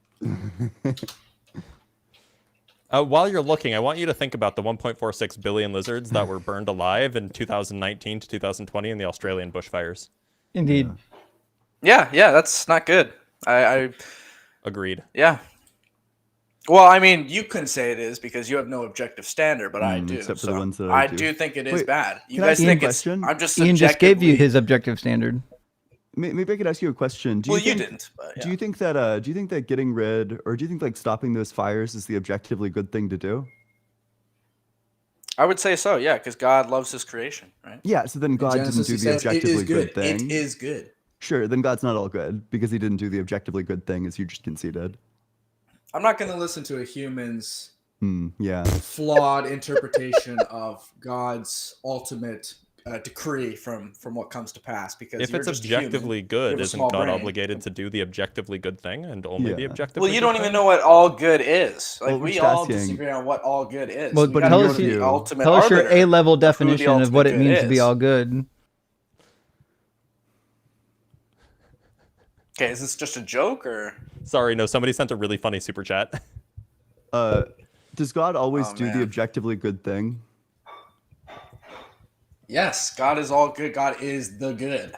While you're looking, I want you to think about the 1.46 billion lizards that were burned alive in 2019 to 2020 in the Australian bushfires. Indeed. Yeah, that's not good. I Agreed. Yeah. Well, I mean, you couldn't say it is because you have no objective standard, but I do. Except for so the ones that I do. do think it is Wait, bad. You can I guys ask you a think it's? question? I'm just Ian just gave you subjectively- his objective standard. Maybe I could ask you a question. Do Well, you you think, didn't, but Do you think that getting rid, or do you think like stopping those fires is the objectively good thing to do? I would say so, yeah, because God loves His creation, right? Yeah. So then God didn't Genesis, do he the says, "It is objectively good good. It thing. is good." Sure. Then God's not all good because He didn't do the objectively good thing, as you just conceded. I'm not going to listen to a human's Yeah. flawed interpretation of God's ultimate decree from what comes to pass. Because If you're it's just a human, objectively you good, have a isn't small God brain. obligated to do the objectively good thing and only the objectively Well, you good don't thing? even know what all good is. Like Well, we're we just all asking- disagree on what all good is. Well, We but gotta tell go us, to the ultimate tell us your arbiter A level of who the definition of ultimate what it good means to be is. all good. Okay, is this just a joke or? Sorry, no, somebody sent a really funny super chat. Does God always Oh, do the man. objectively good thing? Yes, God is all good. God is the good.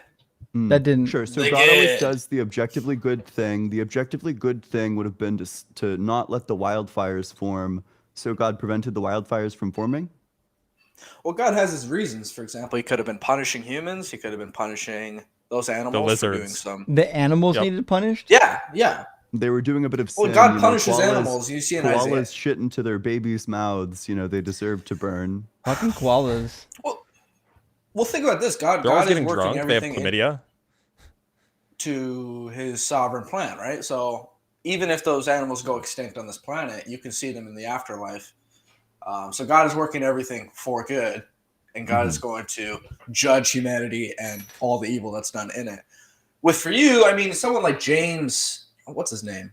That didn't. Sure. So The God always good. does the objectively good thing. The objectively good thing would have been to not let the wildfires form. So God prevented the wildfires from forming. Well, God has His reasons. For example, He could have been punishing humans. He could have been punishing those animals for doing lizards. some. The animals Yep. needed punished? Yeah. They were doing a bit of sin. Well, God you know, punishes koalas- animals. You see in Isaiah. koalas shit into their babies' mouths. You know, they deserve to burn. Fucking koalas. Well, think about this. God They're always is getting working drunk. They have everything chlamydia. to His sovereign plan, right? So even if those animals go extinct on this planet, you can see them in the afterlife. So God is working everything for good, and God is going to judge humanity and all the evil that's done in it. For you, I mean, someone like James, what's his name?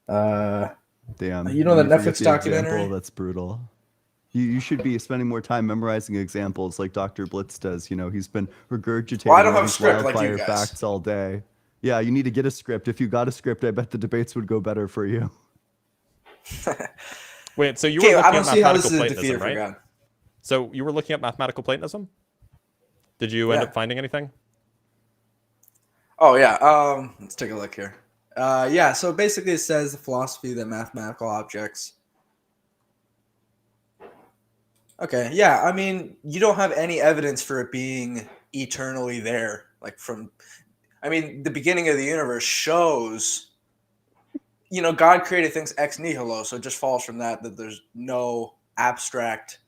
Damn. You know that forget Netflix the documentary? Example? That's brutal. You should be spending more time memorizing examples like Dr. Blitz does. You know, he's been regurgitating Well, I don't all have a these script like you wildfire guys. facts all day. Yeah, you need to get a script. If you got a script, I bet the debates would go better for you. Wait, so you Okay, were I looking don't at see how this mathematical is a defeater Platonism, for right? God. So you were looking at mathematical Platonism? Did you end Yeah. up finding anything? Oh yeah. Let's take a look here. Yeah. So basically, it says the philosophy that mathematical objects. Okay. Yeah. I mean, you don't have any evidence for it being eternally there. Like I mean, the beginning of the universe shows. You know, God created things ex nihilo, so it just follows from that there's no abstract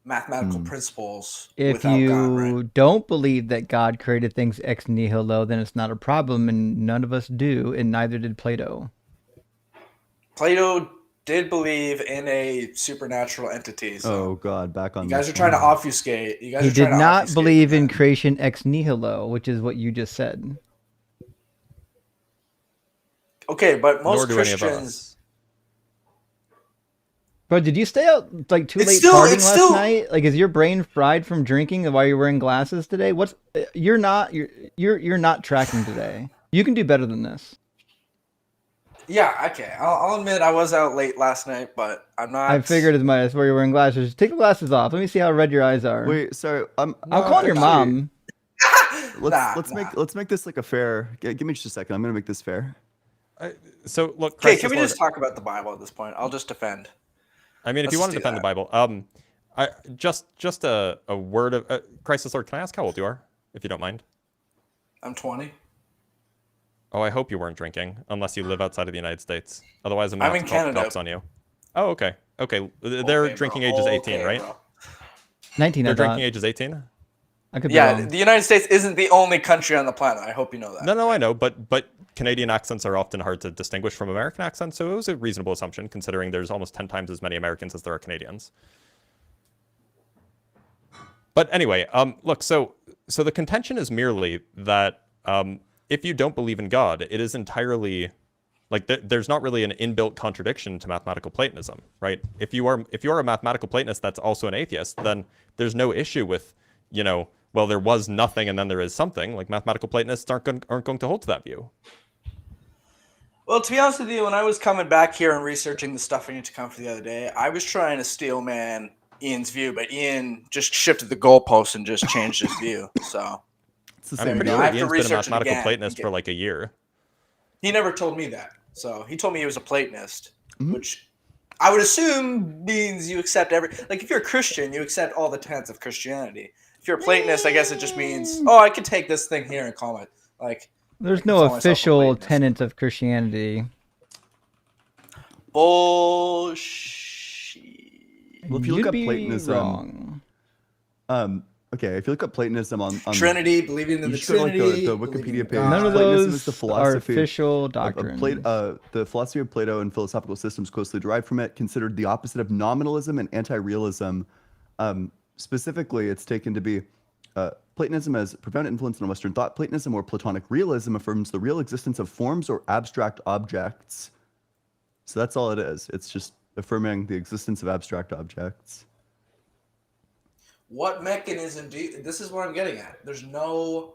mathematical principles If without you God, right? don't believe that God created things ex nihilo, then it's not a problem, and none of us do, and neither did Plato. Plato did believe in a supernatural entity. So Oh God, back on. you guys this are trying to one. obfuscate. You guys He are trying did to not obfuscate believe from in that. creation ex nihilo, which is what you just said. Okay, but Nor most do any of Christians. us. Bro, did you stay out like too It's late still- partying it's last still- night? Like, is your brain fried from drinking while you're wearing glasses today? What's you're not tracking today. You can do better than this. Yeah, okay. I'll admit I was out late last night, but I'm not. I figured as much. That's why you're wearing glasses. Take the glasses off. Let me see how red your eyes are. Wait, sorry. I'm calling your mom. Let's make this like a fair. Give me just a second. I'm gonna make this fair. So look, Okay, Christ can is we Lord. just talk about the Bible at this point? I'll just defend. I mean, if Let's you want just to do defend the Bible, I just a word of Christ is Lord. Can I ask how old you are, if you don't mind? I'm 20. Oh, I hope you weren't drinking, unless you live outside of the United States. Otherwise, I'm I'm gonna in have to call the Canada. cops on you. Oh, okay. Okay. Their Okay, drinking bro. age is 18, Okay, right? bro. 19. Their I thought. drinking age is 18. I could be Yeah, wrong. the United States isn't the only country on the planet. I hope you know that. No, I know, but Canadian accents are often hard to distinguish from American accents, so it was a reasonable assumption, considering there's almost 10 times as many Americans as there are Canadians. But anyway, look, so the contention is merely that if you don't believe in God, it is entirely like there's not really an inbuilt contradiction to mathematical Platonism, right? If you are a mathematical Platonist that's also an atheist, then there's no issue with, well, there was nothing and then there is something. Like mathematical Platonists aren't going to hold to that view. Well, to be honest with you, when I was coming back here and researching the stuff I need to come for the other day, I was trying to steel man Ian's view, but Ian just shifted the goalpost and just changed his view. So I'm pretty sure Ian's been a mathematical Platonist for like a year. He never told me that. So he told me he was a Platonist, which I would assume means you accept if you're a Christian, you accept all the tenets of Christianity. If you're a Platonist, I guess it just means, I could take this thing here and call it There's no official tenets of Christianity. Bullshit. Well, if you look You'd up be Platonism, okay, if you look up Platonism on Trinity, believing in the Trinity, Trinity, the Wikipedia page. None of Platonism those is the are philosophy official of doctrines. the philosophy of Plato and philosophical systems closely derived from it, considered the opposite of nominalism and anti-realism. Specifically, it's taken to be Platonism has profound influence on Western thought. Platonism, or Platonic realism, affirms the real existence of forms or abstract objects. So that's all it is. It's just affirming the existence of abstract objects. What mechanism this is what I'm getting at. There's no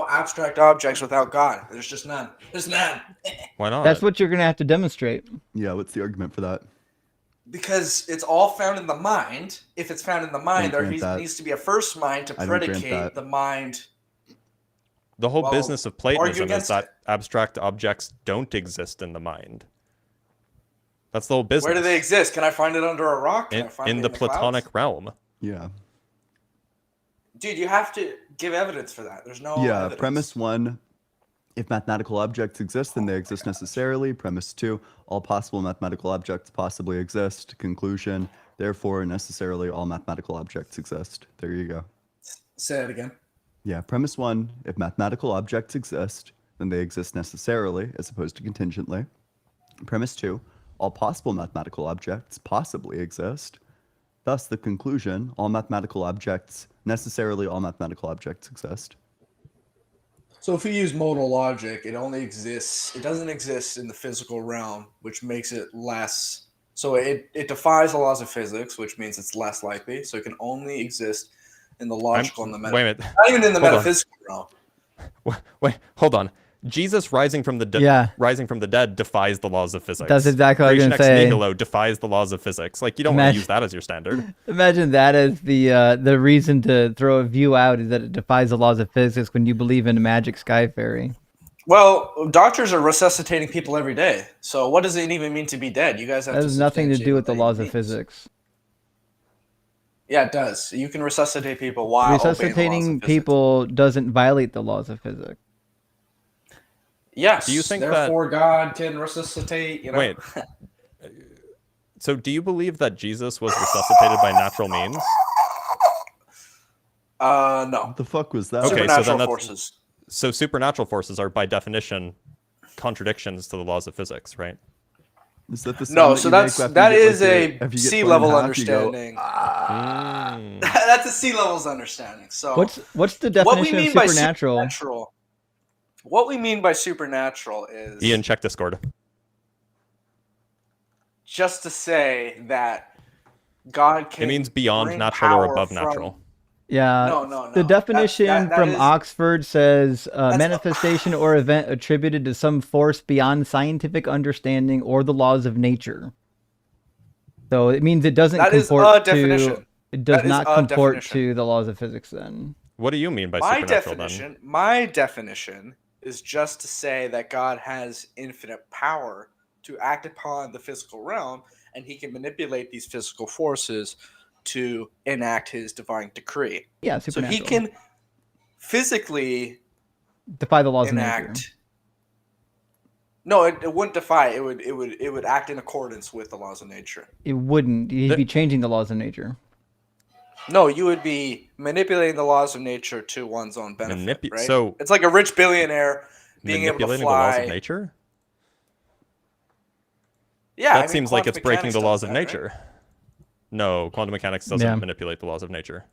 abstract objects without God. There's just none. There's none. Why not? That's what you're gonna have to demonstrate. Yeah, what's the argument for that? Because it's all found in the mind. If it's found in the mind, there grant that. needs to be a first mind to I don't grant predicate that. the mind. The whole business of Platonism is against that abstract objects don't exist in the mind. That's the whole business. Where do they exist? Can I find it under a rock? Can I find in it the clouds? Platonic realm. Yeah. Dude, you have to give evidence for that. There's no Yeah, evidence. premise 1, if mathematical objects exist, then they exist necessarily. Premise 2, all possible mathematical objects possibly exist. Conclusion, therefore, necessarily all mathematical objects exist. There you go. Say it again. Yeah, premise 1, if mathematical objects exist, then they exist necessarily, as opposed to contingently. Premise 2, all possible mathematical objects possibly exist. Thus, the conclusion, all mathematical objects, necessarily all mathematical objects exist. So if we use modal logic, it only exists. It doesn't exist in the physical realm, which makes it less. So it defies the laws of physics, which means it's less likely. So it can only exist in the logical and the wait a minute. not even in the Hold on. metaphysical realm. Wait, hold on. Jesus rising from the dead defies the laws of physics. That's exactly what I was Creation gonna say. ex nihilo defies the laws of physics. Like, you don't want to use that as your standard. Imagine that as the reason to throw a view out is that it defies the laws of physics when you believe in a magic sky fairy. Well, doctors are resuscitating people every day. So what does it even mean to be dead? You guys have That to has nothing to substantiate do what with the that laws even of means. physics. Yeah, it does. You can resuscitate people while obeying the laws of Resuscitating physics. people doesn't violate the laws of physics. Yes. Do you think therefore God can resuscitate? You know? Wait. So do you believe that Jesus was resuscitated by natural means? No. What the fuck was that? Okay, Supernatural so then that's, forces. So supernatural forces are by definition contradictions to the laws of physics, right? Is that the No, sound so that you make that's after that you get, is like, a your- after you get sea torn in level half, you go, understanding. That's a sea level's understanding. So What's the what we definition mean of by supernatural? What we mean by supernatural is Ian, check Discord. just to say that God can. It means beyond bring natural or power above from- natural. Yeah. No. The definition that from is- Oxford says That's- manifestation or event attributed to some force beyond scientific understanding or the laws of nature. So it means it doesn't That is comport a definition. to. It does That is not a comport definition. to the laws of physics. Then. What do you mean by My supernatural definition, my definition is just to say that God has infinite power to act upon the physical realm, and he can manipulate these physical forces to enact his divine decree. Yeah, So he supernatural. can physically Defy the laws of enact. nature. No, it wouldn't defy. It would act in accordance with the laws of nature. It wouldn't. He'd be changing the laws of nature. No, you would be manipulating the laws of nature to one's own benefit, right? So it's like a rich billionaire being able to manipulating fly. the laws of nature? Yeah, that I mean, seems like quantum it's breaking the mechanics laws does of that, nature. No, quantum mechanics doesn't Yeah. manipulate the laws of nature.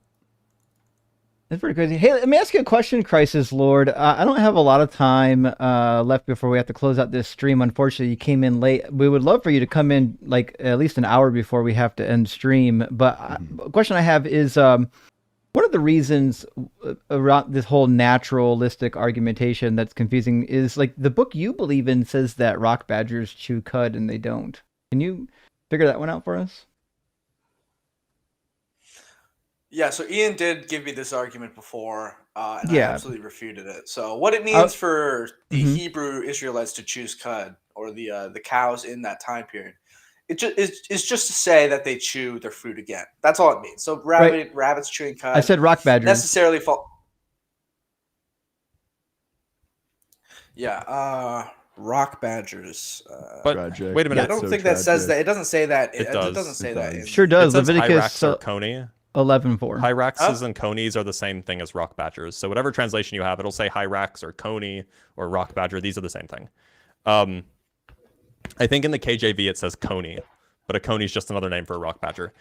That's pretty crazy. Hey, let me ask you a question, Crisis Lord. I don't have a lot of time left before we have to close out this stream. Unfortunately, you came in late. We would love for you to come in like at least an hour before we have to end stream. But a question I have is, one of the reasons around this whole naturalistic argumentation that's confusing is like the book you believe in says that rock badgers chew cud and they don't. Can you figure that one out for us? Yeah, so Ian did give me this argument before, and I Yeah. absolutely refuted it. So what it means for the Mhm. Hebrew Israelites to choose cud, or the cows in that time period, it's just to say that they chew their food again. That's all it means. So rabbits chewing cud. I said rock badgers. Necessarily fall. Yeah, rock badgers. But Tragic. wait a minute. I don't so think that says tragic. that. It doesn't say that. It It does. doesn't say It that. does. Sure does. It says Leviticus hyrax or coney. 11:4. Hyraxes and conies are the same thing as rock badgers. So whatever translation you have, it'll say hyrax or coney or rock badger. These are the same thing. I think in the KJV it says coney, but a coney is just another name for a rock badger.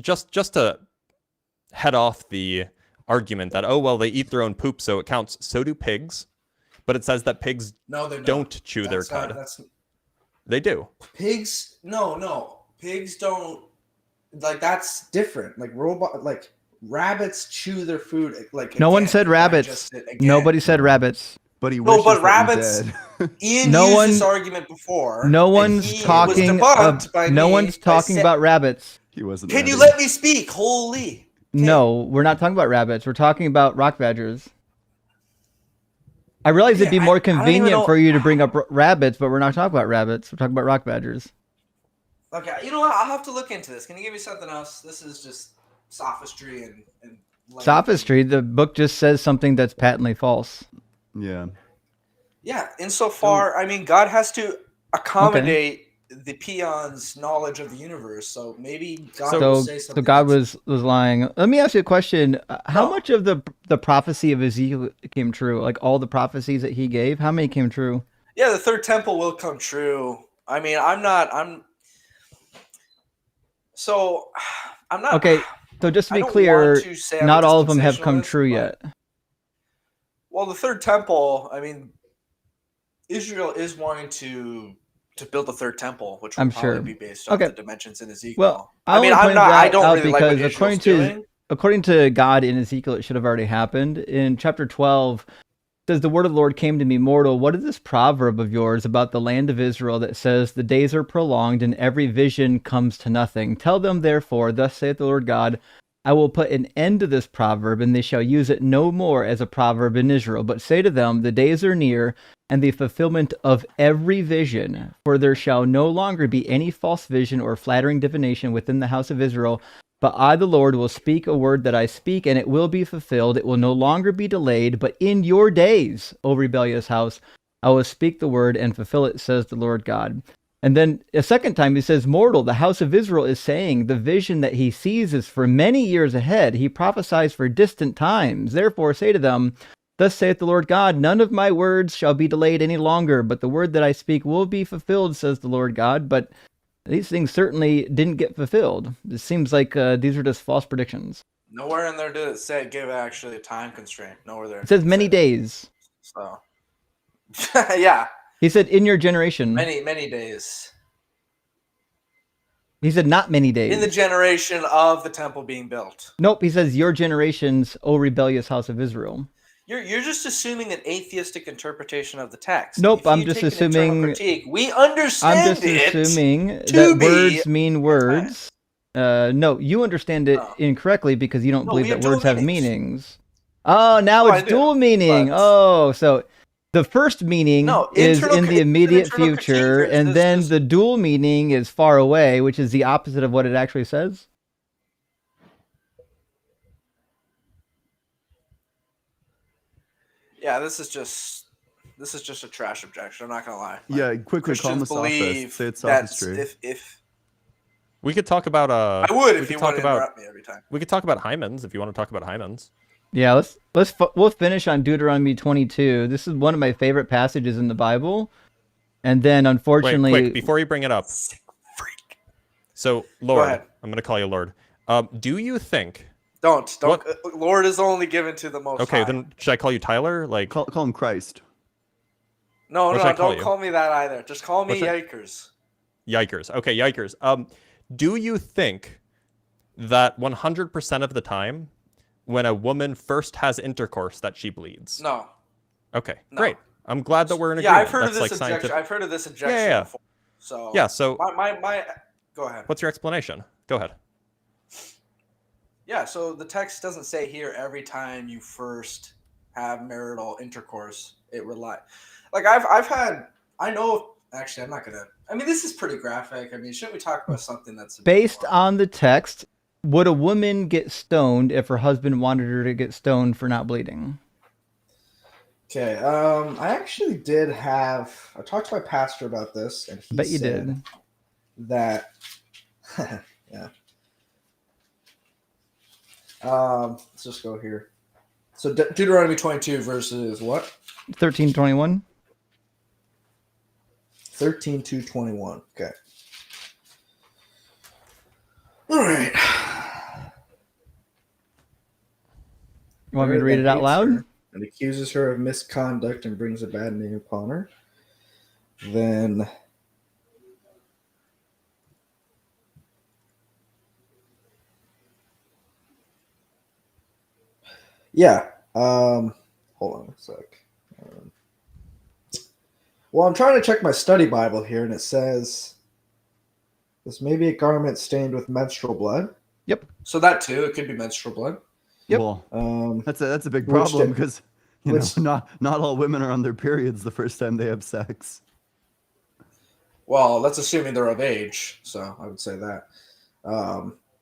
Just to head off the argument that, oh, well, they eat their own poop, so it counts. So do pigs. But it says that pigs No, they don't chew their That's not- cud. that's- They do. Pigs, no, pigs don't. Like that's different. Like rabbits chew their food. Like No one again, said to rabbits. digest it again. Nobody said rabbits. But he No, wishes but that he rabbits. did. Ian No used one- this argument before. No and one's he was talking. debunked by No me one's by talking about rabbits. He wasn't. Can you ready. let me speak? Holy. No, we're not talking about rabbits. We're talking about rock badgers. I realize it'd be more don't even convenient know- for you to bring up rabbits, but we're not talking about rabbits. We're talking about rock badgers. Okay, you know what? I'll have to look into this. Can you give me something else? This is just sophistry and Sophistry. The book just says something that's patently false. Yeah. Yeah, insofar, I mean, God has to accommodate the peon's knowledge of the universe, so maybe God will say something. So God was lying. Let me ask you a question. How much of the prophecy of Ezekiel came true? Like all the prophecies that he gave, how many came true? Yeah, the third temple will come true. I mean, I'm not. Okay, so just to I be don't clear, want to say I'm a not all of them have come dispensationalist, true but- yet. Well, the third temple. I mean, Israel is wanting to build the third temple, which will I'm probably sure. be based on Okay. the dimensions in Ezekiel. Well, I mean, only I'm pointed not. I that don't out really like what because Israel's doing. according to God in Ezekiel, it should have already happened. In chapter 12, it says, "The word of the Lord came to me, mortal. What is this proverb of yours about the land of Israel that says, the days are prolonged and every vision comes to nothing? Tell them, therefore, thus saith the Lord God, I will put an end to this proverb, and they shall use it no more as a proverb in Israel. But say to them, the days are near, and the fulfillment of every vision. For there shall no longer be any false vision or flattering divination within the house of Israel. But I, the Lord, will speak a word that I speak, and it will be fulfilled. It will no longer be delayed. But in your days, O rebellious house, I will speak the word and fulfill it, says the Lord God." And then a second time he says, "Mortal, the house of Israel is saying the vision that he sees is for many years ahead. He prophesies for distant times. Therefore say to them, thus saith the Lord God, none of my words shall be delayed any longer, but the word that I speak will be fulfilled, says the Lord God." But these things certainly didn't get fulfilled. It seems like these are just false predictions. Nowhere in there did it say give actually a time constraint. Nowhere there. It says many days. So, yeah, He said, in your generation. many days. He said not many days. In the generation of the temple being built. Nope, he says your generations, O rebellious house of Israel. You're just assuming an atheistic interpretation of the text. Nope, If I'm you just take an internal assuming. critique, we understand I'm just it assuming to that be words mean words. No, you understand it incorrectly because you don't No, believe we that have dual words have meanings. meanings. Oh, now Well, I it's do, dual meaning. but- Oh, so the first meaning No, is internal in cri- the it's an immediate internal critique. future, and then the dual meaning is far away, which is the opposite of what it actually says. Yeah, this is just a trash objection. I'm not gonna lie. Yeah, quickly call him a Christians sophist. believe Say it's that sophistry. if We could talk about I would we if could you talk wouldn't about interrupt me every time. we could talk about hymens if you want to talk about hymens. Yeah, we'll finish on Deuteronomy 22. This is one of my favorite passages in the Bible, and then unfortunately, Wait, quick before you bring it up. So, Lord, ahead. I'm going to call you Lord. Do you think? Don't. Lord is only given to the Most Okay, High. then should I call you Tyler? Like call him Christ. No, What should I call don't you? call me that either. Just call me What's that? Yikers. Yikers. Okay, yikers. Do you think that 100% of the time, when a woman first has intercourse, that she bleeds? No. Okay, No. great. I'm glad that we're in Yeah, agreement. I've heard of That's this like objection. scientific. I've heard of this objection Yeah. before. So Yeah, so my go ahead. what's your explanation? Go ahead. Yeah, so the text doesn't say here every time you first have marital intercourse, it rely. Like I know. Actually, I'm not gonna. I mean, this is pretty graphic. I mean, shouldn't we talk about something that's based on the text, would a woman get stoned if her husband wanted her to get stoned for not bleeding? Okay. I actually did have. I talked to my pastor about this, and he Bet you said did. that. Yeah. Let's just go here. So Deuteronomy 22 verses what? 13:21. 13 to 21. Okay. All right. You want me to read it out loud? And accuses her of misconduct and brings a bad name upon her. Then yeah. Hold on a sec. Well, I'm trying to check my study Bible here, and it says this may be a garment stained with menstrual blood. Yep. So that too, it could be menstrual blood. Yep. Well, that's a big which problem did- because you know not all women are on their periods the first time they have sex. Well, that's assuming they're of age, so I would say that.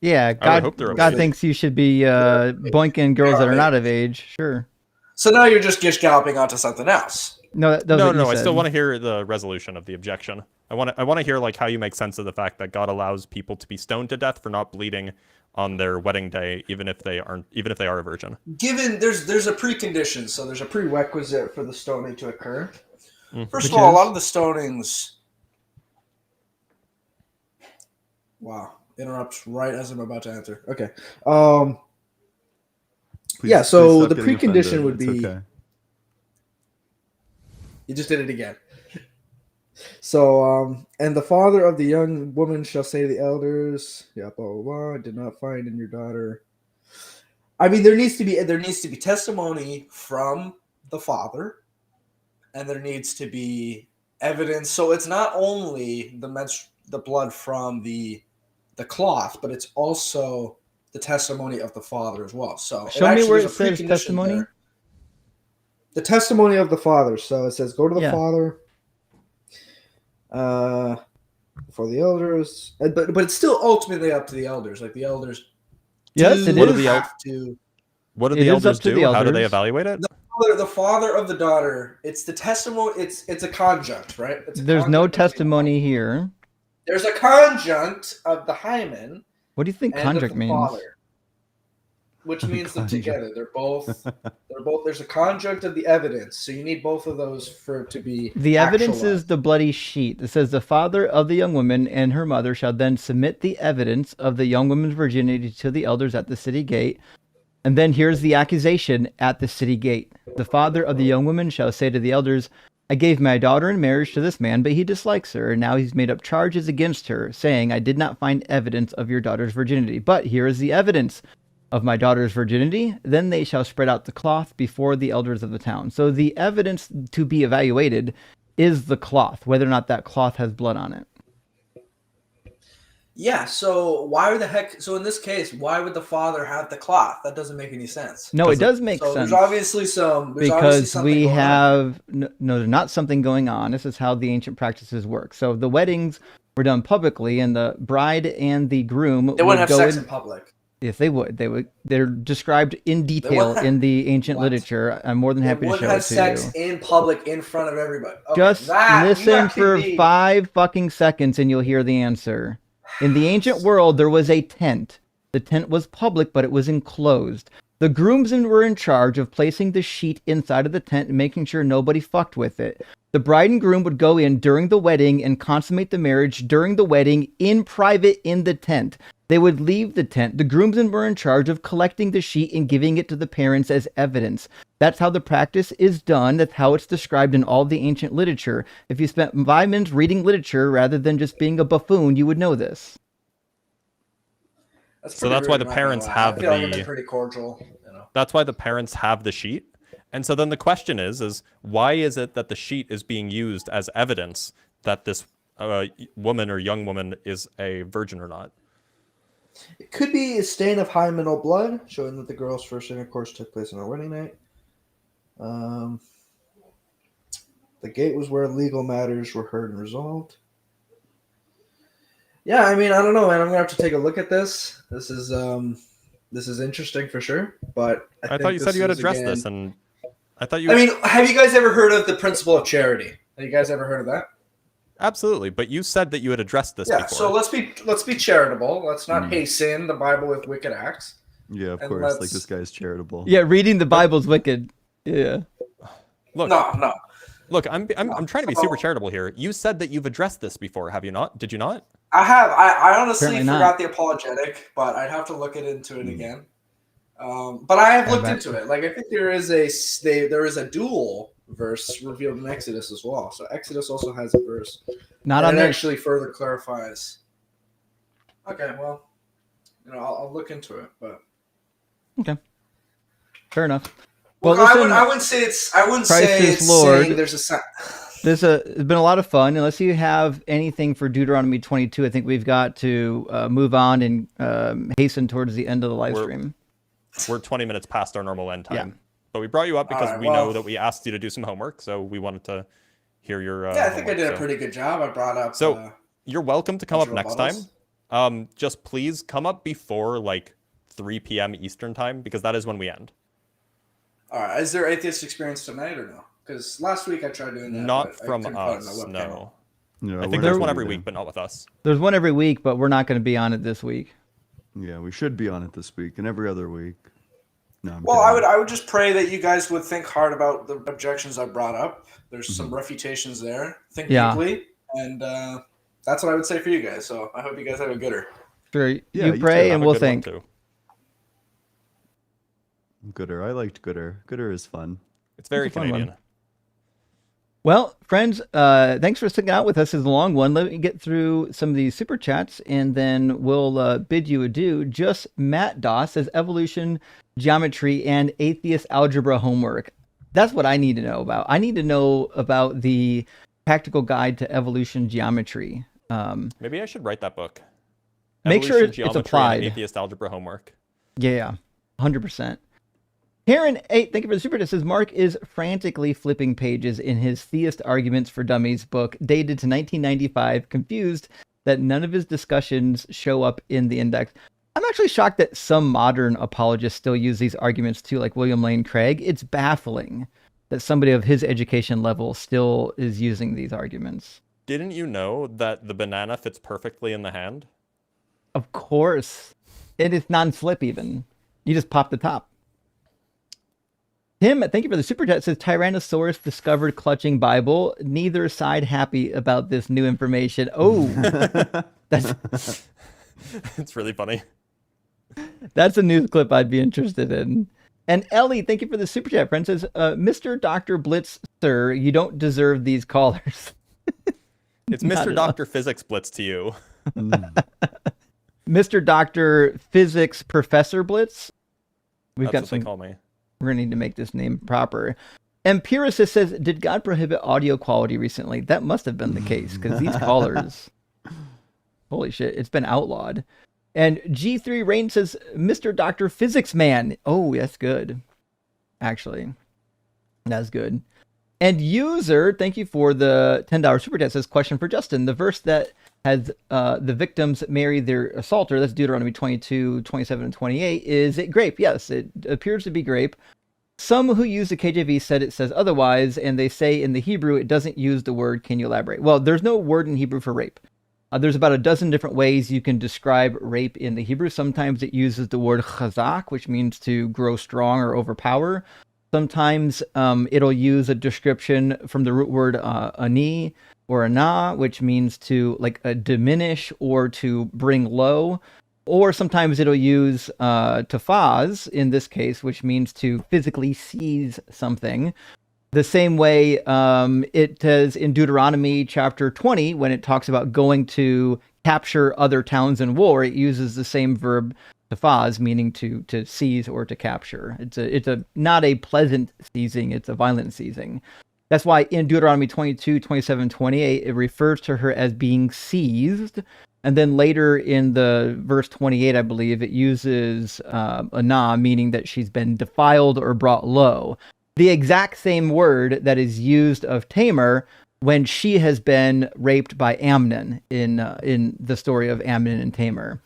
Yeah, God thinks you should be boinking girls that are not of age. Sure. So now you're just gish galloping onto something else. No, that was what you I still said. want to hear the resolution of the objection. I want to hear like how you make sense of the fact that God allows people to be stoned to death for not bleeding on their wedding day, even if they are a virgin. Given there's a precondition, so there's a prerequisite for the stoning to occur. First Which of all, a is? lot of the stonings. Wow, interrupts right as I'm about to answer. Okay. Yeah, so the precondition would be. Okay. You just did it again. So, and the father of the young woman shall say to the elders, yeah, blah blah blah. I did not find in your daughter. I mean, there needs to be testimony from the father, and there needs to be evidence. So it's not only the blood from the cloth, but it's also the testimony of the father as well. So Show me where it says testimony. there. The testimony of the father. So it says, go to the father for the elders. But it's still ultimately up to the elders. Like the elders Yes, it is. have to. What do It the is up elders to do? the How do they elders. evaluate it? The father of the daughter. It's the testimony. It's a conjunct, right? It's a There's no conjunct between- testimony here. There's a conjunct of the hymen. What do you think and of conjunct the means? father, which means them together. They're both. There's a conjunct of the evidence, so you need both of those for it to be. The evidence actualized. is the bloody sheet. It says the father of the young woman and her mother shall then submit the evidence of the young woman's virginity to the elders at the city gate. And then here's the accusation at the city gate. The father of the young woman shall say to the elders, I gave my daughter in marriage to this man, but he dislikes her, and now he's made up charges against her, saying, I did not find evidence of your daughter's virginity. But here is the evidence of my daughter's virginity. Then they shall spread out the cloth before the elders of the town. So the evidence to be evaluated is the cloth, whether or not that cloth has blood on it. Yeah, so why the heck? So in this case, why would the father have the cloth? That doesn't make any sense. No, it does make so sense. There's obviously some. There's Because obviously something we going on. have no, there's not something going on. This is how the ancient practices work. So the weddings were done publicly, and the bride and the groom They would wouldn't have go sex in in public. Yes, they would. They would. They're described in detail in the ancient literature. I'm more than They happy to wouldn't show it have to sex you. in public in front of everybody. Okay, Just that, listen for 5 fucking seconds and you'll hear the answer. In the ancient world, there was a tent. The tent was public, but it was enclosed. The groomsmen were in charge of placing the sheet inside of the tent and making sure nobody fucked with it. The bride and groom would go in during the wedding and consummate the marriage during the wedding in private in the tent. They would leave the tent. The groomsmen were in charge of collecting the sheet and giving it to the parents as evidence. That's how the practice is done. That's how it's described in all the ancient literature. If you spent 5 minutes reading literature rather than just being a buffoon, you would know this. So that's why the parents have I feel like I've been pretty cordial. You know. That's why the parents have the sheet. And so then the question is why is it that the sheet is being used as evidence that this woman or young woman is a virgin or not? It could be a stain of hymenal blood, showing that the girl's first intercourse took place on her wedding night. The gate was where legal matters were heard and resolved. Yeah, I mean, I don't know, man. I'm gonna have to take a look at this. This is interesting for sure. But I thought you said you had addressed this, and I thought you. I mean, have you guys ever heard of the principle of charity? Have you guys ever heard of that? Absolutely, but you said that you had addressed this Yeah. before. So let's be charitable. Let's not hasten the Bible with wicked acts. Yeah, of And course. Like let's- this guy's charitable. Yeah, reading the Bible's wicked. Yeah. Look, no. Look, I'm trying to be super charitable here. You said that you've addressed this before, have you not? Did you not? I have. I honestly Apparently not. forgot the apologetic, but I'd have to look into it again. But I have looked into it. Like I think there is a dual verse revealed in Exodus as well. So Exodus also has a verse. Not and on it this. actually further clarifies. Okay, well, I'll look into it, but Okay. Fair enough. well, listen, I wouldn't say it's. I wouldn't Christ say is it's Lord. saying there's a. It's been a lot of fun. Unless you have anything for Deuteronomy 22, I think we've got to move on and hasten towards the end of the live stream. We're 20 minutes past our normal end time. Yeah. But we brought you up because Alright, we know that we asked you to do some homework, so we wanted to hear your Yeah, I think I homework, did so. a pretty good job. I brought up. So you're welcome to come up bunch of next rebuttals. time. Just please come up before like 3 p.m. Eastern time because that is when we end. All right. Is there atheist experience tonight or no? Because last week I tried doing that. Not but I from couldn't find us, my webcam. no. No, I think we're there's not one gonna every do week, that. but not with us. There's one every week, but we're not going to be on it this week. Yeah, we should be on it this week and every other week. No, I'm Well, kidding. I would just pray that you guys would think hard about the objections I brought up. There's some refutations there. Think Yeah. deeply, and that's what I would say for you guys. So I hope you guys have a gooder. Sure. Yeah, you you pray too. and Have a we'll good one, think. too. Gooder. I liked Gooder. Gooder is fun. It's very It's a fun one. Canadian. Well, friends, thanks for sticking out with us. This is a long one. Let me get through some of these super chats, and then we'll bid you adieu. Just Matt Doss says evolution, geometry, and atheist algebra homework. That's what I need to know about. I need to know about the practical guide to evolution geometry. Maybe I should write that book. Make sure Evolution, it's Geometry, and applied. Atheist algebra homework. Yeah, 100%. Karen 8, thank you for the super chat. Says Mark is frantically flipping pages in his Theist Arguments for Dummies book, dated to 1995, confused that none of his discussions show up in the index. I'm actually shocked that some modern apologists still use these arguments too, like William Lane Craig. It's baffling that somebody of his education level still is using these arguments. Didn't you know that the banana fits perfectly in the hand? Of course. And it's non-slip even. You just pop the top. Tim, thank you for the super chat. Says Tyrannosaurus discovered clutching Bible. Neither side happy about this new information. Oh, It's really funny. that's a news clip I'd be interested in. And Ellie, thank you for the super chat, friend. Says, Mr. Dr. Blitz, sir, you don't deserve these callers. It's Not Mr. at all. Dr. Physics Blitz to you. Mr. Dr. Physics Professor Blitz. We've That's got what some. they call me. We're gonna need to make this name proper. Empiricist says, did God prohibit audio quality recently? That must have been the case, because these callers, holy shit, it's been outlawed. And G3 Rain says, Mr. Dr. Physics Man. Oh, that's good. Actually, that's good. And User, thank you for the $10 super chat, says, question for Justin. The verse that has the victims marry their assaulter, that's Deuteronomy 22, 27, and 28, is it grape? Yes, it appears to be grape. Some who use the KJV said it says otherwise, and they say in the Hebrew it doesn't use the word. Can you elaborate? Well, there's no word in Hebrew for rape. There's about a dozen different ways you can describe rape in the Hebrew. Sometimes it uses the word chazak, which means to grow strong or overpower. Sometimes it'll use a description from the root word ani or ana, which means to like diminish or to bring low. Or sometimes it'll use tafaz in this case, which means to physically seize something. The same way it does in Deuteronomy chapter 20, when it talks about going to capture other towns in war, it uses the same verb tafaz, meaning to seize or to capture. It's not a pleasant seizing, it's a violent seizing. That's why in Deuteronomy 22, 27, 28, it refers to her as being seized. And then later in the verse 28, I believe, it uses ana, meaning that she's been defiled or brought low. The exact same word that is used of Tamar when she has been raped by Amnon in the story of Amnon and Tamar.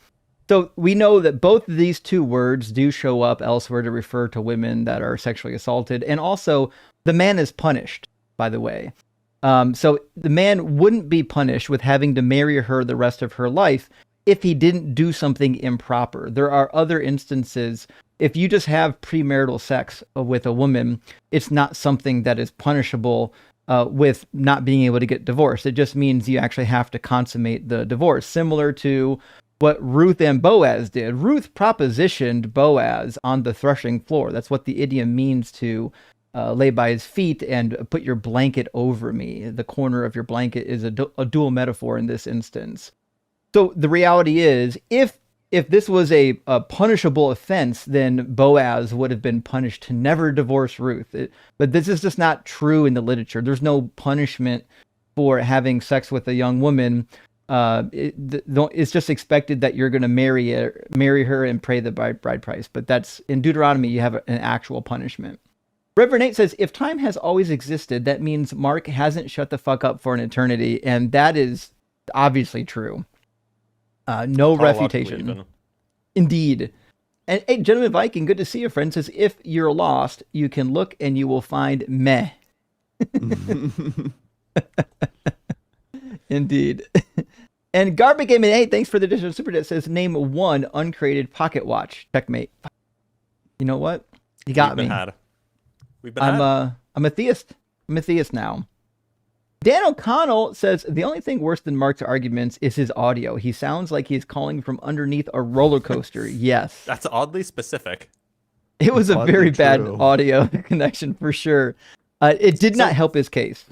So we know that both of these two words do show up elsewhere to refer to women that are sexually assaulted. And also, the man is punished, by the way. So the man wouldn't be punished with having to marry her the rest of her life if he didn't do something improper. There are other instances. If you just have premarital sex with a woman, it's not something that is punishable with not being able to get divorced. It just means you actually have to consummate the divorce, similar to what Ruth and Boaz did. Ruth propositioned Boaz on the threshing floor. That's what the idiom means, to lay by his feet and put your blanket over me. The corner of your blanket is a dual metaphor in this instance. So the reality is, if this was a punishable offense, then Boaz would have been punished to never divorce Ruth. But this is just not true in the literature. There's no punishment for having sex with a young woman. It's just expected that you're going to marry her and pay the bride price. But that's in Deuteronomy, you have an actual punishment. Reverend Nate says, if time has always existed, that means Mark hasn't shut the fuck up for an eternity. And that is obviously true. No refutation. Indeed. And hey, Gentleman Viking, good to see you, friend. Says, if you're lost, you can look and you will find meh. Indeed. And Garbage Gaming 8, thanks for the additional super chat, says, name one uncreated pocket watch. Checkmate. You know what? You got me. I'm a theist. I'm a theist now. Dan O'Connell says, the only thing worse than Mark's arguments is his audio. He sounds like he's calling from underneath a roller coaster. Yes. That's oddly specific. It was a very bad audio connection for sure. It did not help his case.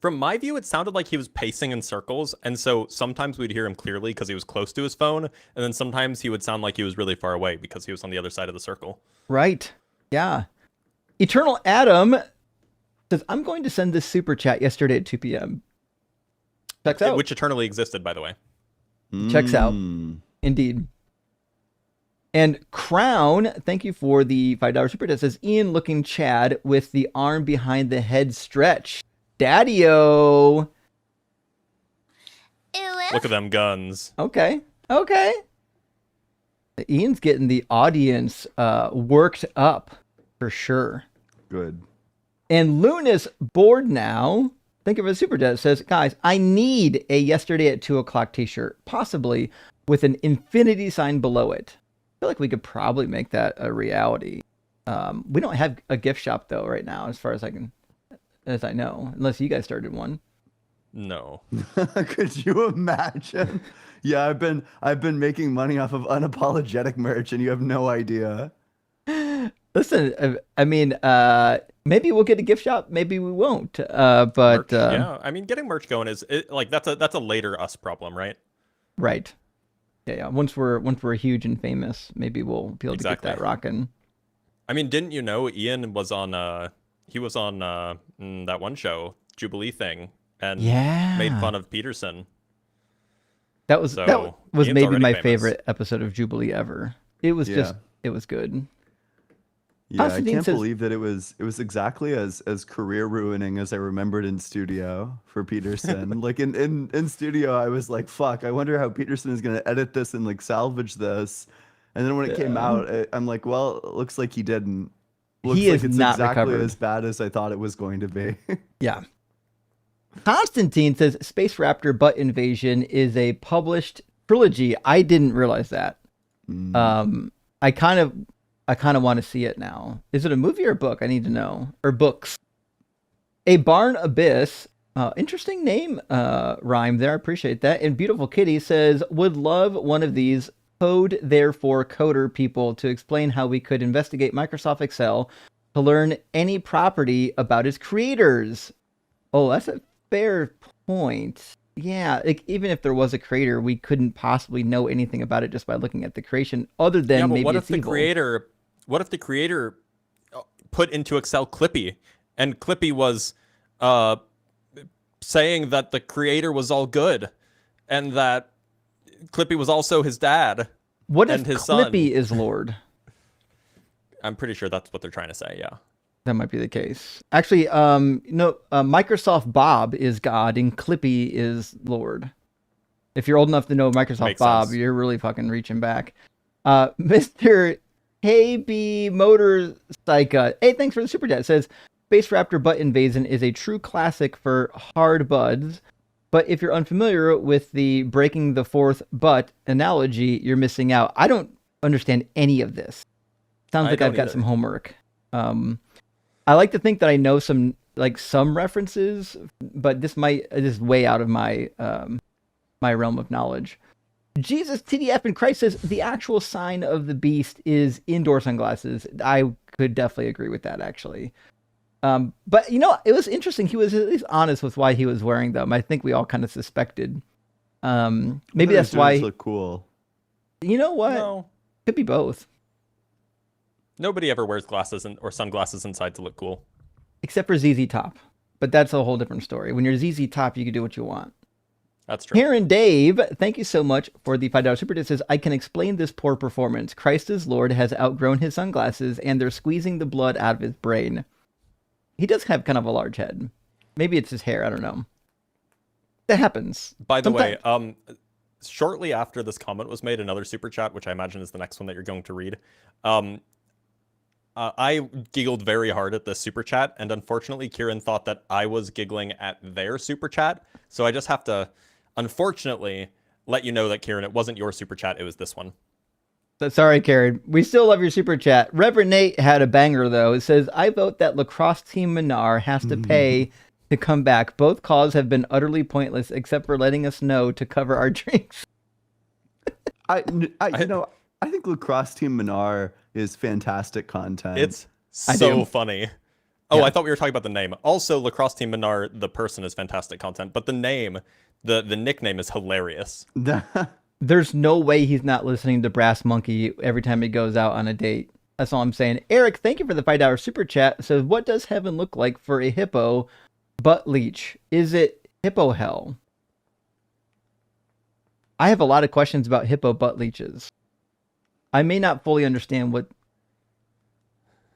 From my view, it sounded like he was pacing in circles, and so sometimes we'd hear him clearly because he was close to his phone, and then sometimes he would sound like he was really far away because he was on the other side of the circle. Right. Yeah. Eternal Adam says, I'm going to send this super chat yesterday at 2 p.m. Checks out. Which eternally existed, by the way. Checks out. Indeed. And Crown, thank you for the $5 super chat, says, Ian looking Chad with the arm behind the head stretch. Daddy-o. Look at them guns. Okay. Ian's getting the audience worked up for sure. Good. And Luna's bored now. Think of a super chat. Says, guys, I need a yesterday at 2 o'clock t-shirt, possibly with an infinity sign below it. I feel like we could probably make that a reality. We don't have a gift shop though right now, as far as I know, unless you guys started one. No. Could you imagine? Yeah, I've been making money off of Unapologetic merch, and you have no idea. Listen, I mean, maybe we'll get a gift shop, maybe we won't. But merch, yeah, I mean, getting merch going is like that's a later us problem, right? Right. Yeah. Once we're huge and famous, maybe we'll be able to get that rocking. I mean, didn't you know Ian was on that one show, Jubilee thing, and made fun of Peterson. That was Ian's maybe my famous. favorite episode of Jubilee ever. It was it was good. Yeah, I can't believe that it was exactly as career ruining as I remembered in studio for Peterson. Like in studio, I was like, "Fuck! I wonder how Peterson is gonna edit this and like salvage this." And then when it came out, I'm like, "Well, it looks like he didn't. Looks He like is it's not exactly recovered. as bad as I thought it was going to be." Yeah. Constantine says Space Raptor Butt Invasion is a published trilogy. I didn't realize that. I kind of want to see it now. Is it a movie or a book? I need to know. Or books. A Barn Abyss. Interesting name rhyme there. I appreciate that. And Beautiful Kitty says, would love one of these code therefore coder people to explain how we could investigate Microsoft Excel to learn any property about its creators. Oh, that's a fair point. Yeah, like, even if there was a creator, we couldn't possibly know anything about it just by looking at the creation, other than maybe what it's if the evil. What if the creator put into Excel Clippy, and Clippy was saying that the creator was all good, and that Clippy was also his dad. What and if his Clippy son? is Lord? I'm pretty sure that's what they're trying to say. Yeah. That might be the case. Actually, Microsoft Bob is God and Clippy is Lord. If you're old enough to know Microsoft Makes Bob, sense. you're really fucking reaching back. Mr. KB Motorcycle. Hey, thanks for the super chat. It says Space Raptor Butt Invasion is a true classic for hard buds. But if you're unfamiliar with the breaking the fourth butt analogy, you're missing out. I don't understand any of this. Sounds like I've got some homework. I like to think that I know some references, but this is way out of my my realm of knowledge. Jesus, TDF, and Christ says the actual sign of the beast is indoor sunglasses. I could definitely agree with that, actually. But it was interesting. He was at least honest with why he was wearing them. I think we all kind of suspected. Maybe that's why. Look cool. You know what? No. Could be both. Nobody ever wears glasses or sunglasses inside to look cool. Except for ZZ Top. But that's a whole different story. When you're ZZ Top, you can do what you want. That's true. Karen Dave, thank you so much for the $5 super chat. Says, I can explain this poor performance. Christ as Lord has outgrown his sunglasses and they're squeezing the blood out of his brain. He does have kind of a large head. Maybe it's his hair. I don't know. That happens. By the way, shortly after this comment was made, another super chat, which I imagine is the next one that you're going to read. I giggled very hard at this super chat, and unfortunately, Kieran thought that I was giggling at their super chat. So I just have to, unfortunately, let you know that, Kieran, it wasn't your super chat, it was this one. Sorry, Karen. We still love your super chat. Reverend Nate had a banger, though. It says, I vote that Lacrosse Team Minar has to pay to come back. Both calls have been utterly pointless, except for letting us know to cover our drinks. I think Lacrosse Team Minar is fantastic content. It's so funny. Oh, yeah. I thought we were talking about the name. Also, Lacrosse Team Minar, the person, is fantastic content, but the name, the nickname is hilarious. There's no way he's not listening to Brass Monkey every time he goes out on a date. That's all I'm saying. Eric, thank you for the $5 super chat. Says, what does heaven look like for a hippo butt leech? Is it hippo hell? I have a lot of questions about hippo butt leeches. I may not fully understand what.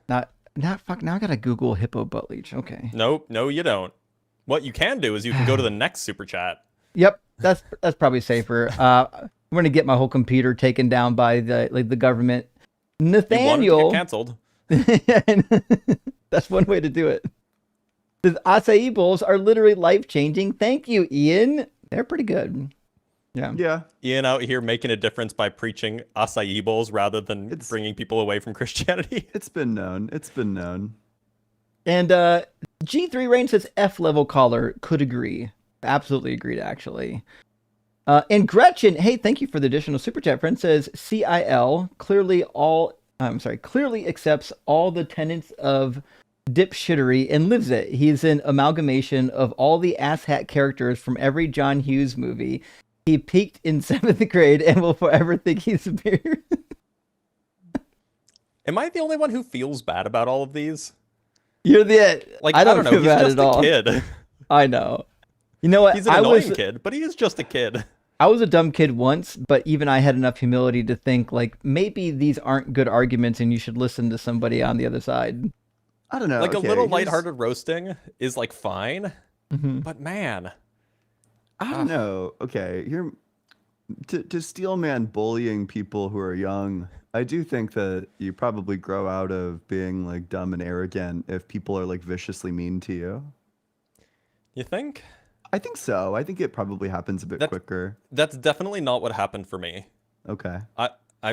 Now I gotta Google hippo butt leech. Okay. Nope, no, you don't. What you can do is you can go to the next super chat. Yep, that's probably safer. I'm gonna get my whole computer taken down by the government. Nathaniel, you wanted to get canceled. That's one way to do it. The acai bowls are literally life changing. Thank you, Ian. They're pretty good. Yeah. Ian out here making a difference by preaching acai bowls rather than bringing people away from Christianity. It's been known. And G3 Rain says F level caller could agree. Absolutely agreed, actually. And Gretchen, hey, thank you for the additional super chat. Friend says CIL, clearly all clearly accepts all the tenets of dipshittery and lives it. He's an amalgamation of all the asshat characters from every John Hughes movie. He peaked in 7th grade and will forever think he's superior. Am I the only one who feels bad about all of these? You're the Like, I don't know. feel He's bad just at a all. kid. I know. You know what? He's an annoying kid, but he is just a kid. I was a dumb kid once, but even I had enough humility to think, like, maybe these aren't good arguments and you should listen to somebody on the other side. I don't know. Like, okay, a little here's- lighthearted roasting is, like, fine. Mhm. But, man. I don't know. Okay, you're to steel man bullying people who are young. I do think that you probably grow out of being like dumb and arrogant if people are like viciously mean to you. You think? I think so. I think it probably happens a bit quicker. That's definitely not what happened for me. Okay.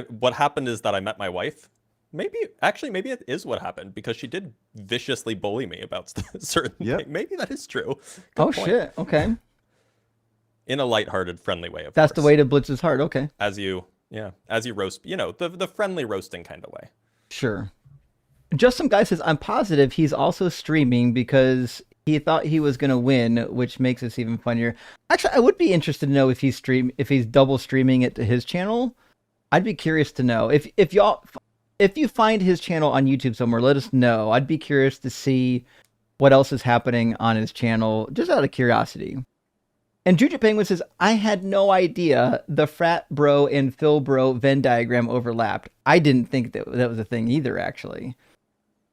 What happened is that I met my wife. Maybe it is what happened, because she did viciously bully me about certain things. Maybe that is true. Good point. Shit. Okay. In a lighthearted, friendly way, of That's course. the way to blitz his heart. Okay. As you roast, the friendly roasting kind of way. Sure. Just some guy says, I'm positive he's also streaming because he thought he was going to win, which makes this even funnier. Actually, I would be interested to know if he's double streaming it to his channel. I'd be curious to know. If you find his channel on YouTube somewhere, let us know. I'd be curious to see what else is happening on his channel, just out of curiosity. And Juju Penguin says, I had no idea the frat bro and Phil bro Venn diagram overlapped. I didn't think that was a thing either, actually.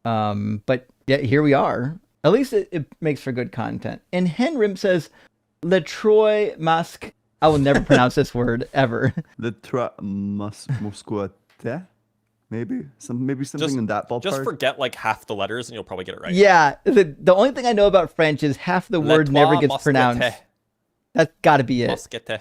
But yeah, here we are. At least it makes for good content. And Henrim says, Letroy Musk. I will never pronounce this word ever. Letroy Musquate. Maybe something in that ballpark. Just forget like half the letters and you'll probably get it right. Yeah, the only thing I know about French is half the word never gets pronounced. That's got to be it. Mosquete.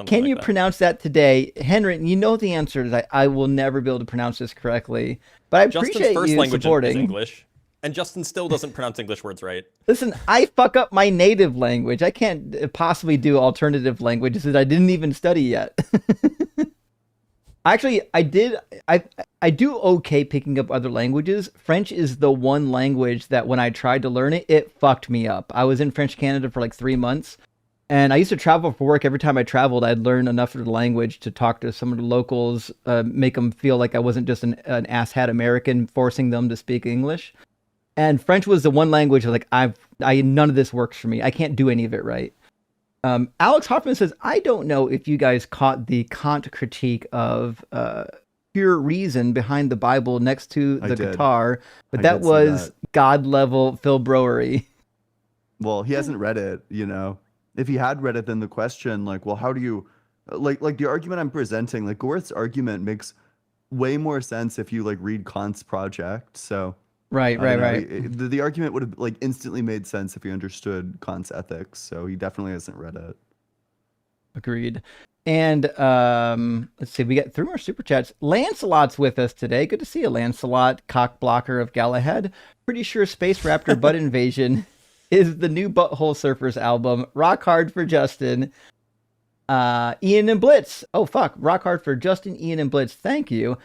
Can you pronounce that today? Henry, you know the answer is I will never be able to pronounce this correctly. But I Justin's appreciate first you language supporting. is English, and Justin still doesn't pronounce English words right. Listen, I fuck up my native language. I can't possibly do alternative languages that I didn't even study yet. Actually, I do okay picking up other languages. French is the one language that when I tried to learn it, it fucked me up. I was in French Canada for like 3 months. And I used to travel for work. Every time I traveled, I'd learn enough of the language to talk to some of the locals, make them feel like I wasn't just an asshat American forcing them to speak English. And French was the one language like none of this works for me. I can't do any of it right. Alex Hoffman says, I don't know if you guys caught the Kant critique of pure reason behind the Bible next to the guitar, but that was God level Phil Browery. Well, he hasn't read it, you know. If he had read it, then the question, like, well, how do you, like the argument I'm presenting, like Gorth's argument makes way more sense if you like read Kant's project. So right. The argument would have like instantly made sense if he understood Kant's ethics. So he definitely hasn't read it. Agreed. And let's see, we got 3 more super chats. Lancelot's with us today. Good to see you, Lancelot, cock blocker of Galahad. Pretty sure Space Raptor Butt Invasion is the new Butthole Surfers album. Rock hard for Justin. Ian and Blitz. Oh, fuck. Rock hard for Justin, Ian, and Blitz. Thank you.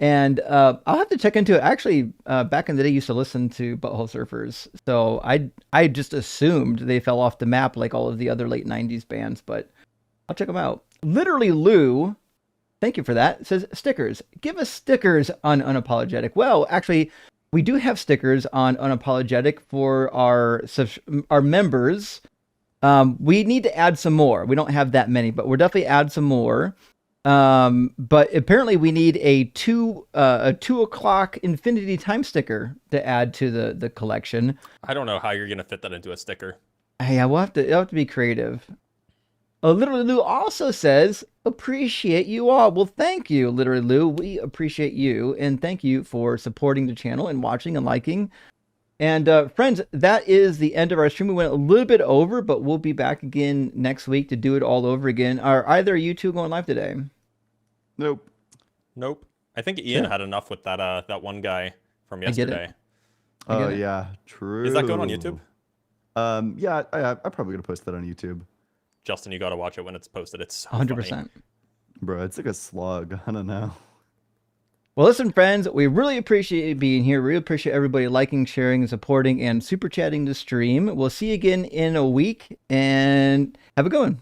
And I'll have to check into it. Actually, back in the day, I used to listen to Butthole Surfers. So I just assumed they fell off the map like all of the other late 90s bands, but I'll check them out. Literally Lou, thank you for that, says stickers. Give us stickers on Unapologetic. Well, actually, we do have stickers on Unapologetic for our members. We need to add some more. We don't have that many, but we'll definitely add some more. But apparently we need a 2 o'clock infinity time sticker to add to the collection. I don't know how you're gonna fit that into a sticker. Hey, it'll have to be creative. Literally Lou also says, appreciate you all. Well, thank you, Literally Lou. We appreciate you, and thank you for supporting the channel and watching and liking. And friends, that is the end of our stream. We went a little bit over, but we'll be back again next week to do it all over again. Are either you two going live today? Nope. I think Ian had enough with that one guy from I get it. yesterday. Oh yeah, true. Is that going on YouTube? Yeah, I'm probably gonna post that on YouTube. Justin, you gotta watch it when it's posted. It's so 100%. funny. Bro, it's like a slog. I don't know. Well, listen, friends, we really appreciate you being here. We really appreciate everybody liking, sharing, supporting, and super chatting the stream. We'll see you again in a week, and have a good one.